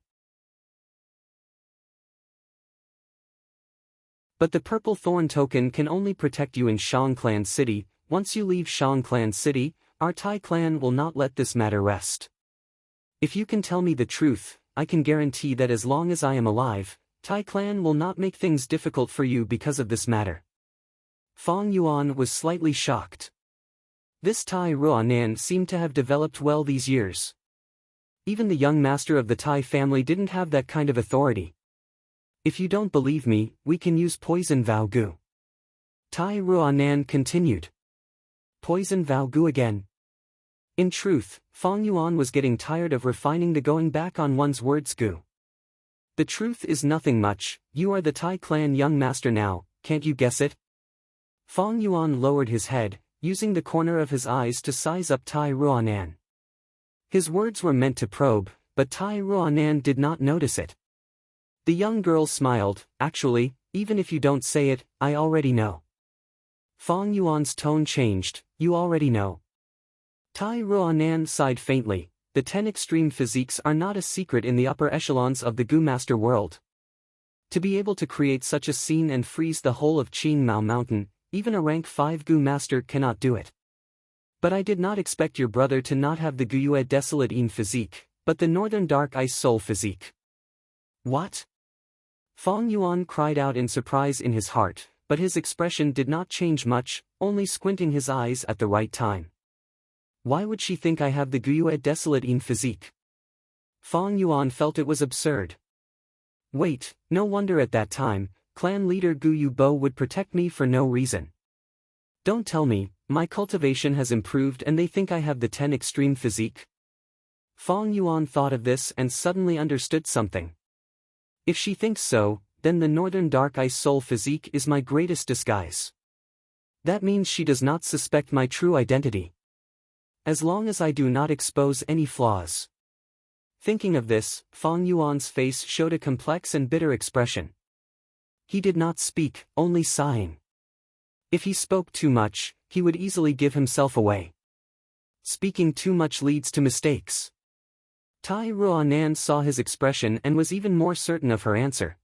But the purple thorn token can only protect you in Shang Clan City. Once you leave Shang Clan City, our Tai clan will not let this matter rest. If you can tell me the truth, I can guarantee that as long as I am alive, Tai clan will not make things difficult for you because of this matter. Fang Yuan was slightly shocked. This Tai Ruanan seemed to have developed well these years. Even the young master of the Tai family didn't have that kind of authority. If you don't believe me, we can use poison Vao Gu. Tai Ruanan continued. Poison Vao Gu again. In truth, Fang Yuan was getting tired of refining the going back on one's words Gu. The truth is nothing much, you are the Tai clan young master now, can't you guess it? Fang Yuan lowered his head, using the corner of his eyes to size up Tai Ruanan. His words were meant to probe, but Tai Ruanan did not notice it. The young girl smiled, actually, even if you don't say it, I already know. Fang Yuan's tone changed, you already know. Tai Ruanan sighed faintly, the 10 extreme physiques are not a secret in the upper echelons of the Gu Master world. To be able to create such a scene and freeze the whole of Qingmao Mountain, even a rank 5 Gu Master cannot do it. But I did not expect your brother to not have the Guyue Desolate Yin physique, but the Northern Dark Ice Soul physique. What? Fang Yuan cried out in surprise in his heart, but his expression did not change much, only squinting his eyes at the right time. Why would she think I have the Guyue Desolate Yin physique? Fang Yuan felt it was absurd. Wait, no wonder at that time, clan leader Gu Yubo would protect me for no reason. Don't tell me, my cultivation has improved and they think I have the 10 extreme physique? Fang Yuan thought of this and suddenly understood something. If she thinks so, then the Northern Dark Ice Soul physique is my greatest disguise. That means she does not suspect my true identity. As long as I do not expose any flaws. Thinking of this, Fang Yuan's face showed a complex and bitter expression. He did not speak, only sighing. If he spoke too much, he would easily give himself away. Speaking too much leads to mistakes. Tai Ruanan saw his expression and was even more certain of her answer.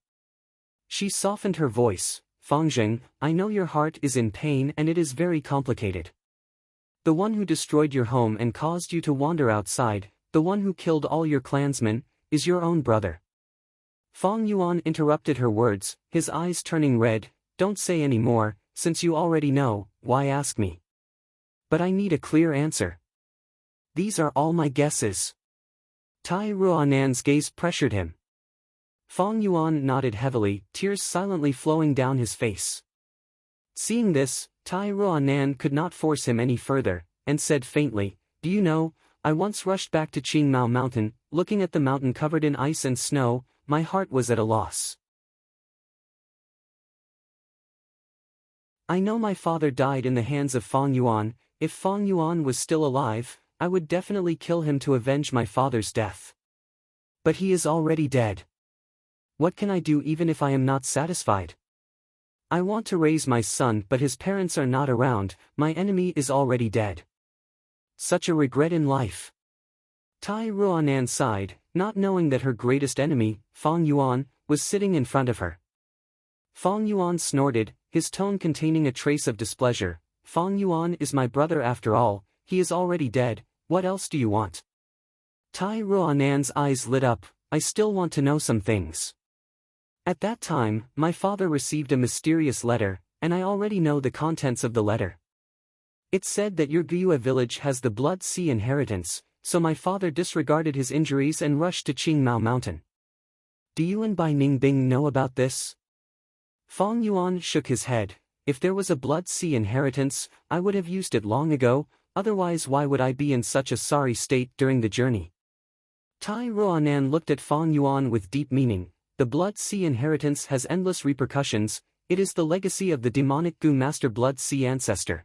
She softened her voice, Fang Zheng, I know your heart is in pain and it is very complicated. The one who destroyed your home and caused you to wander outside, the one who killed all your clansmen, is your own brother. Fang Yuan interrupted her words, his eyes turning red, don't say any more, since you already know, why ask me? But I need a clear answer. These are all my guesses. Tai Ruanan's gaze pressured him. Fong Yuan nodded heavily, tears silently flowing down his face. Seeing this, Tai Ruanan could not force him any further, and said faintly, "Do you know, I once rushed back to Qingmao Mountain, looking at the mountain covered in ice and snow, my heart was at a loss. I know my father died in the hands of Fong Yuan. If Fong Yuan was still alive, I would definitely kill him to avenge my father's death. But he is already dead. What can I do even if I am not satisfied? I want to raise my son but his parents are not around, my enemy is already dead. Such a regret in life." Tai Ruanan sighed, not knowing that her greatest enemy, Fong Yuan, was sitting in front of her. Fong Yuan snorted, his tone containing a trace of displeasure. "Fong Yuan is my brother after all, he is already dead, what else do you want?" Tai Ruanan's eyes lit up, "I still want to know some things. At that time, my father received a mysterious letter, and I already know the contents of the letter. It said that your Guiyue village has the Blood Sea inheritance, so my father disregarded his injuries and rushed to Qingmao Mountain. Do you and Bai Ningbing know about this?" Fong Yuan shook his head. "If there was a Blood Sea inheritance, I would have used it long ago, otherwise why would I be in such a sorry state during the journey?" Tai Ruanan looked at Fong Yuan with deep meaning. "The Blood Sea inheritance has endless repercussions, it is the legacy of the demonic Gu Master Blood Sea ancestor.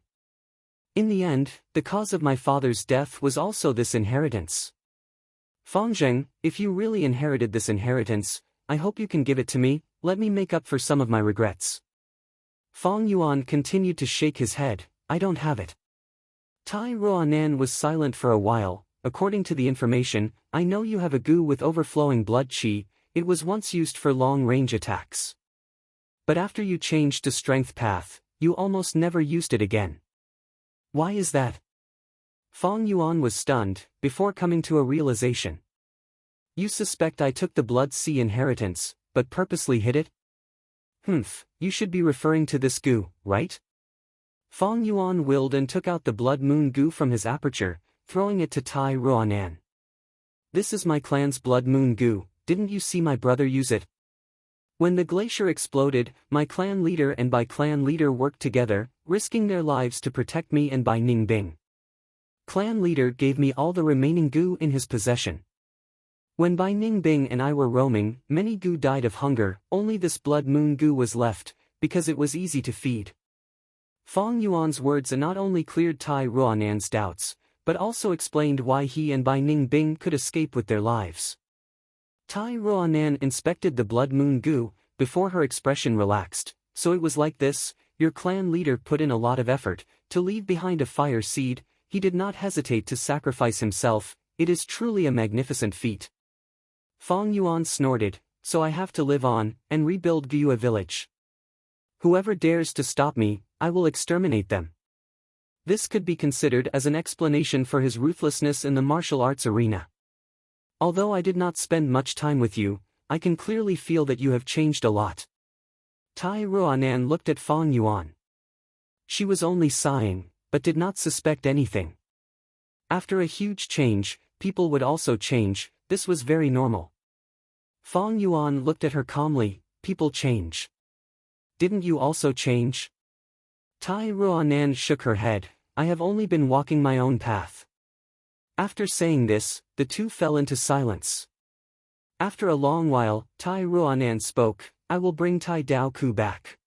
In the end, the cause of my father's death was also this inheritance. Fong Zheng, if you really inherited this inheritance, I hope you can give it to me, let me make up for some of my regrets." Fong Yuan continued to shake his head, "I don't have it." Tai Ruanan was silent for a while. "According to the information, I know you have a gu with overflowing blood qi, it was once used for long-range attacks. But after you changed to strength path, you almost never used it again. Why is that?" Fong Yuan was stunned, before coming to a realization. "You suspect I took the Blood Sea inheritance, but purposely hid it? You should be referring to this gu, right?" Fong Yuan willed and took out the Blood Moon gu from his aperture, throwing it to Tai Ruanan. "This is my clan's Blood Moon gu, didn't you see my brother use it? When the glacier exploded, my clan leader and Bai clan leader worked together, risking their lives to protect me and Bai Ningbing. Clan leader gave me all the remaining gu in his possession. When Bai Ningbing and I were roaming, many gu died of hunger, only this Blood Moon gu was left, because it was easy to feed." Fong Yuan's words not only cleared Tai Ruanan's doubts, but also explained why he and Bai Ningbing could escape with their lives. Tai Ruanan inspected the Blood Moon gu, before her expression relaxed. "So it was like this, your clan leader put in a lot of effort, to leave behind a fire seed, he did not hesitate to sacrifice himself, it is truly a magnificent feat." Fong Yuan snorted, "So I have to live on, and rebuild Guiyue village. Whoever dares to stop me, I will exterminate them." This could be considered as an explanation for his ruthlessness in the martial arts arena. "Although I did not spend much time with you, I can clearly feel that you have changed a lot." Tai Ruanan looked at Fong Yuan. She was only sighing, but did not suspect anything. After a huge change, people would also change, this was very normal. Fong Yuan looked at her calmly, "People change. Didn't you also change?" Tai Ruanan shook her head, "I have only been walking my own path." After saying this, the two fell into silence. After a long while, Tai Ruanan spoke, "I will bring Tai Dao Ku back.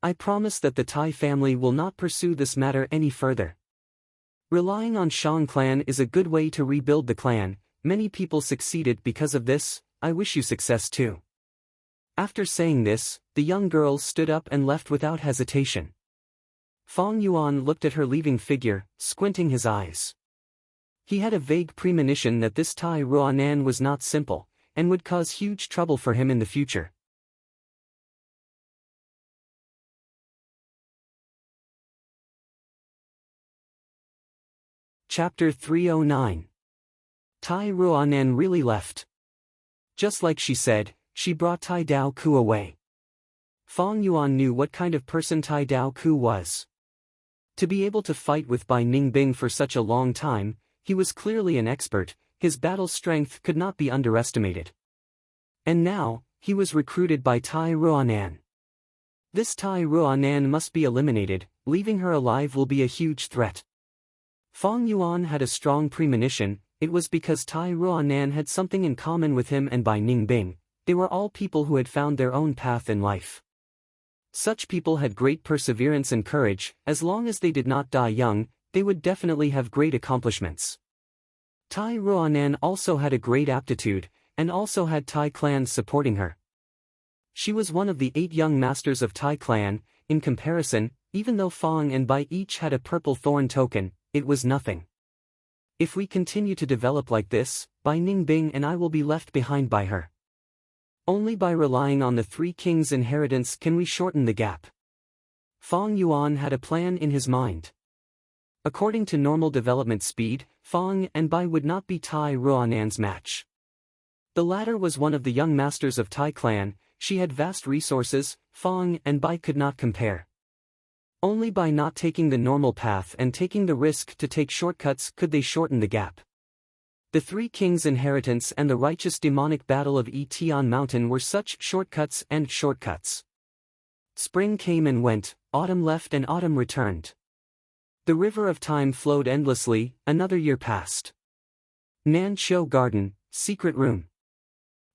I promise that the Tai family will not pursue this matter any further. Relying on Shang clan is a good way to rebuild the clan, many people succeeded because of this, I wish you success too." After saying this, the young girl stood up and left without hesitation. Fong Yuan looked at her leaving figure, squinting his eyes. He had a vague premonition that this Tai Ruanan was not simple, and would cause huge trouble for him in the future. Chapter 309. Tai Ruanan really left. Just like she said, she brought Tai Dao Ku away. Fong Yuan knew what kind of person Tai Dao Ku was. To be able to fight with Bai Ningbing for such a long time, he was clearly an expert, his battle strength could not be underestimated. And now, he was recruited by Tai Ruanan. This Tai Ruanan must be eliminated, leaving her alive will be a huge threat. Fong Yuan had a strong premonition. It was because Tai Ruanan had something in common with him and Bai Ningbing. They were all people who had found their own path in life. Such people had great perseverance and courage. As long as they did not die young, they would definitely have great accomplishments. Tai Ruanan also had a great aptitude, and also had Tai clan supporting her. She was one of the 8 young masters of Tai clan. In comparison, even though Fong and Bai each had a purple thorn token, it was nothing. If we continue to develop like this, Bai Ningbing and I will be left behind by her. Only by relying on the 3 kings' inheritance can we shorten the gap. Fong Yuan had a plan in his mind. According to normal development speed, Fong and Bai would not be Tai Ruanan's match. The latter was one of the young masters of Tai clan. She had vast resources. Fong and Bai could not compare. Only by not taking the normal path and taking the risk to take shortcuts could they shorten the gap. The 3 kings' inheritance and the righteous demonic battle of Etian Mountain were such shortcuts and shortcuts. Spring came and went, autumn left and autumn returned. The river of time flowed endlessly. Another year passed. Nan Shou Garden, secret room.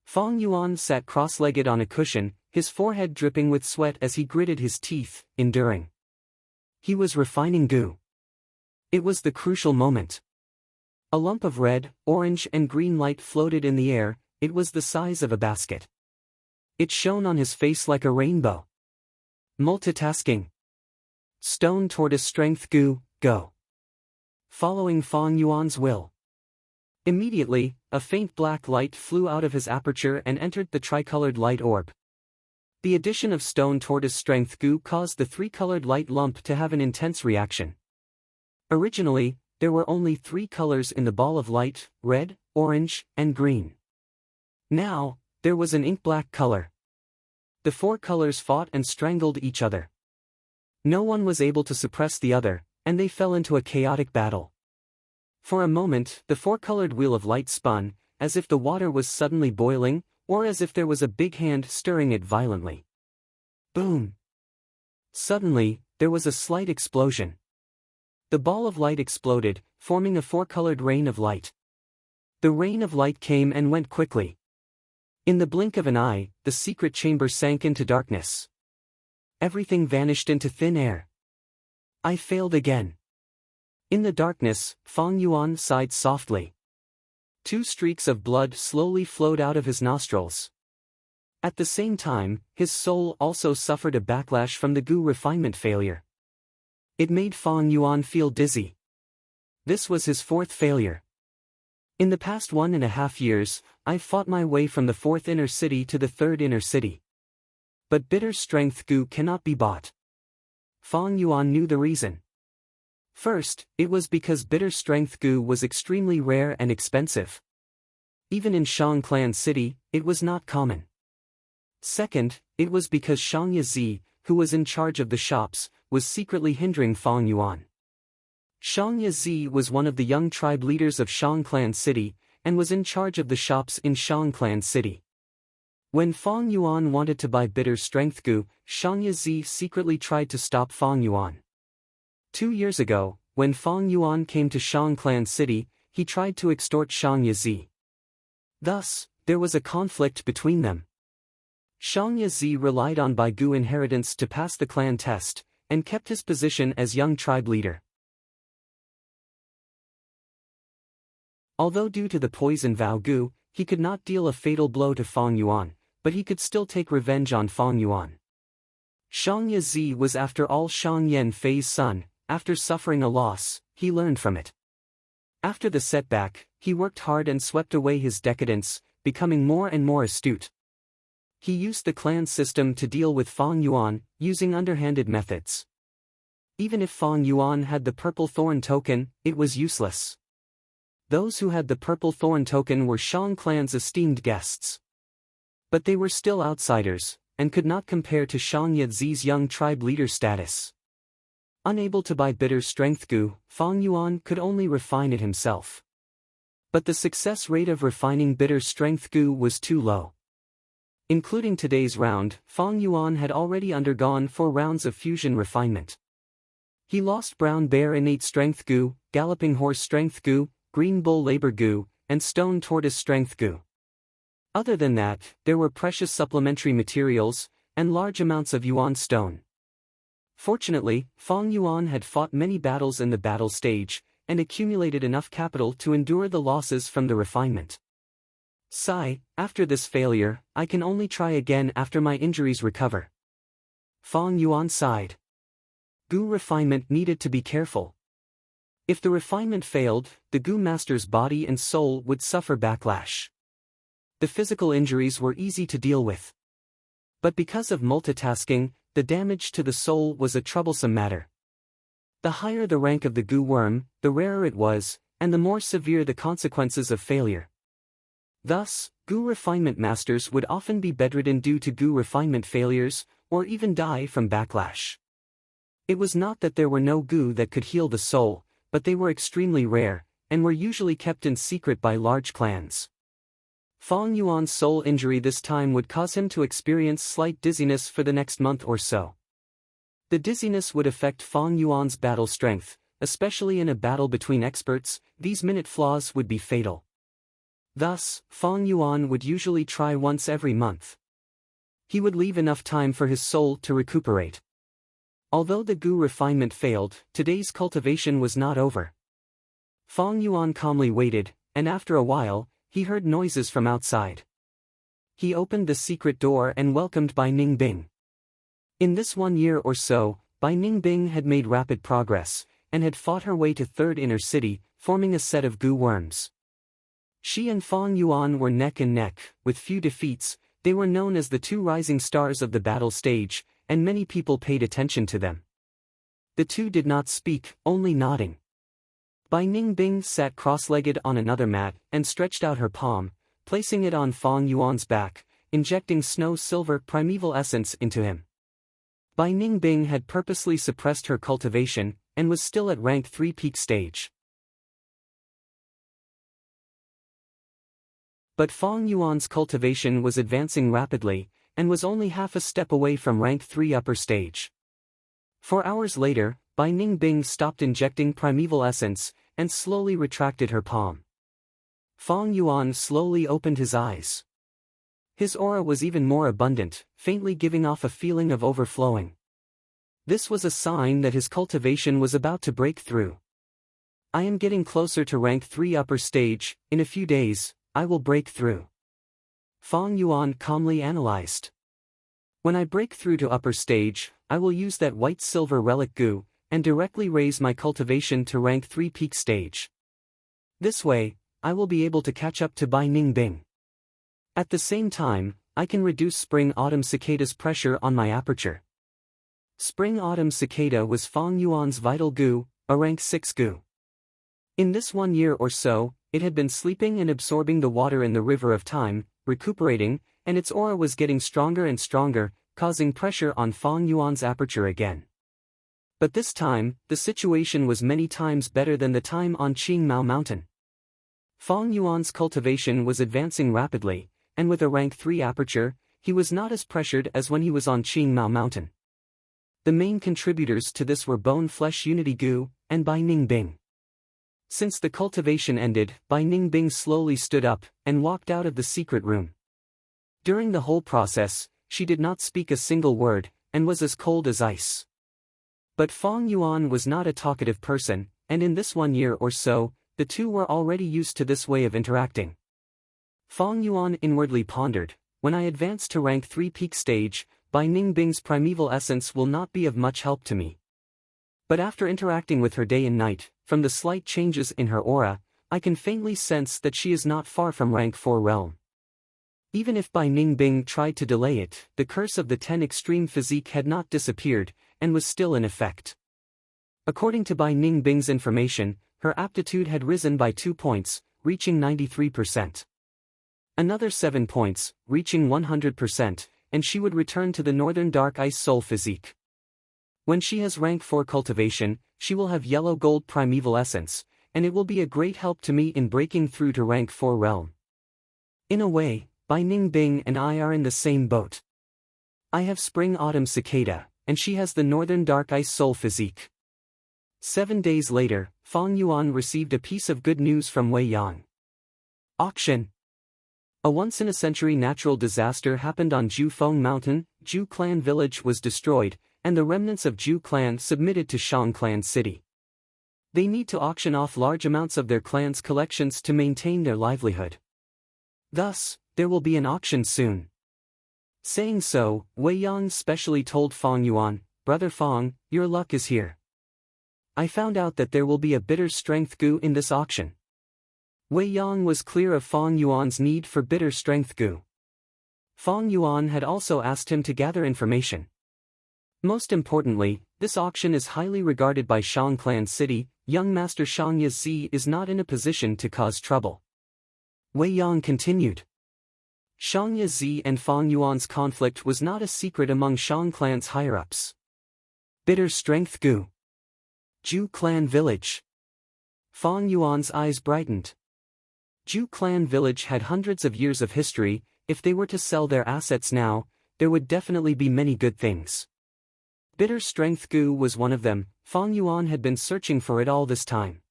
Fong Yuan sat cross-legged on a cushion, his forehead dripping with sweat as he gritted his teeth, enduring. He was refining goo. It was the crucial moment. A lump of red, orange and green light floated in the air. It was the size of a basket. It shone on his face like a rainbow. Multitasking. Stone tortoise strength goo, go. Following Fong Yuan's will. Immediately, a faint black light flew out of his aperture and entered the tricolored light orb. The addition of stone tortoise strength goo caused the 3-colored light lump to have an intense reaction. Originally, there were only 3 colors in the ball of light: red, orange, and green. Now, there was an ink black color. The 4 colors fought and strangled each other. No one was able to suppress the other, and they fell into a chaotic battle. For a moment, the 4-colored wheel of light spun, as if the water was suddenly boiling, or as if there was a big hand stirring it violently. Boom! Suddenly, there was a slight explosion. The ball of light exploded, forming a 4-colored rain of light. The rain of light came and went quickly. In the blink of an eye, the secret chamber sank into darkness. Everything vanished into thin air. I failed again. In the darkness, Fong Yuan sighed softly. 2 streaks of blood slowly flowed out of his nostrils. At the same time, his soul also suffered a backlash from the goo refinement failure. It made Fong Yuan feel dizzy. This was his 4th failure. In the past 1.5 years, I've fought my way from the 4th inner city to the 3rd inner city. But bitter strength goo cannot be bought. Fong Yuan knew the reason. First, it was because bitter strength goo was extremely rare and expensive. Even in Shang Clan City, it was not common. Second, it was because Shangya Zi, who was in charge of the shops, was secretly hindering Fong Yuan. Shangya Zi was one of the young tribe leaders of Shang Clan City, and was in charge of the shops in Shang Clan City. When Fong Yuan wanted to buy bitter strength goo, Shangya Zi secretly tried to stop Fong Yuan. 2 years ago, when Fong Yuan came to Shang Clan City, he tried to extort Shangya Zi. Thus, there was a conflict between them. Shangya Zi relied on Bai Gu inheritance to pass the clan test, and kept his position as young tribe leader. Although due to the poison Vao Gu, he could not deal a fatal blow to Fong Yuan, but he could still take revenge on Fong Yuan. Shangya Zi was after all Shang Yan Fei's son. After suffering a loss, he learned from it. After the setback, he worked hard and swept away his decadence, becoming more and more astute. He used the clan system to deal with Fong Yuan, using underhanded methods. Even if Fong Yuan had the purple thorn token, it was useless. Those who had the purple thorn token were Shang Clan's esteemed guests. But they were still outsiders, and could not compare to Shangya Zi's young tribe leader status. Unable to buy bitter strength goo, Fong Yuan could only refine it himself. But the success rate of refining bitter strength goo was too low. Including today's round, Fang Yuan had already undergone 4 rounds of fusion refinement. He lost Brown Bear Innate Strength Goo, Galloping Horse Strength Goo, Green Bull Labor Goo, and Stone Tortoise Strength Goo. Other than that, there were precious supplementary materials, and large amounts of Yuan Stone. Fortunately, Fang Yuan had fought many battles in the battle stage, and accumulated enough capital to endure the losses from the refinement. Sigh, after this failure, I can only try again after my injuries recover. Fang Yuan sighed. Goo refinement needed to be careful. If the refinement failed, the Goo Master's body and soul would suffer backlash. The physical injuries were easy to deal with. But because of multitasking, the damage to the soul was a troublesome matter. The higher the rank of the Goo worm, the rarer it was, and the more severe the consequences of failure. Thus, Goo refinement masters would often be bedridden due to Goo refinement failures, or even die from backlash. It was not that there were no Goo that could heal the soul, but they were extremely rare, and were usually kept in secret by large clans. Fang Yuan's soul injury this time would cause him to experience slight dizziness for the next month or so. The dizziness would affect Fang Yuan's battle strength, especially in a battle between experts. These minute flaws would be fatal. Thus, Fang Yuan would usually try once every month. He would leave enough time for his soul to recuperate. Although the Goo refinement failed, today's cultivation was not over. Fang Yuan calmly waited, and after a while, he heard noises from outside. He opened the secret door and welcomed Bai Ningbing. In this 1 year or so, Bai Ningbing had made rapid progress, and had fought her way to 3rd Inner City, forming a set of Goo worms. She and Fang Yuan were neck and neck, with few defeats. They were known as the 2 rising stars of the battle stage, and many people paid attention to them. The two did not speak, only nodding. Bai Ningbing sat cross-legged on another mat, and stretched out her palm, placing it on Fang Yuan's back, injecting snow-silver primeval essence into him. Bai Ningbing had purposely suppressed her cultivation, and was still at rank 3 peak stage. But Fang Yuan's cultivation was advancing rapidly, and was only half a step away from rank 3 upper stage. 4 hours later, Bai Ningbing stopped injecting primeval essence, and slowly retracted her palm. Fang Yuan slowly opened his eyes. His aura was even more abundant, faintly giving off a feeling of overflowing. This was a sign that his cultivation was about to break through. I am getting closer to rank 3 upper stage. In a few days, I will break through. Fang Yuan calmly analyzed. When I break through to upper stage, I will use that white-silver relic Goo, and directly raise my cultivation to rank 3 peak stage. This way, I will be able to catch up to Bai Ningbing. At the same time, I can reduce Spring-Autumn Cicada's pressure on my aperture. Spring-Autumn Cicada was Fang Yuan's vital Goo, a rank 6 Goo. In this 1 year or so, it had been sleeping and absorbing the water in the river of time, recuperating, and its aura was getting stronger and stronger, causing pressure on Fang Yuan's aperture again. But this time, the situation was many times better than the time on Qingmao Mountain. Fang Yuan's cultivation was advancing rapidly, and with a rank 3 aperture, he was not as pressured as when he was on Qingmao Mountain. The main contributors to this were Bone Flesh Unity Goo, and Bai Ningbing. Since the cultivation ended, Bai Ningbing slowly stood up, and walked out of the secret room. During the whole process, she did not speak a single word, and was as cold as ice. But Fang Yuan was not a talkative person, and in this 1 year or so, the two were already used to this way of interacting. Fang Yuan inwardly pondered, when I advance to rank 3 peak stage, Bai Ningbing's primeval essence will not be of much help to me. But after interacting with her day and night, from the slight changes in her aura, I can faintly sense that she is not far from rank 4 realm. Even if Bai Ningbing tried to delay it, the curse of the 10 extreme physique had not disappeared, and was still in effect. According to Bai Ningbing's information, her aptitude had risen by 2 points, reaching 93%. Another 7 points, reaching 100%, and she would return to the Northern Dark Ice Soul physique. When she has rank 4 cultivation, she will have yellow-gold primeval essence, and it will be a great help to me in breaking through to rank 4 realm. In a way, Bai Ningbing and I are in the same boat. I have spring-autumn cicada, and she has the northern dark ice soul physique. 7 days later, Fang Yuan received a piece of good news from Wei Yang. Auction. A once-in-a-century natural disaster happened on Jufeng Mountain. Ju clan village was destroyed, and the remnants of Ju clan submitted to Shang clan city. They need to auction off large amounts of their clan's collections to maintain their livelihood. Thus, there will be an auction soon. Saying so, Wei Yang specially told Fang Yuan, "Brother Fang, your luck is here. I found out that there will be a bitter strength gu in this auction." Wei Yang was clear of Fang Yuan's need for bitter strength gu. Fang Yuan had also asked him to gather information. Most importantly, this auction is highly regarded by Shang clan city. Young Master Shang Yazi is not in a position to cause trouble. Wei Yang continued. Shang Yazi and Fang Yuan's conflict was not a secret among Shang clan's higher-ups. Bitter strength gu. Ju clan village. Fang Yuan's eyes brightened. Ju clan village had hundreds of years of history. If they were to sell their assets now, there would definitely be many good things. Bitter strength gu was one of them. Fang Yuan had been searching for it all this time.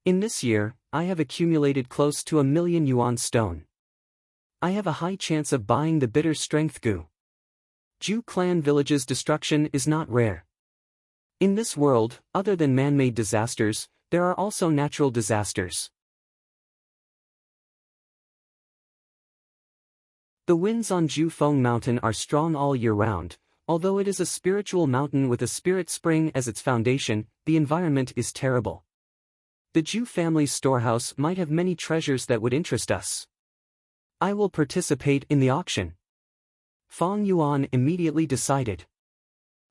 In this year, I have accumulated close to 1,000,000 yuan stone. I have a high chance of buying the bitter strength gu. Ju clan village's destruction is not rare. In this world, other than man-made disasters, there are also natural disasters. The winds on Jufeng Mountain are strong all year round. Although it is a spiritual mountain with a spirit spring as its foundation, the environment is terrible. The Ju family's storehouse might have many treasures that would interest us. I will participate in the auction. Fang Yuan immediately decided.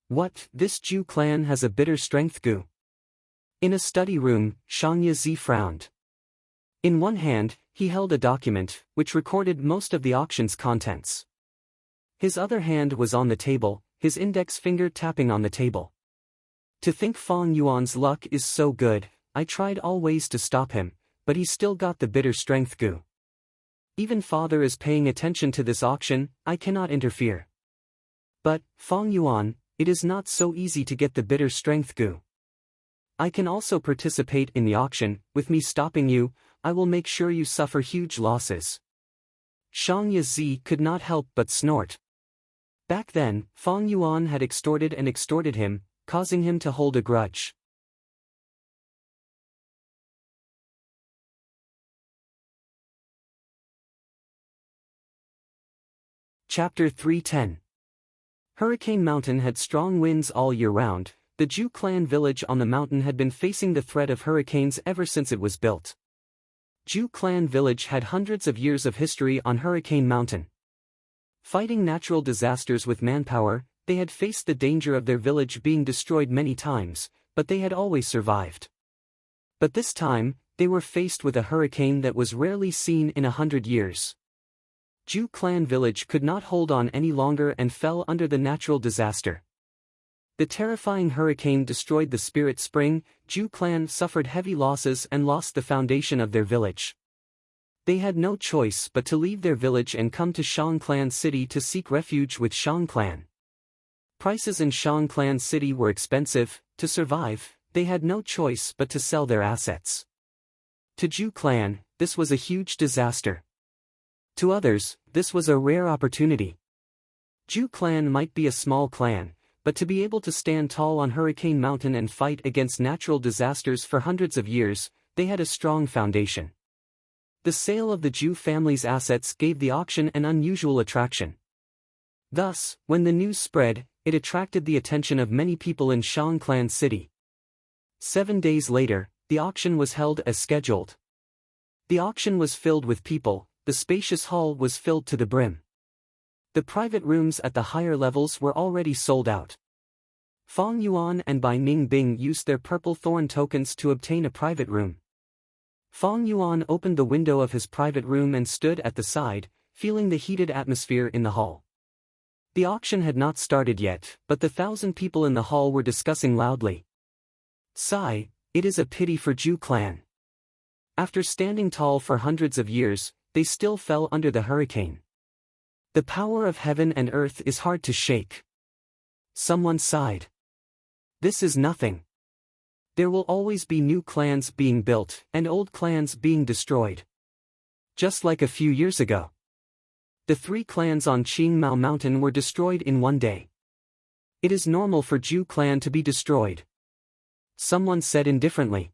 What, this Ju clan has a bitter strength gu? In a study room, Shang Yazi frowned. In one hand, he held a document, which recorded most of the auction's contents. His other hand was on the table, his index finger tapping on the table. To think Fang Yuan's luck is so good, I tried all ways to stop him, but he still got the bitter strength gu. Even father is paying attention to this auction, I cannot interfere. But, Fang Yuan, it is not so easy to get the bitter strength gu. I can also participate in the auction. With me stopping you, I will make sure you suffer huge losses. Shang Yazi could not help but snort. Back then, Fang Yuan had extorted him, causing him to hold a grudge. Chapter 310. Hurricane Mountain had strong winds all year round. The Ju clan village on the mountain had been facing the threat of hurricanes ever since it was built. Ju clan village had hundreds of years of history on Hurricane Mountain. Fighting natural disasters with manpower, they had faced the danger of their village being destroyed many times, but they had always survived. But this time, they were faced with a hurricane that was rarely seen in 100 years. Ju clan village could not hold on any longer and fell under the natural disaster. The terrifying hurricane destroyed the spirit spring. Ju clan suffered heavy losses and lost the foundation of their village. They had no choice but to leave their village and come to Shang clan city to seek refuge with Shang clan. Prices in Shang clan city were expensive. To survive, they had no choice but to sell their assets. To Ju clan, this was a huge disaster. To others, this was a rare opportunity. Ju clan might be a small clan, but to be able to stand tall on Hurricane Mountain and fight against natural disasters for hundreds of years, they had a strong foundation. The sale of the Ju family's assets gave the auction an unusual attraction. Thus, when the news spread, it attracted the attention of many people in Shang clan city. 7 days later, the auction was held as scheduled. The auction was filled with people. The spacious hall was filled to the brim. The private rooms at the higher levels were already sold out. Fang Yuan and Bai Ningbing used their purple thorn tokens to obtain a private room. Fang Yuan opened the window of his private room and stood at the side, feeling the heated atmosphere in the hall. The auction had not started yet, but the 1,000 people in the hall were discussing loudly. Sigh, it is a pity for Ju clan. After standing tall for hundreds of years, they still fell under the hurricane. The power of heaven and earth is hard to shake. Someone sighed. This is nothing. There will always be new clans being built and old clans being destroyed. Just like a few years ago. The 3 clans on Qingmao Mountain were destroyed in one day. It is normal for Zhu clan to be destroyed. Someone said indifferently.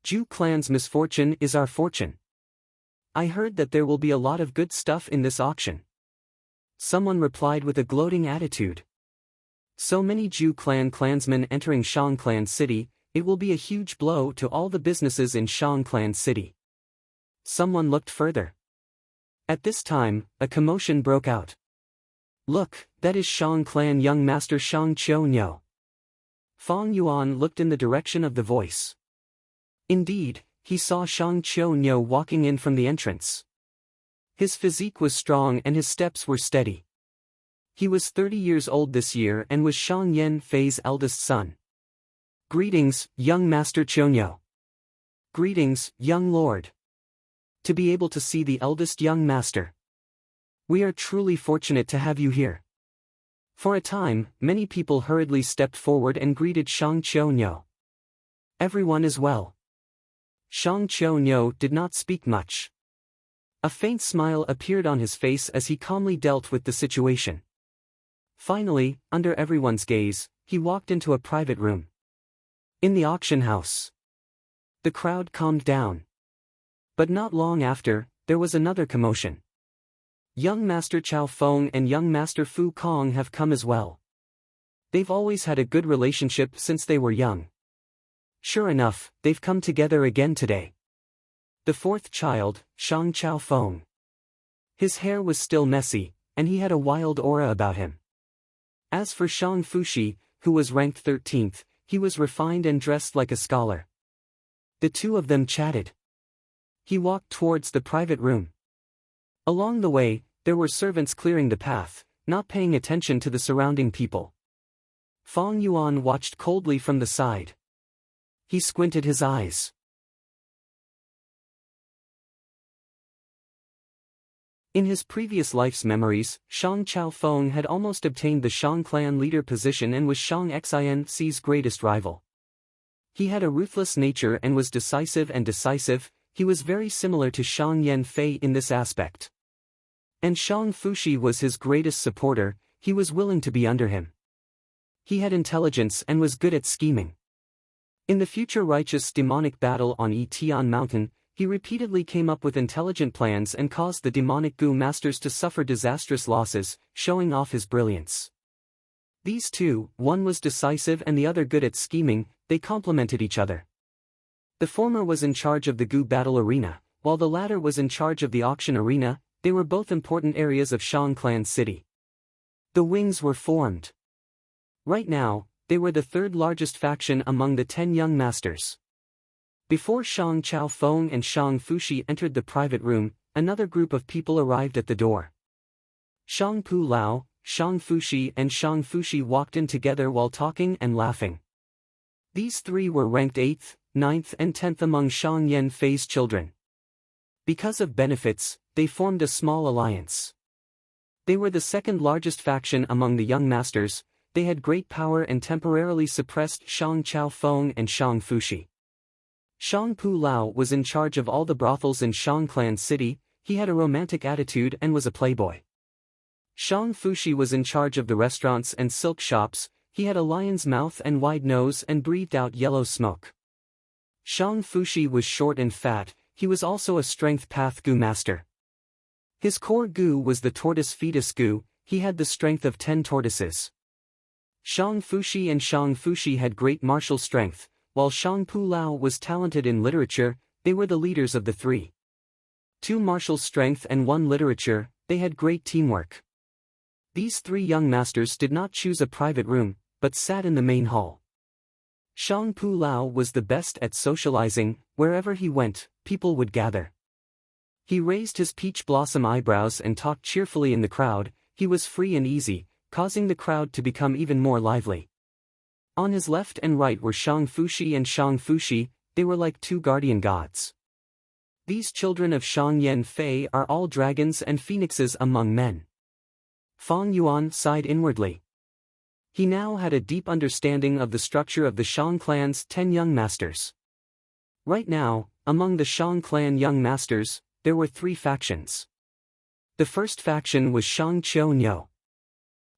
Zhu clan's misfortune is our fortune. I heard that there will be a lot of good stuff in this auction. Someone replied with a gloating attitude. So many Zhu clan clansmen entering Shang Clan City, it will be a huge blow to all the businesses in Shang Clan City. Someone looked further. At this time, a commotion broke out. Look, that is Shang Clan young master Shang Qiu. Fang Yuan looked in the direction of the voice. Indeed, he saw Shang Qiu walking in from the entrance. His physique was strong and his steps were steady. He was 30 years old this year and was Shang Yan Fei's eldest son. Greetings, young Master Qiu. Greetings, young lord. To be able to see the eldest young master. We are truly fortunate to have you here. For a time, many people hurriedly stepped forward and greeted Shang Qiu. Everyone is well. Shang Qiu did not speak much. A faint smile appeared on his face as he calmly dealt with the situation. Finally, under everyone's gaze, he walked into a private room. In the auction house. The crowd calmed down. But not long after, there was another commotion. Young Master Chao Feng and young Master Fu Kong have come as well. They've always had a good relationship since they were young. Sure enough, they've come together again today. The 4th child, Shang Chao Feng. His hair was still messy, and he had a wild aura about him. As for Shang Fushi, who was ranked 13th, he was refined and dressed like a scholar. The two of them chatted. He walked towards the private room. Along the way, there were servants clearing the path, not paying attention to the surrounding people. Fang Yuan watched coldly from the side. He squinted his eyes. In his previous life's memories, Shang Chao Feng had almost obtained the Shang clan leader position and was Shang Xin's greatest rival. He had a ruthless nature and was decisive. He was very similar to Shang Yan Fei in this aspect. And Shang Fushi was his greatest supporter, he was willing to be under him. He had intelligence and was good at scheming. In the future righteous demonic battle on Yitian Mountain, he repeatedly came up with intelligent plans and caused the demonic Gu masters to suffer disastrous losses, showing off his brilliance. These two, one was decisive and the other good at scheming, they complemented each other. The former was in charge of the Gu battle arena, while the latter was in charge of the auction arena. They were both important areas of Shang Clan City. The wings were formed. Right now, they were the 3rd largest faction among the 10 young masters. Before Shang Chao Feng and Shang Fushi entered the private room, another group of people arrived at the door. Shang Pu Lao, Shang Fushi walked in together while talking and laughing. These 3 were ranked 8th, 9th and 10th among Shang Yan Fei's children. Because of benefits, they formed a small alliance. They were the 2nd largest faction among the young masters. They had great power and temporarily suppressed Shang Chao Feng and Shang Fushi. Shang Pu Lao was in charge of all the brothels in Shang Clan City. He had a romantic attitude and was a playboy. Shang Fushi was in charge of the restaurants and silk shops. He had a lion's mouth and wide nose and breathed out yellow smoke. Shang Fushi was short and fat. He was also a strength path Gu master. His core Gu was the tortoise fetus Gu. He had the strength of 10 tortoises. Shang Fushi had great martial strength, while Shang Pu Lao was talented in literature. They were the leaders of the 3. 2 martial strength and 1 literature, they had great teamwork. These 3 young masters did not choose a private room, but sat in the main hall. Shang Pu Lao was the best at socializing. Wherever he went, people would gather. He raised his peach blossom eyebrows and talked cheerfully in the crowd. He was free and easy, causing the crowd to become even more lively. On his left and right were Shang Fushi and Shang Fushi. They were like 2 guardian gods. These children of Shang Yan Fei are all dragons and phoenixes among men. Fang Yuan sighed inwardly. He now had a deep understanding of the structure of the Shang clan's 10 young masters. Right now, among the Shang clan young masters, there were 3 factions. The first faction was Shang Qiu.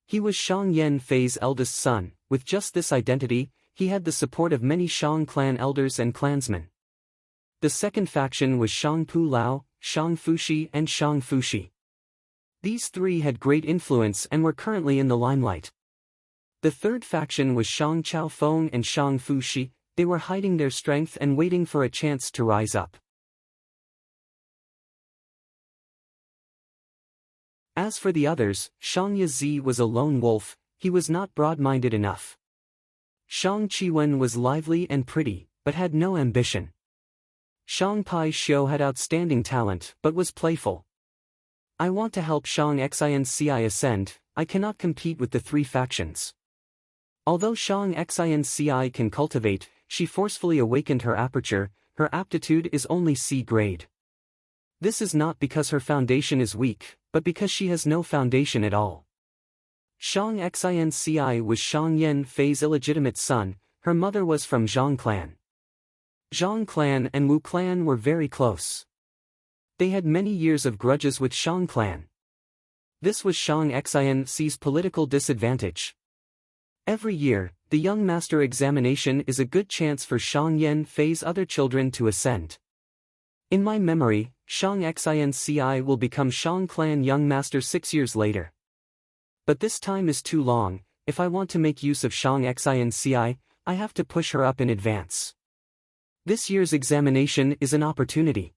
He was Shang Yan Fei's eldest son. With just this identity, he had the support of many Shang clan elders and clansmen. The second faction was Shang Pu Lao, Shang Fushi and Shang Fushi. These 3 had great influence and were currently in the limelight. The third faction was Shang Chao Feng and Shang Fushi. They were hiding their strength and waiting for a chance to rise up. As for the others, Shang Yazi was a lone wolf. He was not broad-minded enough. Shang Qiwen was lively and pretty, but had no ambition. Shang Pai Xiu had outstanding talent, but was playful. I want to help Shang Xinci ascend. I cannot compete with the 3 factions. Although Shang Xinci can cultivate, she forcefully awakened her aperture. Her aptitude is only C grade. This is not because her foundation is weak, but because she has no foundation at all. Shang Xinci was Shang Yan Fei's illegitimate son. Her mother was from Zhang clan. Zhang clan and Wu clan were very close. They had many years of grudges with Shang clan. This was Shang Xinci's political disadvantage. Every year, the young master examination is a good chance for Shang Yan Fei's other children to ascend. In my memory, Shang Xinci will become Shang clan young master 6 years later. But this time is too long. If I want to make use of Shang Xinci, I have to push her up in advance. This year's examination is an opportunity.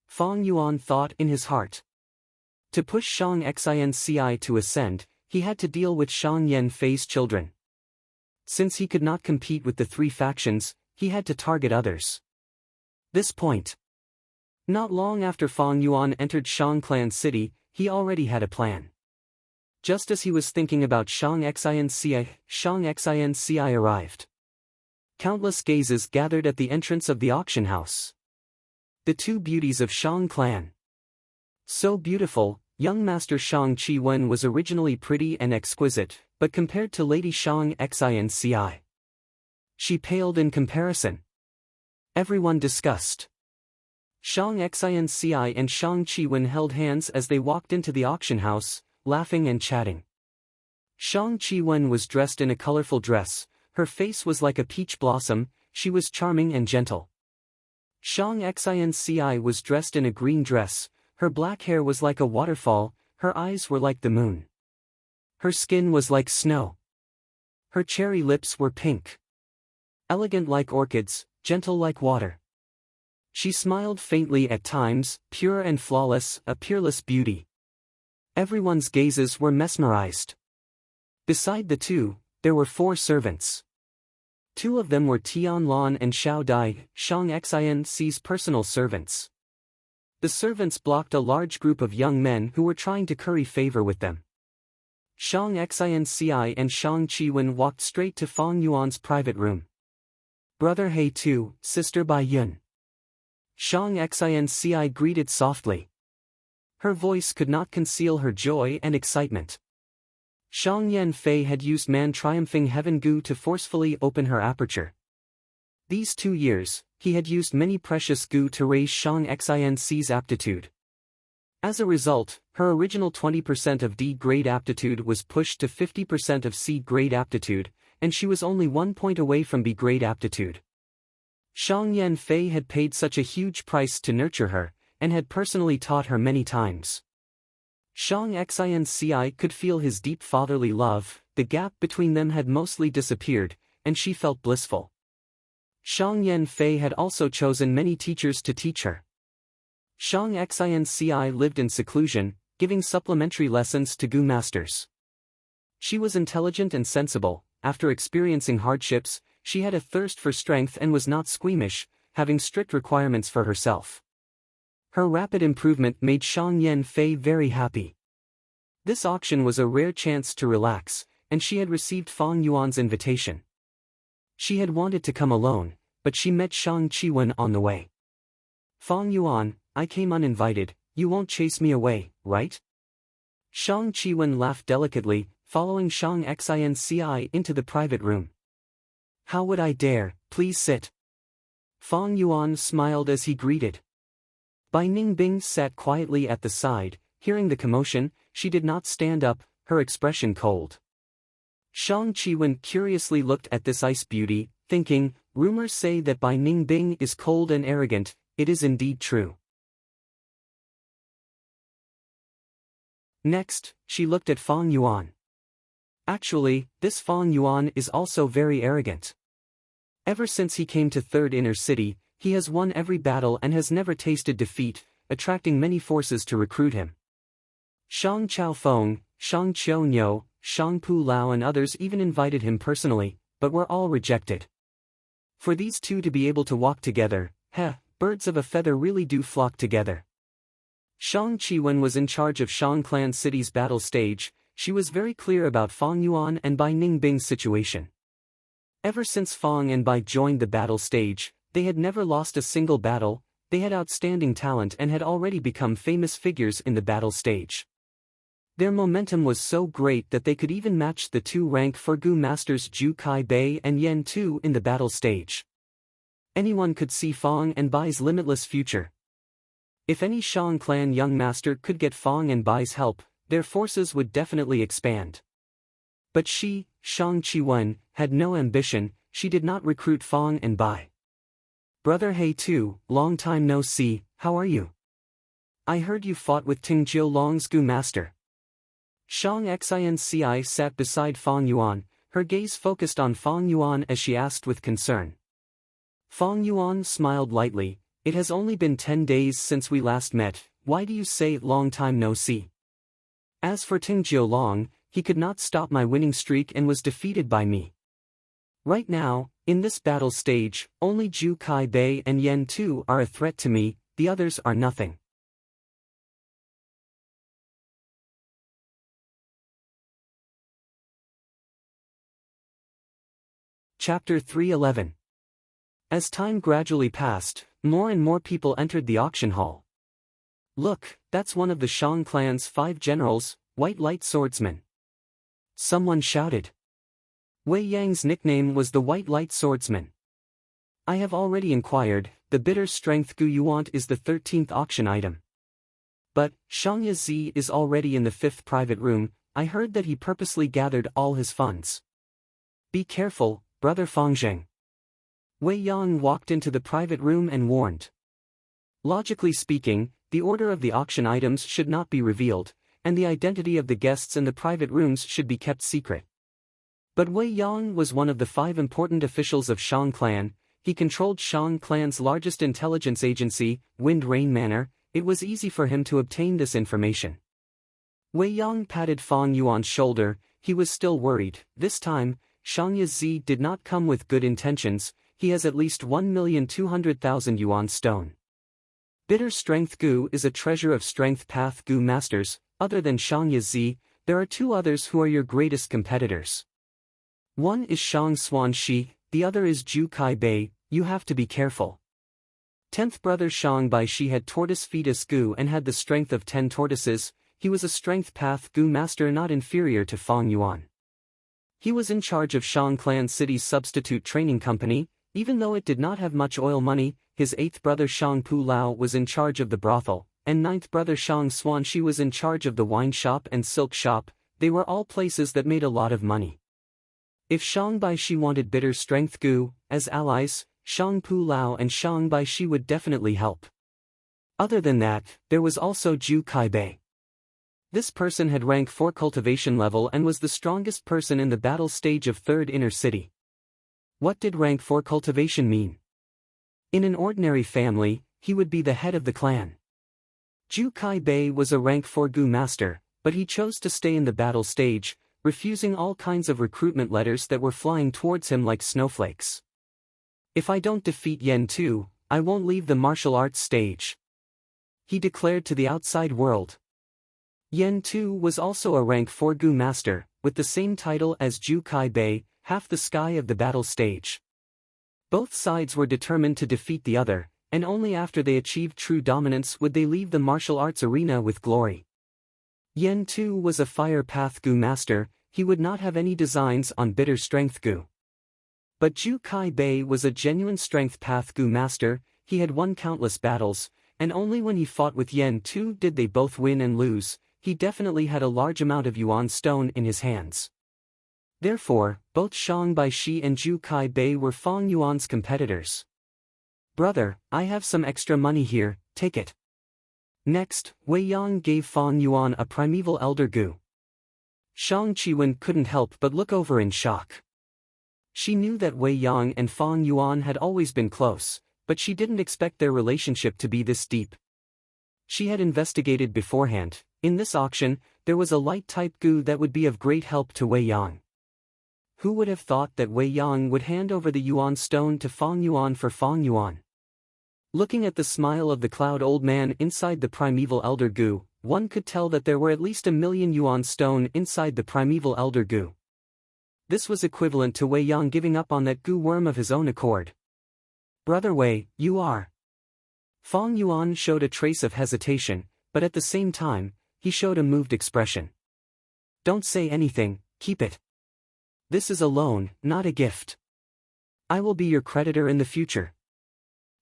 Fang Yuan thought in his heart. To push Shang Xinci to ascend, he had to deal with Shang Yan Fei's children. Since he could not compete with the 3 factions, he had to target others. This point. Not long after Fang Yuan entered Shang clan city, he already had a plan. Just as he was thinking about Shang Xinci arrived. Countless gazes gathered at the entrance of the auction house. The 2 beauties of Shang clan. So beautiful, young master Shang Qiwen was originally pretty and exquisite, but compared to Lady Shang Xinci, she paled in comparison. Everyone discussed. Shang Xinci and Shang Qiwen held hands as they walked into the auction house, laughing and chatting. Shang Qiwen was dressed in a colorful dress. Her face was like a peach blossom. She was charming and gentle. Shang Xinci was dressed in a green dress. Her black hair was like a waterfall. Her eyes were like the moon. Her skin was like snow. Her cherry lips were pink. Elegant like orchids, gentle like water. She smiled faintly at times, pure and flawless, a peerless beauty. Everyone's gazes were mesmerized. Beside the 2, there were 4 servants. 2 of them were Tian Lan and Xiao Dai, Shang Xinci's personal servants. The servants blocked a large group of young men who were trying to curry favor with them. Shang Xinci and Shang Qiwen walked straight to Fang Yuan's private room. Brother He Tu, sister Bai Yun. Shang Xinci greeted softly. Her voice could not conceal her joy and excitement. Shang Yan Fei had used man-triumphing heaven gu to forcefully open her aperture. These 2 years, he had used many precious gu to raise Shang Xinci's aptitude. As a result, her original 20% of D-grade aptitude was pushed to 50% of C-grade aptitude, and she was only 1 point away from B-grade aptitude. Shang Yan Fei had paid such a huge price to nurture her, and had personally taught her many times. Shang Xinci could feel his deep fatherly love. The gap between them had mostly disappeared, and she felt blissful. Shang Yan Fei had also chosen many teachers to teach her. Shang Xinci lived in seclusion, giving supplementary lessons to gu masters. She was intelligent and sensible. After experiencing hardships, she had a thirst for strength and was not squeamish, having strict requirements for herself. Her rapid improvement made Shang Yan Fei very happy. This auction was a rare chance to relax, and she had received Fang Yuan's invitation. She had wanted to come alone, but she met Shang Qiwen on the way. Fang Yuan, I came uninvited, you won't chase me away, right? Shang Qiwen laughed delicately, following Shang Xinci into the private room. How would I dare, please sit. Fang Yuan smiled as he greeted. Bai Ningbing sat quietly at the side, hearing the commotion. She did not stand up, her expression cold. Shang Qiwen curiously looked at this ice beauty, thinking, rumors say that Bai Ningbing is cold and arrogant, it is indeed true. Next, she looked at Fang Yuan. Actually, this Fang Yuan is also very arrogant. Ever since he came to Third Inner City, he has won every battle and has never tasted defeat, attracting many forces to recruit him. Shang Chaofeng, Shang Qiunyou, Shang Pu Lao and others even invited him personally, but were all rejected. For these two to be able to walk together, birds of a feather really do flock together. Shang Qiwen was in charge of Shangclan City's battle stage. She was very clear about Fang Yuan and Bai Ningbing's situation. Ever since Fang and Bai joined the battle stage, they had never lost a single battle, they had outstanding talent and had already become famous figures in the battle stage. Their momentum was so great that they could even match the two rank 4 Gu masters Zhu Kai Bei and Yen Tu in the battle stage. Anyone could see Fang and Bai's limitless future. If any Shang clan young master could get Fang and Bai's help, their forces would definitely expand. But she, Shang Qiwen, had no ambition. She did not recruit Fang and Bai. Brother He Tu, long time no see, how are you? I heard you fought with Ting Jiulong's Gu master. Shang Xinci sat beside Fang Yuan, her gaze focused on Fang Yuan as she asked with concern. Fang Yuan smiled lightly. It has only been 10 days since we last met, why do you say long time no see? As for Ting Jiulong, he could not stop my winning streak and was defeated by me. Right now, in this battle stage, only Zhu Kai Bei and Yen Tu are a threat to me, the others are nothing. Chapter 311. As time gradually passed, more and more people entered the auction hall. Look, that's one of the Shang clan's 5 generals, White Light Swordsman. Someone shouted. Wei Yang's nickname was the White Light Swordsman. I have already inquired, the bitter strength Gu you want is the 13th auction item. But, Shang Yazi is already in the 5th private room, I heard that he purposely gathered all his funds. Be careful, brother Fangzheng. Wei Yang walked into the private room and warned. Logically speaking, the order of the auction items should not be revealed, and the identity of the guests in the private rooms should be kept secret. But Wei Yang was one of the 5 important officials of Shang clan. He controlled Shang clan's largest intelligence agency, Wind Rain Manor. It was easy for him to obtain this information. Wei Yang patted Fang Yuan's shoulder. He was still worried. This time, Shang Yazi did not come with good intentions. He has at least 1,200,000 yuan stone. Bitter Strength Gu is a treasure of Strength Path Gu masters. Other than Shang Yazi, there are 2 others who are your greatest competitors. One is Shang Xuanxi, the other is Zhu Kai Bei. You have to be careful. 10th brother Shang Baishi had tortoise fetus Gu and had the strength of 10 tortoises. He was a Strength Path Gu master not inferior to Fang Yuan. He was in charge of Shang Clan City's substitute training company. Even though it did not have much oil money, his 8th brother Shang Pu Lao was in charge of the brothel, and 9th brother Shang Xuanxi was in charge of the wine shop and silk shop. They were all places that made a lot of money. If Shang Baishi wanted Bitter Strength Gu as allies, Shang Pu Lao and Shang Baishi would definitely help. Other than that, there was also Zhu Kai Bei. This person had rank 4 cultivation level and was the strongest person in the battle stage of Third Inner City. What did rank 4 cultivation mean? In an ordinary family, he would be the head of the clan. Zhu Kai Bei was a rank 4 Gu master, but he chose to stay in the battle stage, refusing all kinds of recruitment letters that were flying towards him like snowflakes. If I don't defeat Yen Tu, I won't leave the martial arts stage, he declared to the outside world. Yen Tu was also a rank 4 Gu master, with the same title as Zhu Kai Bei, half the sky of the battle stage. Both sides were determined to defeat the other, and only after they achieved true dominance would they leave the martial arts arena with glory. Yen too was a fire path Gu master, he would not have any designs on bitter strength Gu. But Ju Kai Bei was a genuine strength path Gu master, he had won countless battles, and only when he fought with Yen too did they both win and lose, he definitely had a large amount of Yuan stone in his hands. Therefore, both Shang Baishi and Ju Kai Bei were Fang Yuan's competitors. "Brother, I have some extra money here, take it." Next, Wei Yang gave Fang Yuan a primeval elder Gu. Shang Qiwen couldn't help but look over in shock. She knew that Wei Yang and Fang Yuan had always been close, but she didn't expect their relationship to be this deep. She had investigated beforehand. In this auction, there was a light-type Gu that would be of great help to Wei Yang. Who would have thought that Wei Yang would hand over the Yuan stone to Fang Yuan for Fang Yuan? Looking at the smile of the cloud old man inside the primeval elder Gu, one could tell that there were at least 1,000,000 Yuan stone inside the primeval elder Gu. This was equivalent to Wei Yang giving up on that Gu worm of his own accord. "Brother Wei, you are..." Fang Yuan showed a trace of hesitation, but at the same time, he showed a moved expression. "Don't say anything, keep it. This is a loan, not a gift. I will be your creditor in the future."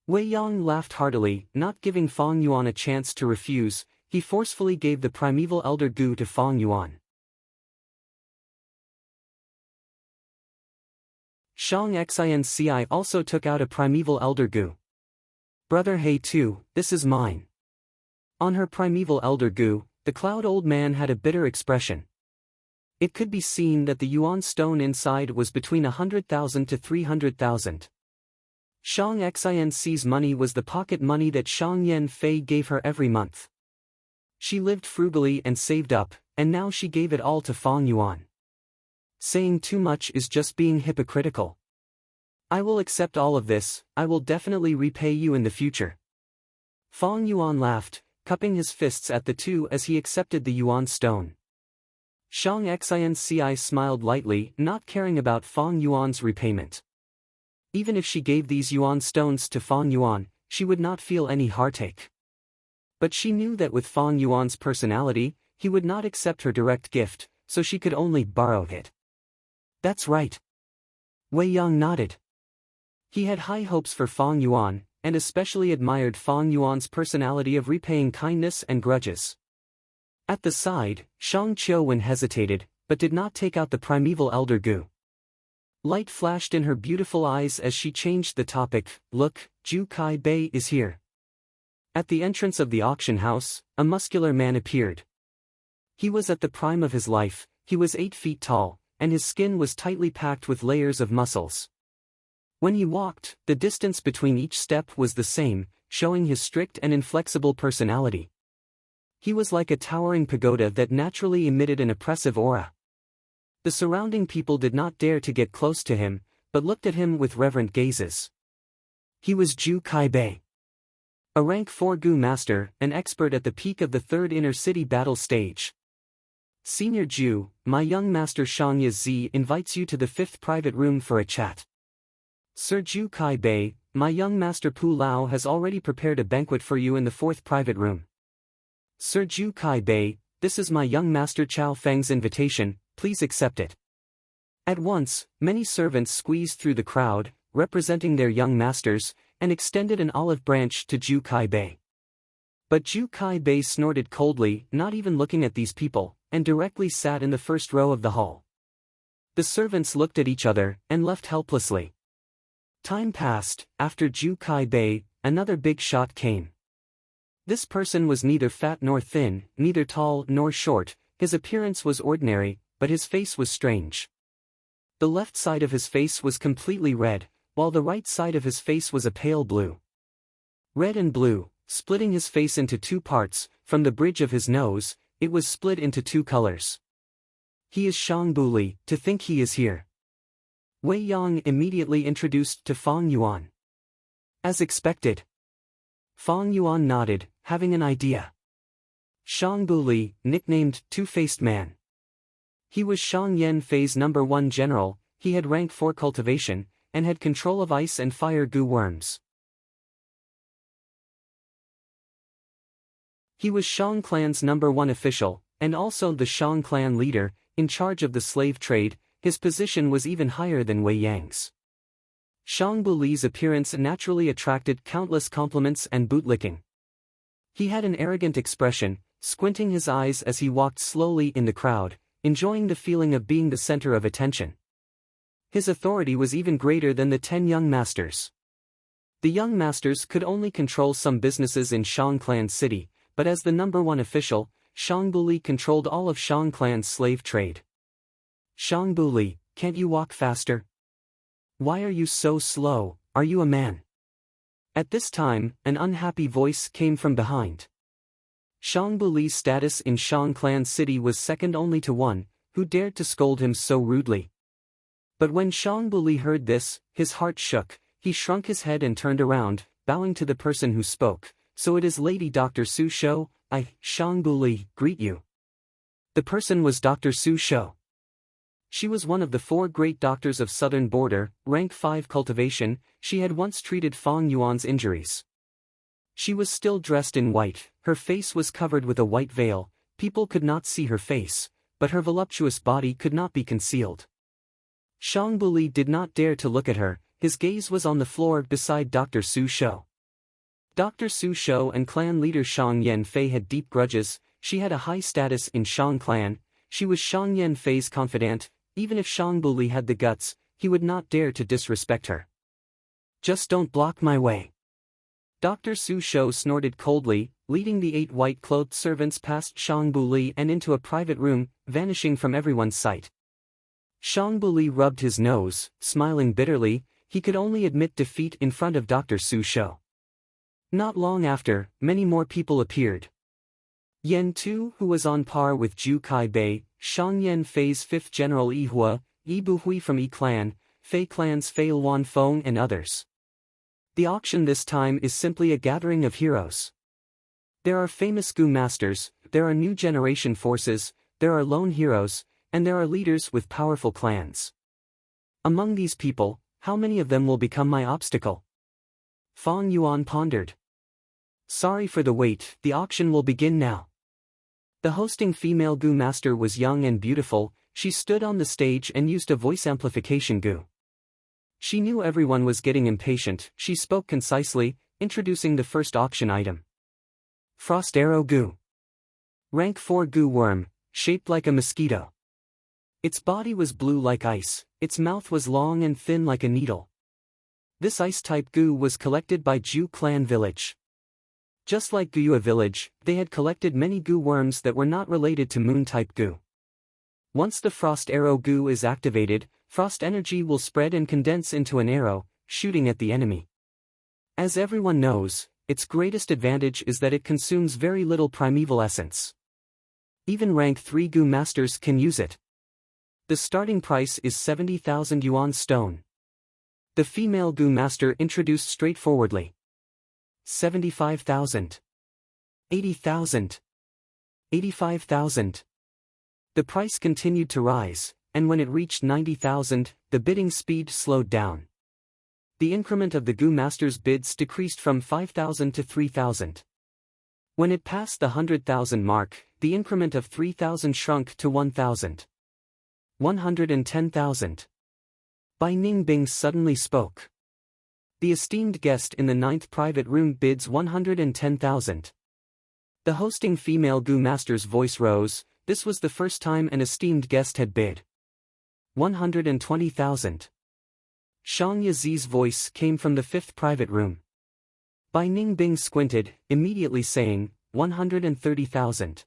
Wei Yang laughed heartily, not giving Fang Yuan a chance to refuse, he forcefully gave the primeval elder Gu to Fang Yuan. Shang Xinci also took out a primeval elder Gu. "Brother He too, this is mine." On her primeval elder Gu, the cloud old man had a bitter expression. It could be seen that the Yuan stone inside was between 100,000 to 300,000. Shang Xinci's money was the pocket money that Shang Yan Fei gave her every month. She lived frugally and saved up, and now she gave it all to Fang Yuan. Saying too much is just being hypocritical. "I will accept all of this, I will definitely repay you in the future." Fang Yuan laughed, cupping his fists at the two as he accepted the Yuan stone. Shang Xinci smiled lightly, not caring about Fang Yuan's repayment. Even if she gave these Yuan stones to Fang Yuan, she would not feel any heartache. But she knew that with Fang Yuan's personality, he would not accept her direct gift, so she could only borrow it. "That's right." Wei Yang nodded. He had high hopes for Fang Yuan, and especially admired Fang Yuan's personality of repaying kindness and grudges. At the side, Shang Qiuwen hesitated, but did not take out the primeval elder Gu. Light flashed in her beautiful eyes as she changed the topic. "Look, Ju Kai Bei is here." At the entrance of the auction house, a muscular man appeared. He was at the prime of his life, he was 8 feet tall, and his skin was tightly packed with layers of muscles. When he walked, the distance between each step was the same, showing his strict and inflexible personality. He was like a towering pagoda that naturally emitted an oppressive aura. The surrounding people did not dare to get close to him, but looked at him with reverent gazes. He was Ju Kai Bei, a rank 4 Gu master, an expert at the peak of the 3rd inner city battle stage. "Senior Ju, my young master Shang Yi invites you to the 5th private room for a chat." "Sir Ju Kai Bei, my young master Pu Lao has already prepared a banquet for you in the 4th private room." "Sir Ju Kai Bei, this is my young master Chao Feng's invitation, please accept it." At once, many servants squeezed through the crowd, representing their young masters, and extended an olive branch to Ju Kai Bei. But Ju Kai Bei snorted coldly, not even looking at these people, and directly sat in the first row of the hall. The servants looked at each other, and left helplessly. Time passed. After Ju Kai Bei, another big shot came. This person was neither fat nor thin, neither tall nor short, his appearance was ordinary, but his face was strange. The left side of his face was completely red, while the right side of his face was a pale blue. Red and blue, splitting his face into 2 parts, from the bridge of his nose, it was split into 2 colors. "He is Shang Buli, to think he is here." Wei Yang immediately introduced to Fang Yuan. As expected. Fang Yuan nodded, having an idea. Shang Buli, nicknamed Two-Faced Man. He was Shang Yan Fei's #1 general, he had rank 4 cultivation, and had control of ice and fire Gu worms. He was Shang clan's #1 official, and also the Shang clan leader, in charge of the slave trade. His position was even higher than Wei Yang's. Shang Buli's appearance naturally attracted countless compliments and bootlicking. He had an arrogant expression, squinting his eyes as he walked slowly in the crowd, enjoying the feeling of being the center of attention. His authority was even greater than the 10 young masters. The young masters could only control some businesses in Shang clan city, but as the #1 official, Shang Buli controlled all of Shang clan's slave trade. Shang Buli, can't you walk faster? Why are you so slow, are you a man? At this time, an unhappy voice came from behind. Shang Buli's status in Shang clan city was second only to one, who dared to scold him so rudely. But when Shang Buli heard this, his heart shook, he shrunk his head and turned around, bowing to the person who spoke. So it is Lady Dr. Su Shou, I, Shang Buli, greet you. The person was Dr. Su Shou. She was one of the 4 great doctors of Southern Border, rank 5 cultivation. She had once treated Fang Yuan's injuries. She was still dressed in white, her face was covered with a white veil, people could not see her face, but her voluptuous body could not be concealed. Shang Buli did not dare to look at her, his gaze was on the floor beside Dr. Su Shou. Dr. Su Shou and clan leader Shang Yanfei had deep grudges. She had a high status in Shang clan, she was Shang Yanfei's confidant. Even if Shang Buli had the guts, he would not dare to disrespect her. Just don't block my way. Dr. Su Shou snorted coldly, leading the 8 white-clothed servants past Shang Buli and into a private room, vanishing from everyone's sight. Shang Buli rubbed his nose, smiling bitterly. He could only admit defeat in front of Dr. Su Shou. Not long after, many more people appeared. Yan Tu, who was on par with Zhu Kai Bei, Shang Yanfei's 5th General Yi Hua, Yi Buhui from Yi Clan, Fei Clan's Fei Luan Feng and others. The auction this time is simply a gathering of heroes. There are famous Gu masters, there are new generation forces, there are lone heroes, and there are leaders with powerful clans. Among these people, how many of them will become my obstacle? Fang Yuan pondered. Sorry for the wait, the auction will begin now. The hosting female Gu master was young and beautiful. She stood on the stage and used a voice amplification Gu. She knew everyone was getting impatient. She spoke concisely, introducing the first auction item. Frost Arrow Gu. Rank 4 Gu worm, shaped like a mosquito. Its body was blue like ice, its mouth was long and thin like a needle. This ice-type Gu was collected by Zhu clan village. Just like Guyua village, they had collected many Gu worms that were not related to moon-type Gu. Once the Frost Arrow Gu is activated, frost energy will spread and condense into an arrow, shooting at the enemy. As everyone knows, its greatest advantage is that it consumes very little primeval essence. Even rank 3 Gu masters can use it. The starting price is 70,000 yuan stone. The female Gu master introduced straightforwardly. 75,000. 80,000. 85,000. The price continued to rise, and when it reached 90,000, the bidding speed slowed down. The increment of the Gu master's bids decreased from 5,000 to 3,000. When it passed the 100,000 mark, the increment of 3,000 shrunk to 1,000. 110,000. Bai Ningbing suddenly spoke. The esteemed guest in the 9th private room bids 110,000. The hosting female Gu master's voice rose. This was the first time an esteemed guest had bid 120,000. Shang Yazi's voice came from the 5th private room. Bai Ningbing squinted, immediately saying, 130,000.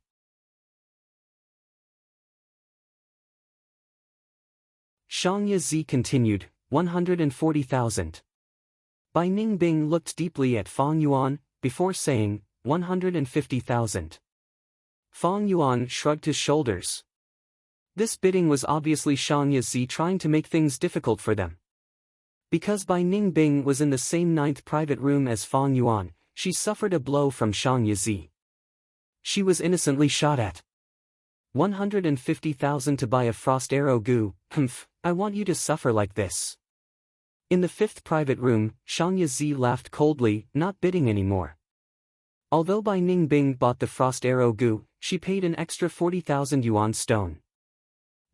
Shang Yazi continued, 140,000. Bai Ningbing looked deeply at Fang Yuan, before saying, 150,000. Fang Yuan shrugged his shoulders. This bidding was obviously Shang Yazi trying to make things difficult for them. Because Bai Ningbing was in the same 9th private room as Fang Yuan, she suffered a blow from Shang Yazi. She was innocently shot at. 150,000 to buy a Frost Arrow Gu, humph, I want you to suffer like this. In the 5th private room, Shang Yazi laughed coldly, not bidding anymore. Although Bai Ningbing bought the frost arrow gu, she paid an extra 40,000 yuan stone.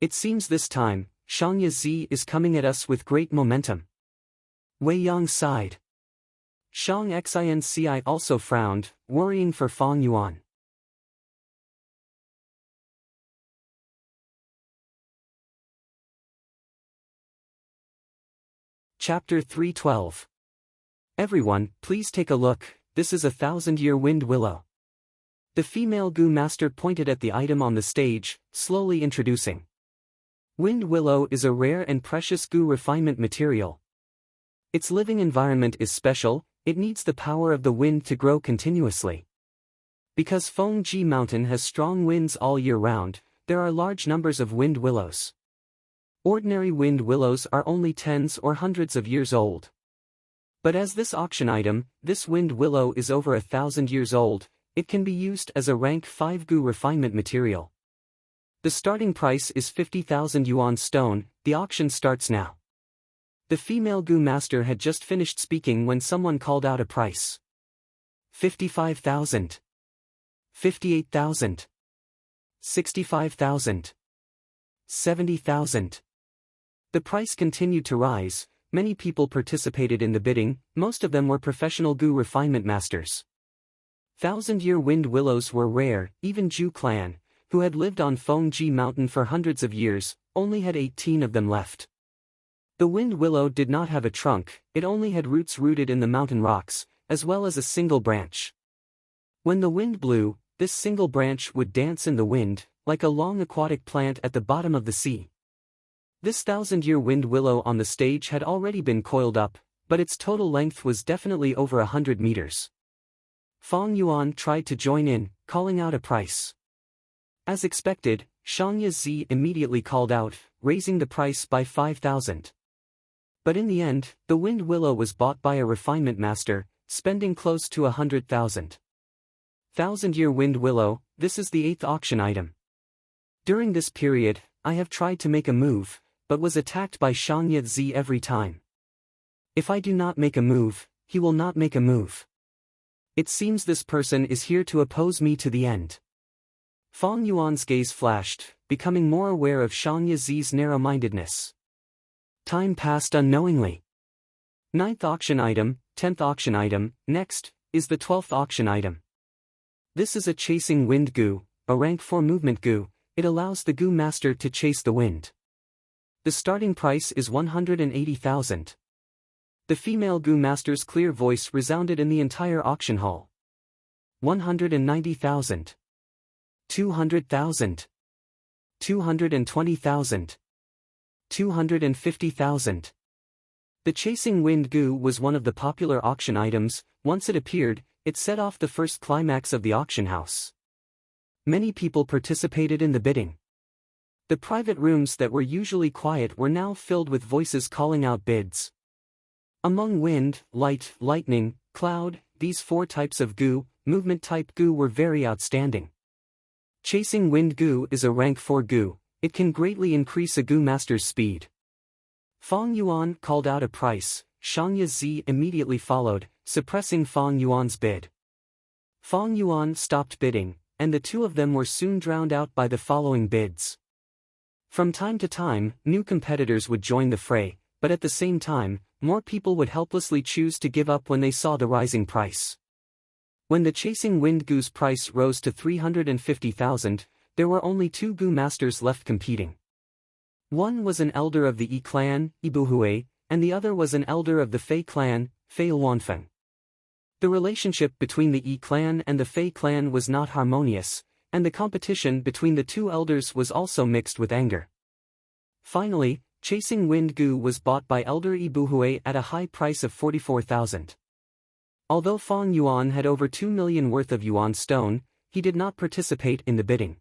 It seems this time, Shangye Zi is coming at us with great momentum. Wei Yang sighed. Shang Xinci also frowned, worrying for Fang Yuan. Chapter 312. Everyone, please take a look, this is a 1,000-year wind willow. The female gu master pointed at the item on the stage, slowly introducing. Wind willow is a rare and precious gu refinement material. Its living environment is special, it needs the power of the wind to grow continuously. Because Fengji Mountain has strong winds all year round, there are large numbers of wind willows. Ordinary wind willows are only tens or hundreds of years old. But as this auction item, this wind willow is over 1,000 years old, it can be used as a rank 5 gu refinement material. The starting price is 50,000 yuan stone, the auction starts now. The female gu master had just finished speaking when someone called out a price. 55,000. 58,000. 65,000. 70,000. The price continued to rise, many people participated in the bidding, most of them were professional gu refinement masters. 1,000-year wind willows were rare, even Zhu clan, who had lived on Fengji Mountain for hundreds of years, only had 18 of them left. The wind willow did not have a trunk, it only had roots rooted in the mountain rocks, as well as a single branch. When the wind blew, this single branch would dance in the wind, like a long aquatic plant at the bottom of the sea. This 1,000-year wind willow on the stage had already been coiled up, but its total length was definitely over 100 meters. Fang Yuan tried to join in, calling out a price. As expected, Shangye Zi immediately called out, raising the price by 5,000. But in the end, the wind willow was bought by a refinement master, spending close to 100,000. 1,000-year wind willow, this is the 8th auction item. During this period, I have tried to make a move, but was attacked by Shangye Zi every time. If I do not make a move, he will not make a move. It seems this person is here to oppose me to the end. Fang Yuan's gaze flashed, becoming more aware of Shangye Zi's narrow-mindedness. Time passed unknowingly. 9th auction item, 10th auction item, next, is the 12th auction item. This is a chasing wind gu, a rank 4 movement gu, it allows the gu master to chase the wind. The starting price is 180,000. The female gu master's clear voice resounded in the entire auction hall. 190,000. 200,000. 220,000. 250,000. The chasing wind gu was one of the popular auction items. Once it appeared, it set off the first climax of the auction house. Many people participated in the bidding. The private rooms that were usually quiet were now filled with voices calling out bids. Among wind, light, lightning, cloud, these 4 types of gu, movement type gu were very outstanding. Chasing wind gu is a rank 4 gu, it can greatly increase a gu master's speed. Fang Yuan called out a price, Shangye Zi immediately followed, suppressing Fang Yuan's bid. Fang Yuan stopped bidding, and the two of them were soon drowned out by the following bids. From time to time, new competitors would join the fray, but at the same time, more people would helplessly choose to give up when they saw the rising price. When the chasing wind gu's price rose to 350,000, there were only 2 gu masters left competing. One was an elder of the Yi clan, Ibuhui, and the other was an elder of the Fei clan, Fei Luanfeng. The relationship between the Yi clan and the Fei clan was not harmonious, and the competition between the 2 elders was also mixed with anger. Finally, chasing wind gu was bought by elder Ibuhui at a high price of 44,000. Although Fang Yuan had over 2 million worth of yuan stone, he did not participate in the bidding.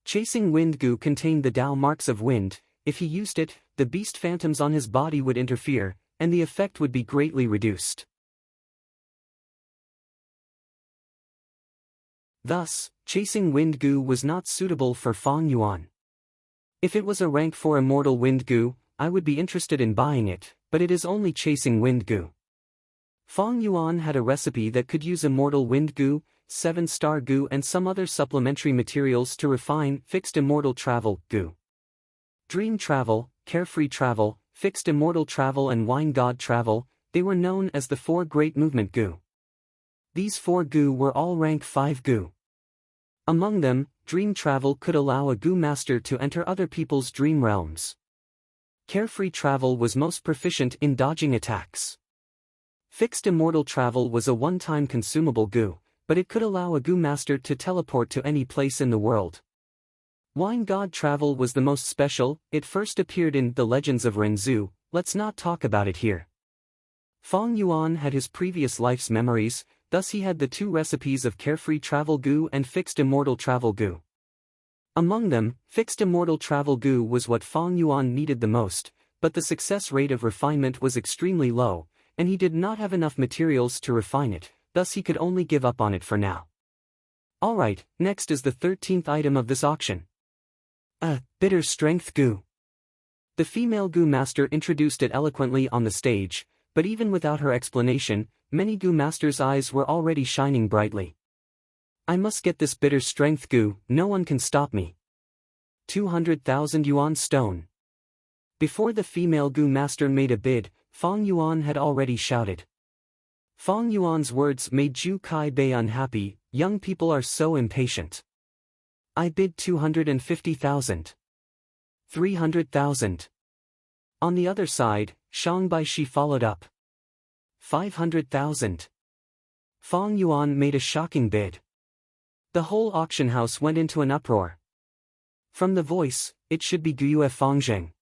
Chasing wind gu contained the Dao marks of wind. If he used it, the beast phantoms on his body would interfere, and the effect would be greatly reduced. Thus, chasing wind gu was not suitable for Fang Yuan. If it was a rank 4 immortal wind gu, I would be interested in buying it, but it is only chasing wind gu. Fang Yuan had a recipe that could use immortal wind goo, 7-star goo and some other supplementary materials to refine fixed immortal travel goo. Dream travel, carefree travel, fixed immortal travel and wine god travel, they were known as the 4 great movement goo. These 4 goo were all rank 5 goo. Among them, dream travel could allow a goo master to enter other people's dream realms. Carefree travel was most proficient in dodging attacks. Fixed immortal travel was a one-time consumable goo, but it could allow a goo master to teleport to any place in the world. Wine god travel was the most special, it first appeared in The Legends of Renzu, let's not talk about it here. Fang Yuan had his previous life's memories, thus he had the 2 recipes of carefree travel goo and fixed immortal travel goo. Among them, fixed immortal travel goo was what Fang Yuan needed the most, but the success rate of refinement was extremely low, and he did not have enough materials to refine it, thus he could only give up on it for now. Alright, next is the 13th item of this auction. Bitter strength goo. The female goo master introduced it eloquently on the stage, but even without her explanation, many goo masters' eyes were already shining brightly. I must get this bitter strength goo, no one can stop me. 200,000 yuan stone. Before the female goo master made a bid, Fang Yuan had already shouted. Fang Yuan's words made Zhu Kai-bei unhappy, young people are so impatient. I bid 250,000. 300,000. On the other side, Shang Baishi followed up. 500,000. Fang Yuan made a shocking bid. The whole auction house went into an uproar. From the voice, it should be Guyue Fangzheng.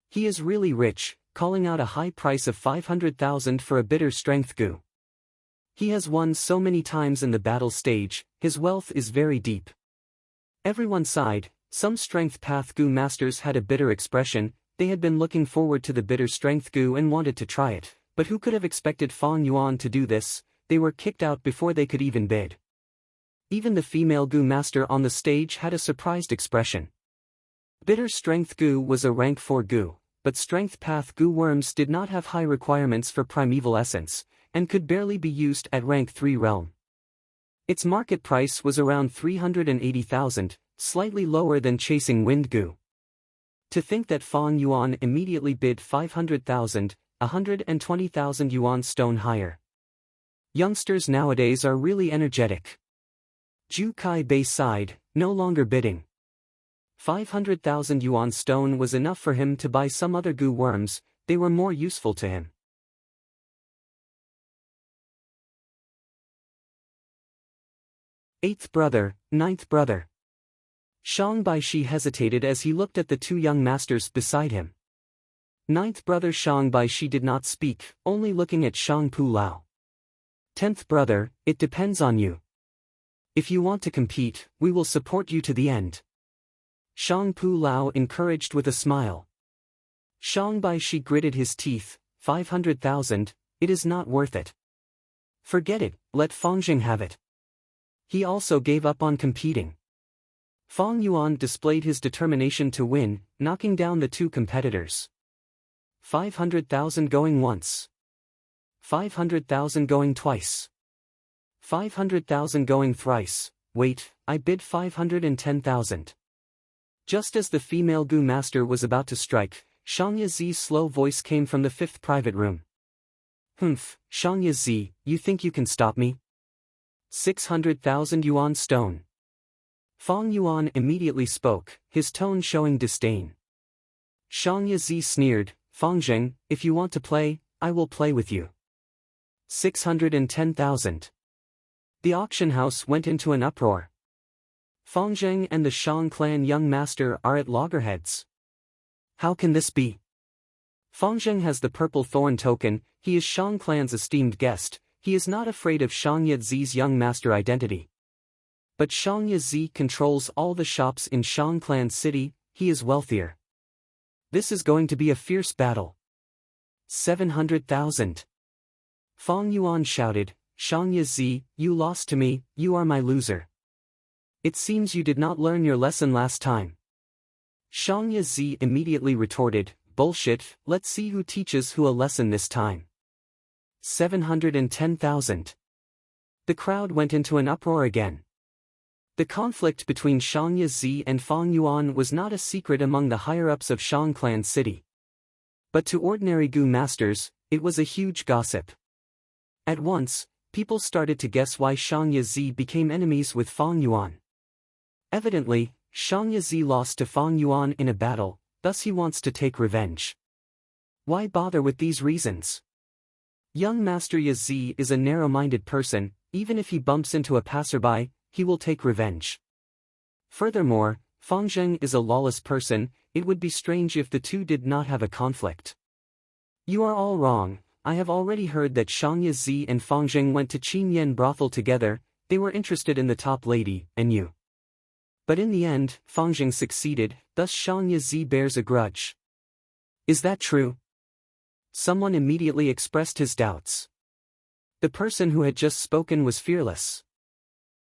He is really rich, calling out a high price of 500,000 for a bitter strength goo. He has won so many times in the battle stage, his wealth is very deep. Everyone sighed, some strength path goo masters had a bitter expression, they had been looking forward to the bitter strength goo and wanted to try it, but who could have expected Fang Yuan to do this? They were kicked out before they could even bid. Even the female goo master on the stage had a surprised expression. Bitter strength goo was a rank 4 goo, but strength path goo worms did not have high requirements for primeval essence, and could barely be used at rank 3 realm. Its market price was around 380,000, slightly lower than chasing wind goo. To think that Fang Yuan immediately bid 500,000, 120,000 yuan stone higher. Youngsters nowadays are really energetic. Zhu Kai-bei sighed, no longer bidding. 500,000 yuan stone was enough for him to buy some other goo worms, they were more useful to him. Eighth brother, ninth brother. Shang Baishi hesitated as he looked at the 2 young masters beside him. Ninth brother Shang Baishi did not speak, only looking at Shang Pu Lao. 10th brother, it depends on you. If you want to compete, we will support you to the end. Shang Pu Lao encouraged with a smile. Shang Baishi gritted his teeth, 500,000, it is not worth it. Forget it, let Fangzheng have it. He also gave up on competing. Fang Yuan displayed his determination to win, knocking down the 2 competitors. 500,000 going once. 500,000 going twice. 500,000 going thrice, wait, I bid 510,000. Just as the female goo master was about to strike, Shang Yazi's slow voice came from the 5th private room. Humph, Shang Yazi, you think you can stop me? 600,000 yuan stone. Fang Yuan immediately spoke, his tone showing disdain. Shang Yazi sneered, Fangzheng, if you want to play, I will play with you. 610,000. The auction house went into an uproar. Fangzheng and the Shang clan young master are at loggerheads. How can this be? Fangzheng has the purple thorn token, he is Shang clan's esteemed guest, he is not afraid of Shang Yazi's young master identity. But Shang Yazi controls all the shops in Shang clan city, he is wealthier. This is going to be a fierce battle. 700,000. Fang Yuan shouted, Shang Yazi, you lost to me, you are my loser. It seems you did not learn your lesson last time. Shang Yazi immediately retorted, bullshit, let's see who teaches who a lesson this time. 710,000. The crowd went into an uproar again. The conflict between Shang Yi and Fang Yuan was not a secret among the higher-ups of Shang Clan City. But to ordinary Gu masters, it was a huge gossip. At once, people started to guess why Shang Yi became enemies with Fang Yuan. Evidently, Shang Yi lost to Fang Yuan in a battle, thus he wants to take revenge. Why bother with these reasons? Young Master Yi is a narrow-minded person. Even if he bumps into a passerby, he will take revenge. Furthermore, Fang Zheng is a lawless person. It would be strange if the two did not have a conflict. You are all wrong. I have already heard that Shang Yi and Fang Zheng went to Qin Yan brothel together. They were interested in the top lady, and you. But in the end, Fang Zheng succeeded, thus Shang Yi bears a grudge. Is that true? Someone immediately expressed his doubts. The person who had just spoken was fearless.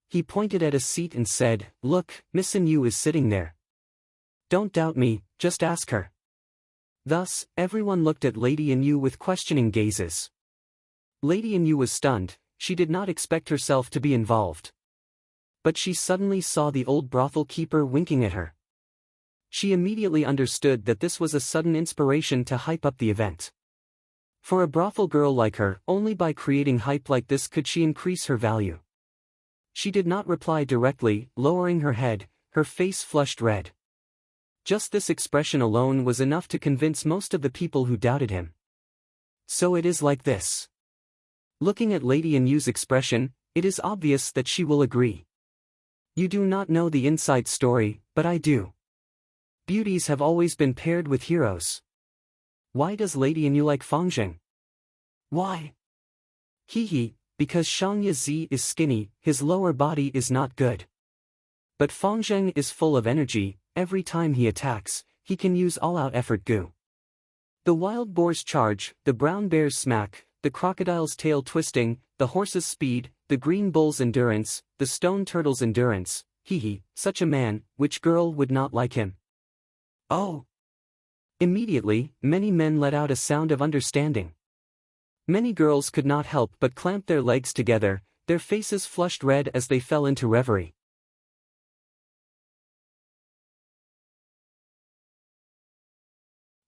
He pointed at a seat and said, "Look, Miss Yu is sitting there. Don't doubt me, just ask her." Thus, everyone looked at Lady Yu with questioning gazes. Lady Yu was stunned. She did not expect herself to be involved. But she suddenly saw the old brothel keeper winking at her. She immediately understood that this was a sudden inspiration to hype up the event. For a brothel girl like her, only by creating hype like this could she increase her value. She did not reply directly, lowering her head, her face flushed red. Just this expression alone was enough to convince most of the people who doubted him. So it is like this. Looking at Lady Yu's expression, it is obvious that she will agree. You do not know the inside story, but I do. Beauties have always been paired with heroes. Why does Lady Yu like Fang Zheng? Why? Because Shang Yi is skinny, his lower body is not good. But Fang Zheng is full of energy. Every time he attacks, he can use all-out effort Gu. The wild boar's charge, the brown bear's smack, the crocodile's tail twisting, the horse's speed, the green bull's endurance, the stone turtle's endurance, such a man, which girl would not like him? Oh! Immediately, many men let out a sound of understanding. Many girls could not help but clamp their legs together, their faces flushed red as they fell into reverie.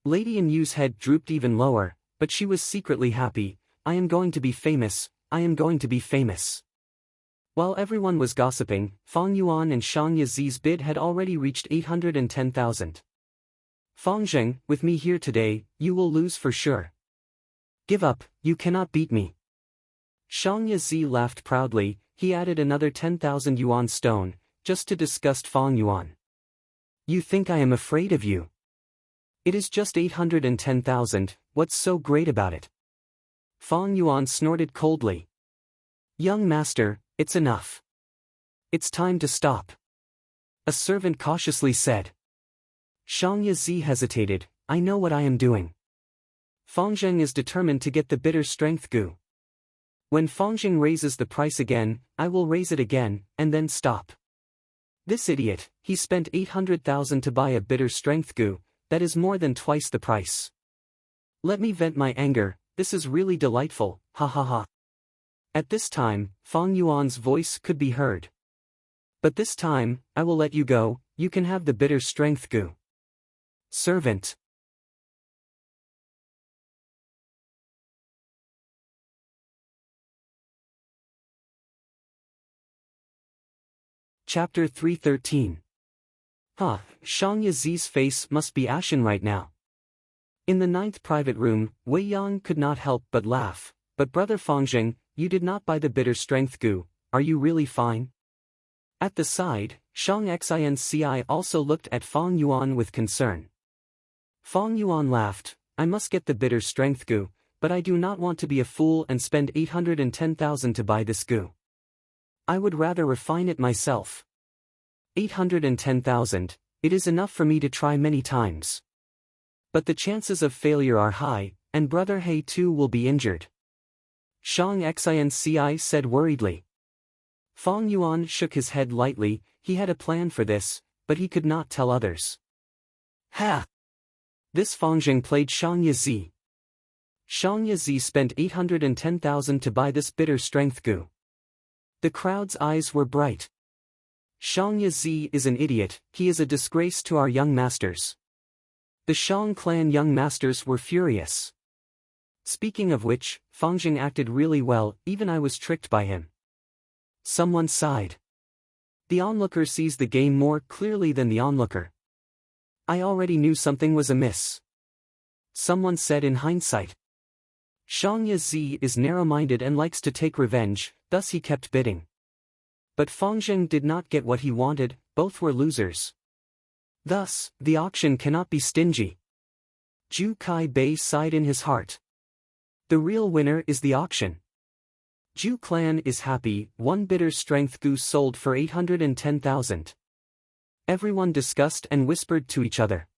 Lady Yu's head drooped even lower, but she was secretly happy. I am going to be famous, I am going to be famous. While everyone was gossiping, Fang Yuan and Shang Yi's bid had already reached 810,000. Fang Zheng, with me here today, you will lose for sure. Give up, you cannot beat me. Shang Yi laughed proudly. He added another 10,000 yuan stone, just to disgust Fang Yuan. You think I am afraid of you? It is just 810,000, what's so great about it? Fang Yuan snorted coldly. Young master, it's enough. It's time to stop. A servant cautiously said. Shang Yi hesitated. I know what I am doing. Fang Zheng is determined to get the bitter strength Gu. When Fang Zheng raises the price again, I will raise it again, and then stop. This idiot, he spent 800,000 to buy a bitter strength Gu, that is more than twice the price. Let me vent my anger, this is really delightful, ha ha ha. At this time, Fang Yuan's voice could be heard. But this time, I will let you go, you can have the bitter strength Gu. Servant. Chapter 313. Shang Yi's face must be ashen right now. In the 9th private room, Wei Yang could not help but laugh. But brother Fang Zheng, you did not buy the bitter strength Gu, are you really fine? At the side, Shang Xinci also looked at Fang Yuan with concern. Fang Yuan laughed, I must get the bitter strength Gu, but I do not want to be a fool and spend 810,000 to buy this Gu. I would rather refine it myself. 810,000, it is enough for me to try many times. But the chances of failure are high, and brother He too will be injured. Shang Xinci said worriedly. Fang Yuan shook his head lightly. He had a plan for this, but he could not tell others. Ha! This Fang Zheng played Shang Yi. Shang Yazi spent 810,000 to buy this bitter strength goo. The crowd's eyes were bright. Shang Yazi is an idiot, he is a disgrace to our young masters. The Shang clan young masters were furious. Speaking of which, Fangjing acted really well, even I was tricked by him. Someone sighed. The onlooker sees the game more clearly than the onlooker. I already knew something was amiss. Someone said in hindsight. Shang Yazi is narrow-minded and likes to take revenge, thus he kept bidding. But Fangjing did not get what he wanted, both were losers. Thus, the auction cannot be stingy. Zhu Kai Bei sighed in his heart. The real winner is the auction. Zhu clan is happy, one bitter strength goose sold for 810,000. Everyone discussed and whispered to each other.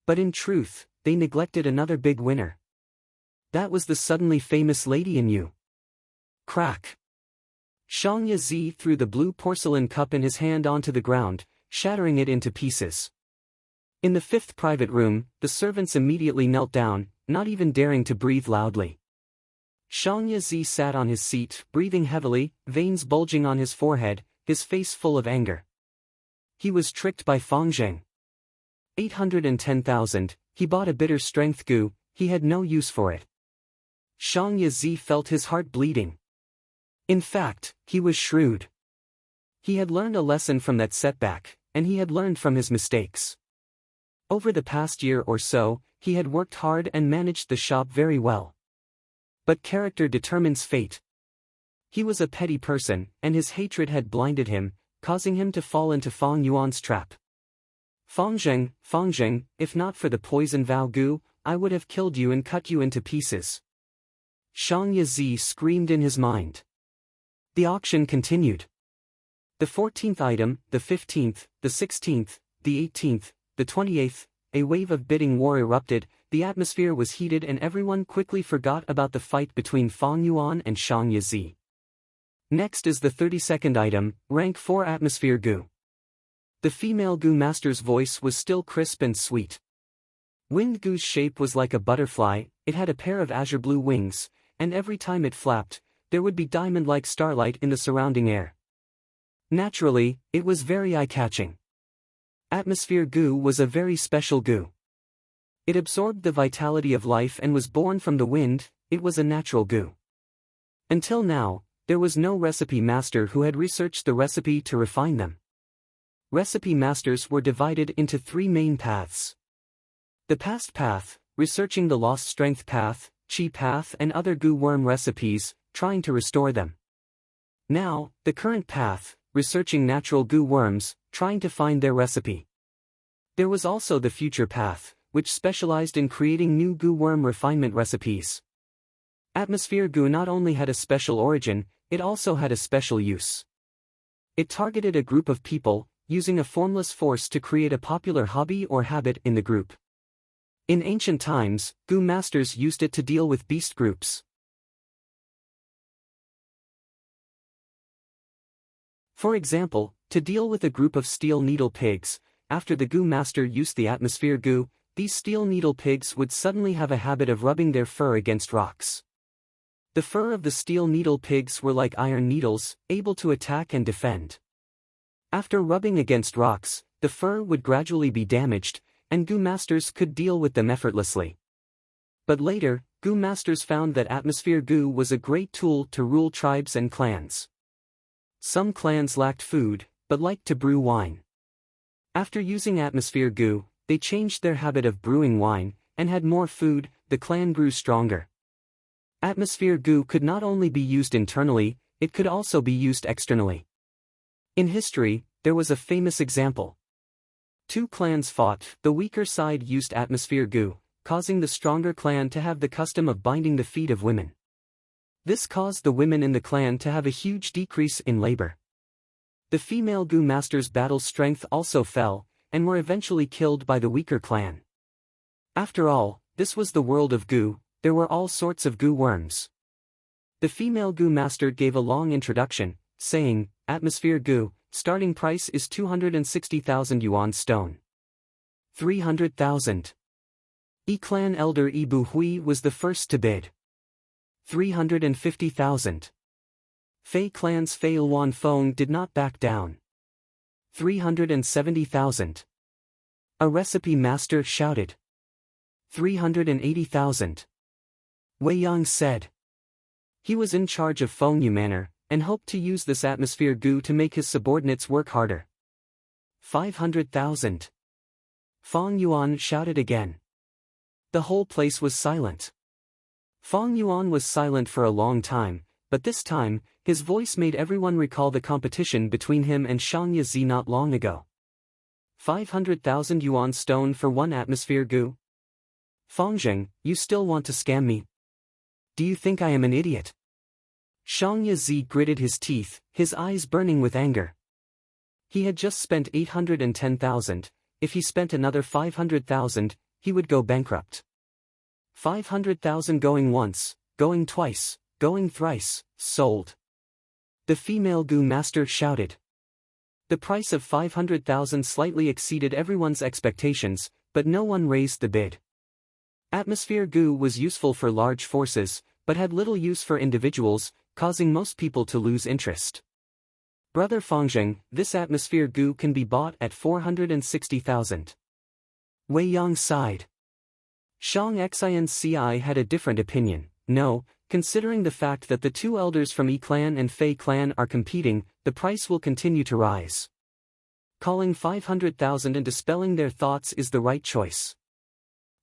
But in truth, they neglected another big winner. That was the suddenly famous lady in you. Crack. Shang Yazi threw the blue porcelain cup in his hand onto the ground, shattering it into pieces. In the fifth private room, the servants immediately knelt down, not even daring to breathe loudly. Shang Yazi sat on his seat, breathing heavily, veins bulging on his forehead, his face full of anger. He was tricked by Fangjing. 810,000, he bought a bitter strength goo, he had no use for it. Shang Yazi felt his heart bleeding. In fact, he was shrewd. He had learned a lesson from that setback, and he had learned from his mistakes. Over the past year or so, he had worked hard and managed the shop very well. But character determines fate. He was a petty person, and his hatred had blinded him, causing him to fall into Fang Yuan's trap. Fangjing, if not for the poison vow goo, I would have killed you and cut you into pieces. Shang Yazi screamed in his mind. The auction continued. The 14th item, the 15th, the 16th, the 18th, the 28th, a wave of bidding war erupted, the atmosphere was heated and everyone quickly forgot about the fight between Fang Yuan and Shang Yazi. Next is the 32nd item, rank 4 atmosphere goo. The female goo master's voice was still crisp and sweet. Wind goo's shape was like a butterfly, it had a pair of azure blue wings, and every time it flapped, there would be diamond-like starlight in the surrounding air. Naturally, it was very eye-catching. Atmosphere goo was a very special goo. It absorbed the vitality of life and was born from the wind, it was a natural goo. Until now, there was no recipe master who had researched the recipe to refine them. Recipe masters were divided into 3 main paths. The past path, researching the lost strength path, chi path and other goo worm recipes, trying to restore them. Now, the current path, researching natural goo worms, trying to find their recipe. There was also the future path, which specialized in creating new goo worm refinement recipes. Atmosphere goo not only had a special origin, it also had a special use. It targeted a group of people, using a formless force to create a popular hobby or habit in the group. In ancient times, goo masters used it to deal with beast groups. For example, to deal with a group of steel needle pigs, after the goo master used the atmosphere goo, these steel needle pigs would suddenly have a habit of rubbing their fur against rocks. The fur of the steel needle pigs were like iron needles, able to attack and defend. After rubbing against rocks, the fur would gradually be damaged, and goo masters could deal with them effortlessly. But later, goo masters found that atmosphere goo was a great tool to rule tribes and clans. Some clans lacked food, but liked to brew wine. After using atmosphere goo, they changed their habit of brewing wine, and had more food, the clan grew stronger. Atmosphere goo could not only be used internally, it could also be used externally. In history, there was a famous example. 2 clans fought, the weaker side used atmosphere goo, causing the stronger clan to have the custom of binding the feet of women. This caused the women in the clan to have a huge decrease in labor. The female goo master's battle strength also fell, and were eventually killed by the weaker clan. After all, this was the world of goo, there were all sorts of goo worms. The female goo master gave a long introduction, saying, "Atmosphere goo, starting price is 260,000 yuan stone. 300,000. Clan elder Bu Hui was the first to bid. 350,000. Fei clan's Fei Luan Feng did not back down. 370,000. A recipe master shouted. 380,000. Wei Yang said. He was in charge of Fengyu Manor, and hoped to use this atmosphere goo to make his subordinates work harder. 500,000. Feng Yuan shouted again. The whole place was silent. Feng Yuan was silent for a long time, but this time, his voice made everyone recall the competition between him and Shang Yazi not long ago. 500,000 yuan stone for one atmosphere goo? Fengzheng, you still want to scam me? Do you think I am an idiot? Shang Yazi gritted his teeth, his eyes burning with anger. He had just spent 810,000, if he spent another 500,000, he would go bankrupt. 500,000 going once, going twice, going thrice, sold. The female goo master shouted. The price of 500,000 slightly exceeded everyone's expectations, but no one raised the bid. Atmosphere goo was useful for large forces, but had little use for individuals, causing most people to lose interest. Brother Fengzheng, this atmosphere goo can be bought at 460,000. Wei Yang sighed. Shang Xianci had a different opinion. No, considering the fact that the two elders from Yi clan and Fei clan are competing, the price will continue to rise. Calling 500,000 and dispelling their thoughts is the right choice.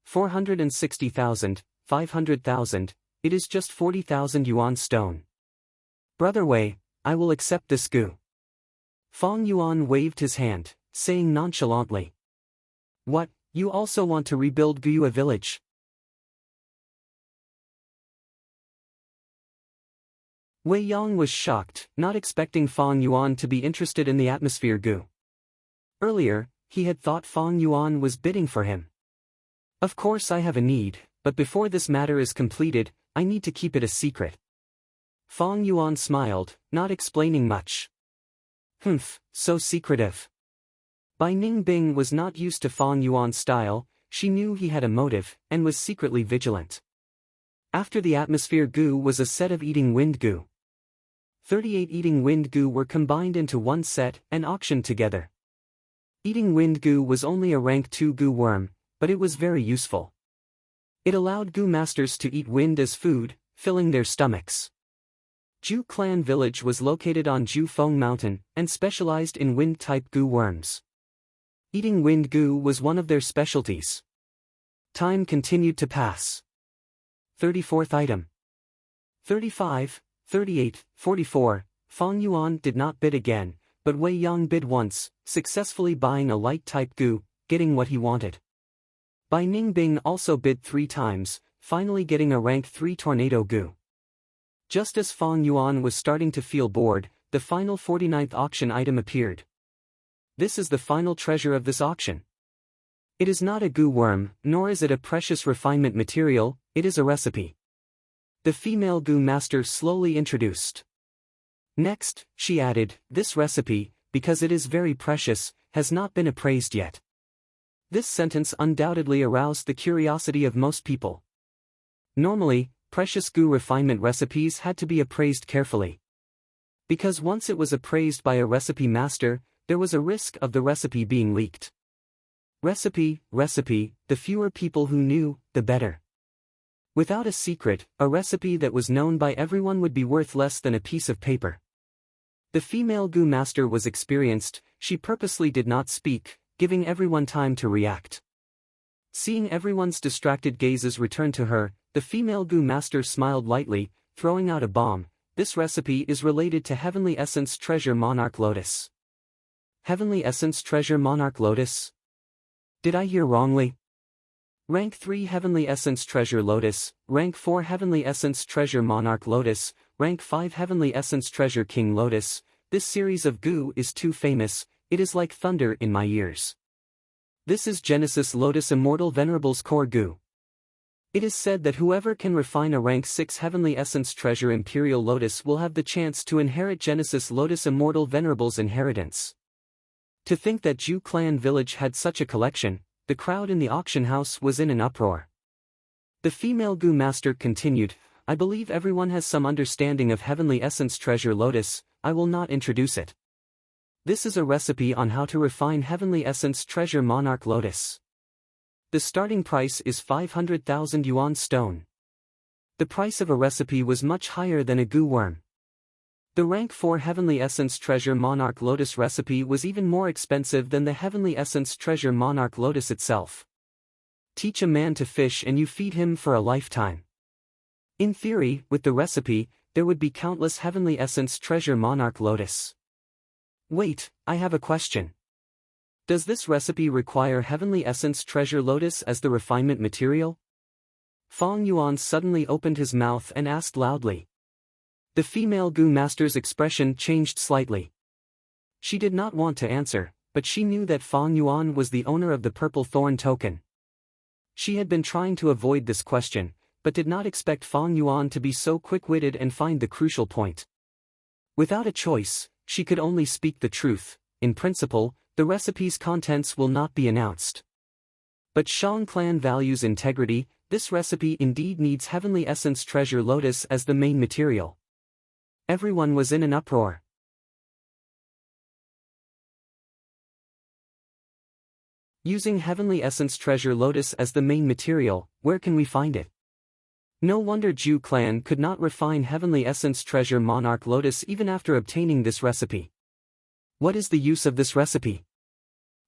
460,000, 500,000, it is just 40,000 yuan stone. Brother Wei, I will accept this goo. Feng Yuan waved his hand, saying nonchalantly. What, you also want to rebuild Guyue village? Wei Yang was shocked, not expecting Feng Yuan to be interested in the atmosphere goo. Earlier, he had thought Feng Yuan was bidding for him. Of course I have a need, but before this matter is completed, I need to keep it a secret. Feng Yuan smiled, not explaining much. Humph, so secretive. Bai Ningbing was not used to Feng Yuan's style, she knew he had a motive, and was secretly vigilant. After the atmosphere goo was a set of eating wind goo. 38 eating wind goo were combined into one set and auctioned together. Eating wind goo was only a rank 2 goo worm, but it was very useful. It allowed goo masters to eat wind as food, filling their stomachs. Ju Clan village was located on Ju Feng Mountain, and specialized in wind-type goo worms. Eating wind goo was one of their specialties. Time continued to pass. 34th item. 35, 38, 44, Feng Yuan did not bid again, but Wei Yang bid once, successfully buying a light-type goo, getting what he wanted. Bai Ningbing also bid 3 times, finally getting a rank 3 tornado goo. Just as Feng Yuan was starting to feel bored, the final 49th auction item appeared. This is the final treasure of this auction. It is not a goo worm, nor is it a precious refinement material, it is a recipe. The female goo master slowly introduced. Next, she added, this recipe, because it is very precious, has not been appraised yet. This sentence undoubtedly aroused the curiosity of most people. Normally, precious goo refinement recipes had to be appraised carefully. Because once it was appraised by a recipe master, there was a risk of the recipe being leaked. Recipe, the fewer people who knew, the better. Without a secret, a recipe that was known by everyone would be worth less than a piece of paper. The female goo master was experienced, she purposely did not speak, giving everyone time to react. Seeing everyone's distracted gazes return to her, the female goo master smiled lightly, throwing out a bomb. This recipe is related to Heavenly Essence Treasure Monarch Lotus. Heavenly Essence Treasure Monarch Lotus? Did I hear wrongly? Rank 3 Heavenly Essence Treasure Lotus, Rank 4 Heavenly Essence Treasure Monarch Lotus, Rank 5 Heavenly Essence Treasure King Lotus. This series of goo is too famous, it is like thunder in my ears. This is Genesis Lotus Immortal Venerable's core goo. It is said that whoever can refine a rank 6 Heavenly Essence Treasure Imperial Lotus will have the chance to inherit Genesis Lotus Immortal Venerable's inheritance. To think that Ju Clan village had such a collection, the crowd in the auction house was in an uproar. The female Gu master continued, I believe everyone has some understanding of heavenly essence treasure lotus, I will not introduce it. This is a recipe on how to refine heavenly essence treasure monarch lotus. The starting price is 500,000 yuan stone. The price of a recipe was much higher than a Gu worm. The rank 4 heavenly essence treasure monarch lotus recipe was even more expensive than the heavenly essence treasure monarch lotus itself. Teach a man to fish and you feed him for a lifetime. In theory, with the recipe, there would be countless heavenly essence treasure monarch lotus. Wait, I have a question. Does this recipe require heavenly essence treasure lotus as the refinement material? Fang Yuan suddenly opened his mouth and asked loudly. The female Gu master's expression changed slightly. She did not want to answer, but she knew that Fang Yuan was the owner of the purple thorn token. She had been trying to avoid this question, but did not expect Fang Yuan to be so quick-witted and find the crucial point. Without a choice, she could only speak the truth. In principle, the recipe's contents will not be announced. But Shang clan values integrity. This recipe indeed needs heavenly essence treasure lotus as the main material. Everyone was in an uproar. Using heavenly essence treasure lotus as the main material, where can we find it? No wonder Zhu clan could not refine heavenly essence treasure monarch lotus even after obtaining this recipe. What is the use of this recipe?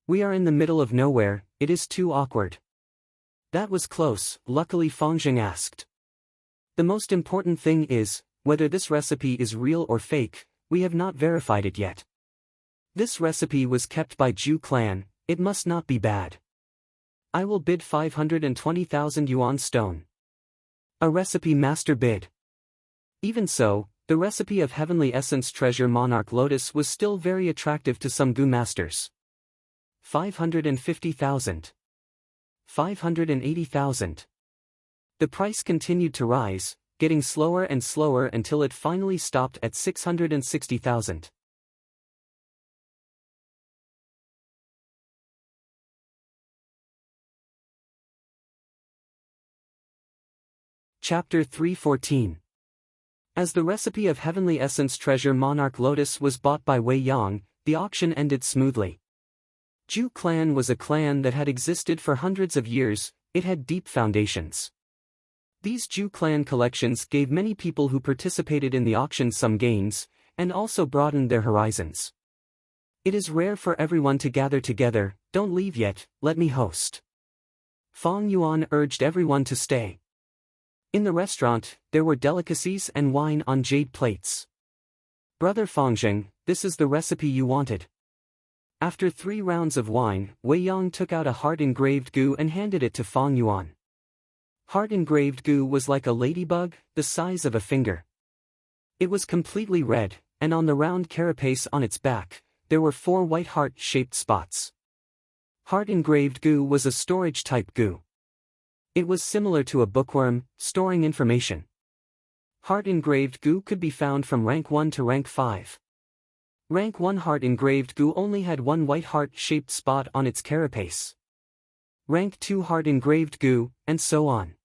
We are in the middle of nowhere, it is too awkward. That was close, luckily Fang Zheng asked. The most important thing is, whether this recipe is real or fake, we have not verified it yet. This recipe was kept by Zhu clan, it must not be bad. I will bid 520,000 yuan stone. A recipe master bid. Even so, the recipe of heavenly essence treasure monarch lotus was still very attractive to some Gu masters. 550,000. 580,000. The price continued to rise, getting slower and slower until it finally stopped at 660,000. Chapter 314. As the recipe of heavenly essence treasure monarch lotus was bought by Wei Yang, the auction ended smoothly. Zhu clan was a clan that had existed for hundreds of years, it had deep foundations. These Zhu clan collections gave many people who participated in the auction some gains, and also broadened their horizons. It is rare for everyone to gather together, don't leave yet, let me host. Fang Yuan urged everyone to stay. In the restaurant, there were delicacies and wine on jade plates. Brother Fang Zheng, this is the recipe you wanted. After 3 rounds of wine, Wei Yang took out a heart-engraved gu and handed it to Fang Yuan. Heart-engraved gu was like a ladybug, the size of a finger. It was completely red, and on the round carapace on its back, there were 4 white heart-shaped spots. Heart-engraved gu was a storage-type gu. It was similar to a bookworm, storing information. Heart-engraved gu could be found from rank 1 to rank 5. Rank 1 heart-engraved gu only had 1 white heart-shaped spot on its carapace. Rank 2 heart-engraved gu, and so on.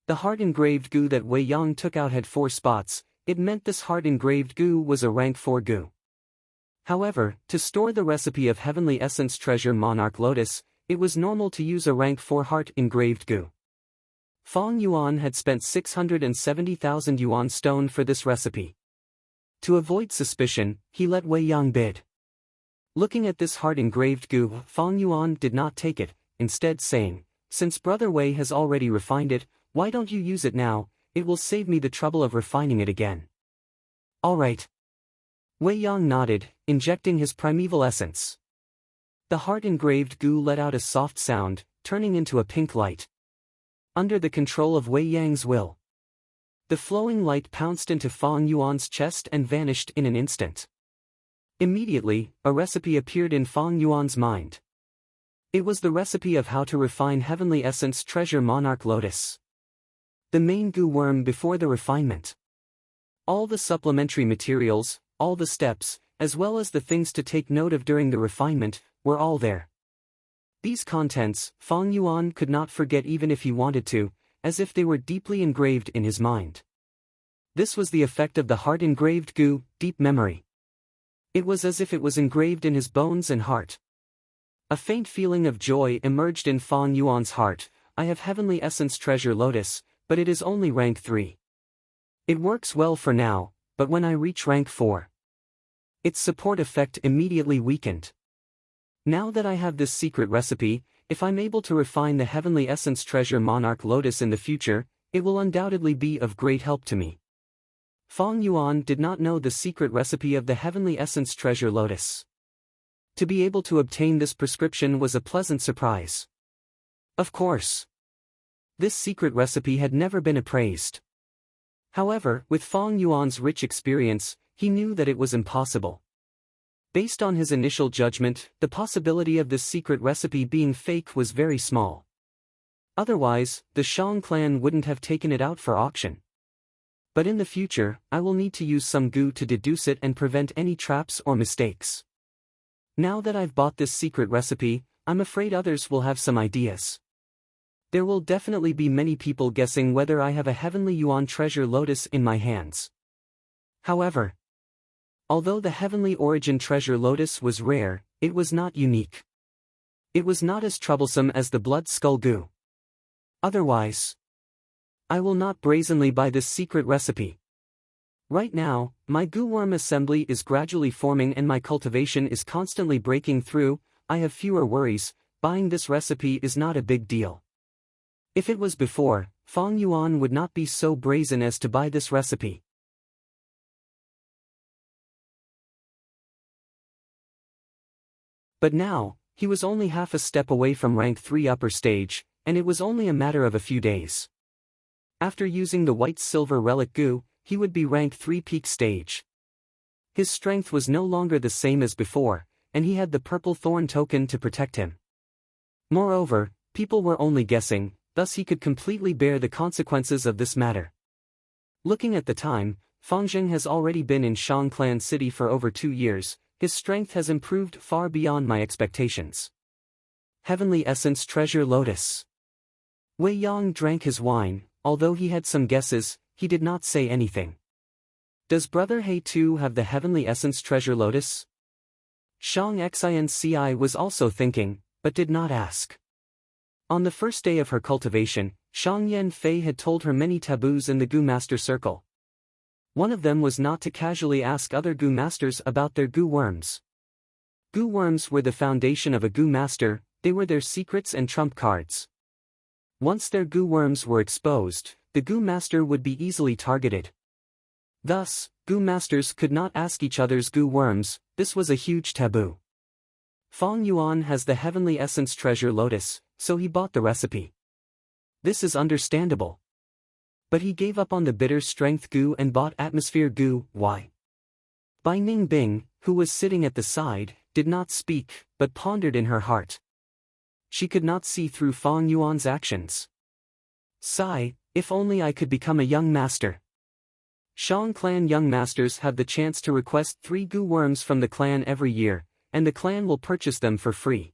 The heart-engraved gu that Wei Yang took out had 4 spots, it meant this heart-engraved gu was a rank 4 gu. However, to store the recipe of heavenly essence treasure monarch lotus, it was normal to use a rank 4 heart-engraved gu. Fang Yuan had spent 670,000 yuan stone for this recipe. To avoid suspicion, he let Wei Yang bid. Looking at this heart-engraved gu, Fang Yuan did not take it, instead saying, since Brother Wei has already refined it, why don't you use it now, it will save me the trouble of refining it again. Alright. Wei Yang nodded, injecting his primeval essence. The heart-engraved gu let out a soft sound, turning into a pink light. Under the control of Wei Yang's will, the flowing light pounced into Fang Yuan's chest and vanished in an instant. Immediately, a recipe appeared in Fang Yuan's mind. It was the recipe of how to refine heavenly essence treasure monarch lotus. The main gu worm before the refinement. All the supplementary materials, all the steps, as well as the things to take note of during the refinement, were all there. These contents, Fang Yuan could not forget even if he wanted to, as if they were deeply engraved in his mind. This was the effect of the heart-engraved goo, deep memory. It was as if it was engraved in his bones and heart. A faint feeling of joy emerged in Fang Yuan's heart. I have heavenly essence treasure lotus, but it is only rank 3. It works well for now, but when I reach rank 4, its support effect immediately weakened. Now that I have this secret recipe, if I'm able to refine the heavenly essence treasure monarch lotus in the future, it will undoubtedly be of great help to me. Fang Yuan did not know the secret recipe of the heavenly essence treasure lotus. To be able to obtain this prescription was a pleasant surprise. Of course, this secret recipe had never been appraised. However, with Fang Yuan's rich experience, he knew that it was impossible. Based on his initial judgment, the possibility of this secret recipe being fake was very small. Otherwise, the Shang clan wouldn't have taken it out for auction. But in the future, I will need to use some goo to deduce it and prevent any traps or mistakes. Now that I've bought this secret recipe, I'm afraid others will have some ideas. There will definitely be many people guessing whether I have a heavenly yuan treasure lotus in my hands. However, although the heavenly origin treasure lotus was rare, it was not unique. It was not as troublesome as the blood skull goo. Otherwise, I will not brazenly buy this secret recipe. Right now, my goo worm assembly is gradually forming and my cultivation is constantly breaking through. I have fewer worries. Buying this recipe is not a big deal. If it was before, Fang Yuan would not be so brazen as to buy this recipe. But now, he was only half a step away from rank 3 upper stage, and it was only a matter of a few days. After using the white-silver relic goo, he would be rank 3 peak stage. His strength was no longer the same as before, and he had the purple thorn token to protect him. Moreover, people were only guessing, thus he could completely bear the consequences of this matter. Looking at the time, Fangjing has already been in Shang Clan City for over 2 years. His strength has improved far beyond my expectations. Heavenly Essence Treasure Lotus. Wei Yang drank his wine. Although he had some guesses, he did not say anything. Does Brother He too have the Heavenly Essence Treasure Lotus? Shang Xinci was also thinking, but did not ask. On the first day of her cultivation, Shang Yanfei had told her many taboos in the Goo Master Circle. One of them was not to casually ask other Goo Masters about their Goo Worms. Goo Worms were the foundation of a Goo Master, they were their secrets and trump cards. Once their Goo Worms were exposed, the Goo Master would be easily targeted. Thus, Goo Masters could not ask each other's Goo Worms. This was a huge taboo. Fang Yuan has the Heavenly Essence Treasure Lotus, so he bought the recipe. This is understandable. But he gave up on the bitter strength goo and bought atmosphere goo. Why? Bai Ningbing, who was sitting at the side, did not speak, but pondered in her heart. She could not see through Fang Yuan's actions. Sigh, if only I could become a young master. Shang clan young masters have the chance to request 3 goo worms from the clan every year, and the clan will purchase them for free.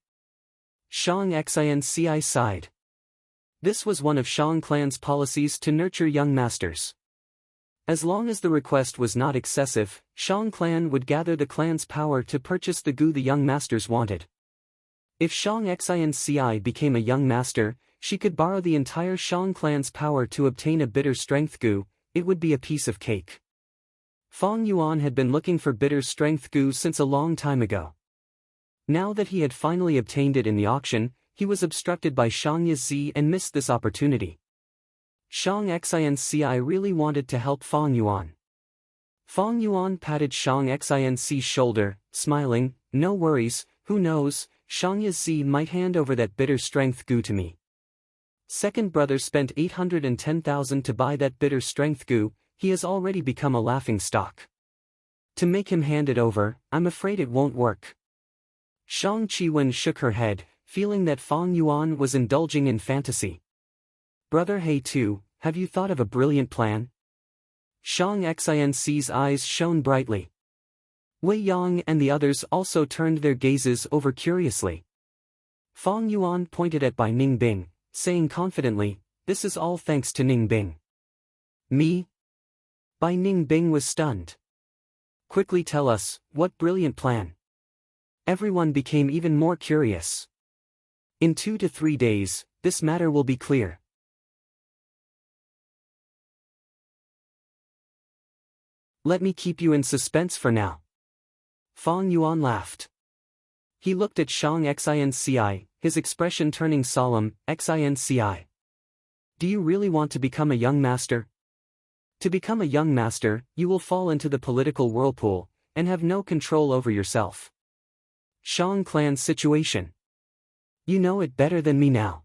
Shang Xinci sighed. This was one of Shang clan's policies to nurture young masters. As long as the request was not excessive, Shang clan would gather the clan's power to purchase the goo the young masters wanted. If Shang Xinci became a young master, she could borrow the entire Shang clan's power to obtain a bitter strength goo. It would be a piece of cake. Fang Yuan had been looking for bitter strength goo since a long time ago. Now that he had finally obtained it in the auction, he was obstructed by Shang Yizi and missed this opportunity. Shang Xinci really wanted to help Fang Yuan. Fang Yuan patted Shang Xinci's shoulder, smiling, "No worries, who knows, Shang Yizi might hand over that bitter strength goo to me." Second brother spent 810,000 to buy that bitter strength goo. He has already become a laughing stock. To make him hand it over, I'm afraid it won't work. Shang Qiwen shook her head, feeling that Fang Yuan was indulging in fantasy. Brother He too, have you thought of a brilliant plan? Shang Xinci's eyes shone brightly. Wei Yang and the others also turned their gazes over curiously. Fang Yuan pointed at Bai Ningbing, saying confidently, this is all thanks to Ning Bing. Me? Bai Ning Bing was stunned. Quickly tell us, what brilliant plan? Everyone became even more curious. In 2 to 3 days, this matter will be clear. Let me keep you in suspense for now. Fang Yuan laughed. He looked at Shang Xinci, his expression turning solemn. Xinci. Do you really want to become a young master? To become a young master, you will fall into the political whirlpool, and have no control over yourself. Shang clan's situation. You know it better than me now.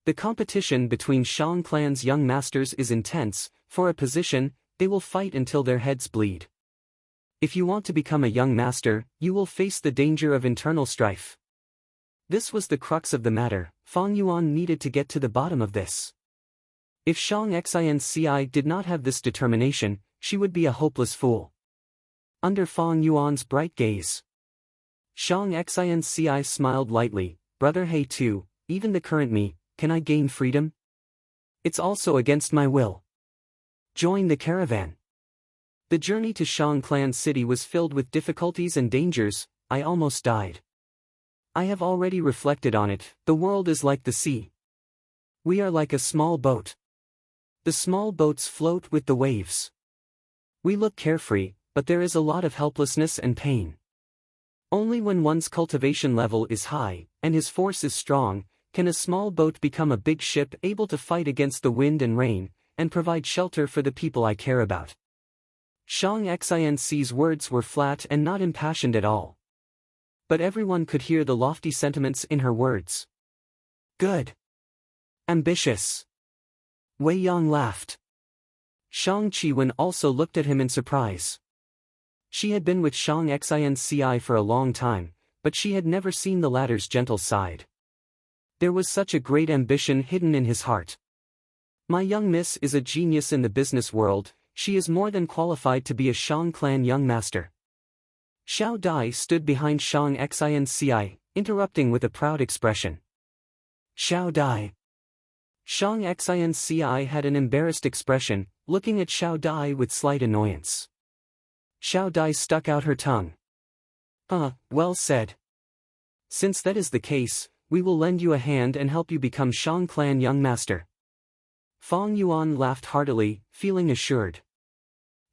The competition between Shang clan's young masters is intense. For a position, they will fight until their heads bleed. If you want to become a young master, you will face the danger of internal strife. This was the crux of the matter. Fang Yuan needed to get to the bottom of this. If Shang Xinci did not have this determination, she would be a hopeless fool. Under Fang Yuan's bright gaze, Shang Xinci smiled lightly. Brother He too, even the current me, can I gain freedom? It's also against my will. Join the caravan. The journey to Shang Clan City was filled with difficulties and dangers. I almost died. I have already reflected on it. The world is like the sea. We are like a small boat. The small boats float with the waves. We look carefree, but there is a lot of helplessness and pain. Only when one's cultivation level is high, and his force is strong, can a small boat become a big ship able to fight against the wind and rain, and provide shelter for the people I care about. Shang Xinci's words were flat and not impassioned at all. But everyone could hear the lofty sentiments in her words. Good. Ambitious. Wei Yang laughed. Shang Qiwen also looked at him in surprise. She had been with Shang Xinci for a long time, but she had never seen the latter's gentle side. There was such a great ambition hidden in his heart. My young miss is a genius in the business world. She is more than qualified to be a Shang clan young master. Xiao Dai stood behind Shang Xinci, interrupting with a proud expression. Xiao Dai. Shang Xinci had an embarrassed expression, looking at Xiao Dai with slight annoyance. Xiao Dai stuck out her tongue. Well said. Since that is the case, we will lend you a hand and help you become Shang clan young master. Fang Yuan laughed heartily, feeling assured.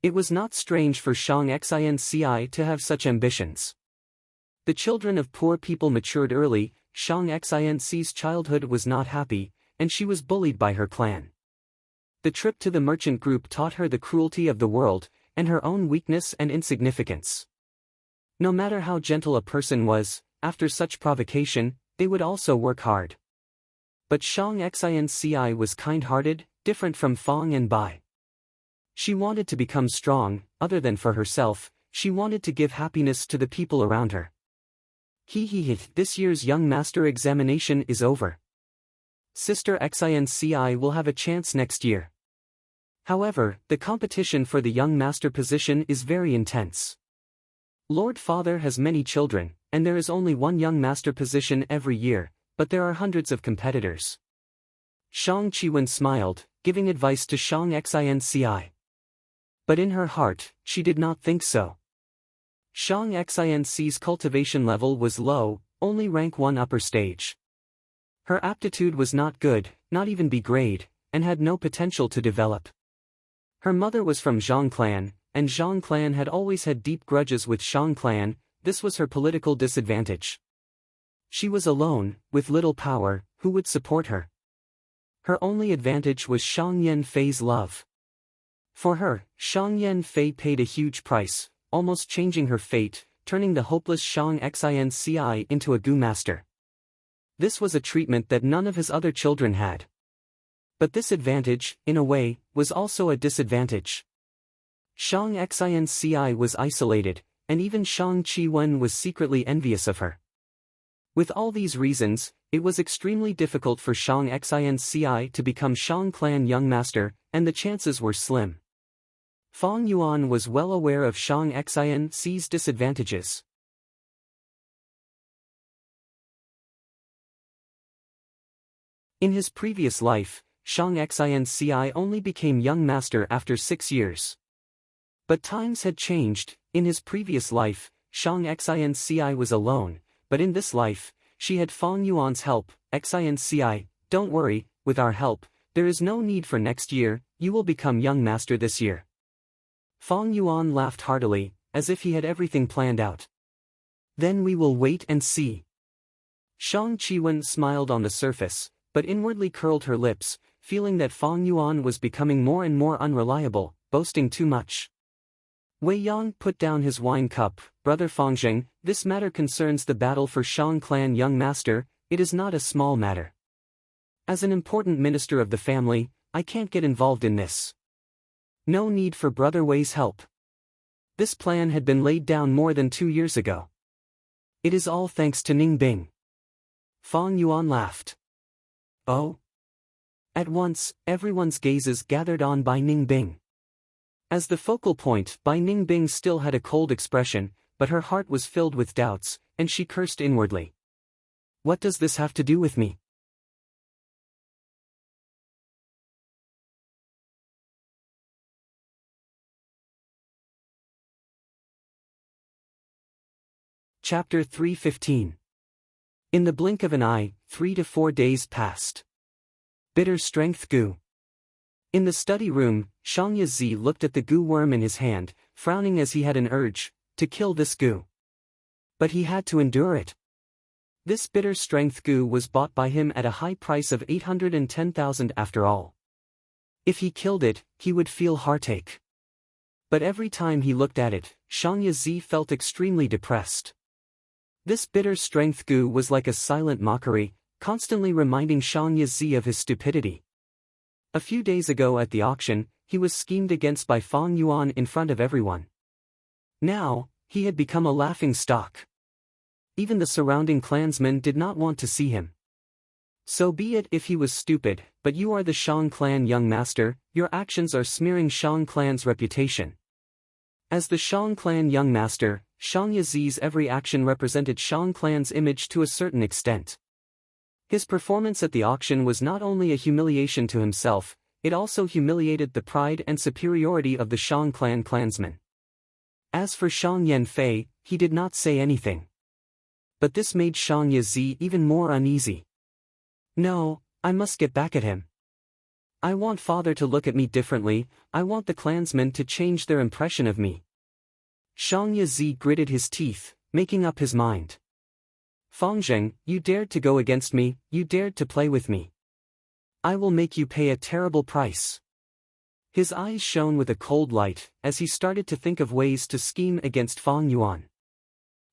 It was not strange for Shang Xinci to have such ambitions. The children of poor people matured early. Shang Xinci's childhood was not happy, and she was bullied by her clan. The trip to the merchant group taught her the cruelty of the world, and her own weakness and insignificance. No matter how gentle a person was, after such provocation, they would also work hard. But Shang Xinci was kind-hearted, different from Fang and Bai. She wanted to become strong. Other than for herself, she wanted to give happiness to the people around her. This year's young master examination is over. Sister Xinci will have a chance next year. However, the competition for the young master position is very intense. Lord Father has many children, and there is only one young master position every year, but there are hundreds of competitors. Shang Qiwen smiled, giving advice to Shang Xinci. But in her heart, she did not think so. Shang Xinci's cultivation level was low, only rank 1 upper stage. Her aptitude was not good, not even B grade, and had no potential to develop. Her mother was from Zhang clan, and Zhang clan had always had deep grudges with Shang clan. This was her political disadvantage. She was alone, with little power. Who would support her? Her only advantage was Shang Yanfei's love. For her, Shang Yanfei paid a huge price, almost changing her fate, turning the hopeless Shang Xinci into a Gu master. This was a treatment that none of his other children had. But this advantage, in a way, was also a disadvantage. Shang Xinci was isolated, and even Shang Qiwen was secretly envious of her. With all these reasons, it was extremely difficult for Shang Xinci to become Shang clan young master, and the chances were slim. Fang Yuan was well aware of Shang Xinci's disadvantages. In his previous life, Shang Xinci only became young master after 6 years. But times had changed. In his previous life, Shang Xinci was alone, but in this life, she had Fang Yuan's help. Xinci, don't worry, with our help, there is no need for next year, you will become young master this year. Fang Yuan laughed heartily, as if he had everything planned out. Then we will wait and see. Shang Qiwen smiled on the surface, but inwardly curled her lips, feeling that Fang Yuan was becoming more and more unreliable, boasting too much. Wei Yang put down his wine cup. Brother Fangjing, this matter concerns the battle for Shang clan young master, it is not a small matter. As an important minister of the family, I can't get involved in this. No need for Brother Wei's help. This plan had been laid down more than 2 years ago. It is all thanks to Ning Bing. Fang Yuan laughed. Oh? At once, everyone's gazes gathered on Bai Ning Bing. As the focal point, Bai Ning Bing still had a cold expression, but her heart was filled with doubts, and she cursed inwardly. What does this have to do with me? Chapter 315. In the blink of an eye, 3 to 4 days passed. Bitter strength goo. In the study room, Shang Yazi looked at the goo worm in his hand, frowning as he had an urge to kill this goo. But he had to endure it. This bitter strength goo was bought by him at a high price of 810,000 after all. If he killed it, he would feel heartache. But every time he looked at it, Shang Yazi felt extremely depressed. This bitter strength goo was like a silent mockery, constantly reminding Shang Yazi of his stupidity. A few days ago at the auction, he was schemed against by Fang Yuan in front of everyone. Now, he had become a laughing stock. Even the surrounding clansmen did not want to see him. So be it if he was stupid, but you are the Shang clan young master, your actions are smearing Shang clan's reputation. As the Shang clan young master, Shang Yazi's every action represented Shang clan's image to a certain extent. His performance at the auction was not only a humiliation to himself, it also humiliated the pride and superiority of the Shang clan clansmen. As for Shang Yanfei, he did not say anything. But this made Shang Yazi even more uneasy. No, I must get back at him. I want father to look at me differently, I want the clansmen to change their impression of me. Shang Yazi gritted his teeth, making up his mind. Fangjing, you dared to go against me, you dared to play with me. I will make you pay a terrible price. His eyes shone with a cold light, as he started to think of ways to scheme against Fang Yuan.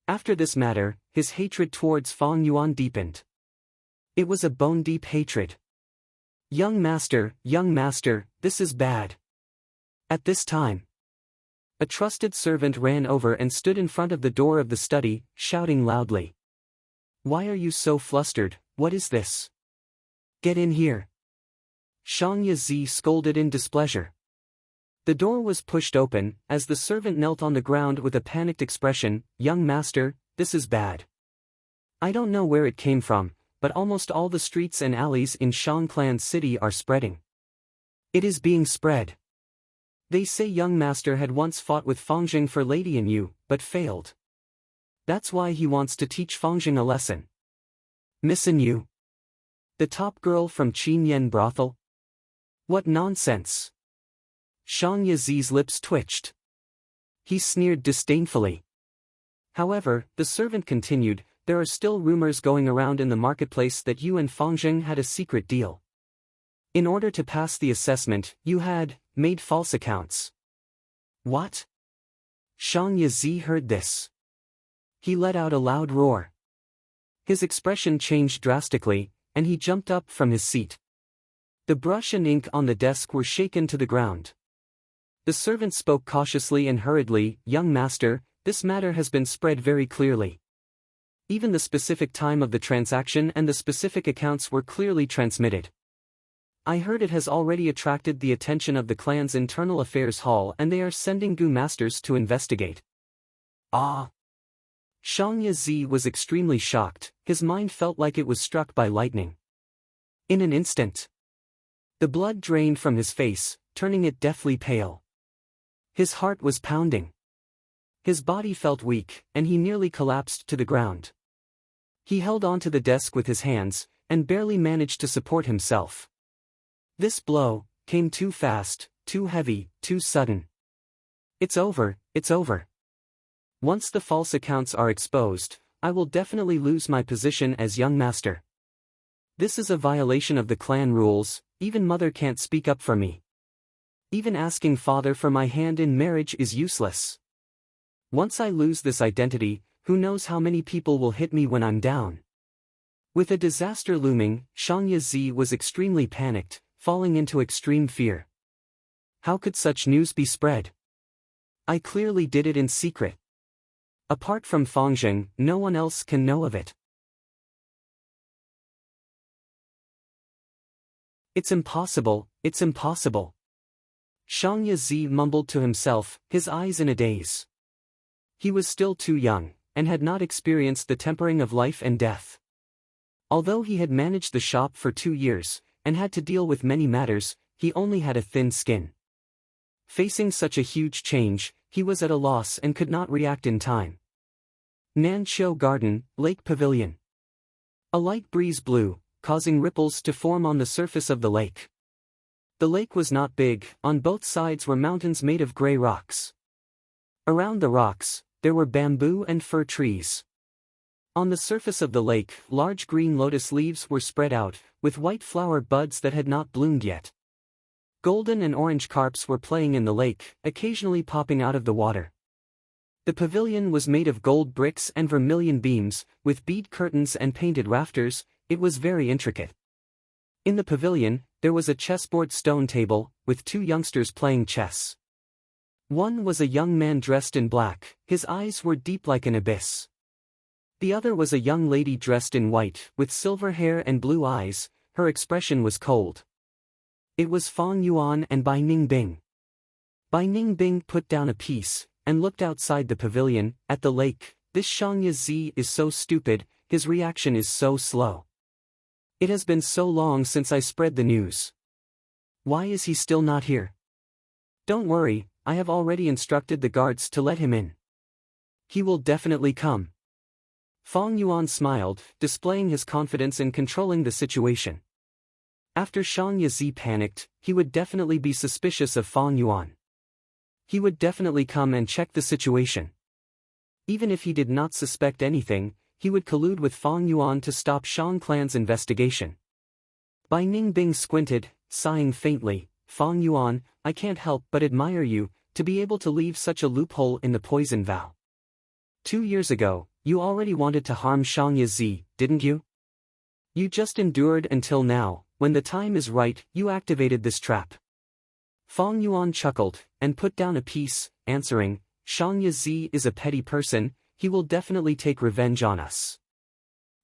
After this matter, his hatred towards Fang Yuan deepened. It was a bone-deep hatred. Young master, this is bad. At this time, a trusted servant ran over and stood in front of the door of the study, shouting loudly. Why are you so flustered, what is this? Get in here. Shang Yazi scolded in displeasure. The door was pushed open, as the servant knelt on the ground with a panicked expression. Young master, this is bad. I don't know where it came from, but almost all the streets and alleys in Shang Clan City are spreading. It is being spread. They say young master had once fought with Fangjing for Lady and you, but failed. That's why he wants to teach Fangjing a lesson. Missin you? The top girl from Qin Yen brothel? What nonsense! Shang Yazi's lips twitched. He sneered disdainfully. However, the servant continued, there are still rumors going around in the marketplace that you and Fangjing had a secret deal. In order to pass the assessment, you had made false accounts. What? Shang Yazi heard this. He let out a loud roar. His expression changed drastically, and he jumped up from his seat. The brush and ink on the desk were shaken to the ground. The servant spoke cautiously and hurriedly, Young master, this matter has been spread very clearly. Even the specific time of the transaction and the specific accounts were clearly transmitted. I heard it has already attracted the attention of the clan's internal affairs hall and they are sending Gu masters to investigate. Ah! Shang Yazi was extremely shocked, his mind felt like it was struck by lightning. In an instant, The blood drained from his face, turning it deathly pale. His heart was pounding. His body felt weak, and he nearly collapsed to the ground. He held onto the desk with his hands, and barely managed to support himself. This blow came too fast, too heavy, too sudden. It's over, it's over. Once the false accounts are exposed, I will definitely lose my position as young master. This is a violation of the clan rules. Even mother can't speak up for me. Even asking father for my hand in marriage is useless. Once I lose this identity, who knows how many people will hit me when I'm down. With a disaster looming, Shang Yi was extremely panicked, falling into extreme fear. How could such news be spread? I clearly did it in secret. Apart from Fangzheng, no one else can know of it. It's impossible, it's impossible. Shang Yi mumbled to himself, his eyes in a daze. He was still too young, and had not experienced the tempering of life and death. Although he had managed the shop for 2 years, and had to deal with many matters, he only had a thin skin. Facing such a huge change, he was at a loss and could not react in time. Nanqiu Garden, Lake Pavilion. A light breeze blew, causing ripples to form on the surface of the lake. The lake was not big, on both sides were mountains made of gray rocks. Around the rocks, there were bamboo and fir trees. On the surface of the lake, large green lotus leaves were spread out, with white flower buds that had not bloomed yet. Golden and orange carps were playing in the lake, occasionally popping out of the water. The pavilion was made of gold bricks and vermilion beams, with bead curtains and painted rafters. It was very intricate. In the pavilion, there was a chessboard stone table, with 2 youngsters playing chess. One was a young man dressed in black, his eyes were deep like an abyss. The other was a young lady dressed in white, with silver hair and blue eyes. Her expression was cold. It was Fang Yuan and Bai Ningbing. Bai Ningbing put down a piece, and looked outside the pavilion, at the lake. This Shang Yi is so stupid, his reaction is so slow. It has been so long since I spread the news. Why is he still not here? Don't worry, I have already instructed the guards to let him in. He will definitely come. Fang Yuan smiled, displaying his confidence in controlling the situation. After Shang Yi panicked, he would definitely be suspicious of Fang Yuan. He would definitely come and check the situation. Even if he did not suspect anything, he would collude with Fang Yuan to stop Shang clan's investigation. Bai Ningbing squinted, sighing faintly. Fang Yuan, I can't help but admire you, to be able to leave such a loophole in the poison vow. 2 years ago, you already wanted to harm Shang Yi, didn't you? You just endured until now. When the time is right, you activated this trap. Fang Yuan chuckled, and put down a piece, answering, Shang Yi is a petty person, he will definitely take revenge on us.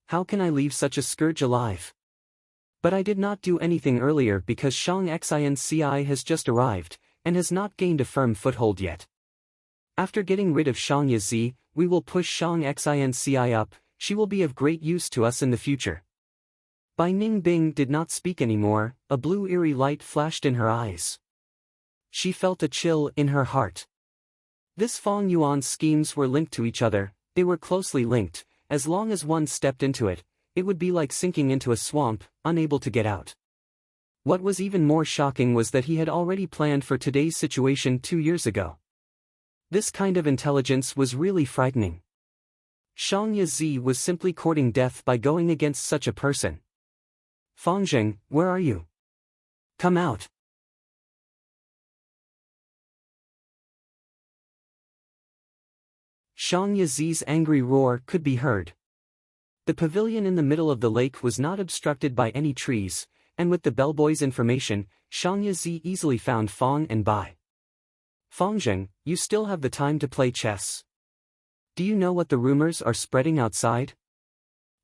How can I leave such a scourge alive? But I did not do anything earlier because Shang Xinci has just arrived, and has not gained a firm foothold yet. After getting rid of Shang Yi, we will push Shang Xinci up, she will be of great use to us in the future. Bai Ningbing did not speak anymore, a blue eerie light flashed in her eyes. She felt a chill in her heart. This Fang Yuan's schemes were linked to each other, they were closely linked. As long as one stepped into it, it would be like sinking into a swamp, unable to get out. What was even more shocking was that he had already planned for today's situation 2 years ago. This kind of intelligence was really frightening. Shang Yi was simply courting death by going against such a person. Fangzheng, where are you? Come out. Shang Yi's angry roar could be heard. The pavilion in the middle of the lake was not obstructed by any trees, and with the bellboy's information, Shang Yi easily found Fang and Bai. Fangzheng, you still have the time to play chess. Do you know what the rumors are spreading outside?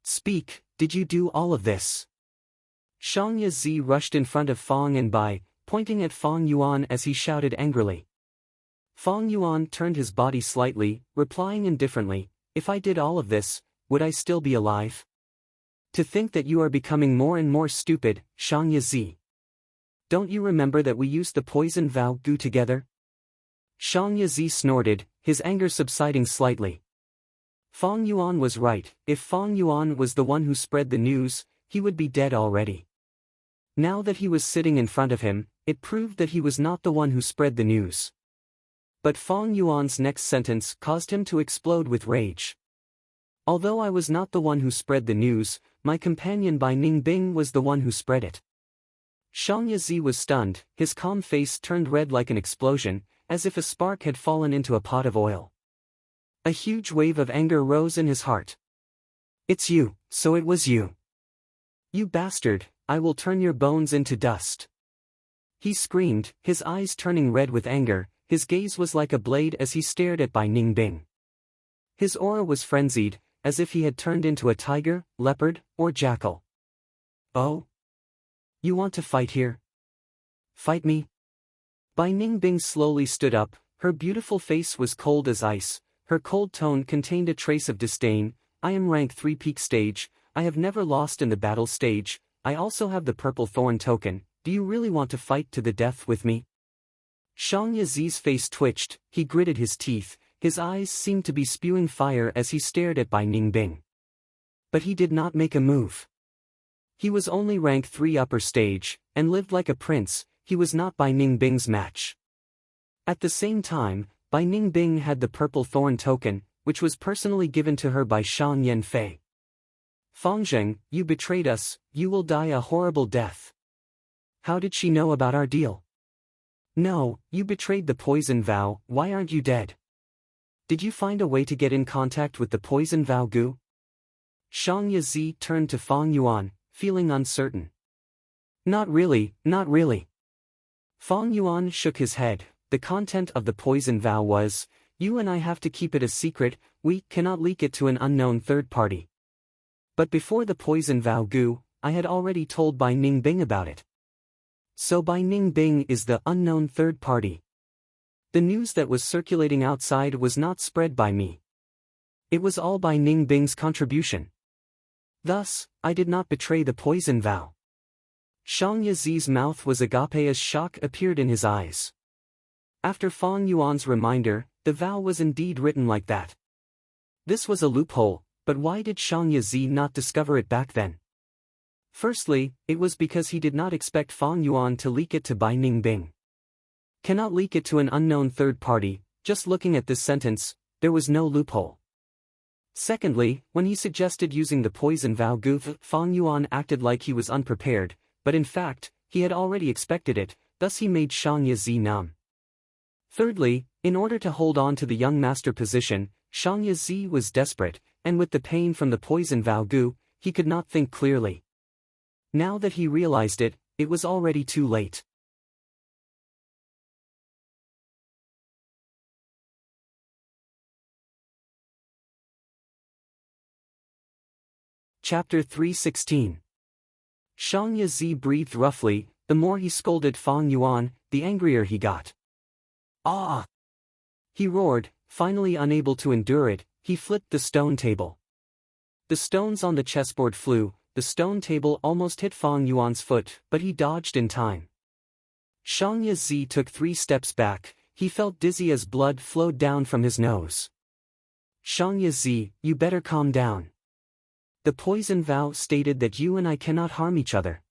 Speak, did you do all of this? Shang Yi rushed in front of Fang and Bai, pointing at Fang Yuan as he shouted angrily. Fang Yuan turned his body slightly, replying indifferently, if I did all of this, would I still be alive? To think that you are becoming more and more stupid, Shang Yi. Don't you remember that we used the poison vow gu together? Shang Yazi snorted, his anger subsiding slightly. Fang Yuan was right. If Fang Yuan was the one who spread the news, he would be dead already. Now that he was sitting in front of him, it proved that he was not the one who spread the news. But Fang Yuan's next sentence caused him to explode with rage. Although I was not the one who spread the news, my companion Bai Ningbing was the one who spread it. Shang Yazi was stunned, his calm face turned red like an explosion, as if a spark had fallen into a pot of oil. A huge wave of anger rose in his heart. It's you, so it was you. You bastard, I will turn your bones into dust. He screamed, his eyes turning red with anger, his gaze was like a blade as he stared at Bai Ningbing. His aura was frenzied, as if he had turned into a tiger, leopard, or jackal. Oh? You want to fight here? Fight me? Bai Ningbing slowly stood up, her beautiful face was cold as ice, her cold tone contained a trace of disdain. I am rank 3 peak stage, I have never lost in the battle stage, I also have the purple thorn token, do you really want to fight to the death with me? Shang Yazi's face twitched, he gritted his teeth, his eyes seemed to be spewing fire as he stared at Bai Ningbing. But he did not make a move. He was only rank 3 upper stage, and lived like a prince, he was not Bai Ningbing's match. At the same time, Bai Ningbing had the purple thorn token, which was personally given to her by Shang Yanfei. Fang Zheng, you betrayed us, you will die a horrible death. How did she know about our deal? No, you betrayed the poison vow, why aren't you dead? Did you find a way to get in contact with the poison vow gu? Shang Yazi turned to Fang Yuan, feeling uncertain. Not really, not really. Fang Yuan shook his head, the content of the poison vow was, you and I have to keep it a secret, we cannot leak it to an unknown third party. But before the poison vow gu, I had already told Bai Ningbing about it. So Bai Ningbing is the unknown third party. The news that was circulating outside was not spread by me. It was all Bai Ningbing's contribution. Thus, I did not betray the poison vow. Shang Yazi's mouth was agape as shock appeared in his eyes. After Fang Yuan's reminder, the vow was indeed written like that. This was a loophole, but why did Shang Yazi not discover it back then? Firstly, it was because he did not expect Fang Yuan to leak it to Bai Ningbing. Cannot leak it to an unknown third party, just looking at this sentence, there was no loophole. Secondly, when he suggested using the poison vow gu, Fang Yuan acted like he was unprepared, but in fact, he had already expected it, thus he made Shang Yazi numb. Thirdly, in order to hold on to the young master position, Shang Yazi was desperate, and with the pain from the poison vow gu, he could not think clearly. Now that he realized it, it was already too late. Chapter 316. Shang Yazi breathed roughly, the more he scolded Fang Yuan, the angrier he got. Ah! He roared, finally unable to endure it, he flipped the stone table. The stones on the chessboard flew, the stone table almost hit Fang Yuan's foot, but he dodged in time. Shang Yazi took 3 steps back, he felt dizzy as blood flowed down from his nose. Shang Yazi, you better calm down. The poison vow stated that you and I cannot harm each other.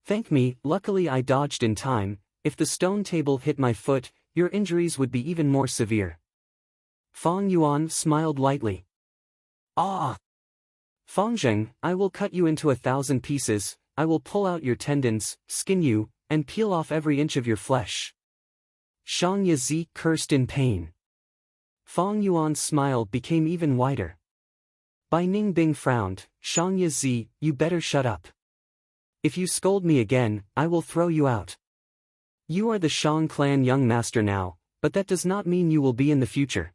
Thank me, luckily I dodged in time, if the stone table hit my foot, your injuries would be even more severe. Fang Yuan smiled lightly. Ah! Fang Zheng, I will cut you into 1,000 pieces, I will pull out your tendons, skin you, and peel off every inch of your flesh. Shang Yazi cursed in pain. Fang Yuan's smile became even wider. Bai Ningbing frowned, Shang Yazi, you better shut up. If you scold me again, I will throw you out. You are the Shang clan young master now, but that does not mean you will be in the future.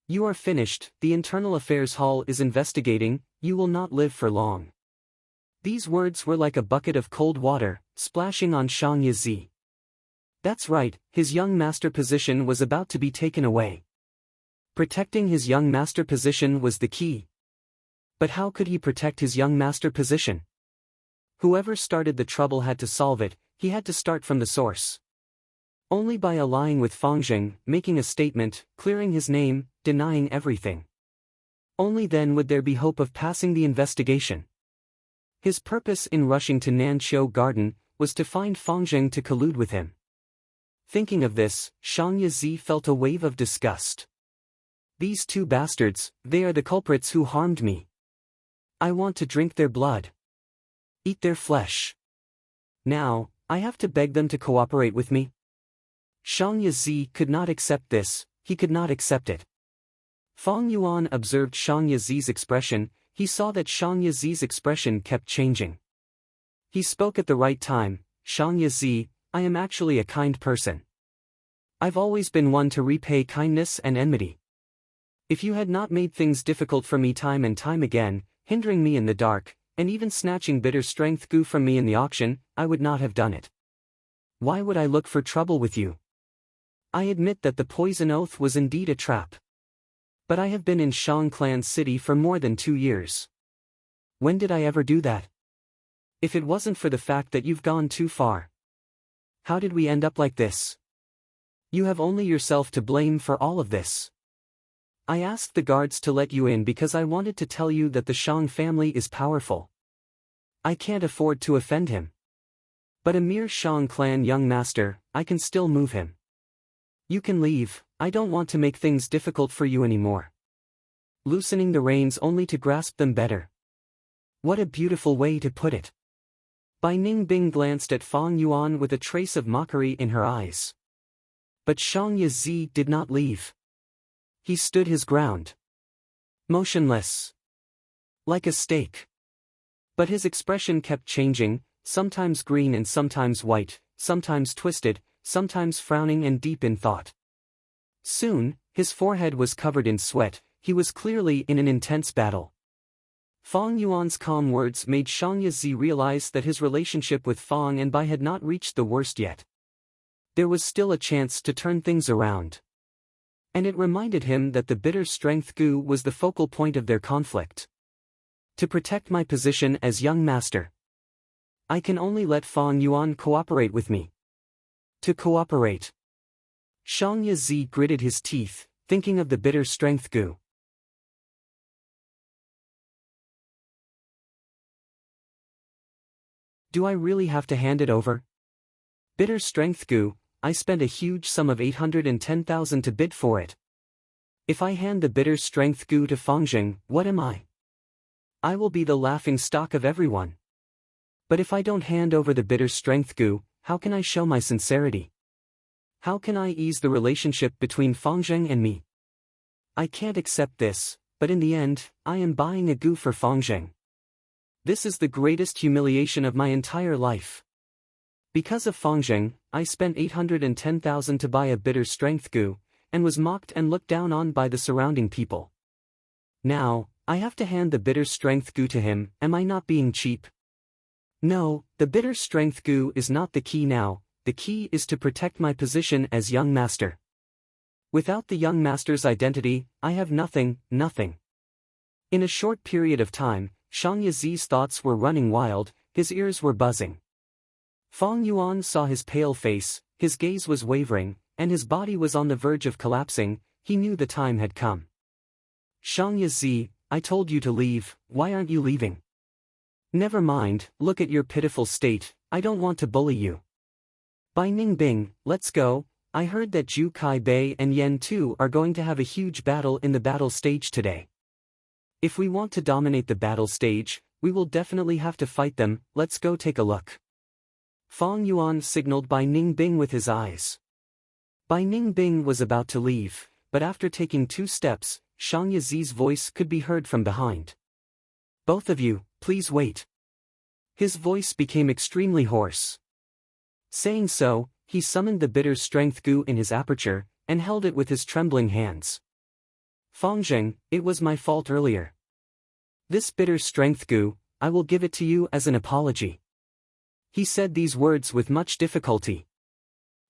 You are finished, the Internal Affairs Hall is investigating, you will not live for long. These words were like a bucket of cold water, splashing on Shang Yazi. That's right, his young master position was about to be taken away. Protecting his young master position was the key. But how could he protect his young master position? Whoever started the trouble had to solve it, he had to start from the source. Only by allying with Fangjing, making a statement, clearing his name, denying everything. Only then would there be hope of passing the investigation. His purpose in rushing to Nanqiu Garden was to find Fangjing to collude with him. Thinking of this, Shang Yizi felt a wave of disgust. These two bastards, they are the culprits who harmed me. I want to drink their blood. Eat their flesh. Now, I have to beg them to cooperate with me? Shang Yizi could not accept this, he could not accept it. Fang Yuan observed Shang Yizi's expression, he saw that Shang Yizi's expression kept changing. He spoke at the right time, Shang Yizi, I am actually a kind person. I've always been one to repay kindness and enmity. If you had not made things difficult for me time and time again, hindering me in the dark, and even snatching bitter strength goo from me in the auction, I would not have done it. Why would I look for trouble with you? I admit that the poison oath was indeed a trap. But I have been in Shang Clan City for more than 2 years. When did I ever do that? If it wasn't for the fact that you've gone too far. How did we end up like this? You have only yourself to blame for all of this. I asked the guards to let you in because I wanted to tell you that the Shang family is powerful. I can't afford to offend him. But a mere Shang Clan young master, I can still move him. You can leave, I don't want to make things difficult for you anymore. Loosening the reins only to grasp them better. What a beautiful way to put it. Bai Ningbing glanced at Fang Yuan with a trace of mockery in her eyes. But Shang Yizi did not leave. He stood his ground. Motionless. Like a stake. But his expression kept changing, sometimes green and sometimes white, sometimes twisted, sometimes frowning and deep in thought. Soon, his forehead was covered in sweat, he was clearly in an intense battle. Fang Yuan's calm words made Shang Yizi realize that his relationship with Fang and Bai had not reached the worst yet. There was still a chance to turn things around. And it reminded him that the bitter strength goo was the focal point of their conflict. To protect my position as young master, I can only let Fang Yuan cooperate with me. To cooperate. Shang Yizi gritted his teeth, thinking of the bitter strength goo. Do I really have to hand it over? Bitter strength goo, I spent a huge sum of 810,000 to bid for it. If I hand the bitter strength goo to Fangjing, what am I? I will be the laughing stock of everyone. But if I don't hand over the bitter strength goo, how can I show my sincerity? How can I ease the relationship between Fangjing and me? I can't accept this, but in the end, I am buying a goo for Fangjing. This is the greatest humiliation of my entire life. Because of Fangjing, I spent 810,000 to buy a bitter strength goo, and was mocked and looked down on by the surrounding people. Now, I have to hand the bitter strength goo to him, am I not being cheap? No, the bitter strength goo is not the key now, the key is to protect my position as young master. Without the young master's identity, I have nothing, nothing. In a short period of time, Shang Yizi's thoughts were running wild, his ears were buzzing. Fang Yuan saw his pale face, his gaze was wavering, and his body was on the verge of collapsing, he knew the time had come. Shang Yizi, I told you to leave, why aren't you leaving? Never mind, look at your pitiful state, I don't want to bully you. Bai Ningbing, let's go, I heard that Zhu Kai Bei and Yen Tu are going to have a huge battle in the battle stage today. If we want to dominate the battle stage, we will definitely have to fight them, let's go take a look. Fang Yuan signaled Bai Ningbing with his eyes. Bai Ningbing was about to leave, but after taking 2 steps, Shang Yizi's voice could be heard from behind. Both of you, please wait. His voice became extremely hoarse. Saying so, he summoned the bitter strength goo in his aperture, and held it with his trembling hands. Fangjing, it was my fault earlier. This bitter strength goo, I will give it to you as an apology. He said these words with much difficulty.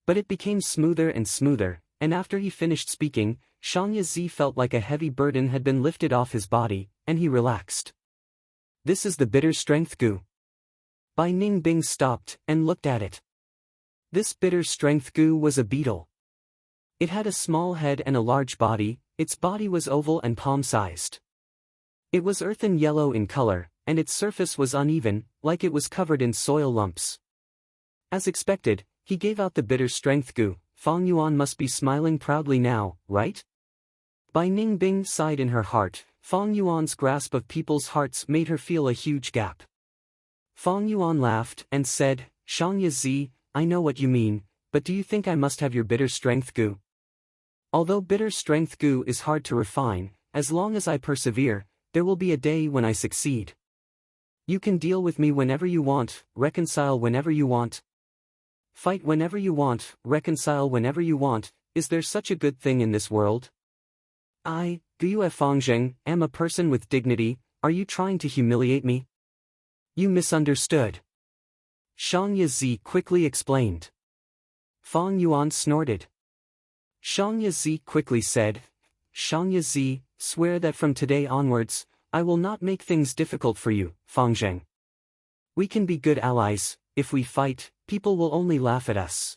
But it became smoother and smoother, and after he finished speaking, Shang Yizi felt like a heavy burden had been lifted off his body, and he relaxed. This is the bitter strength goo. Bai Ningbing stopped and looked at it. This bitter strength goo was a beetle. It had a small head and a large body, its body was oval and palm-sized. It was earthen yellow in color, and its surface was uneven, like it was covered in soil lumps. As expected, he gave out the bitter strength goo. Fang Yuan must be smiling proudly now, right? Bai Ningbing sighed in her heart. Fang Yuan's grasp of people's hearts made her feel a huge gap. Fang Yuan laughed and said, Shangye Zi, I know what you mean, but do you think I must have your bitter strength goo? Although bitter strength goo is hard to refine, as long as I persevere, there will be a day when I succeed. You can deal with me whenever you want, reconcile whenever you want. Fight whenever you want, reconcile whenever you want. Is there such a good thing in this world? I, Gu Fangzheng, am a person with dignity. Are you trying to humiliate me? You misunderstood. Shangye Zi quickly explained. Fang Yuan snorted. Shangye Zi quickly said, Shangye Zi, swear that from today onwards, I will not make things difficult for you, Fangzheng. We can be good allies. If we fight, people will only laugh at us.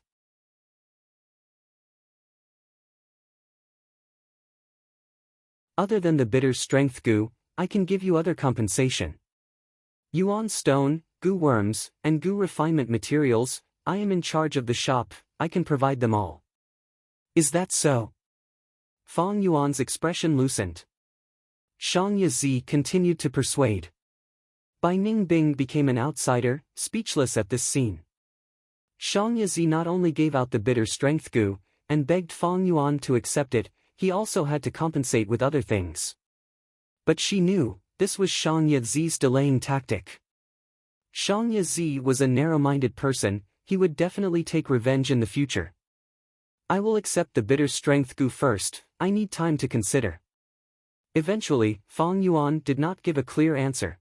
Other than the bitter strength goo, I can give you other compensation. Yuan stone, goo worms, and goo refinement materials. I am in charge of the shop, I can provide them all. Is that so? Fang Yuan's expression loosened. Shangye Zi continued to persuade. Bai Ningbing became an outsider, speechless at this scene. Shangye Zi not only gave out the bitter strength goo, and begged Fang Yuan to accept it, he also had to compensate with other things. But she knew, this was Shangye Zi's delaying tactic. Shangye Zi was a narrow-minded person, he would definitely take revenge in the future. I will accept the bitter strength goo first, I need time to consider. Eventually, Fang Yuan did not give a clear answer.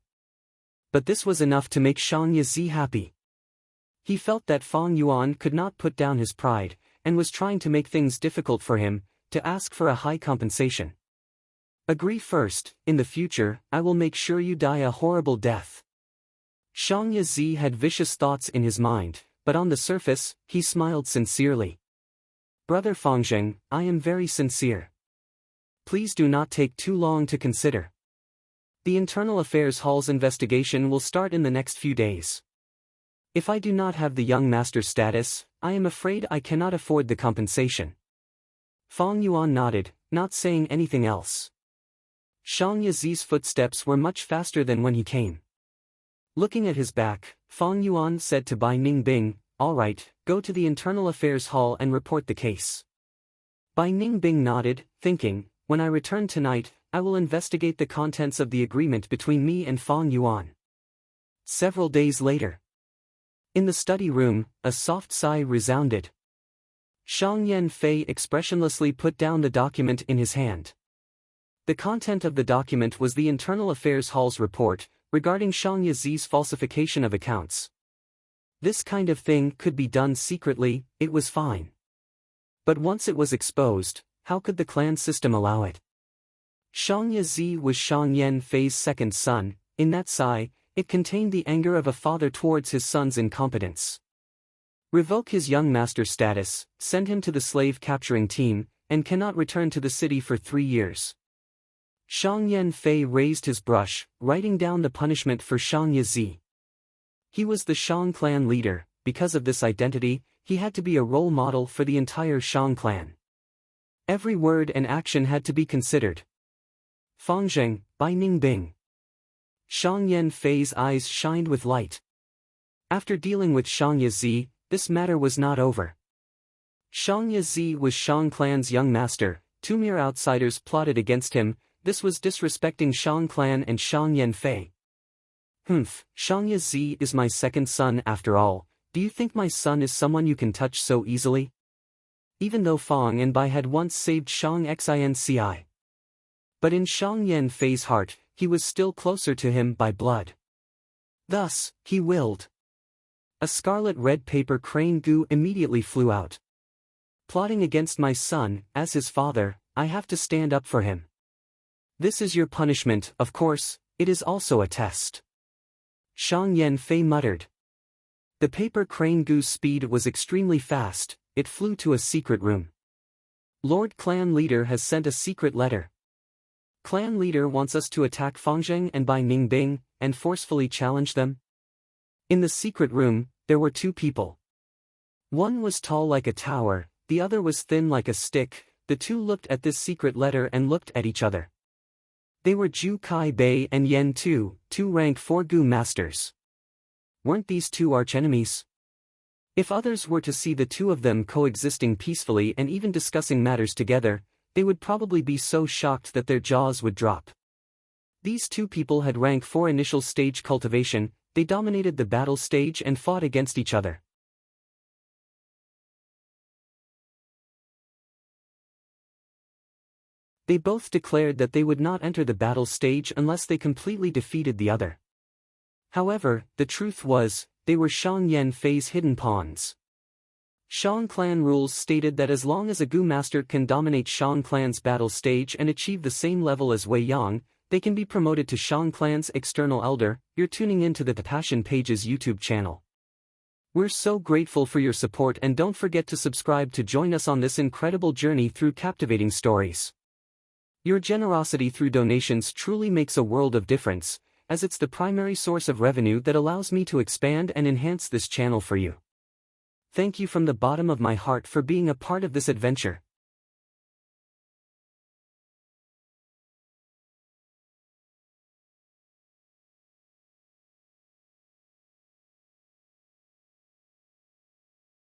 But this was enough to make Shangye Zi happy. He felt that Fang Yuan could not put down his pride, and was trying to make things difficult for him, to ask for a high compensation. Agree first, in the future, I will make sure you die a horrible death. Shangye Zi had vicious thoughts in his mind, but on the surface, he smiled sincerely. Brother Fangzheng, I am very sincere. Please do not take too long to consider. The Internal Affairs Hall's investigation will start in the next few days. If I do not have the young master status, I am afraid I cannot afford the compensation. Fang Yuan nodded, not saying anything else. Shangye Zi's footsteps were much faster than when he came. Looking at his back, Fang Yuan said to Bai Ningbing, all right, go to the Internal Affairs Hall and report the case. Bai Ningbing nodded, thinking, when I return tonight, I will investigate the contents of the agreement between me and Fang Yuan. Several days later. In the study room, a soft sigh resounded. Shang Yanfei expressionlessly put down the document in his hand. The content of the document was the Internal Affairs Hall's report, regarding Shangye Zi's falsification of accounts. This kind of thing could be done secretly, it was fine. But once it was exposed, how could the clan system allow it? Shangye Zi was Shang Yanfei's second son, in that sigh, it contained the anger of a father towards his son's incompetence. Revoke his young master status, send him to the slave-capturing team, and cannot return to the city for 3 years. Shang Yanfei raised his brush, writing down the punishment for Shangye Zi. He was the Shang clan leader, because of this identity, he had to be a role model for the entire Shang clan. Every word and action had to be considered. Fangzheng, Bai Ningbing. Shang Yanfei's eyes shined with light. After dealing with Shangye Zi, this matter was not over. Shangye Zi was Shang clan's young master, 2 mere outsiders plotted against him, this was disrespecting Shang clan and Shang Yanfei. Shangye Zi is my second son after all, do you think my son is someone you can touch so easily? Even though Fang and Bai had once saved Shang Xinci. But in Shang Yanfei's heart, he was still closer to him by blood. Thus, he willed. A scarlet-red paper crane goo immediately flew out. Plotting against my son, as his father, I have to stand up for him. This is your punishment, of course, it is also a test. Shang Yanfei muttered. The paper crane Gu's speed was extremely fast, it flew to a secret room. Lord Clan Leader has sent a secret letter. Clan Leader wants us to attack Fangzheng and Bai Ningbing, and forcefully challenge them. In the secret room, there were two people. One was tall like a tower, the other was thin like a stick. The two looked at this secret letter and looked at each other. They were Zhu Kai Bei and Yen Tu, two rank 4 Gu masters. Weren't these two archenemies? If others were to see the two of them coexisting peacefully and even discussing matters together, they would probably be so shocked that their jaws would drop. These two people had rank 4 initial stage cultivation, they dominated the battle stage and fought against each other. They both declared that they would not enter the battle stage unless they completely defeated the other. However, the truth was, they were Shang Yan Fei's hidden pawns. Shang Clan rules stated that as long as a Gu master can dominate Shang Clan's battle stage and achieve the same level as Wei Yang, they can be promoted to Shang Clan's external elder. You're tuning into the Passion Pages YouTube channel. We're so grateful for your support, and don't forget to subscribe to join us on this incredible journey through captivating stories. Your generosity through donations truly makes a world of difference, as it's the primary source of revenue that allows me to expand and enhance this channel for you. Thank you from the bottom of my heart for being a part of this adventure.